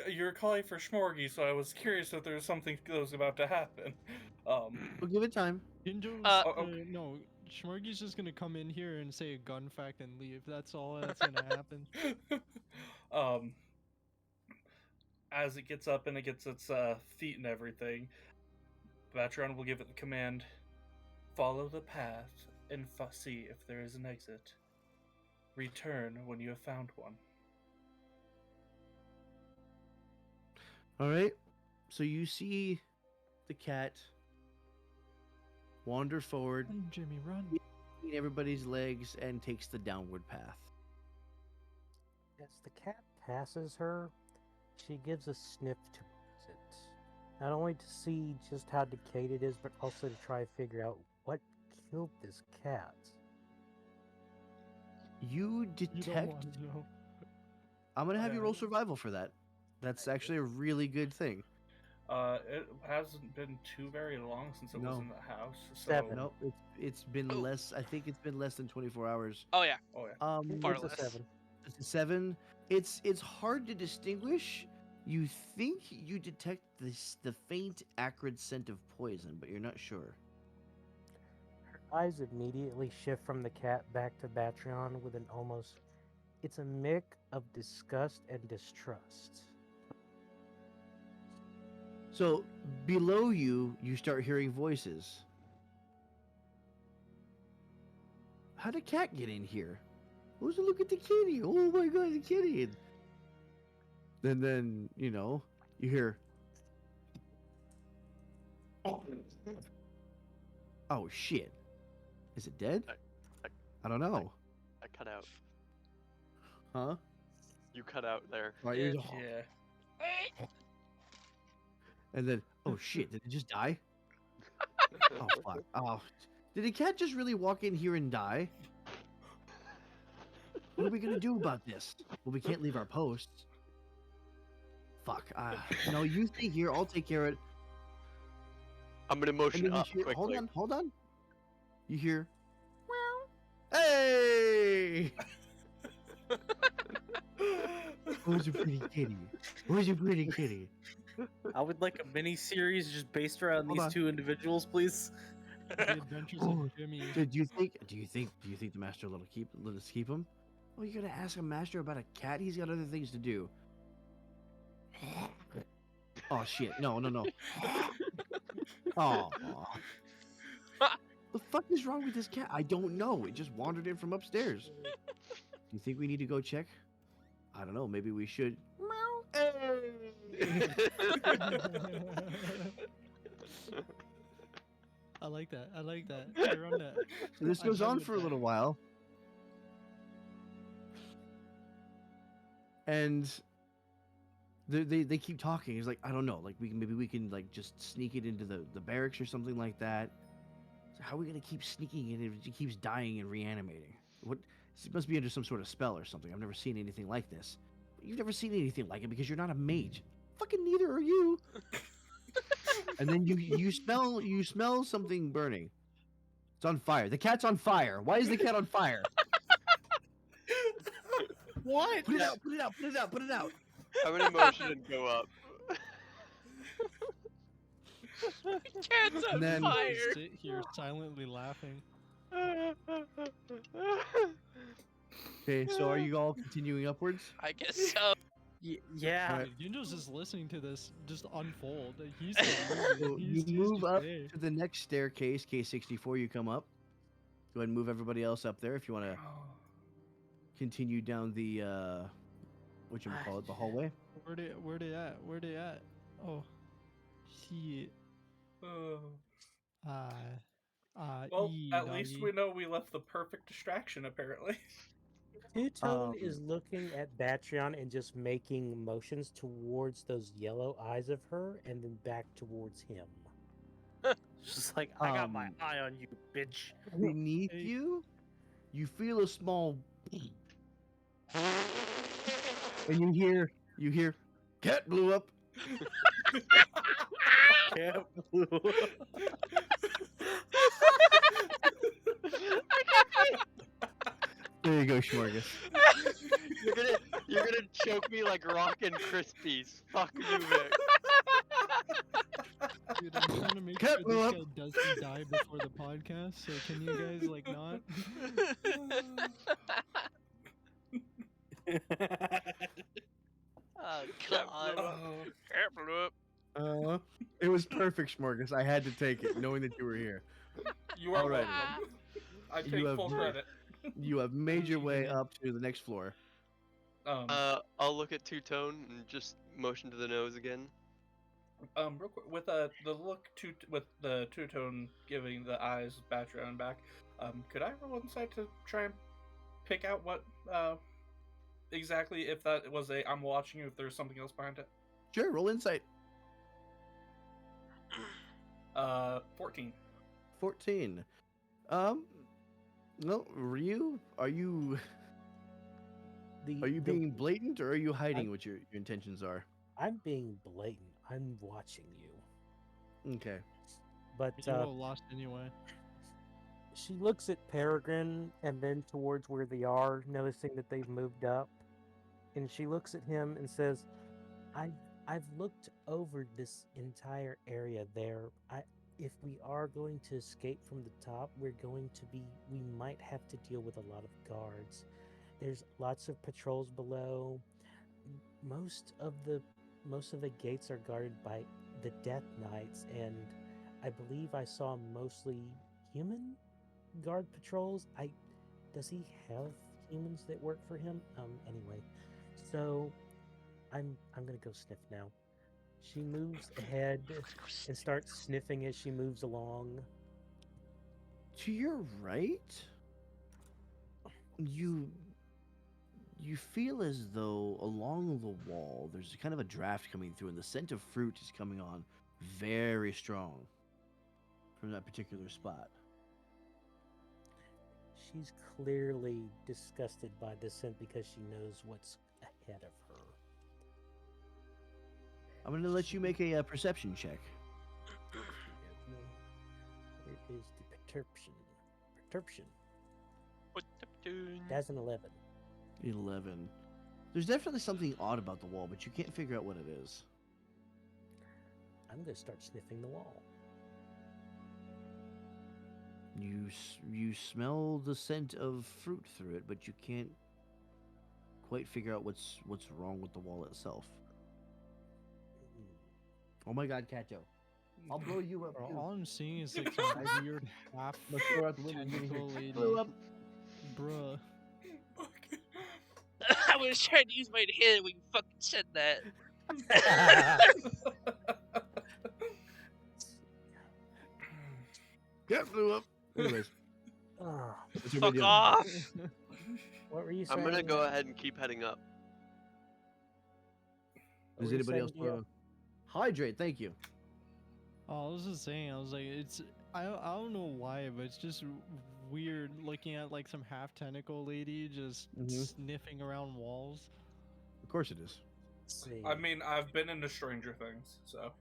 you're calling for Schmorgy, so I was curious if there was something that was about to happen. We'll give it time. Ginjo's, okay. no, Schmorgy's just gonna come in here and say a gun fact and leave. That's all that's gonna happen. As it gets up and it gets its feet and everything, Vatron will give it the command, follow the path and see if there is an exit. Return when you have found one. All right. So you see the cat wander forward, Run, Jimmy, run. between everybody's legs, and takes the downward path. As the cat passes her, she gives a sniff towards it. Not only to see just how decayed it is, but also to try to figure out what killed this cat. You You don't detect. want to know. I'm gonna have you roll survival for that. That's actually a really good thing. It hasn't been too very long since it was No. in the house. So... 7. Nope, it's been less. I think it's been less than 24 hours. Oh yeah. Oh yeah. Um, Far It's a less. 7. it's a 7. It's hard to distinguish. You think you detect the faint acrid scent of poison, but you're not sure. Her eyes immediately shift from the cat back to Batreon with an almost. It's a mix of disgust and distrust. So below you, you start hearing voices. How'd a cat get in here? Who's look at the kitty? Oh my god, the kitty! And then you hear. Oh shit! Is it dead? I don't know. I cut out. Huh? You cut out there. My ears. Yeah. And then, oh shit! Did it just die? Oh fuck! Oh, did the cat just really walk in here and die? What are we gonna do about this? Well, we can't leave our posts. Fuck. No, you stay here. I'll take care of it. I'm gonna And motion then you up hear, quickly. hold on. You hear, hey! Where's your pretty kitty? Where's your pretty kitty? I would like a mini series just based around Hold these on. two individuals, please. The Adventures of Jimmy. Do you think the master will let us keep him? Well, you gotta ask a master about a cat. He's got other things to do. Oh shit! No. Oh. The fuck is wrong with this cat? I don't know. It just wandered in from upstairs. Do you think we need to go check? I don't know. Maybe we should. I like that. I like that. You're on that. So this I'm goes done on with for a that. little while. And they keep talking. He's like, I don't know. Like maybe we can like just sneak it into the barracks or something like that. So how are we gonna keep sneaking it if it keeps dying and reanimating? What? It must be under some sort of spell or something. I've never seen anything like this. But you've never seen anything like it because you're not a mage. Fucking neither are you. And then you smell something burning. It's on fire. The cat's on fire. Why is the cat on fire? What? Put it out. Put it out. Put it out. Put it out. I'm gonna motion and go up. Cat's on And then- fire. Sit here silently laughing. Okay, so are you all continuing upwards? I guess so. Yeah. Alright. Ginjo's just listening to this just unfold. He's So you move up to the next staircase, K64. You come up. Go ahead and move everybody else up there if you want to continue down the the hallway. Where they at? Where they at? Oh, shit. Well, at doggy. least we know we left the perfect distraction, apparently. Two-Tone is looking at Batreon and just making motions towards those yellow eyes of her and then back towards him. Just like, I got my Um, eye on you, bitch. Beneath Hey. you feel a small, and you hear, cat blew up. Cat blew up. There you go, Schmorgus. You're gonna choke me like Rockin' Krispies. Fuck you, Vic. Dude, I'm trying to make Cat sure blew this up. guy doesn't die before the podcast. So can you guys like not? Oh Cat god. blew up. Cat blew up. It was perfect, Schmorgus. I had to take it, knowing that you were here. You are Alright. welcome. I You take have full no- credit. You have made your way up to the next floor. I'll look at Two-Tone and just motion to the nose again. Real quick, with the look with the two-tone giving the eyes background back, could I roll insight to try and pick out what exactly, if that was a I'm watching you, if there's something else behind it? Sure, roll insight. 14. 14. No, Ryu, are you being blatant or are you hiding what your intentions are? I'm being blatant. I'm watching you. Okay. But You were lost anyway. she looks at Peregrine and then towards where they are, noticing that they've moved up. And she looks at him and says, I've looked over this entire area there. If we are going to escape from the top, we might have to deal with a lot of guards. There's lots of patrols below. Most of the gates are guarded by the Death Knights, and I believe I saw mostly human guard patrols. Does he have humans that work for him? Anyway, so I'm gonna go sniff now. She moves ahead and starts sniffing as she moves along. To your right, you feel as though along the wall there's kind of a draft coming through, and the scent of fruit is coming on very strong from that particular spot. She's clearly disgusted by the scent because she knows what's ahead of her. I'm going to let you make a perception check. Where is the perception? Perception. What the doing? That's an 11. 11. There's definitely something odd about the wall, but you can't figure out what it is. I'm going to start sniffing the wall. You smell the scent of fruit through it, but you can't quite figure out what's wrong with the wall itself. Oh my God, Kato! I'll blow you up. Bro, too. all I'm seeing is like some weird half Let's throw out the window. tentacle lady. Blow up. Bruh. I was trying to use my hand when you fucking said that. Yeah, blew up. Anyways, Ah, what's everybody Fuck doing? off! what were you saying? I'm gonna go ahead and keep heading up. What Does were you anybody else saying, want to hydrate? Thank you. Oh, I was just saying, I was like, I don't know why, but it's just weird looking at like some half tentacle lady just sniffing around walls. Of course it is. See. I mean, I've been into Stranger Things, so.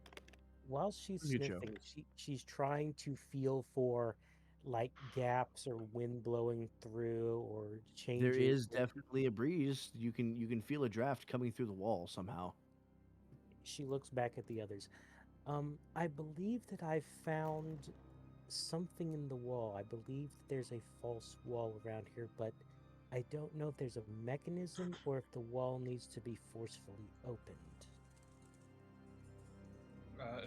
While she's Good show. sniffing, she's trying to feel for like gaps or wind blowing through or changes. There is definitely a breeze. You can feel a draft coming through the wall somehow. She looks back at the others. I believe that I found something in the wall. I believe that there's a false wall around here, but I don't know if there's a mechanism or if the wall needs to be forcefully opened.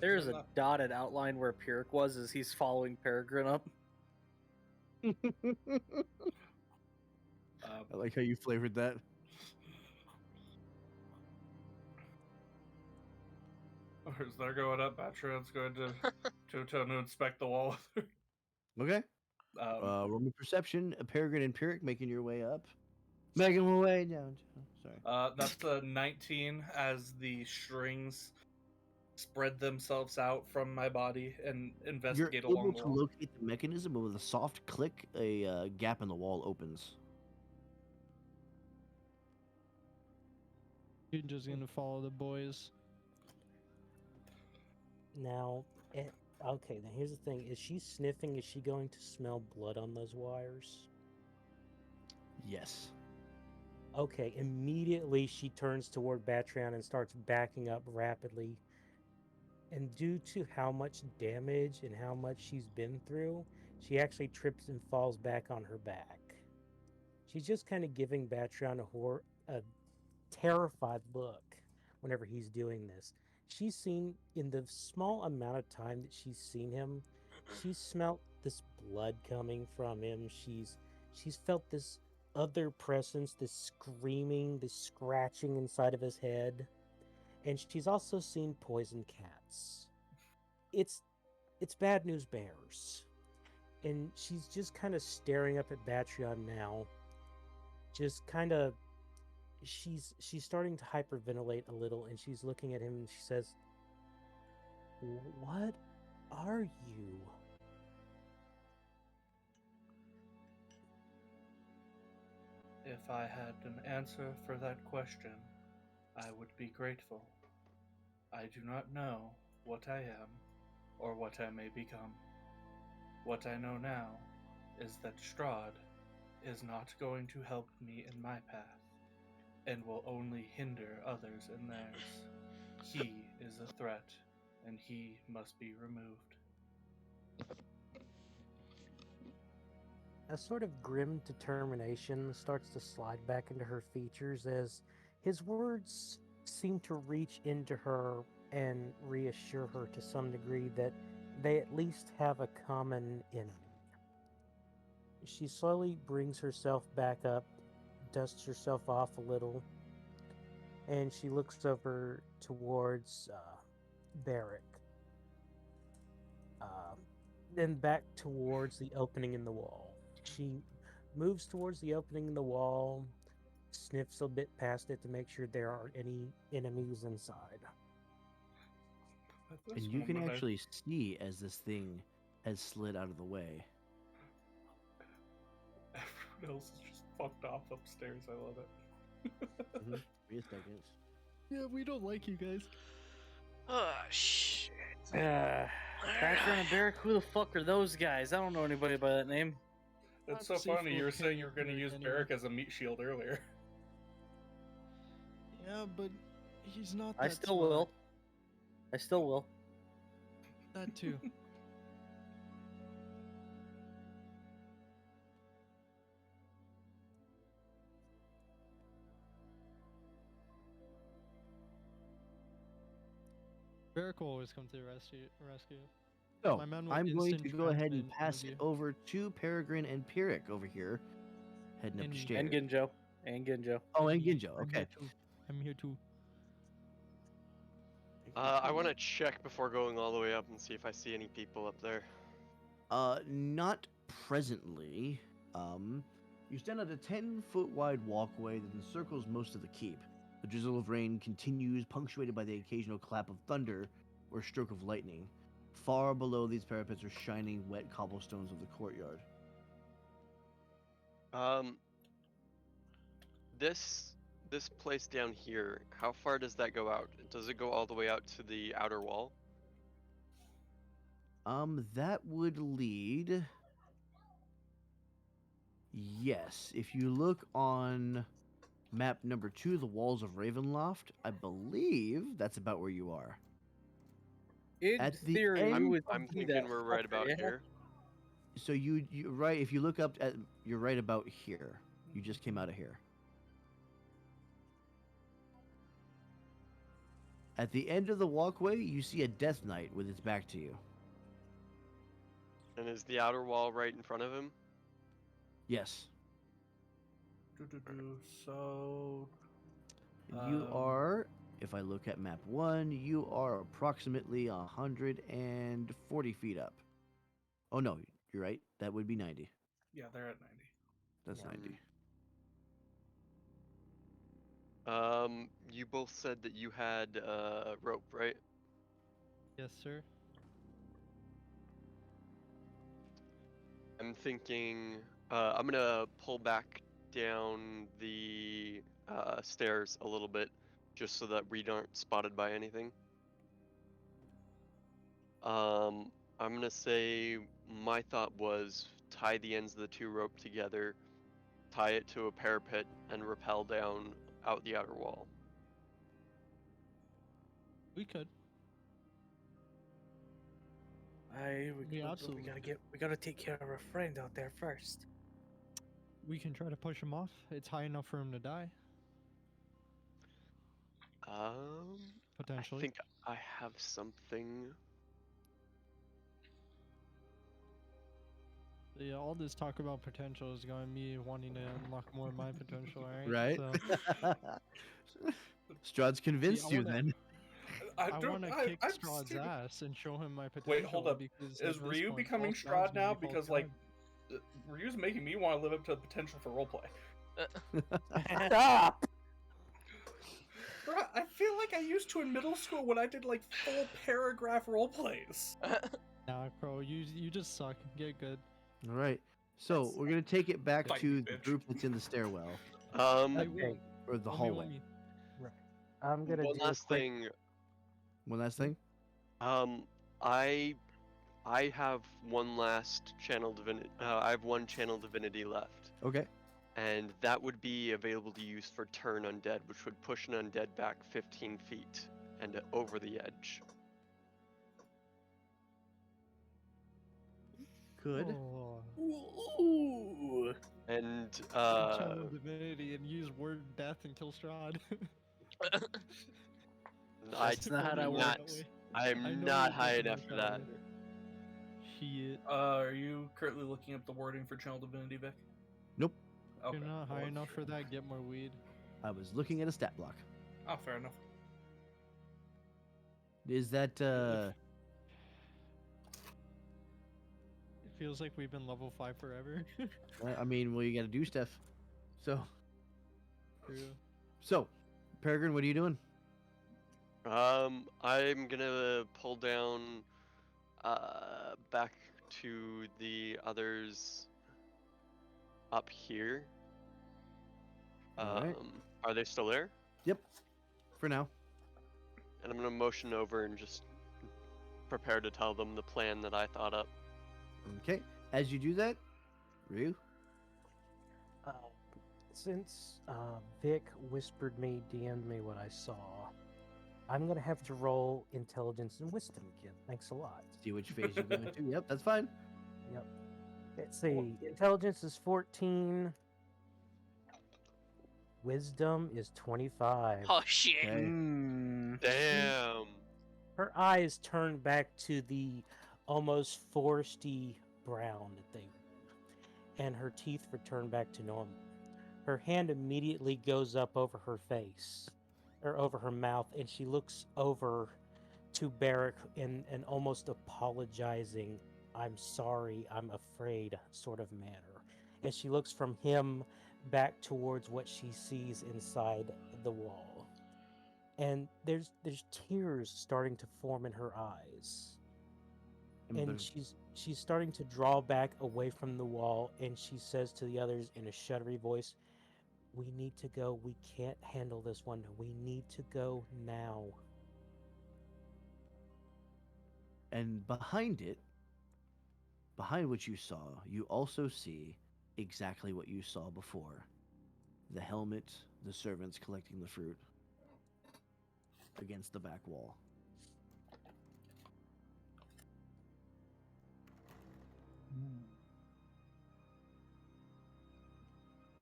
There's a dotted outline where Pyrrhic was as he's following Peregrine up. I like how you flavored that. As they're going up, Batrion's going to inspect the wall. Okay. Roll me perception. Peregrine and Pyrrhic making your way up. Making my way down. Sorry. That's a 19 as the strings spread themselves out from my body and You're investigate able along the to wall. locate the mechanism, but with a soft click, a gap in the wall opens. You're just gonna follow the boys. Now, okay, now here's the thing. Is she sniffing? Is she going to smell blood on those wires? Yes. Okay, immediately she turns toward Batrion and starts backing up rapidly. And due to how much damage and how much she's been through, she actually trips and falls back on her back. She's just kind of giving Batrion a terrified look whenever he's doing this. She's seen, in the small amount of time that she's seen him, she's smelt this blood coming from him. She's felt this other presence, this screaming, this scratching inside of his head. And she's also seen poison cats. It's bad news bears. And she's just kind of staring up at Batrion now. Just kind of, she's starting to hyperventilate a little, and she's looking at him and she says, "What are you?" If I had an answer for that question, I would be grateful. I do not know what I am or what I may become. What I know now is that Strahd is not going to help me in my path, and will only hinder others in theirs. He is a threat, and he must be removed. A sort of grim determination starts to slide back into her features as his words seem to reach into her and reassure her to some degree that they at least have a common enemy. She slowly brings herself back up, dusts herself off a little, and she looks over towards Barrick. Then back towards the opening in the wall. She moves towards the opening in the wall, sniffs a bit past it to make sure there aren't any enemies inside. And you can actually see as this thing has slid out of the way. Everyone else is just fucked off upstairs. I love it. Give me a second. Yeah, we don't like you guys. Oh, shit. Background and Barrick, who the fuck are those guys? I don't know anybody by that name. It's so Not safe funny. You were for saying you were going to Barrick use anyway. Barrick as a meat shield earlier. Yeah, but he's not I that still smart. will. I still will. That too. Barrick will always come to the rescue. So My man will I'm going to instant go ahead and transmit in front pass of it you. over to Peregrine and Pyrrhic over here, heading And- upstairs. And Ginjo. And Ginjo. Oh, and Ginjo. I'm Okay. here too. I'm here too. I want to check before going all the way up and see if I see any people up there. Not presently. You stand at a 10-foot wide walkway that encircles most of the keep. The drizzle of rain continues, punctuated by the occasional clap of thunder or stroke of lightning. Far below these parapets are shining, wet cobblestones of the courtyard. This place down here, how far does that go out? Does it go all the way out to the outer wall? That would lead. Yes, if you look on map number 2, the walls of Ravenloft, I believe that's about where you are. In At the theory, end- you would I'm be thinking that we're right fucker, about yeah? here. So you right, if you look up at, you're right about here. You just came out of here. At the end of the walkway, you see a Death Knight with its back to you. And is the outer wall right in front of him? Yes. So You Um, are, if I look at map 1, you are approximately 140 feet up. Oh no, you're right. That would be 90. yeah, they're at 90. That's Yeah. 90. You both said that you had rope, right? Yes, sir. I'm thinking I'm gonna pull back down the stairs a little bit, just so that we aren't spotted by anything. I'm gonna say my thought was tie the ends of the two rope together, tie it to a parapet, and rappel down out the outer wall. We could. We absolutely we gotta take care of our friend out there first. We can try to push him off. It's high enough for him to die, I potentially. think I have something. Yeah, all this talk about potential is going me wanting to unlock more of my potential, right? Right? So, Strahd's convinced I you wanna- then. I want to kick I'm Strahd's stupid. ass and show him my potential. Wait, hold up. Because Is at this Ryu point, becoming all Strahd Strahd's now? gonna be Because, false like, Ryu's making me want to live up to the potential for roleplay. Stop! Bruh, I feel like I used to in middle school when I did, like, full paragraph roleplays. Nah, bro, you just suck. Get good. All right. So we're going to take it back Fight to me, the bitch. group that's in the stairwell Okay. or the One v hallway. one me. I'm gonna One do a last quick thing. One last thing. I have one last channel divinity. I have one channel divinity left, Okay. and that would be available to use for turn undead, which would push an undead back 15 feet and over the edge. Could. Oh, Ooh. And channel divinity and use word death and kill Strahd. That's not how that works. I I'm know not it high doesn't enough work for that that. way. Shit. Are you currently looking up the wording for Channel Divinity, Vic? Nope. If Okay. you're not high well, enough for that, get more weed. I was looking at a stat block. Oh, fair enough. Is that It feels like we've been level 5 forever. I mean, well, you got to do stuff. So, True. Peregrine, what are you doing? I'm gonna pull down back to the others up here. Alright. Are they still there? Yep. For now. And I'm gonna motion over and just prepare to tell them the plan that I thought up. Okay. As you do that, Ryu. Since Vic whispered me, DM'd me what I saw, I'm gonna have to roll intelligence and wisdom again. Thanks a lot. See which phase you're going to. Yep, that's fine. Yep. Let's see. Intelligence is 14. Wisdom is 25. Oh shit. Okay. Damn. Her eyes turn back to the almost foresty brown that they were, and her teeth return back to normal. Her hand immediately goes up over her face, or over her mouth, and she looks over to Barrack in an almost apologizing, "I'm sorry, I'm afraid" sort of manner. And she looks from him back towards what she sees inside the wall. And there's tears starting to form in her eyes. And she's starting to draw back away from the wall, and she says to the others in a shuddery voice, "We need to go. We can't handle this one. We need to go now." And behind it, behind what you saw, you also see exactly what you saw before. The helmet, the servants collecting the fruit against the back wall.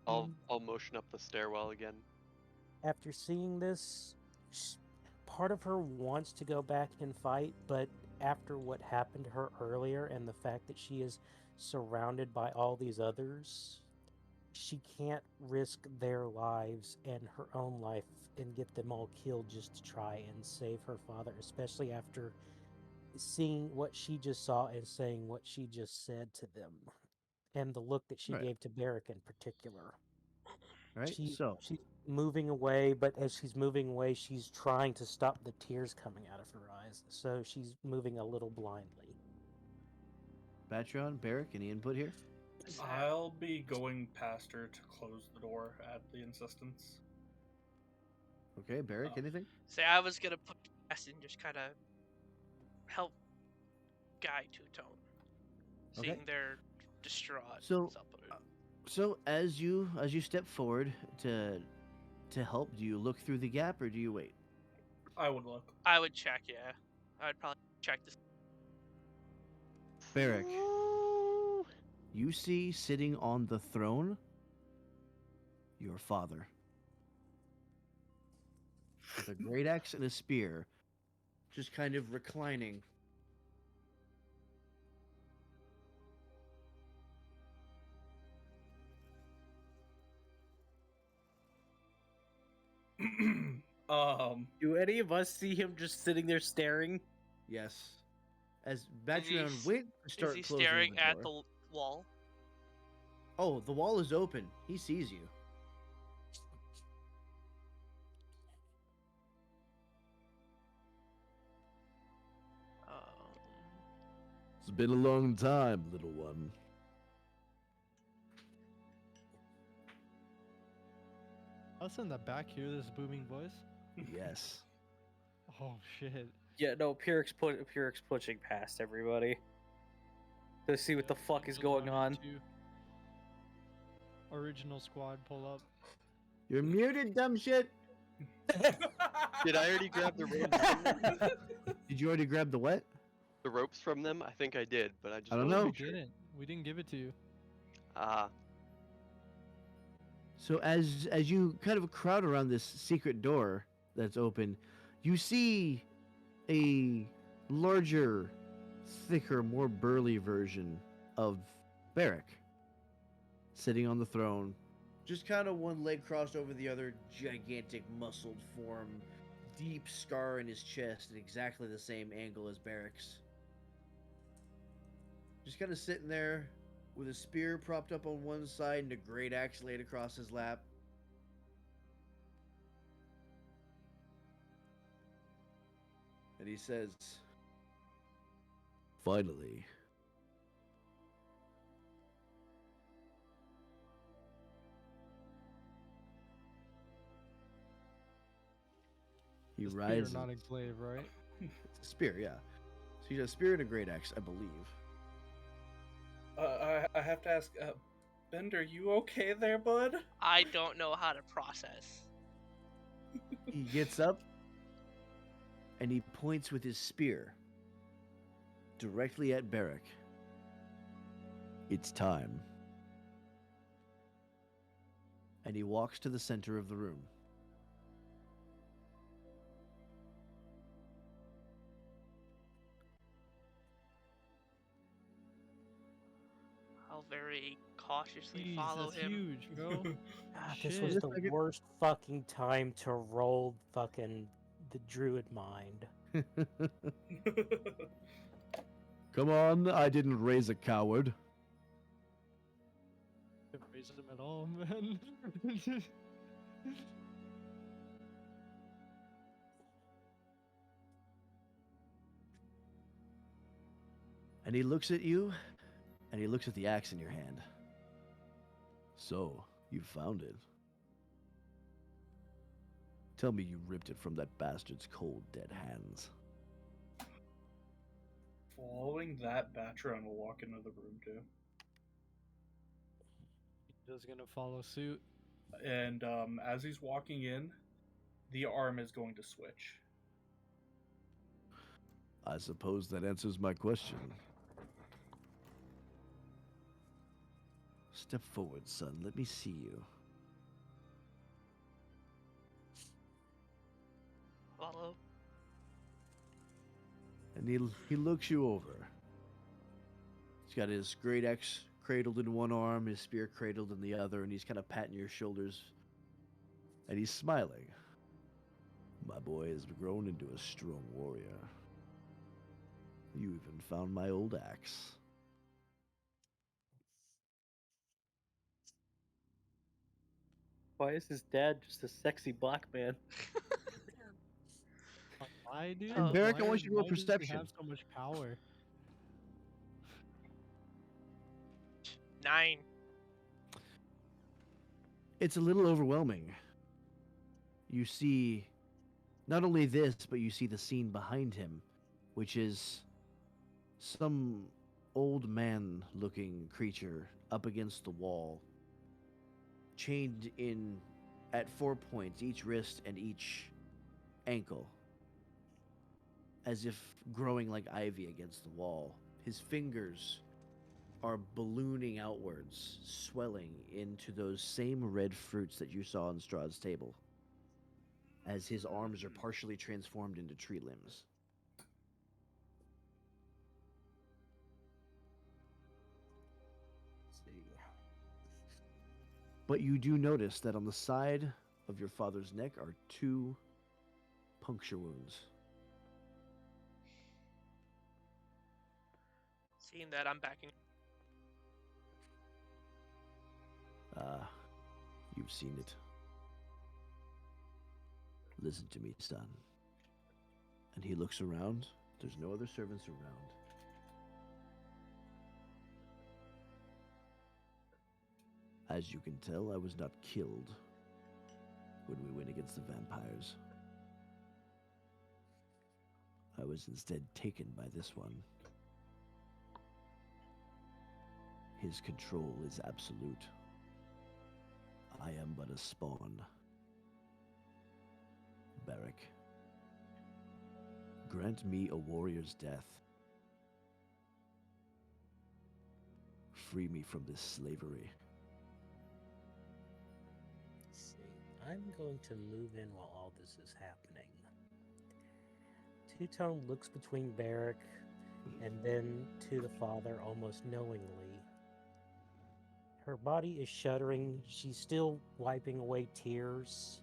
I'll motion up the stairwell again. After seeing this, part of her wants to go back and fight, but after what happened to her earlier and the fact that she is surrounded by all these others, she can't risk their lives and her own life and get them all killed just to try and save her father, especially after seeing what she just saw and saying what she just said to them, and the look that she Right. gave to Barrack in particular. Right? She's So, moving away, but as she's moving away, she's trying to stop the tears coming out of her eyes. So she's moving a little blindly. Batreon, Barrack, any input here? I'll be going past her to close the door at the insistence. Okay, Barrack, Oh. anything? Say I was gonna put gas and just kind of help guide Two-Tone, Okay. seeing they're distraught. So, and stuff. So as you step forward to help, do you look through the gap or do you wait? I would look. I would check, yeah. I would probably check this. Barrack, you see sitting on the throne your father. With a great axe and a spear, just kind of reclining. Do any of us see him just sitting there staring? Yes. As Is Batreon he- went to start Is he closing staring the at door. the wall? Oh, the wall is open. He sees you. It's been a long time, little one. Us in the back hear this booming voice. Yes. Oh shit. Yeah, no, Pyrrhic's pushing past everybody to see what the fuck is Angel's going down on. here, too. original squad pull up. You're muted, dumb shit. Did I already grab the ropes from them? Did you already grab the what? The ropes from them? I think I did, but I just I don't wanted to know. We make sure. didn't. We didn't give it to you. Ah, So as you kind of crowd around this secret door that's open, you see a larger, thicker, more burly version of Barrack sitting on the throne, just kind of one leg crossed over the other, gigantic muscled form, deep scar in his chest at exactly the same angle as Barrack's. Just kind of sitting there with a spear propped up on one side and a great axe laid across his lap. And he says, "Finally." He The spear, rises. not a glaive, right? It's a spear, yeah. So he has a spear and a great axe, I believe. I have to ask, Bender, you okay there, bud? I don't know how to process. He gets up and he points with his spear directly at Barrack. "It's time." And he walks to the center of the room. I'll very cautiously Jeez, follow that's him. huge, bro. God, this was Shit. the worst fucking time to roll fucking the druid mind. Come on, I didn't raise a coward. Didn't raise him at all, man. And he looks at you, and he looks at the axe in your hand. "So, you found it. Tell me you ripped it from that bastard's cold, dead hands." Following that, Batron will walk into the room too. Just gonna follow suit. And as he's walking in, the arm is going to switch. I suppose that answers my question. Step forward, son. Let me see you. Follow. And he looks you over. He's got his great axe cradled in one arm, his spear cradled in the other, and he's kind of patting your shoulders. And he's smiling. "My boy has grown into a strong warrior. You even found my old axe." Why is his dad just a sexy black man? Why, dude? And Barrack, I Why- want you to roll why does he perception. have so much power? 9. It's a little overwhelming. You see not only this, but you see the scene behind him, which is some old man looking creature up against the wall, chained in at 4 points, each wrist and each ankle, as if growing like ivy against the wall. His fingers are ballooning outwards, swelling into those same red fruits that you saw on Strahd's table, as his arms are partially transformed into tree limbs. Let's see. But you do notice that on the side of your father's neck are 2 puncture wounds. Seeing that, I'm backing. Ah, you've seen it. Listen to me, son. And he looks around. There's no other servants around. As you can tell, I was not killed when we went against the vampires. I was instead taken by this one. His control is absolute. I am but a spawn. Beric, grant me a warrior's death. Free me from this slavery. See, I'm going to move in while all this is happening. Two-Tone looks between Beric and then to the father almost knowingly. Her body is shuddering. She's still wiping away tears.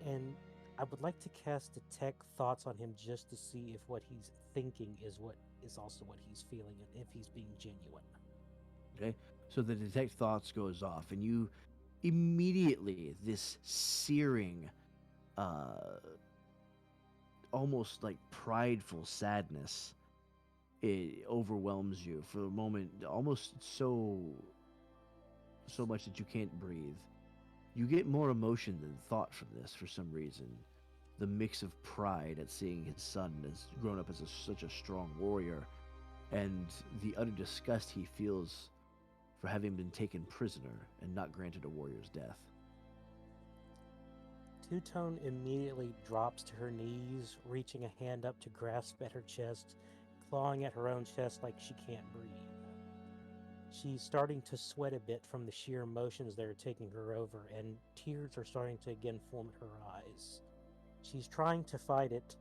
And I would like to cast Detect Thoughts on him just to see if what he's thinking is what is also what he's feeling and if he's being genuine. Okay? So the detect thoughts goes off, and you immediately, this searing, almost like prideful sadness, it overwhelms you for a moment, almost so much that you can't breathe. You get more emotion than thought from this for some reason. The mix of pride at seeing his son has grown up as such a strong warrior, and the utter disgust he feels for having been taken prisoner and not granted a warrior's death. Two-Tone immediately drops to her knees, reaching a hand up to grasp at her chest, clawing at her own chest like she can't breathe. She's starting to sweat a bit from the sheer emotions that are taking her over, and tears are starting to again form at her eyes. She's trying to fight it,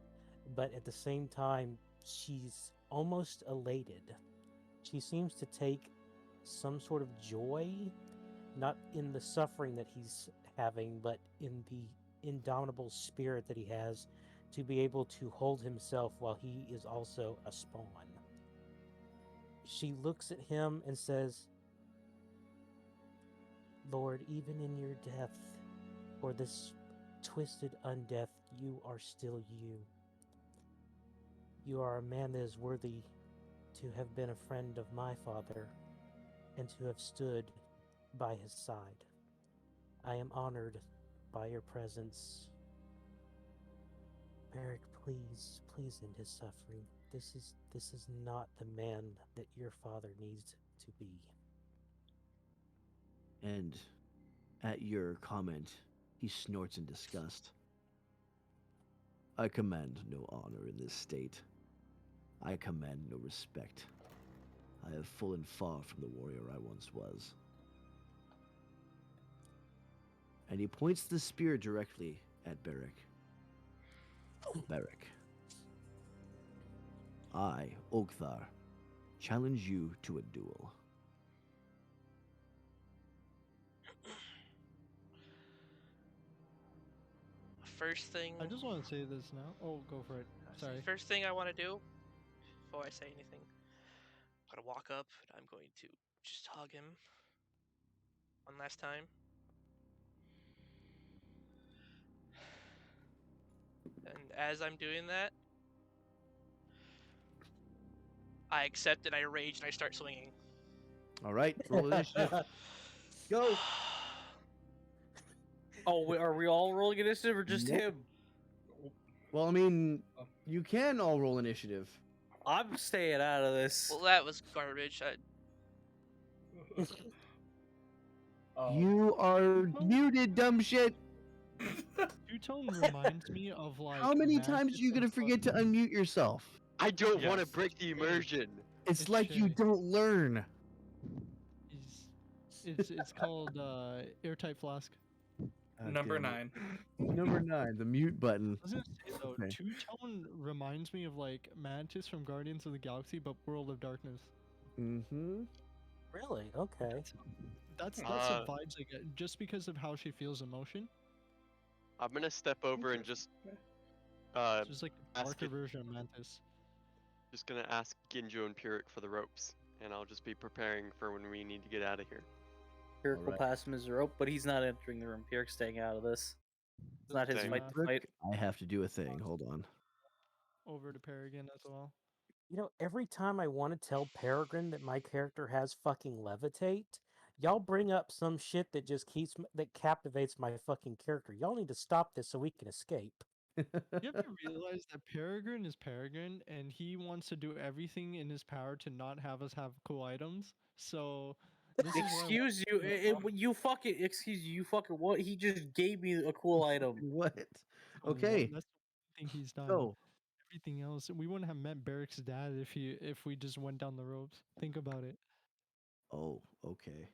but at the same time, she's almost elated. She seems to take some sort of joy, not in the suffering that he's having, but in the indomitable spirit that he has to be able to hold himself while he is also a spawn. She looks at him and says, Lord, even in your death, or this twisted undeath, you are still you. You are a man that is worthy to have been a friend of my father and to have stood by his side. I am honored by your presence. Beric, please end his suffering. This is not the man that your father needs to be. And at your comment, he snorts in disgust. I command no honor in this state. I command no respect. I have fallen far from the warrior I once was. And he points the spear directly at Beric. Beric, I, Ogthar, challenge you to a duel. First thing. I just want to say this now. Oh, go for it. Sorry. First thing I want to do, before I say anything, I'm gonna walk up and I'm going to just hug him one last time. And as I'm doing that, I accept and I rage and I start swinging. All right, roll initiative. Go. Oh, are we all rolling initiative or just Nope. him? Well, I mean, you can all roll initiative. I'm staying out of this. Well, that was garbage. You are muted, dumb shit. Two-Tone reminds me of like. How many times Mantis are you gonna and forget to unmute yourself? I don't want to Yes. break the immersion. It's It's like you Shay. don't learn. It's called airtight flask. God Number damn it. 9. Number 9, the mute button. I was gonna say though, Okay. Two-Tone reminds me of like Mantis from Guardians of the Galaxy, but World of Darkness. Mm-hmm. Really? Okay. That's the vibes I get just because of how she feels emotion. I'm gonna step over and just It's just like a ask darker it- version of Mantis. just gonna ask Ginjo and Pyrrhic for the ropes, and I'll just be preparing for when we need to get out of here. Pyrrhic will Alright. pass him his rope, but he's not entering the room. Pyrrhic's staying out of this. It's not his Same. fight to fight. I have to do a thing. Hold on. Over to Peregrine as well. You know, every time I want to tell Peregrine that my character has fucking levitate, y'all bring up some shit that just that captivates my fucking character. Y'all need to stop this so we can escape. You have to realize that Peregrine is Peregrine, and he wants to do everything in his power to not have us have cool items. So This is why I Excuse you, excuse you, fucking what? He just gave me a cool item. What? want Okay. That's the thing he's done. So, Everything else, we wouldn't have met Barrick's dad if we just went down the ropes. Think about it. oh, okay.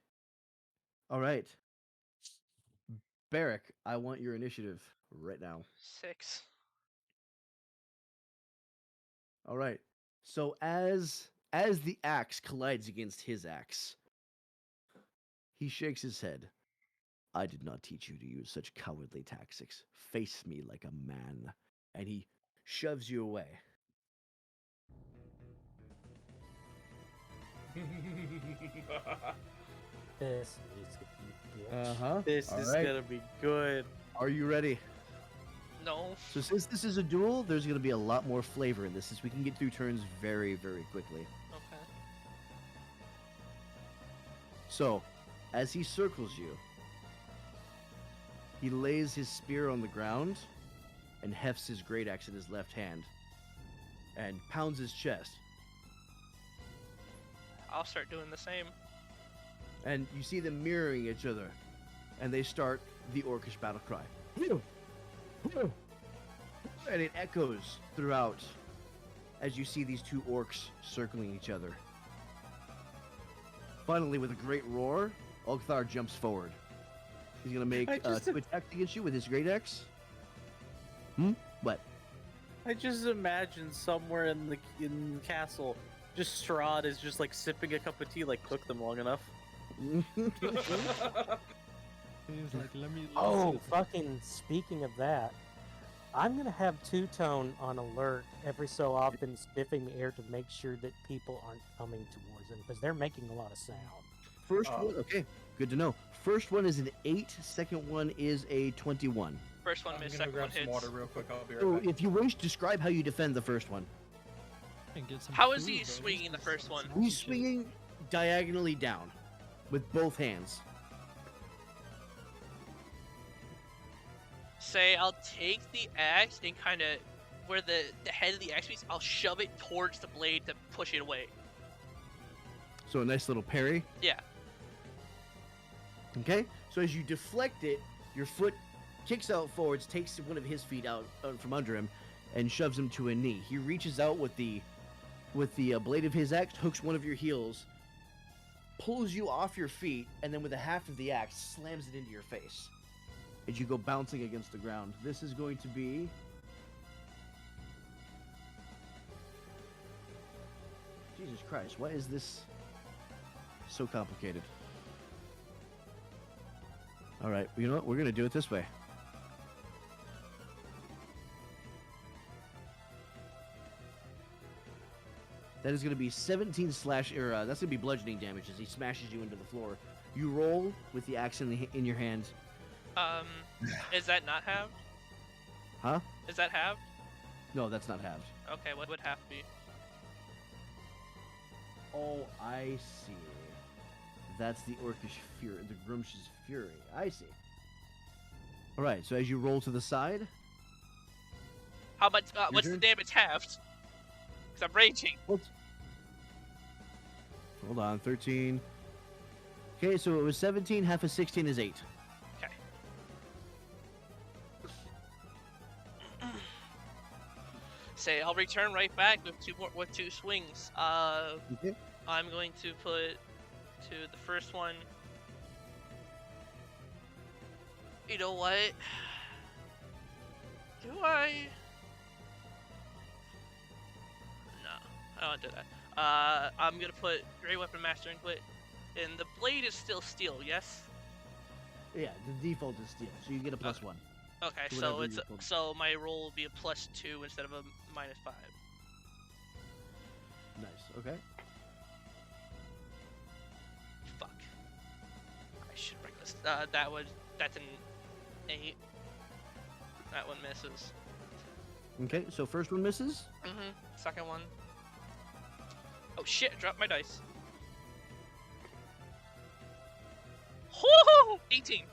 All right. Barrick, I want your initiative right now. 6. All right. So as the axe collides against his axe, he shakes his head. I did not teach you to use such cowardly tactics. Face me like a man. And he shoves you away. This is a bitch. Uh-huh. This All is right. gonna be good. Are you ready? No. So since this is a duel, there's going to be a lot more flavor in this, since we can get through turns very, very quickly. Okay. So, as he circles you, he lays his spear on the ground and hefts his great axe in his left hand and pounds his chest. I'll start doing the same. And you see them mirroring each other, and they start the orcish battle cry. And it echoes throughout as you see these two orcs circling each other. Finally, with a great roar, Ogthar jumps forward. He's gonna make two attacks against you with his great axe. What? I just imagine somewhere in the castle, just Strahd is just like sipping a cup of tea, like cook them long enough. He's like, let me. Oh, fucking speaking of that, I'm gonna have Two-Tone on alert every so often, sniffing the air to make sure that people aren't coming towards him because they're making a lot of sound. First one, okay, good to know. First one is an 8. Second one is a 21. First one I'm missed, gonna second one grab some hits. water real quick. I'll be So, right back. if you wish, describe how you defend the first one. And get some How is food, he bro. swinging the first one? Snacky He's shit. swinging diagonally down with both hands. Say I'll take the axe and kind of where the head of the axe piece, I'll shove it towards the blade to push it away. So a nice little parry. Yeah. Okay. So as you deflect it, your foot kicks out forwards, takes one of his feet out from under him, and shoves him to a knee. He reaches out with the blade of his axe, hooks one of your heels, pulls you off your feet, and then with the haft of the axe slams it into your face as you go bouncing against the ground. This is going to be Jesus Christ, why is this so complicated? All right, you know what? We're going to do it this way. That is going to be 17 slash, or that's going to be bludgeoning damage as he smashes you into the floor. You roll with the axe in your hand. Is that not halved? Huh? Is that halved? No, that's not halved. Okay, what would half be? Oh, I see. That's the Orcish Fury, the Grumsh's Fury. I see. All right, so as you roll to the side, How much? What's the turn. damage halved? Because I'm raging. hold on, 13. Okay, so it was 17. Half of 16 is 8. Okay. Say I'll return right back with two swings. Okay. I'm going to put to the first one. You know what? Do I? No, I don't want to do that. I'm gonna put Great Weapon Master into it, and the blade is still steel. Yes. Yeah, the default is steel, so you get a +1. Okay, To so whatever it's you pulled. so my roll will be a +2 instead of a -5. Nice. Okay. Fuck. I should bring this. That's an 8. That one misses. Okay, so first one misses. Second one. Oh shit! I dropped my dice. Whoo! 18.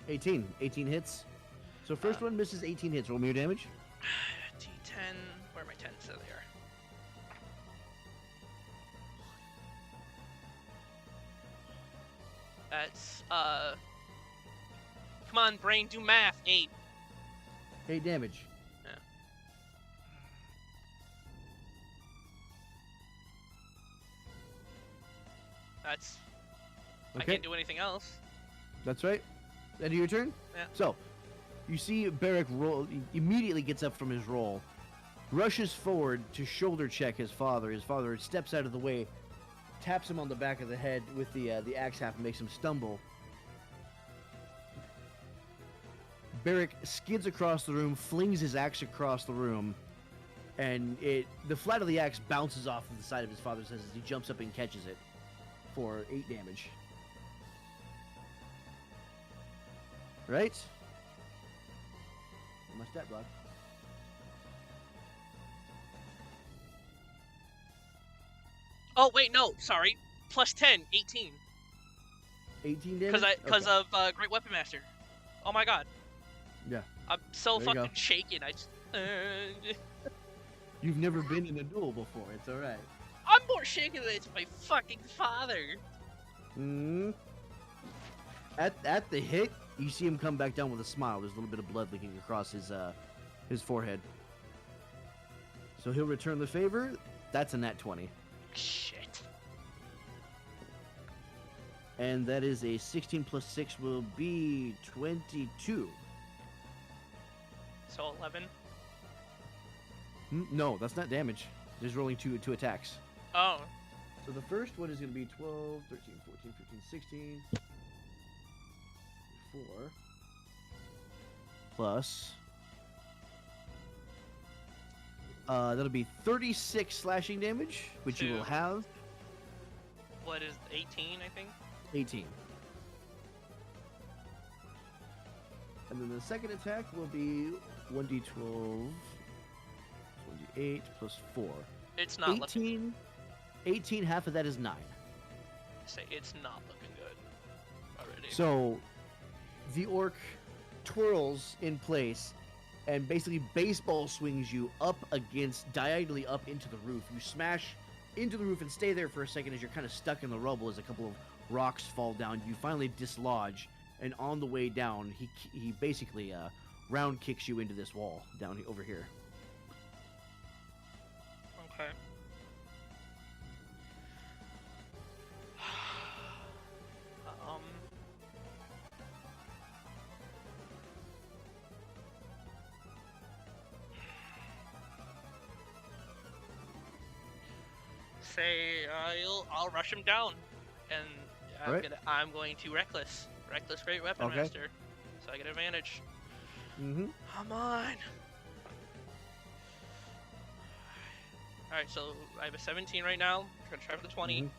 18. 18 hits. So first one misses, 18 hits. Roll me your damage. D10. Where are my 10s? There they are. That's come on, brain, do math. 8. 8 damage. Yeah. That's. I Okay. can't do anything else. That's right. End of your turn? Yeah. So, you see Barrick roll, immediately gets up from his roll, rushes forward to shoulder check his father. His father steps out of the way, taps him on the back of the head with the axe half and makes him stumble. Barrick skids across the room, flings his axe across the room, and the flat of the axe bounces off of the side of his father's head as he jumps up and catches it for 8 damage. Right? My stat block. Oh wait, no, sorry. Plus 10, 18. 18 damage? Because of Great Weapon Master. Oh my god. Yeah. I'm so There you fucking go. shaken. I just. You've never been in a duel before. It's alright. I'm more shaken than it's my fucking father. Hmm. At the hit, you see him come back down with a smile. There's a little bit of blood leaking across his forehead. So he'll return the favor. That's a nat 20. Shit. And that is a 16 plus 6 will be 22. So 11. No, that's not damage. Just rolling two attacks. Oh. So the first one is going to be 12, 13, 14, 15, 16. 4. Plus. That'll be 36 slashing damage, which you will Two. have. What is 18, I think? 18. And then the second attack will be 1d12, 1d8 plus 4. It's not looking. 18, half of that is 9. Say it's not looking good already. So the orc twirls in place and basically baseball swings you up against, diagonally up into the roof. You smash into the roof and stay there for a second as you're kind of stuck in the rubble as a couple of rocks fall down. You finally dislodge, and on the way down, he basically round kicks you into this wall down over here. Okay. Say I'll rush him down, and Alright. I'm going to reckless Great Weapon Okay. Master, so I get advantage. Mm-hmm. Come on. Alright, so I have a 17 right now. I'm gonna try for the 20. Mhm.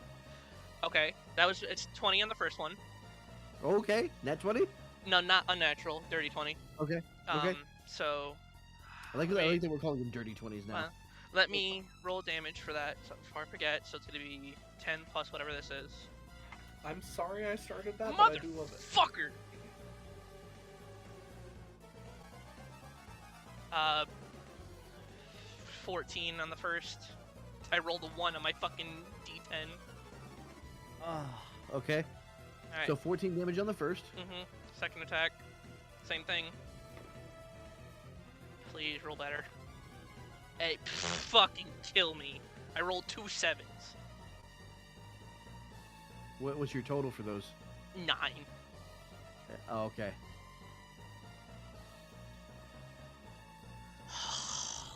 Okay, it's 20 on the first one. Okay, nat 20? No, not unnatural, dirty 20. Okay, okay. So I like that we're calling them dirty 20s now. let me roll damage for that before I forget. So it's gonna be 10 plus whatever this is. I'm sorry I started that, but I do love it. Motherfucker! 14 on the first. I rolled a 1 on my fucking d10. Okay. Alright. So 14 damage on the first. Second attack. Same thing. Please roll better. Hey, fucking kill me. I rolled 2 7s. What's your total for those? 9. Oh, okay.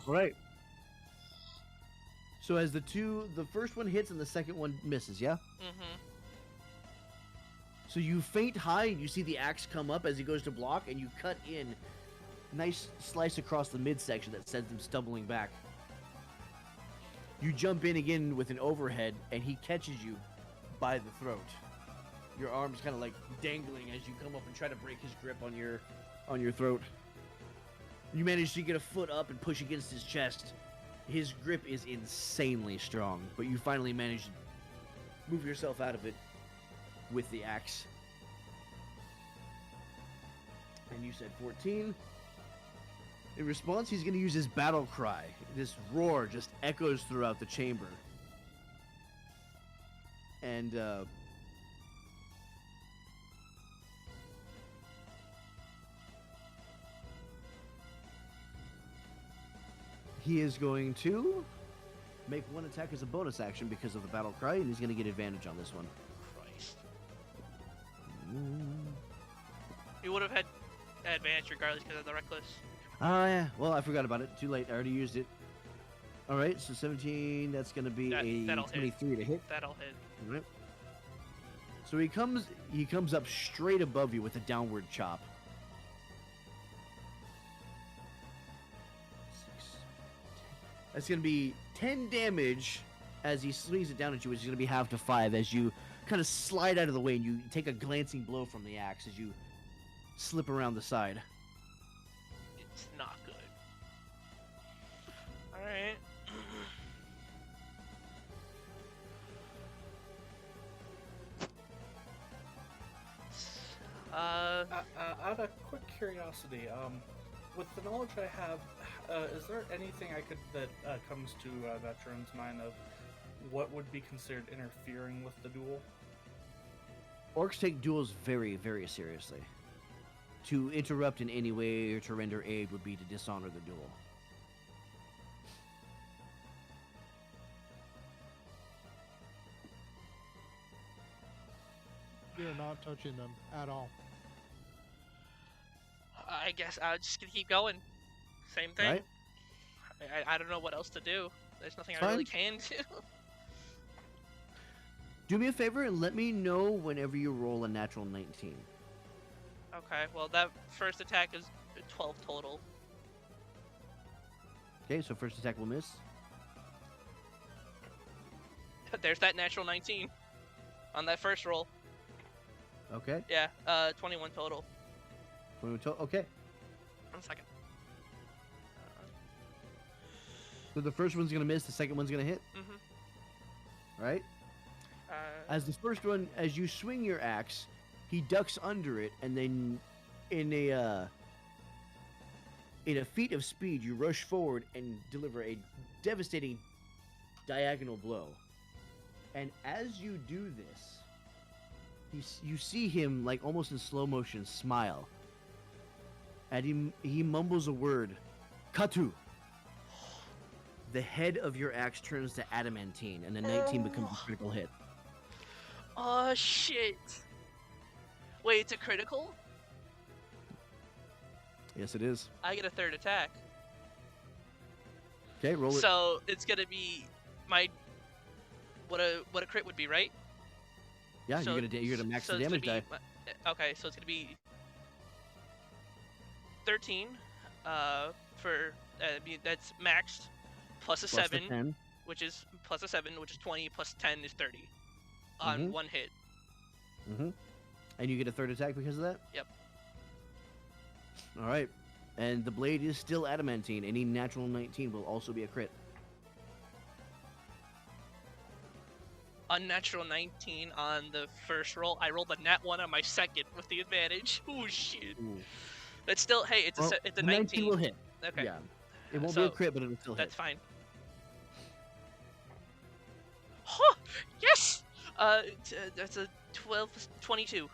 All right. So as the first one hits and the second one misses, yeah? So you feint high and you see the axe come up as he goes to block, and you cut in. Nice slice across the midsection that sends him stumbling back. You jump in again with an overhead, and he catches you by the throat. Your arms kind of like dangling as you come up and try to break his grip on your throat. You manage to get a foot up and push against his chest. His grip is insanely strong, but you finally manage to move yourself out of it with the axe. And you said 14. In response, he's going to use his battle cry. This roar just echoes throughout the chamber. And he is going to make one attack as a bonus action because of the battle cry, and he's going to get advantage on this one. Christ. He would have had advantage regardless because of the reckless. Yeah. Well, I forgot about it. Too late. I already used it. All right, so 17. That's going to be That'll 23 to hit. That'll hit. All right. So he comes up straight above you with a downward chop. 6, 10. That's going to be 10 damage as he swings it down at you, which is going to be half to 5 as you kind of slide out of the way and you take a glancing blow from the axe as you slip around the side. It's not good. Alright. Out of quick curiosity, with the knowledge I have, is there anything that comes to a veteran's mind of what would be considered interfering with the duel? Orcs take duels very, very seriously. To interrupt in any way or to render aid would be to dishonor the duel. You're not touching them at all. I guess I'm just gonna keep going. Same thing. Right? I don't know what else to do. There's nothing It's I really fine. can do. Do me a favor and let me know whenever you roll a natural 19. Okay, well that first attack is 12 total. Okay, so first attack will miss. There's that natural 19 on that first roll. Okay. Yeah, 21 total. Okay. 1 second. So the first one's gonna miss, the second one's gonna hit. Mm-hmm. Right? As the first one, as you swing your axe, he ducks under it, and then in a feat of speed, you rush forward and deliver a devastating diagonal blow. And as you do this, you see him, like almost in slow motion, smile. And he mumbles a word, Katu. The head of your axe turns to adamantine, and the 19 becomes a critical hit. Oh shit! Wait, it's a critical? Yes, it is. I get a third attack. Okay, roll it. So it's gonna be my what a crit would be, right? Yeah, So- you're gonna max so the it's gonna damage die. be okay, so it's gonna be 13. That's maxed plus a Plus the 7, 10. which is plus a 7, which is 20 plus 10 is 30 on Mhm. one hit. Mm-hmm. And you get a third attack because of that? Yep. All right. And the blade is still adamantine. Any natural 19 will also be a crit. Unnatural 19 on the first roll. I rolled a nat 1 on my second with the advantage. Oh shit. Ooh. That's still, hey, it's Well, it's a the 19. will hit. Okay. Yeah. It won't be a So, crit, but it'll still hit. That's fine. Huh! Yes! That's a 12, 22.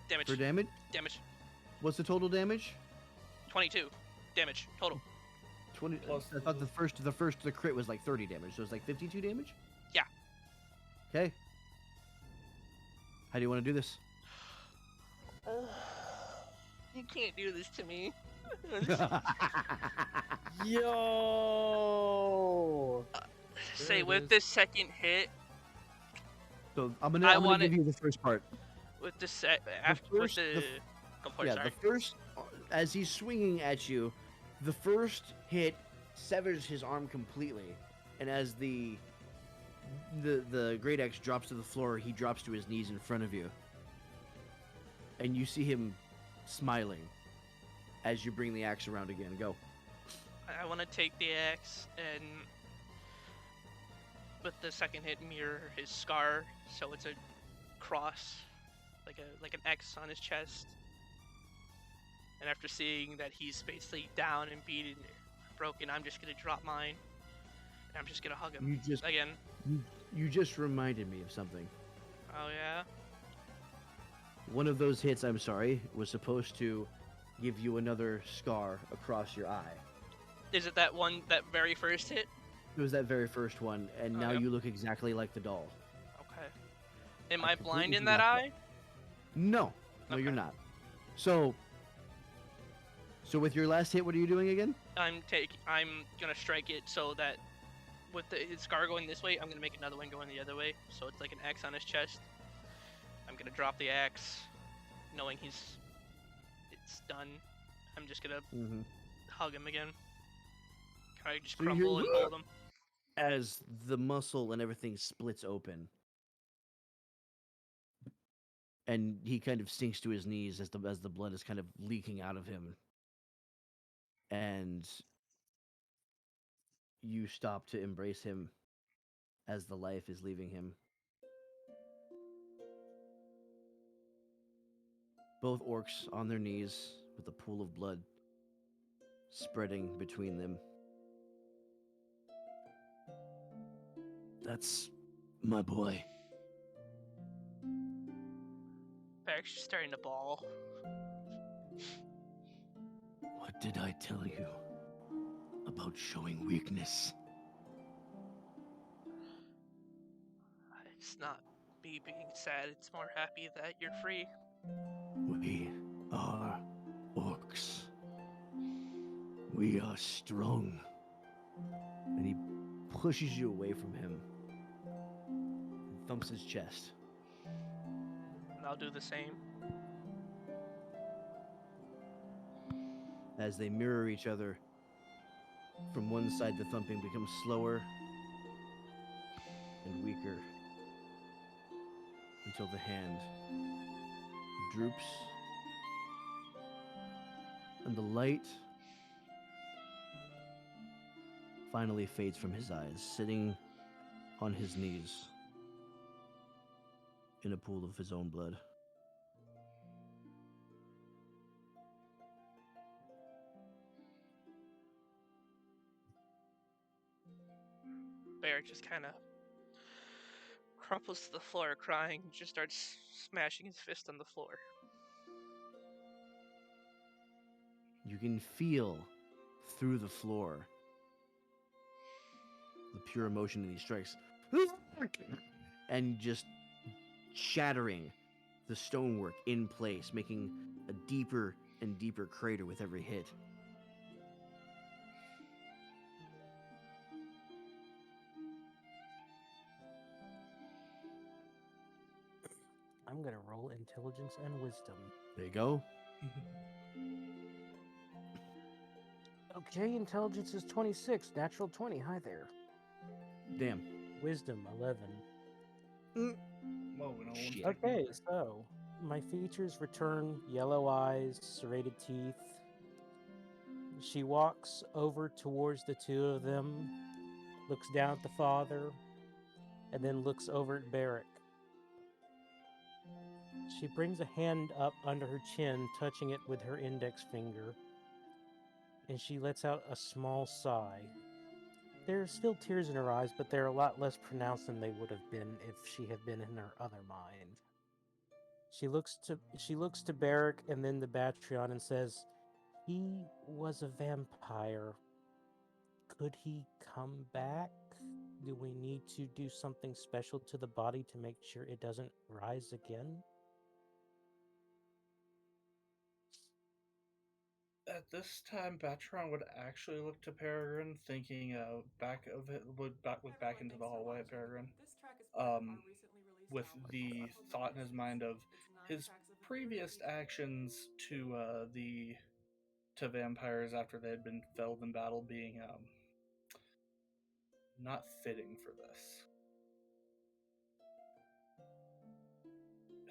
Damage. For damage? Damage. What's the total damage? 22. Damage. Total. 20. Plus I thought the crit was like 30 damage, so it's like 52 damage? Yeah. Okay. How do you want to do this? You can't do this to me. Yo. Say, it with is. this second hit, So I'm I gonna want give it- you the first part. with the set, after first- with the the, go for it, Yeah, sorry. the first, as he's swinging at you, the first hit severs his arm completely, and as the great axe drops to the floor, he drops to his knees in front of you, and you see him smiling as you bring the axe around again. Go. I want to take the axe and with the second hit mirror his scar, so it's a cross, like an X on his chest. And after seeing that he's basically down and beaten, broken, I'm just gonna drop mine, and I'm just gonna hug him You just again. you just reminded me of something. Oh yeah. One of those hits, I'm sorry, was supposed to give you another scar across your eye. Is it that one, that very first hit? It was that very first one, and now Okay. you look exactly like the doll. Okay. Am I I blind completely in that forgot eye? No, no, you're Okay. not. So with your last hit, what are you doing again? I'm gonna strike it so that with his scar going this way, I'm gonna make another one going the other way, so it's like an X on his chest. I'm gonna drop the axe, knowing it's done. I'm just gonna Mm-hmm. hug him again. Can I just So you crumble hear- and hold him? As the muscle and everything splits open, and he kind of sinks to his knees as the blood is kind of leaking out of him, and you stop to embrace him as the life is leaving him. Both orcs on their knees with a pool of blood spreading between them. That's my boy. Barrick's just starting to bawl. What did I tell you about showing weakness? It's not me being sad, it's more happy that you're free. We are orcs. We are strong. And he pushes you away from him and thumps his chest. And I'll do the same. As they mirror each other, from one side the thumping becomes slower and weaker until the hand droops and the light finally fades from his eyes, sitting on his knees in a pool of his own blood. Barrick just kind of crumples to the floor crying, just starts smashing his fist on the floor. You can feel through the floor the pure emotion in these strikes. And just shattering the stonework in place, making a deeper and deeper crater with every hit. I'm gonna roll intelligence and wisdom. There you go. Okay, intelligence is 26, natural 20. Hi there. Damn. Wisdom 11. Whoa, no one's Shit. taking Okay, over. so my features return: yellow eyes, serrated teeth. She walks over towards the two of them, looks down at the father, and then looks over at Barrick. She brings a hand up under her chin, touching it with her index finger, and she lets out a small sigh. There are still tears in her eyes, but they're a lot less pronounced than they would have been if she had been in her other mind. She looks to Barrick and then to Batreon and says, "He was a vampire. Could he come back? Do we need to do something special to the body to make sure it doesn't rise again?" At this time, Batron would actually look to Peregrine, thinking would look back into the hallway at Peregrine, with the thought in his mind of his previous actions to vampires after they had been felled in battle being not fitting for this.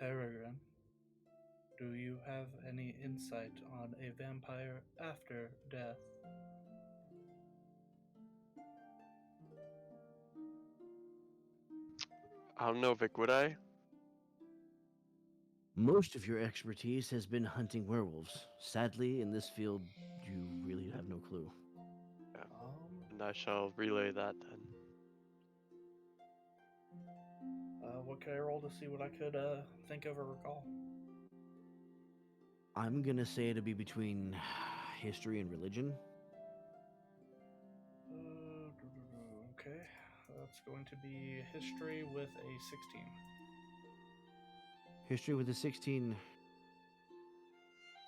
Peregrine, do you have any insight on a vampire after death? I don't know, Vic, would I? Most of your expertise has been hunting werewolves. Sadly, in this field, you really have no clue. And I shall relay that then. What could I roll to see what I could think of or recall? I'm gonna say it'll be between history and religion. Okay, that's going to be history with a 16. History with a 16.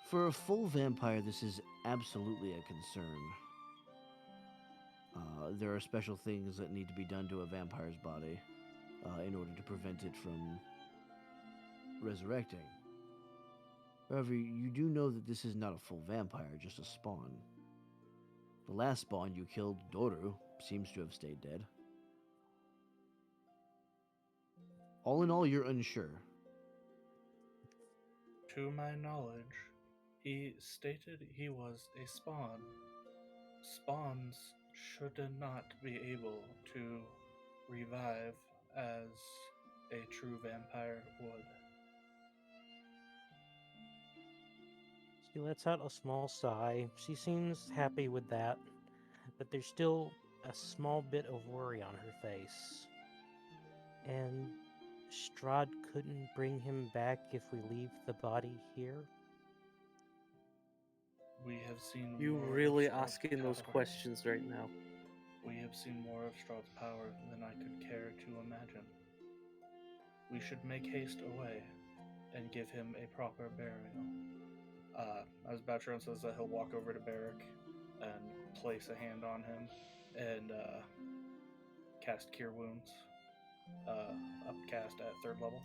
For a full vampire, this is absolutely a concern. There are special things that need to be done to a vampire's body in order to prevent it from resurrecting. However, you do know that this is not a full vampire, just a spawn. The last spawn you killed, Doru, seems to have stayed dead. All in all, you're unsure. To my knowledge, he stated he was a spawn. Spawns should not be able to revive as a true vampire would. She lets out a small sigh. She seems happy with that, but there's still a small bit of worry on her face. And Strahd couldn't bring him back if we leave the body here? We have seen You more of really Strahd's asking those power. questions right now? We have seen more of Strahd's power than I could care to imagine. We should make haste away and give him a proper burial. As Batron says that, he'll walk over to Barrick and place a hand on him and cast Cure Wounds. Upcast at 3rd level.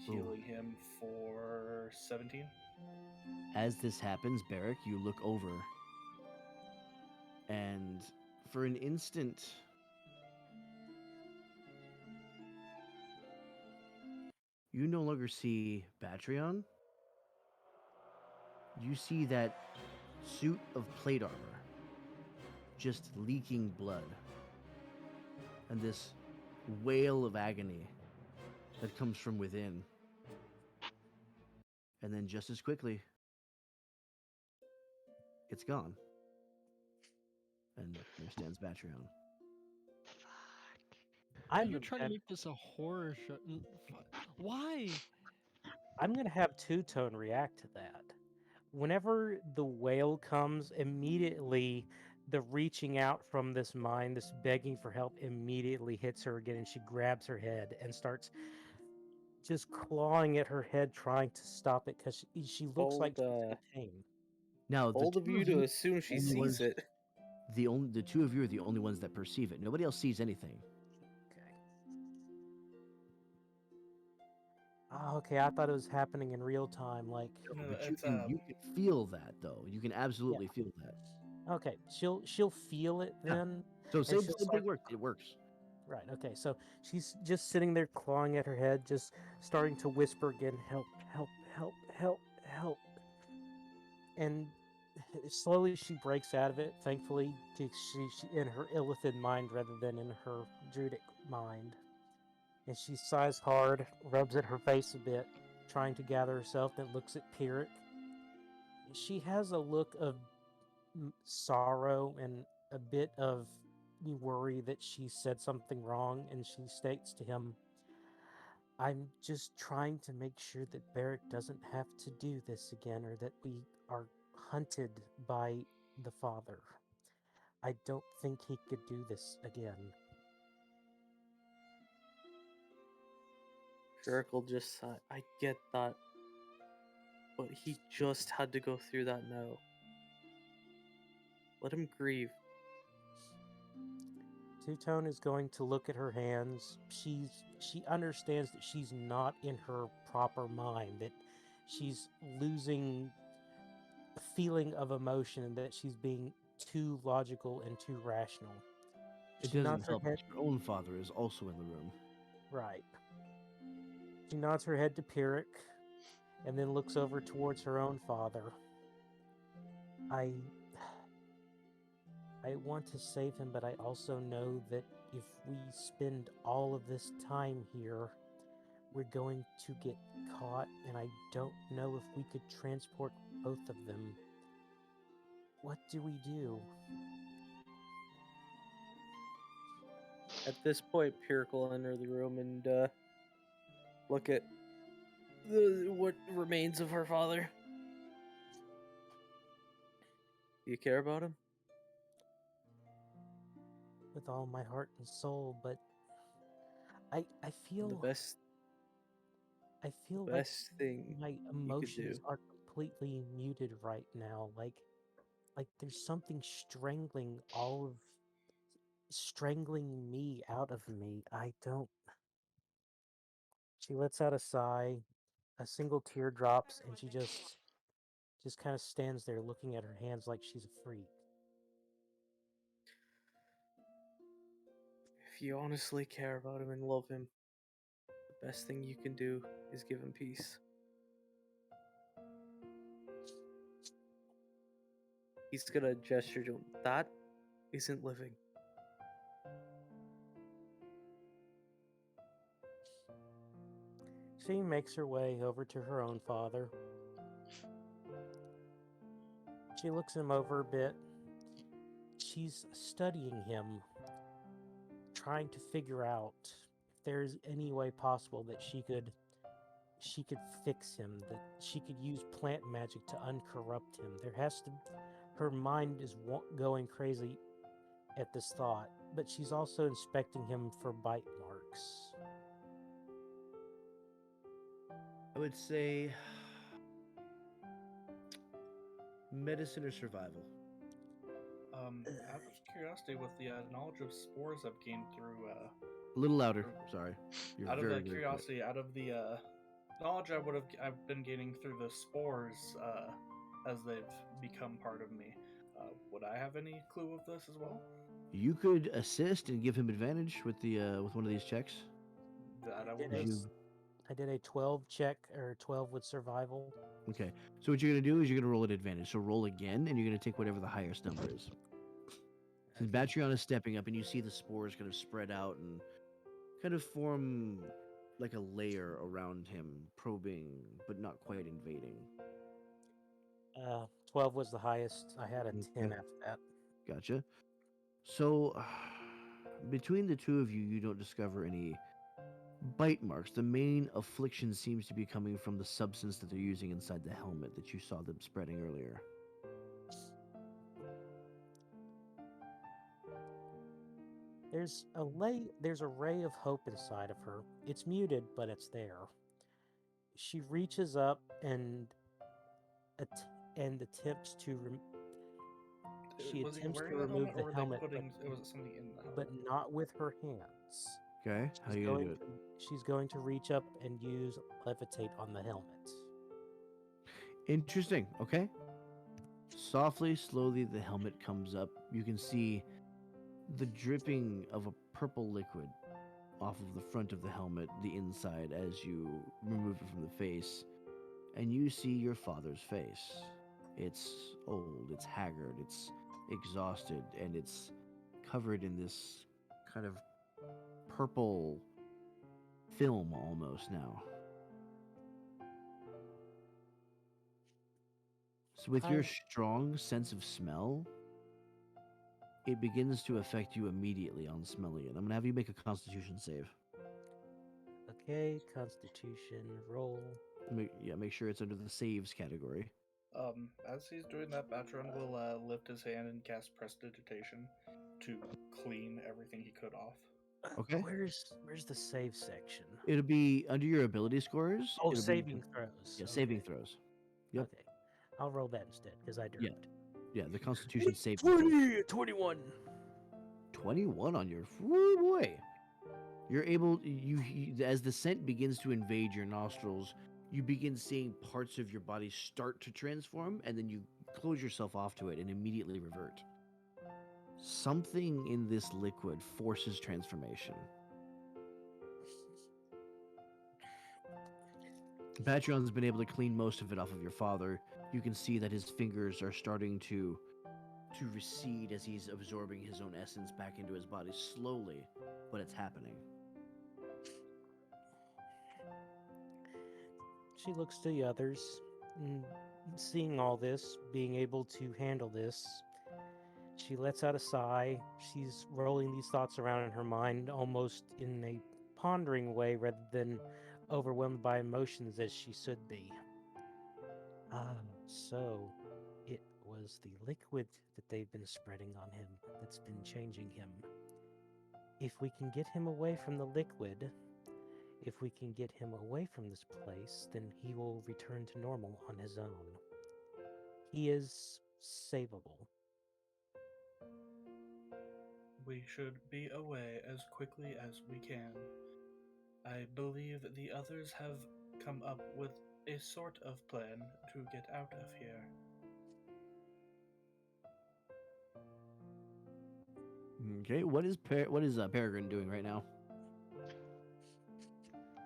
Healing him for 17. As this happens, Barrick, you look over, and for an instant, you no longer see Batreon. You see that suit of plate armor just leaking blood, and this wail of agony that comes from within. And then just as quickly, it's gone. And there stands Batreon. I'm You're trying to I'm- make this a horror show. Why? I'm gonna have Two-Tone react to that. Whenever the wail comes, immediately the reaching out from this mind, this begging for help, immediately hits her again, and she grabs her head and starts just clawing at her head, trying to stop it because she looks like she's in pain. Now, Bold of you to assume she sees it. The two of you are the only ones that perceive it. Nobody else sees anything. Okay. Okay, I thought it was happening in real time. Like, No, But it's you can feel that, though. You can absolutely feel that. okay, she'll feel it Yeah. then. So and same she'll thing start- works. It works. Right. Okay. So she's just sitting there clawing at her head, just starting to whisper again, "Help! Help! Help! Help! Help!" And slowly she breaks out of it. Thankfully, she in her illithid mind rather than in her druidic mind. And she sighs hard, rubs at her face a bit, trying to gather herself. Then looks at Pyrrhic. She has a look of sorrow and a bit of worry that she said something wrong, and she states to him, "I'm just trying to make sure that Barrick doesn't have to do this again, or that we are hunted by the father. I don't think he could do this again." Jerick will just sigh. I get that. But he just had to go through that now. Let him grieve. Two-Tone is going to look at her hands. She understands that she's not in her proper mind, that she's losing a feeling of emotion, and that she's being too logical and too rational. It She doesn't nods her help. head. Your own father is also in the room. Right. She nods her head to Pyrrhic, and then looks over towards her own father. I want to save him, but I also know that if we spend all of this time here, we're going to get caught, and I don't know if we could transport both of them. What do we do? At this point, Pyrrhic will enter the room and look at what remains of her father. Do you care about him? with all my heart and soul, but I The feel best I feel like best thing my you could do. emotions are completely muted right now. Like there's something strangling me out of me. I don't. She lets out a sigh, a single tear drops, and she just kind of stands there looking at her hands like she's a freak. If you honestly care about him and love him, the best thing you can do is give him peace. He's gonna gesture to him. That isn't living. She makes her way over to her own father. She looks him over a bit. She's studying him, trying to figure out if there's any way possible that she could fix him, that she could use plant magic to uncorrupt him. Her mind is going crazy at this thought, but she's also inspecting him for bite marks. I would say medicine or survival. Out of curiosity, with the knowledge of spores I've gained through, A little louder. Sorry. You're out of very, the very quiet. curiosity, out of the knowledge I've been gaining through the spores, as they've become part of me, would I have any clue of this as well? You could assist and give him advantage with the with one of these checks. That I did will a- do. I did a 12 check, or 12 with survival. Okay. So what you're gonna do is you're gonna roll at advantage. So roll again, and you're gonna take whatever the highest number is. Since Okay. Batrion is stepping up, and you see the spores kind of spread out and kind of form like a layer around him, probing but not quite invading. 12 was the highest. I had a 10 Okay. after that. Gotcha. So between the two of you, you don't discover any bite marks. The main affliction seems to be coming from the substance that they're using inside the helmet that you saw them spreading earlier. There's a ray of hope inside of her. It's muted, but it's there. She reaches up and attempts to she Was he attempts to wearing the remove helmet, the or were they helmet, putting? Or was it something in the but helmet? not with her hands. Okay, how you gonna do it? She's going to reach up and use levitate on the helmet. Interesting. Okay. Softly, slowly, the helmet comes up. You can see the dripping of a purple liquid off of the front of the helmet, the inside, as you remove it from the face. And you see your father's face. It's old, it's haggard, it's exhausted, and it's covered in this kind of purple film almost now. So, with your I strong sense of smell, it begins to affect you immediately on smelling it. I'm gonna have you make a Constitution save. Okay, Constitution roll. Make sure it's under the saves category. As he's doing that, Batron will lift his hand and cast Prestidigitation to clean everything he could off. Okay. Where's the save section? It'll be under your ability scores. Oh, It'll saving be throws. yeah, Okay. saving throws. Yep. Okay, I'll roll that instead because I Yeah. derped. Yeah, the Constitution saving throws. 21. 21 on your woo boy. You're able as the scent begins to invade your nostrils, you begin seeing parts of your body start to transform, and then you close yourself off to it and immediately revert. Something in this liquid forces transformation. Patreon's been able to clean most of it off of your father. You can see that his fingers are starting to recede as he's absorbing his own essence back into his body slowly, but it's happening. She looks to the others, and seeing all this, being able to handle this, she lets out a sigh. She's rolling these thoughts around in her mind, almost in a pondering way rather than overwhelmed by emotions as she should be. So it was the liquid that they've been spreading on him that's been changing him. If we can get him away from the liquid, if we can get him away from this place, then he will return to normal on his own. He is savable. We should be away as quickly as we can. I believe the others have come up with a sort of plan to get out of here. Okay, what is Peregrine doing right now?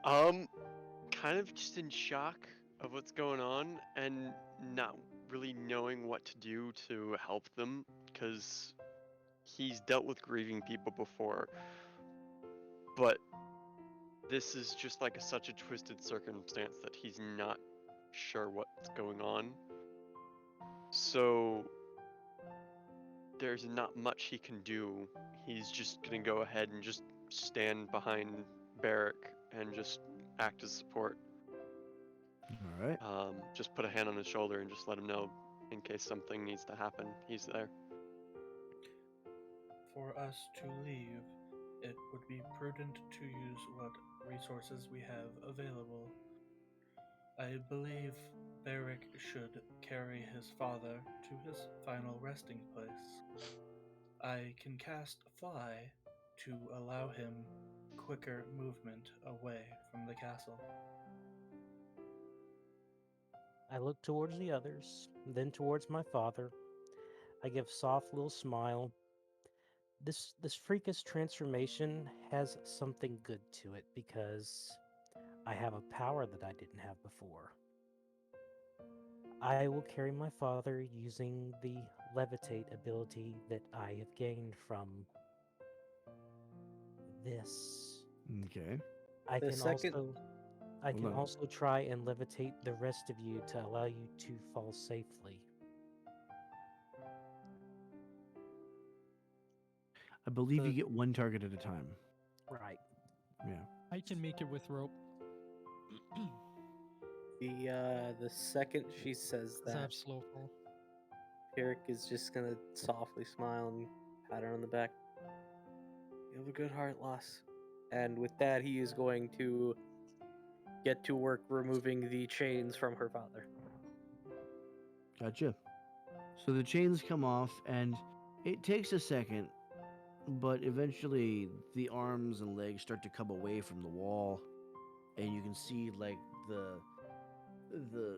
Kind of just in shock of what's going on and not really knowing what to do to help them because he's dealt with grieving people before, but this is just like such a twisted circumstance that he's not sure what's going on. So there's not much he can do. He's just gonna go ahead and just stand behind Barrick and just act as support. All right. Just put a hand on his shoulder and just let him know in case something needs to happen. He's there. For us to leave, it would be prudent to use what resources we have available. I believe Barrick should carry his father to his final resting place. I can cast Fly to allow him quicker movement away from the castle. I look towards the others, then towards my father. I give soft little smile. This freakish transformation has something good to it because I have a power that I didn't have before. I will carry my father using the levitate ability that I have gained from this. Okay. I The can second- also I Hold can on. also try and levitate the rest of you to allow you to fall safely. I believe The- you get one target at a time. Right. Yeah. I can make it with rope. The second she says 'Cause I that, have slow fall. Eric is just gonna softly smile and pat her on the back. You have a good heart, Loss. And with that, he is going to get to work removing the chains from her father. Gotcha. So the chains come off, and it takes a second, but eventually the arms and legs start to come away from the wall, and you can see like the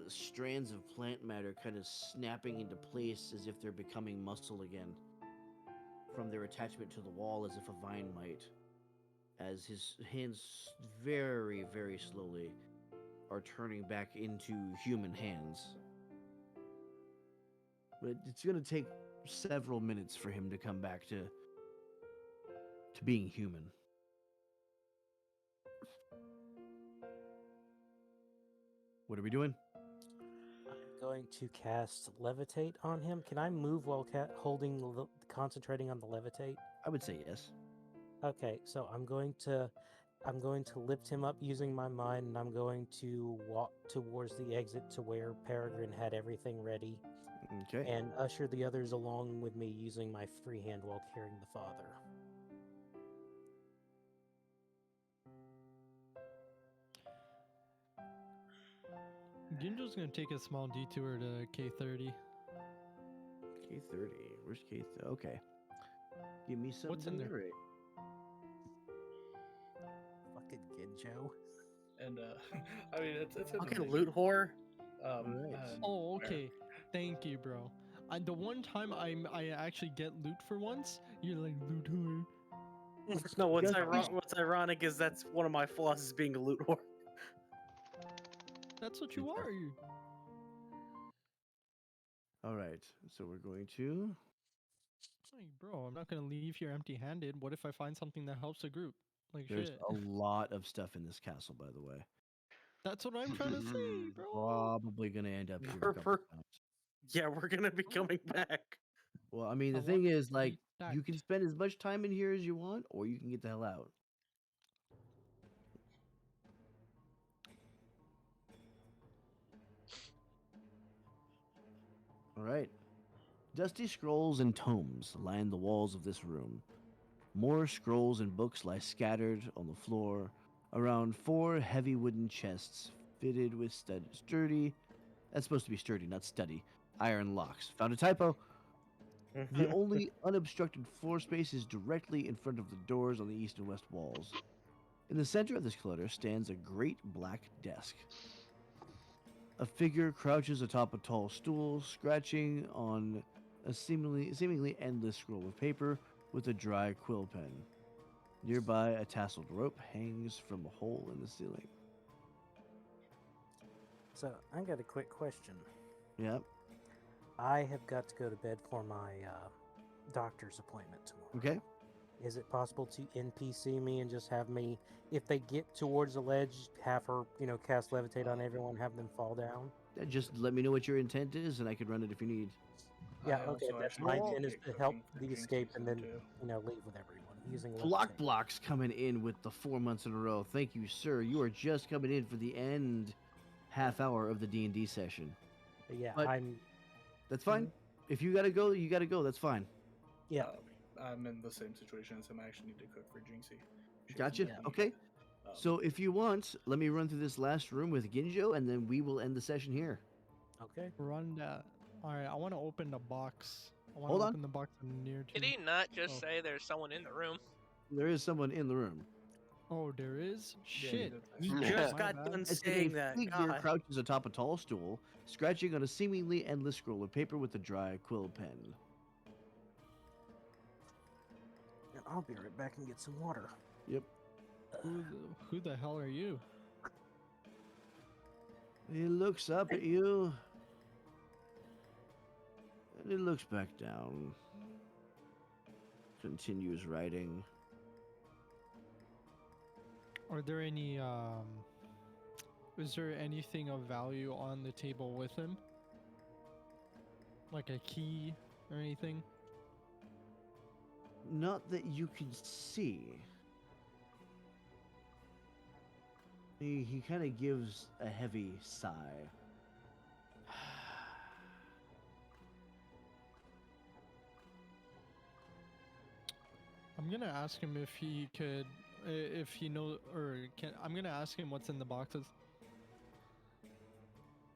strands of plant matter kind of snapping into place as if they're becoming muscle again from their attachment to the wall, as if a vine might. As his hands very, very slowly are turning back into human hands. But it's going to take several minutes for him to come back to being human. What are we doing? I'm going to cast levitate on him. Can I move while concentrating on the levitate? I would say yes. Okay, so I'm going to lift him up using my mind, and I'm going to walk towards the exit to where Peregrine had everything ready, Okay. and usher the others along with me using my free hand while carrying the father. Ginjo's gonna take a small detour to K30. K30. Where's K30? Okay. Give me some. What's in there? narrate. Fucking Ginjo. And I mean, it's in the Fucking name. loot whore. Alright. and Oh, where- okay. Thank you, bro. The one time I actually get loot for once, you're like loot whore. No, Guys, what's ironic is that's one of my flaws is being a loot whore. That's what you are. All right. So we're going to. Like, bro, I'm not gonna leave here empty-handed. What if I find something that helps the group? Like There's shit. a lot of stuff in this castle, by the way. That's what I'm trying to say, bro. Probably going to end up here a We're- couple we're- times. Yeah, we're gonna be coming back. Well, I mean, the I thing want is, to like, be you can stacked. spend as much time in here as you want, or you can get the hell out. All right. Dusty scrolls and tomes line the walls of this room. More scrolls and books lie scattered on the floor around 4 heavy wooden chests fitted with sturdy. That's supposed to be sturdy, not steady. Iron locks. Found a typo. The only unobstructed floor space is directly in front of the doors on the east and west walls. In the center of this clutter stands a great black desk. A figure crouches atop a tall stool, scratching on a seemingly endless scroll of paper with a dry quill pen. Nearby, a tasseled rope hangs from a hole in the ceiling. So I got a quick question. Yep. I have got to go to bed for my doctor's appointment tomorrow. Okay. Is it possible to NPC me and just have me, if they get towards the ledge, have her, cast levitate on everyone, have them fall down? Just let me know what your intent is, and I can run it if you need. Yeah, I okay. also That's actually my want to intent is get to help cooking for the Jinxie escape and then, too. leave with everyone using Block levitate. Blocks coming in with the 4 months in a row. Thank you, sir. You are just coming in for the end half hour of the D&D session. But yeah, But- I'm. That's fine. If you gotta go, you gotta go. That's fine. Yeah. I'm in the same situation as him. I actually need to cook for Jinxie. She Gotcha. hasn't eaten Okay. yet. So if you want, let me run through this last room with Ginjo, and then we will end the session here. Okay. Run that. All right, I want to open the box. I want Hold to on. open the box I'm near to. Did he not just Oh. say there's someone in the room? There is someone in the room. Oh, there is? Yeah, he Shit. did He say Yeah. just My got bad. done I said saying a that. figure God. crouches atop a tall stool, scratching on a seemingly endless scroll of paper with a dry quill pen. And I'll be right back and get some water. Yep. Who the hell are you? He looks up at you, and he looks back down. Continues writing. Are there any, is there anything of value on the table with him? Like a key or anything? Not that you can see. He kind of gives a heavy sigh. I'm gonna ask him if he could, if he knows, or can. I'm gonna ask him what's in the boxes.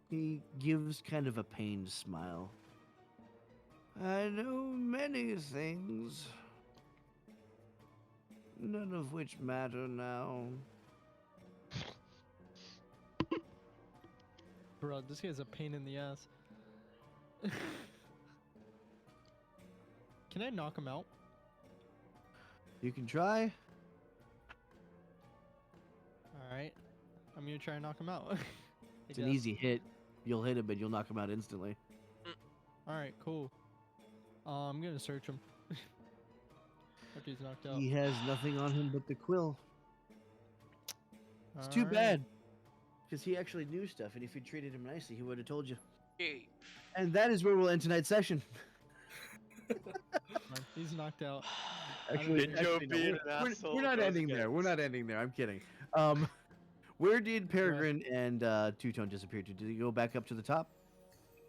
He gives kind of a pained smile. I know many things, none of which matter now. Bro, this guy's a pain in the ass. Can I knock him out? You can try. Alright. I'm gonna try and knock him out. I It's an guess. easy hit. You'll hit him and you'll knock him out instantly. Alright, cool. I'm gonna search him. After he's knocked out. He has nothing on him but the quill. It's too Alright. bad. Because he actually knew stuff, and if you treated him nicely, he would have told you. Hey, And that is where we'll end tonight's session. Fine, he's knocked out. Actually, Ninja actually, no, being we're, an we're- asshole we're not goes ending there. We're against. not ending there. I'm kidding. Where did Peregrine and Two-Tone disappear to? Did he go back up to the top?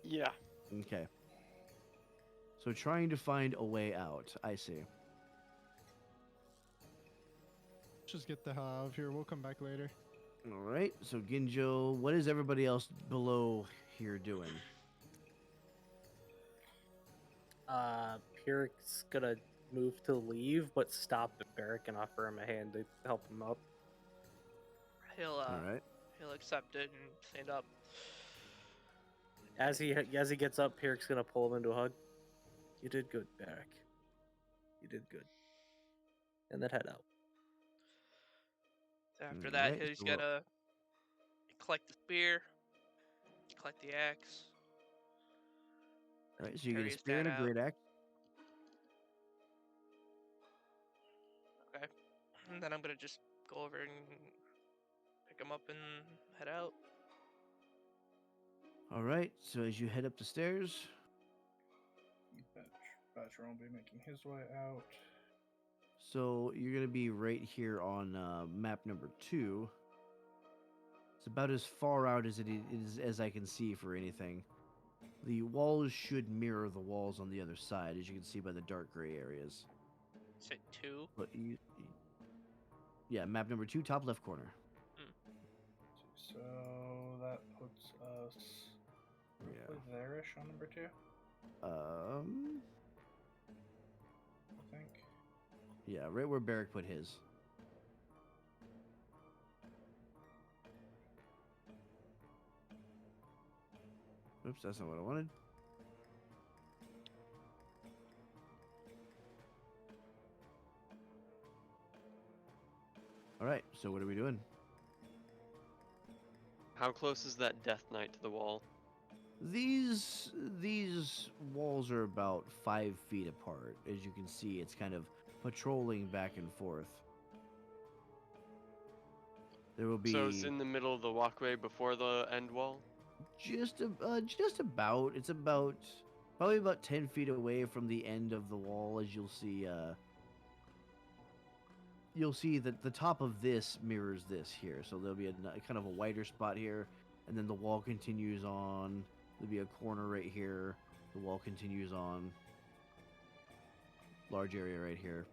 Yeah. Okay. So trying to find a way out. I see. Just get the hell out of here. We'll come back later. All right. So Ginjo, what is everybody else below here doing? Pyrrhic's gonna move to leave, but stop at Barrick and offer him a hand to help him up. he'll All right. he'll accept it and stand up. As he gets up, Pyrrhic's gonna pull him into a hug. You did good, Barrick. You did good. And then head out. After that, Alright, he's so we're- gonna collect the spear, collect the axe. All right. So you get carry a his spear and a dad out. great axe. Okay. And then I'm gonna just go over and pick him up and head out. All right. So as you head up the stairs, Batcher will be making his way out. so you're gonna be right here on map number 2. It's about as far out as it is as I can see for anything. The walls should mirror the walls on the other side, as you can see by the dark gray areas. Is it 2? But yeah, map number 2, top left corner. So that puts us roughly there-ish on number 2, I think. Yeah, right where Barrick put his. Oops, that's not what I wanted. All right, so what are we doing? How close is that Death Knight to the wall? These walls are about 5 feet apart. As you can see, it's kind of patrolling back and forth. There will be So it's in the middle of the walkway before the end wall? just about. It's about probably about 10 feet away from the end of the wall. As you'll see that the top of this mirrors this here. So there'll be a kind of a wider spot here, and then the wall continues on. There'll be a corner right here. The wall continues on. Large area right here.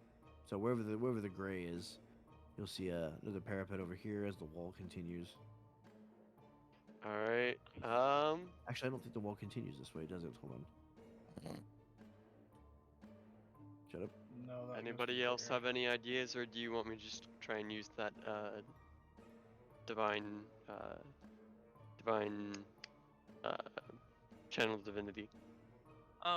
So wherever the gray is, you'll see another parapet over here as the wall continues. All right. Actually, I don't think the wall continues this way, does it? Hold on. Shut up. No, that goes Anybody to else there. have any ideas, or do you want me to just try and use that divine channel divinity?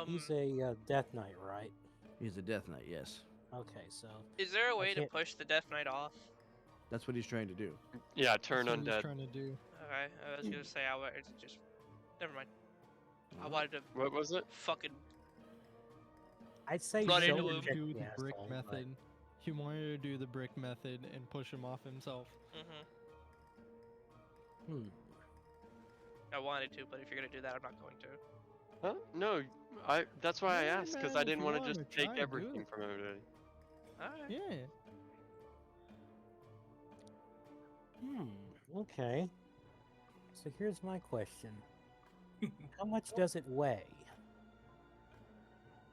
He's a Death Knight, right? He's a Death Knight, yes. Okay, so Is there a way to can't- push the Death Knight off? That's what he's trying to do. Yeah, turn That's what he's undead. trying to do. Okay, I was gonna say it's just. Never mind. I wanted to What was it? fucking. I'd say Run show into him him. check Do the the brick asshole, but- method. He wanted to do the brick method and push him off himself. Mm-hmm. Hmm. I wanted to, but if you're gonna do that, I'm not going to. Huh? No, that's why I Yeah, asked, because man, I if didn't you want to wanna just try, take do everything it. from everybody. Alright. Yeah. Okay. So here's my question. How much does it weigh?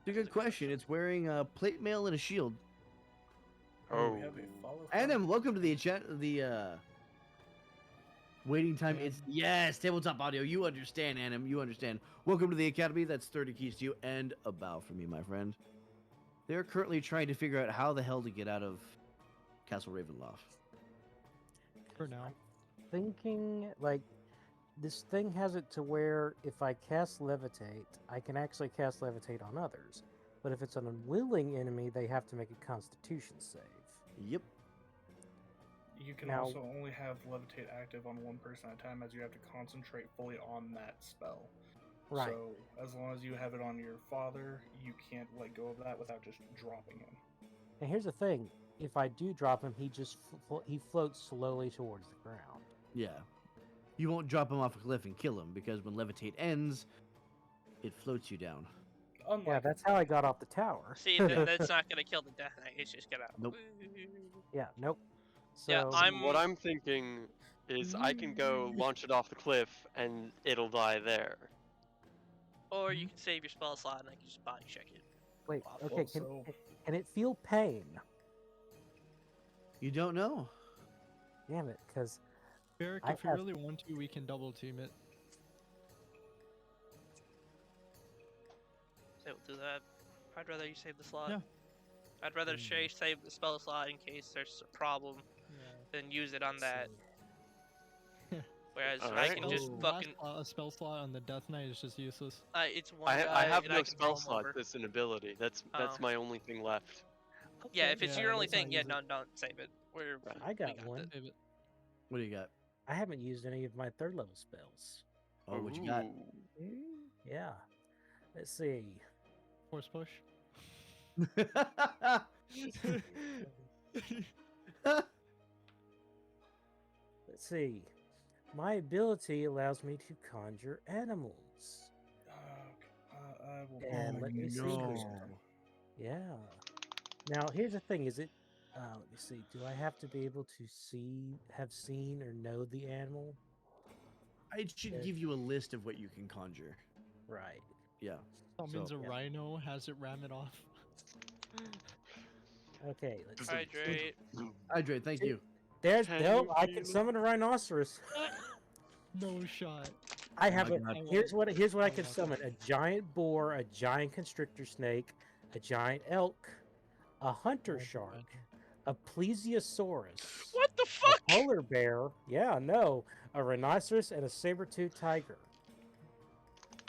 It's a good question. It's wearing a plate mail and a shield. Oh. We have a follow Adam, welcome to the waiting time. Yeah. It's yes, tabletop audio. You understand, Adam. You understand. Welcome to the academy. That's 30 keys to you and a bow from me, my friend. They're currently trying to figure out how the hell to get out of Castle Ravenloft. For now. Thinking, like, this thing has it to where if I cast Levitate, I can actually cast Levitate on others. But if it's an unwilling enemy, they have to make a Constitution save. Yep. You can Now- also only have Levitate active on one person at a time, as you have to concentrate fully on that spell. Right. So as long as you have it on your father, you can't let go of that without just dropping him. And here's the thing: if I do drop him, he just he floats slowly towards the ground. Yeah. You won't drop him off a cliff and kill him because when levitate ends, it floats you down. Unlike Yeah, that's how I got off the tower. See, then that's not gonna kill the Death Knight. It's just gonna. Nope. Yeah, nope. So, Yeah, What I'm thinking is I can go launch it off the cliff and it'll die there. Or you can save your spell slot and I can just body check it. wait. Well, Okay, so- can it feel pain? You don't know. Damn it, because Barrick, I if you have- really want to, we can double team it. So we'll do that. I'd rather you save the slot. Yeah. I'd rather save the spell slot in case there's a problem than use it on that. Whereas I Alright. can just fucking. A spell slot on the Death Knight is just useless. It's one I guy have and no I can spell roll him slot. over. That's an ability. That's Oh. my only thing left. Yeah, if it's Yeah, your only let's not thing, yeah, use it. no, don't save it. I got we one. this. Save it. What do you got? I haven't used any of my third level spells. Oh, what you got? Ooh. Yeah. Let's see. Force push. Let's see. My ability allows me to conjure animals. I will. And let me see no. here. Yeah. Now here's the thing: is it? Let me see. Do I have to be able to have seen, or know the animal? It should give you a list of what you can conjure. Right. Yeah. That means So- a rhino has it ram it off. Okay, let's see. Hydrate. Hydrate, thank you. There's Can no. you I feel can it? summon a rhinoceros. No shot. I Oh have my a. God. Here's what I Oh can my summon: a giant boar, a giant constrictor snake, a giant elk, a hunter Oh, shark, man. a plesiosaurus, What the a fuck? polar bear. Yeah, no, a rhinoceros, and a saber-toothed tiger.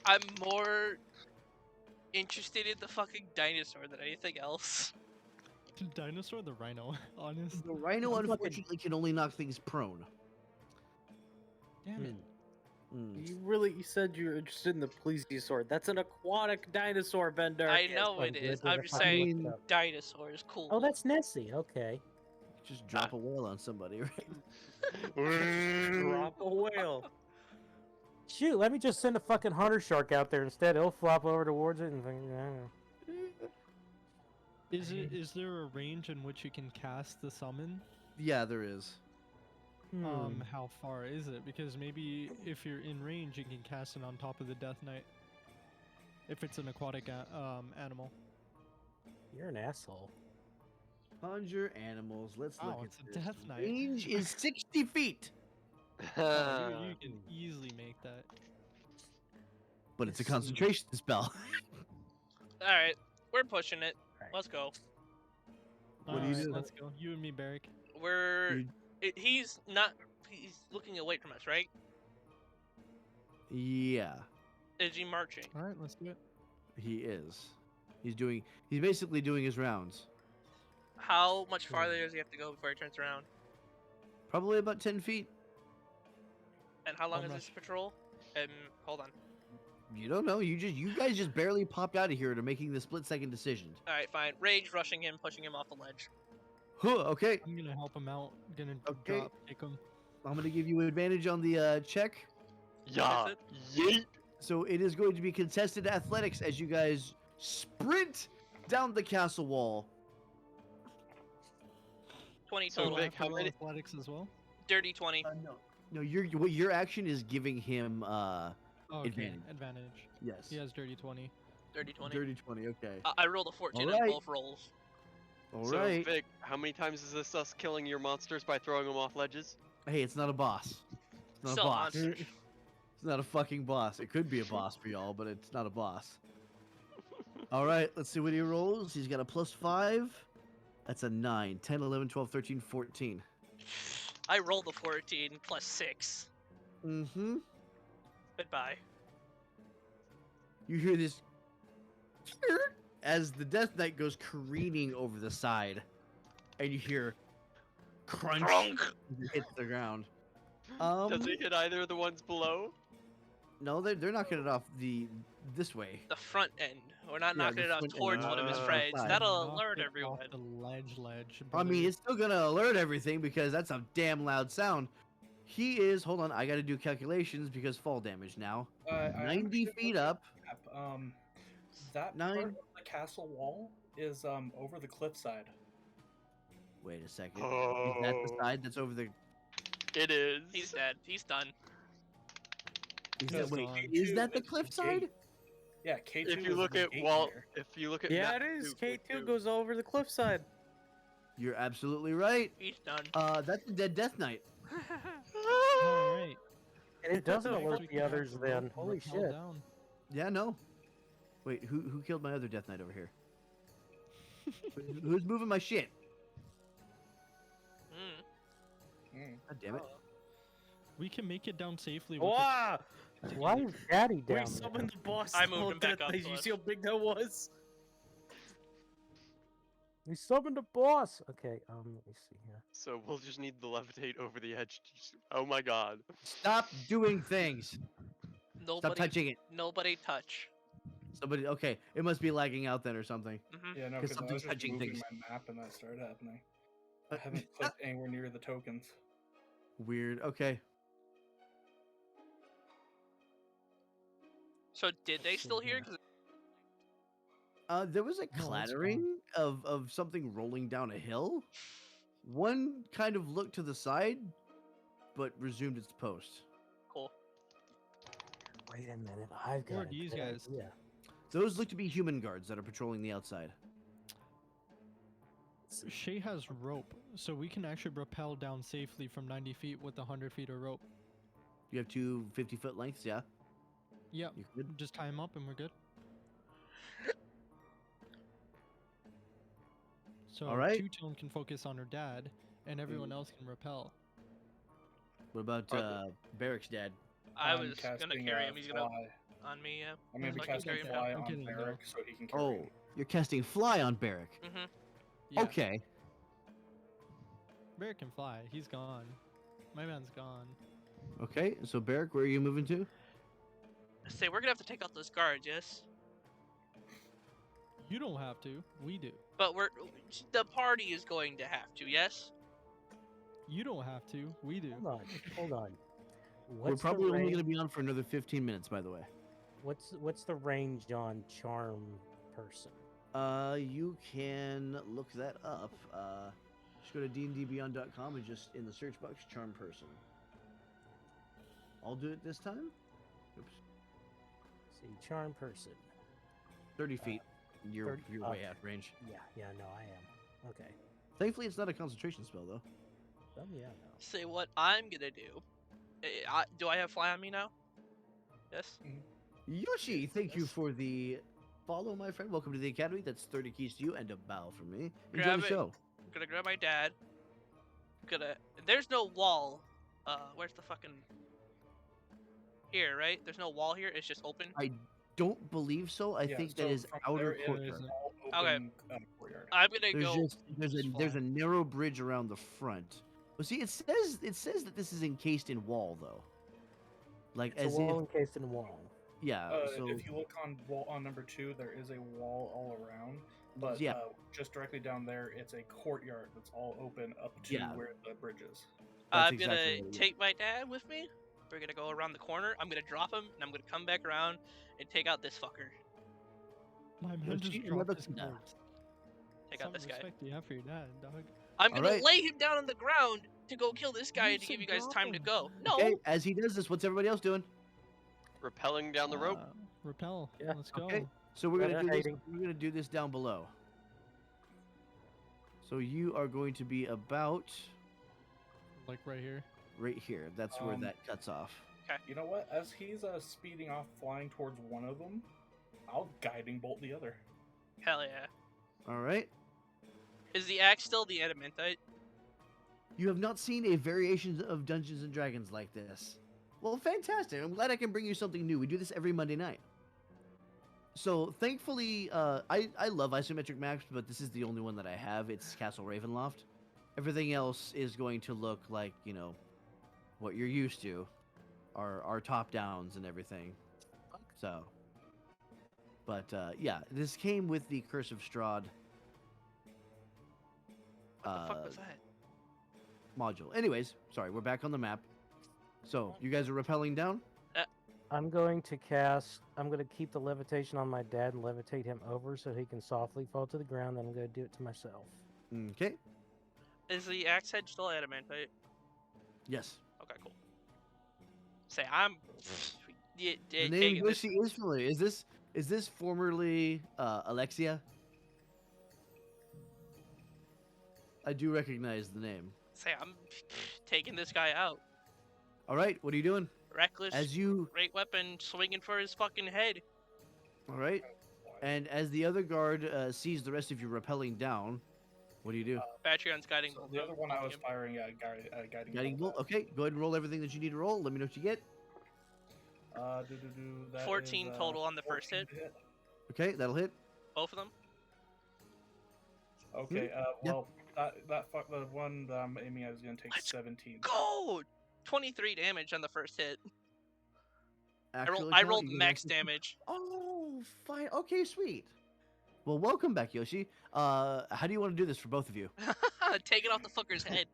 I'm more interested in the fucking dinosaur than anything else. The dinosaur, or the rhino. Honest. The rhino, You fucking- unfortunately, can only knock things prone. Damn it. You said you were interested in the plesiosaur. That's an aquatic dinosaur, Bender. I know fine, it good, is. good, I'm I just fucking saying looked it up. dinosaurs. Cool. Oh, that's Nessie. Okay. Just drop a whale on somebody, right? Drop a whale. Shoot, let me just send a fucking hunter shark out there instead. He'll flop over towards it and think, Is there a range in which you can cast the summon? Yeah, there is. How far is it? Because maybe if you're in range, you can cast it on top of the Death Knight. If it's an aquatic animal. You're an asshole. Conjure animals. Let's look Wow, at it's a this. Death Knight. Range is 60 feet, Oh, you can easily make that. but it's a Let's see. concentration spell. All right, we're pushing it. Alright. Let's go. What do you Alright, do? let's go. You and me, Barrick. We're. You- He's not. He's looking away from us, right? Yeah, Is he marching? All right, let's do it. he is. He's basically doing his rounds. How much farther does he have to go before he turns around? Probably about 10 feet. And how long Bum is rush. this patrol? Hold on. You don't know. You guys just barely popped out of here to making the split-second decision. All right, fine. Rage rushing him, pushing him off the ledge. Huh, okay, I'm gonna help him out. Gonna Okay. drop kick him. I'm gonna give you advantage on the check. Yeah. Is it? Yeet. So it is going to be contested athletics as you guys sprint down the castle wall. 20 So total. Vic, how Roll many- athletics as well? Dirty 20. No, your action is giving him Oh, okay. Advantage. Advantage. yes. He has dirty 20. Dirty 20. Dirty 20, okay. I rolled a 14 on Alright. both rolls. All So right. Vic, how many times is this us killing your monsters by throwing them off ledges? Hey, it's not a boss. It's not Still a a boss. monster. It's not a fucking boss. It could be a boss for y'all, but it's not a boss. All right, let's see what he rolls. He's got a +5. That's a 9, 10, 11, 12, 13, 14. I rolled a 14 plus 6. Mm-hmm. Goodbye. You hear this as the Death Knight goes careening over the side, and you hear crunch Crunk. as it hits the ground. Does it hit either of the ones below? No, they're knocking it off this way. The front end. We're not Yeah, knocking the it off front end, towards not one of his the friends. side. That'll Knock alert it everyone. off the ledge. I mean, brother. it's still gonna alert everything because that's a damn loud sound. He is. Hold on, I got to do calculations because fall damage now. I 90 actually feet looked up. at the map. That Nine- part of the castle wall is over the cliffside. Wait a second. Is that the Oh. side that's over the? It is. He's dead. He's done. Is Yes, that, wait, Don. is that the K2 is cliff the side? gate. Yeah, K2 If you is look the at gate Walt, there. if you look at Yeah, map it is. 2, K2 goes over the cliffside. You're absolutely right. He's done. That's the dead Death Knight. All right. And it doesn't Next alert we the can have others the then. rope Holy rappel shit. down. Yeah, no. Wait, who killed my other Death Knight over here? Who's moving my shit? Mm. God damn it. We can make it down safely. With Wow! Why is Daddy down We there? summoned the boss. I moved Oh, him back Death up Knight, to You us. see how big that was? We summoned a boss. Okay, let me see here. So we'll just need the levitate over the edge. Oh my god. Stop doing things. Stop Nobody. touching it. Nobody touch. Somebody. Okay, it must be lagging out then or something. Hmm. Yeah, no, 'Cause because I something's was just touching moving things. my map and that started happening. I Uh, haven't clicked anywhere near the tokens. Weird. Okay. So did they still hear? 'Cause There was a it's gone. clattering of something rolling down a hill. One kind of looked to the side, but resumed its post. cool. Wait a minute, I've Who got are a these good guys? idea. Those look to be human guards that are patrolling the outside. Shay has rope, so we can actually rappel down safely from 90 feet with 100 feet of rope. You have two 50-foot lengths, yeah? Yep. You good? Just tie him up and we're good. So All right. Two-Tone can focus on her dad, and everyone else can rappel. What about Barrick's dad? I I'm was gonna casting, carry him. He's gonna fly. on me. Yeah. I'm gonna be So I can casting carry him down. fly I'm on kidding, though. Barrick so he can carry Oh, me. you're casting fly on Barrick. Mm-hmm. Yeah. Okay. Bear can fly. He's gone. My man's gone. Okay, so Barrick, where are you moving to? Say we're gonna have to take out those guards, yes. You don't have to. We do. But the party is going to have to, yes. You don't have to. We do. Hold on. We're What's probably the only range? going to be on for another 15 minutes, by the way. What's the range on charm person? You can look that up. Just go to dndbeyond.com and just in the search box, charm person. I'll do it this time. Oops. See, charm person. 30 feet. You're 30 way out of range. Yeah, no, I am. Okay. Thankfully, it's not a concentration spell, though. Oh yeah, no. Say what I'm gonna do. Do I have fly on me now? Yes. Yoshi, thank you Yes. for the follow, my friend. Welcome to the academy. That's 30 keys to you and a bow from me. Enjoy Grab the it. show. I'm gonna grab my dad. There's no wall. Where's the fucking? Here, right? There's no wall here. It's just open. I don't believe so. I Yeah, think so that is from outer there it courtyard. is all Okay. open, courtyard. I'm gonna There's go. just there's a narrow bridge around the front. Well, see, it says that this is encased in wall though. Like It's as a wall if encased in wall. yeah. So If you look on wall on number 2, there is a wall all around, but Yeah. just directly down there, it's a courtyard that's all open up to Yeah. where the bridge is. That's I'm exactly gonna what it is. take my dad with me. We're gonna go around the corner. I'm gonna drop him, and I'm gonna come back around and take out this fucker. My man Yoshi, just another dropped his kid. corpse. Take out Some this guy. respect you have for your dad, dog. I'm gonna Alright. lay him down on the ground to go kill this guy You to give said you guys drop time to him. go. No. okay, as he does this, what's everybody else doing? Rappelling down the rope. Rappel. Yeah. Let's go. Okay. So we're gonna do this. Hiding. We're gonna do this down below. So you are going to be about Like right here. right here. That's where Um, that cuts off. You know what? As he's speeding off, flying towards one of them, I'll guiding bolt the other. Hell yeah. All right. Is the axe still the adamantite? You have not seen a variation of Dungeons and Dragons like this. Well, fantastic. I'm glad I can bring you something new. We do this every Monday night. So, thankfully, I love isometric maps, but this is the only one that I have. It's Castle Ravenloft. Everything else is going to look like, you know, what you're used to. Our top-downs and everything. So, but, yeah, this came with the Curse of Strahd What the fuck was that? module. Anyways, sorry, we're back on the map. So, you guys are rappelling down? I'm going to cast. I'm going to keep the levitation on my dad and levitate him over so he can softly fall to the ground. Then I'm going to do it to myself. Okay. Is the axe head still adamantite? Yes. Okay, cool. Say I'm. The name Yoshi is familiar. Is this formerly Alexia? I do recognize the name. Say I'm taking this guy out. All right, what are you doing? Reckless. As you, Great weapon, swinging for his fucking head. all right, and as the other guard sees the rest of you rappelling down, what do you do? Patreon's guiding So bolt. the other one I was him. firing guiding Guiding bolt. Okay, go ahead and roll everything that you need to roll. Let me know what you get. That 14 is, total on the first 14 hit. to hit. Okay, that'll hit. Both of them. Okay, yeah. well, the one that I'm aiming at is going to take Let's 17. Go! 23 damage on the first hit. Actual I account, rolled you get max access- damage. Oh, fine. Okay, sweet. Well, welcome back, Yoshi. How do you want to do this for both of you? Take it off the fucker's head.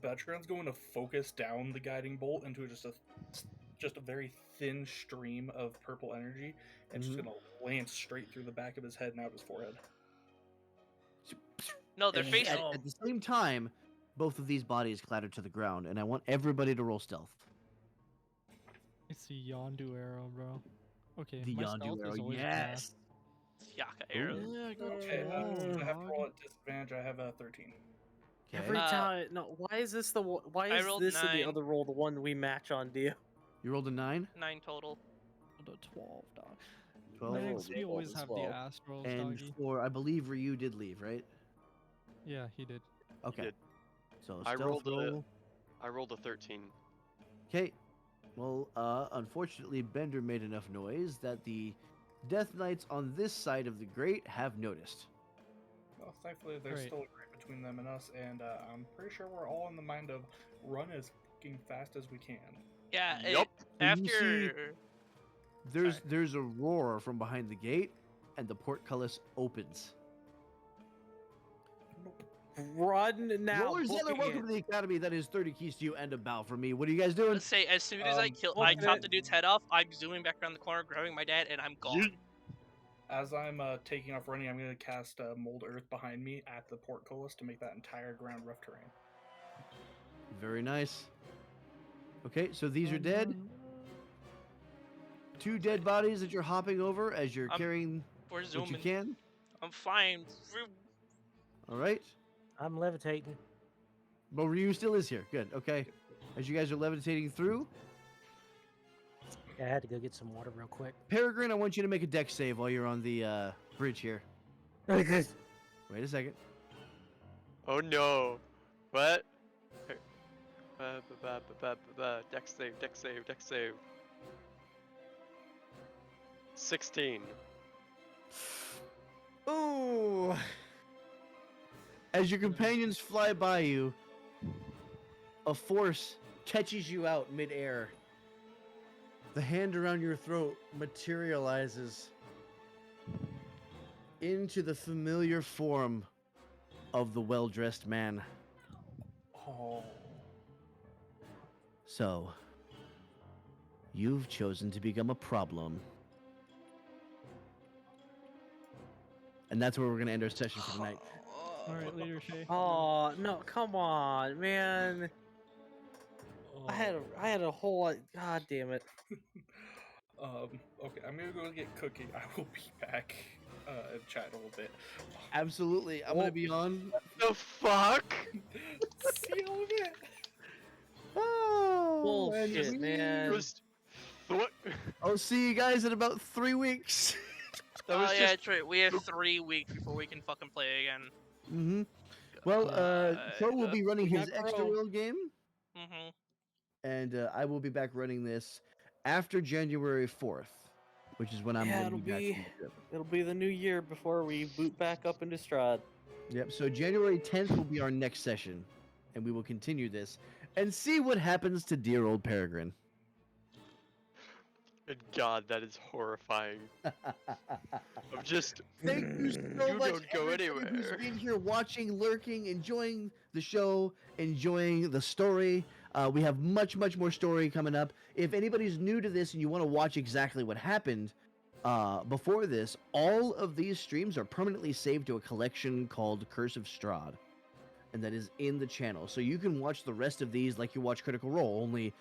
Betran's going to focus down the guiding bolt into just a very thin stream of purple energy, and just Mhm. going to lance straight through the back of his head and out his forehead. No, they're And facing. at the same time, both of these bodies clatter to the ground, and I want everybody to roll stealth. It's the Yondu arrow, bro. Okay. The my Yondu stealth is arrow, always yes. Yaka Ooh. arrows. Yeah, I got Okay, 12, I have to dog. roll at disadvantage. I have a 13. Every Uh, time, no. Why is this why I is rolled this and the 9. other roll the one we match on, Dio? You rolled a 9? 9 total. Rolled a 12, dog. 12? I rolled Max, a we 12 always as have the well. ass rolls, And doggy. for, I believe Ryu did leave, right? Yeah, he did. Okay. did. So I stealth roll. I rolled a 13. Okay. Well, unfortunately, Bender made enough noise that the Death Knights on this side of the grate have noticed. Well, thankfully, there's Right. still a grade between them and us, and I'm pretty sure we're all in the mind of run as fucking fast as we can. Yeah. Yup. And you see- After There's a roar from behind the gate, and the portcullis opens. Run now. Roller Zeller, booking welcome it. to the Academy. That is 30 keys to you and a bow for me. What are you guys doing? let's say as soon as I Look at chop it. the dude's head off, I'm zooming back around the corner, grabbing my dad, and I'm gone. As I'm taking off running, I'm going to cast Mold Earth behind me at the portcullis to make that entire ground rough terrain. Very nice. Okay, so these are dead. 2 dead bodies that you're hopping over as you're carrying We're what you zooming. can. I'm flying. All right. I'm levitating. Well, Ryu still is here. Good. Okay. As you guys are levitating through, Yeah, I had to go get some water real quick. Peregrine, I want you to make a dex save while you're on the bridge here. Wait a second. Oh no. What? Dex save, dex save, dex save. 16. Oh! As your companions fly by you, a force catches you out midair. The hand around your throat materializes into the familiar form of the well-dressed man. Oh. So, you've chosen to become a problem. And that's where we're going to end our session for tonight. All right, later, Shay. Oh no! Come on, man. I had a whole lot. God damn it. Okay, I'm gonna go get cooking. I will be back and chat a little bit. Absolutely. I'm going to be on. The fuck? See you in a bit. Oh, and Bullshit, we- man. Just what? I'll see you guys in about 3 weeks. That was Oh yeah, just that's right. We have 3 weeks before we can fucking play again. Mm-hmm. Well, Crow will be running his Not extra Crow. world game, Mm-hmm. and I will be back running this after January 4th, which is when I'm Yeah, going to it'll be back. be from the trip. it'll be the new year before we boot back up into Strahd. Yep. So January 10th will be our next session, and we will continue this and see what happens to dear old Peregrine. And God, that is horrifying. I'm just Thank you so You much, don't go everybody anywhere. who's been here watching, lurking, enjoying the show, enjoying the story. We have much more story coming up. If anybody's new to this and you want to watch exactly what happened before this, all of these streams are permanently saved to a collection called Curse of Strahd, and that is in the channel. So you can watch the rest of these like you watch Critical Role, only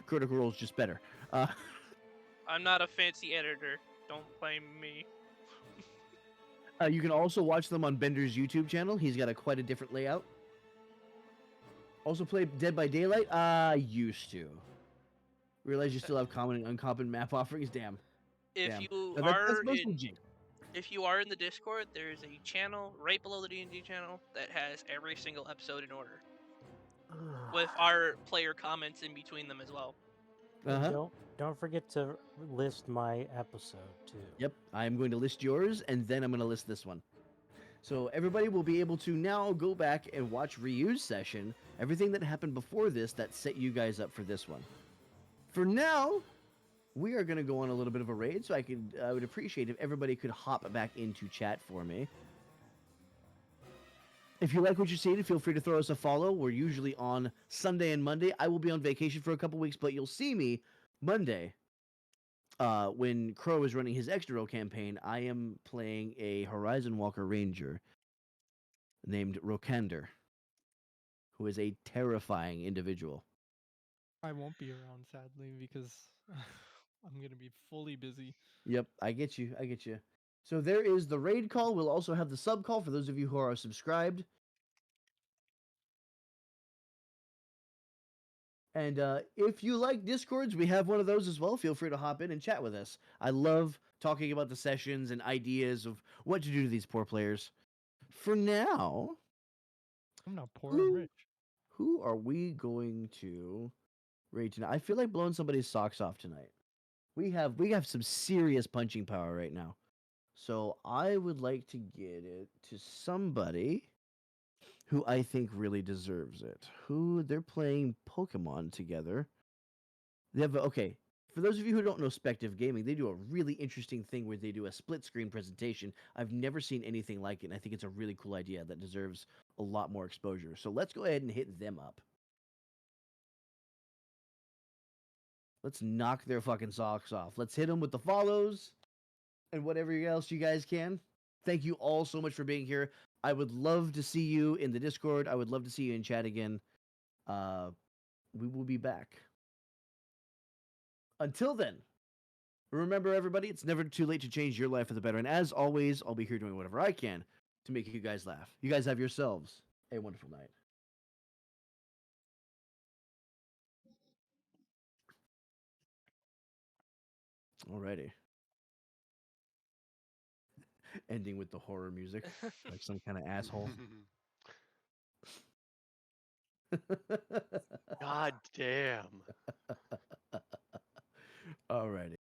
Critical Role is just better. I'm not a fancy editor. Don't blame me. You can also watch them on Bender's YouTube channel. He's got quite a different layout. Also play Dead by Daylight? Used to. Realize you still have common and uncommon map offerings? Damn. If Damn. you No, that's are mostly in, G. if you are in the Discord, there's a channel right below the D&D channel that has every single episode in order, with our player comments in between them as well. Uh-huh. Don't forget to list my episode too. Yep. I'm going to list yours, and then I'm going to list this one. So everybody will be able to now go back and watch Ryu's session, everything that happened before this that set you guys up for this one. For now, we are going to go on a little bit of a raid, so I would appreciate if everybody could hop back into chat for me. If you like what you're seeing, feel free to throw us a follow. We're usually on Sunday and Monday. I will be on vacation for a couple weeks, but you'll see me Monday. When Crow is running his extra role campaign, I am playing a Horizon Walker Ranger named Rokander, who is a terrifying individual. I won't be around, sadly, because I'm gonna be fully busy. Yep, I get you. So there is the raid call. We'll also have the sub call for those of you who are subscribed. And if you like Discords, we have one of those as well. Feel free to hop in and chat with us. I love talking about the sessions and ideas of what to do to these poor players. For now, I'm not poor, I'm rich. who are we going to raid tonight? I feel like blowing somebody's socks off tonight. We have some serious punching power right now. So I would like to get it to somebody who I think really deserves it. Who they're playing Pokemon together. They have okay. For those of you who don't know Spective Gaming, they do a really interesting thing where they do a split screen presentation. I've never seen anything like it, and I think it's a really cool idea that deserves a lot more exposure. So let's go ahead and hit them up. Let's knock their fucking socks off. Let's hit them with the follows and whatever else you guys can. Thank you all so much for being here. I would love to see you in the Discord. I would love to see you in chat again. We will be back. Until then, remember everybody, it's never too late to change your life for the better. And as always, I'll be here doing whatever I can to make you guys laugh. You guys have yourselves a wonderful night. Alrighty. Ending with the horror music, like some kind of asshole. God damn. Alrighty.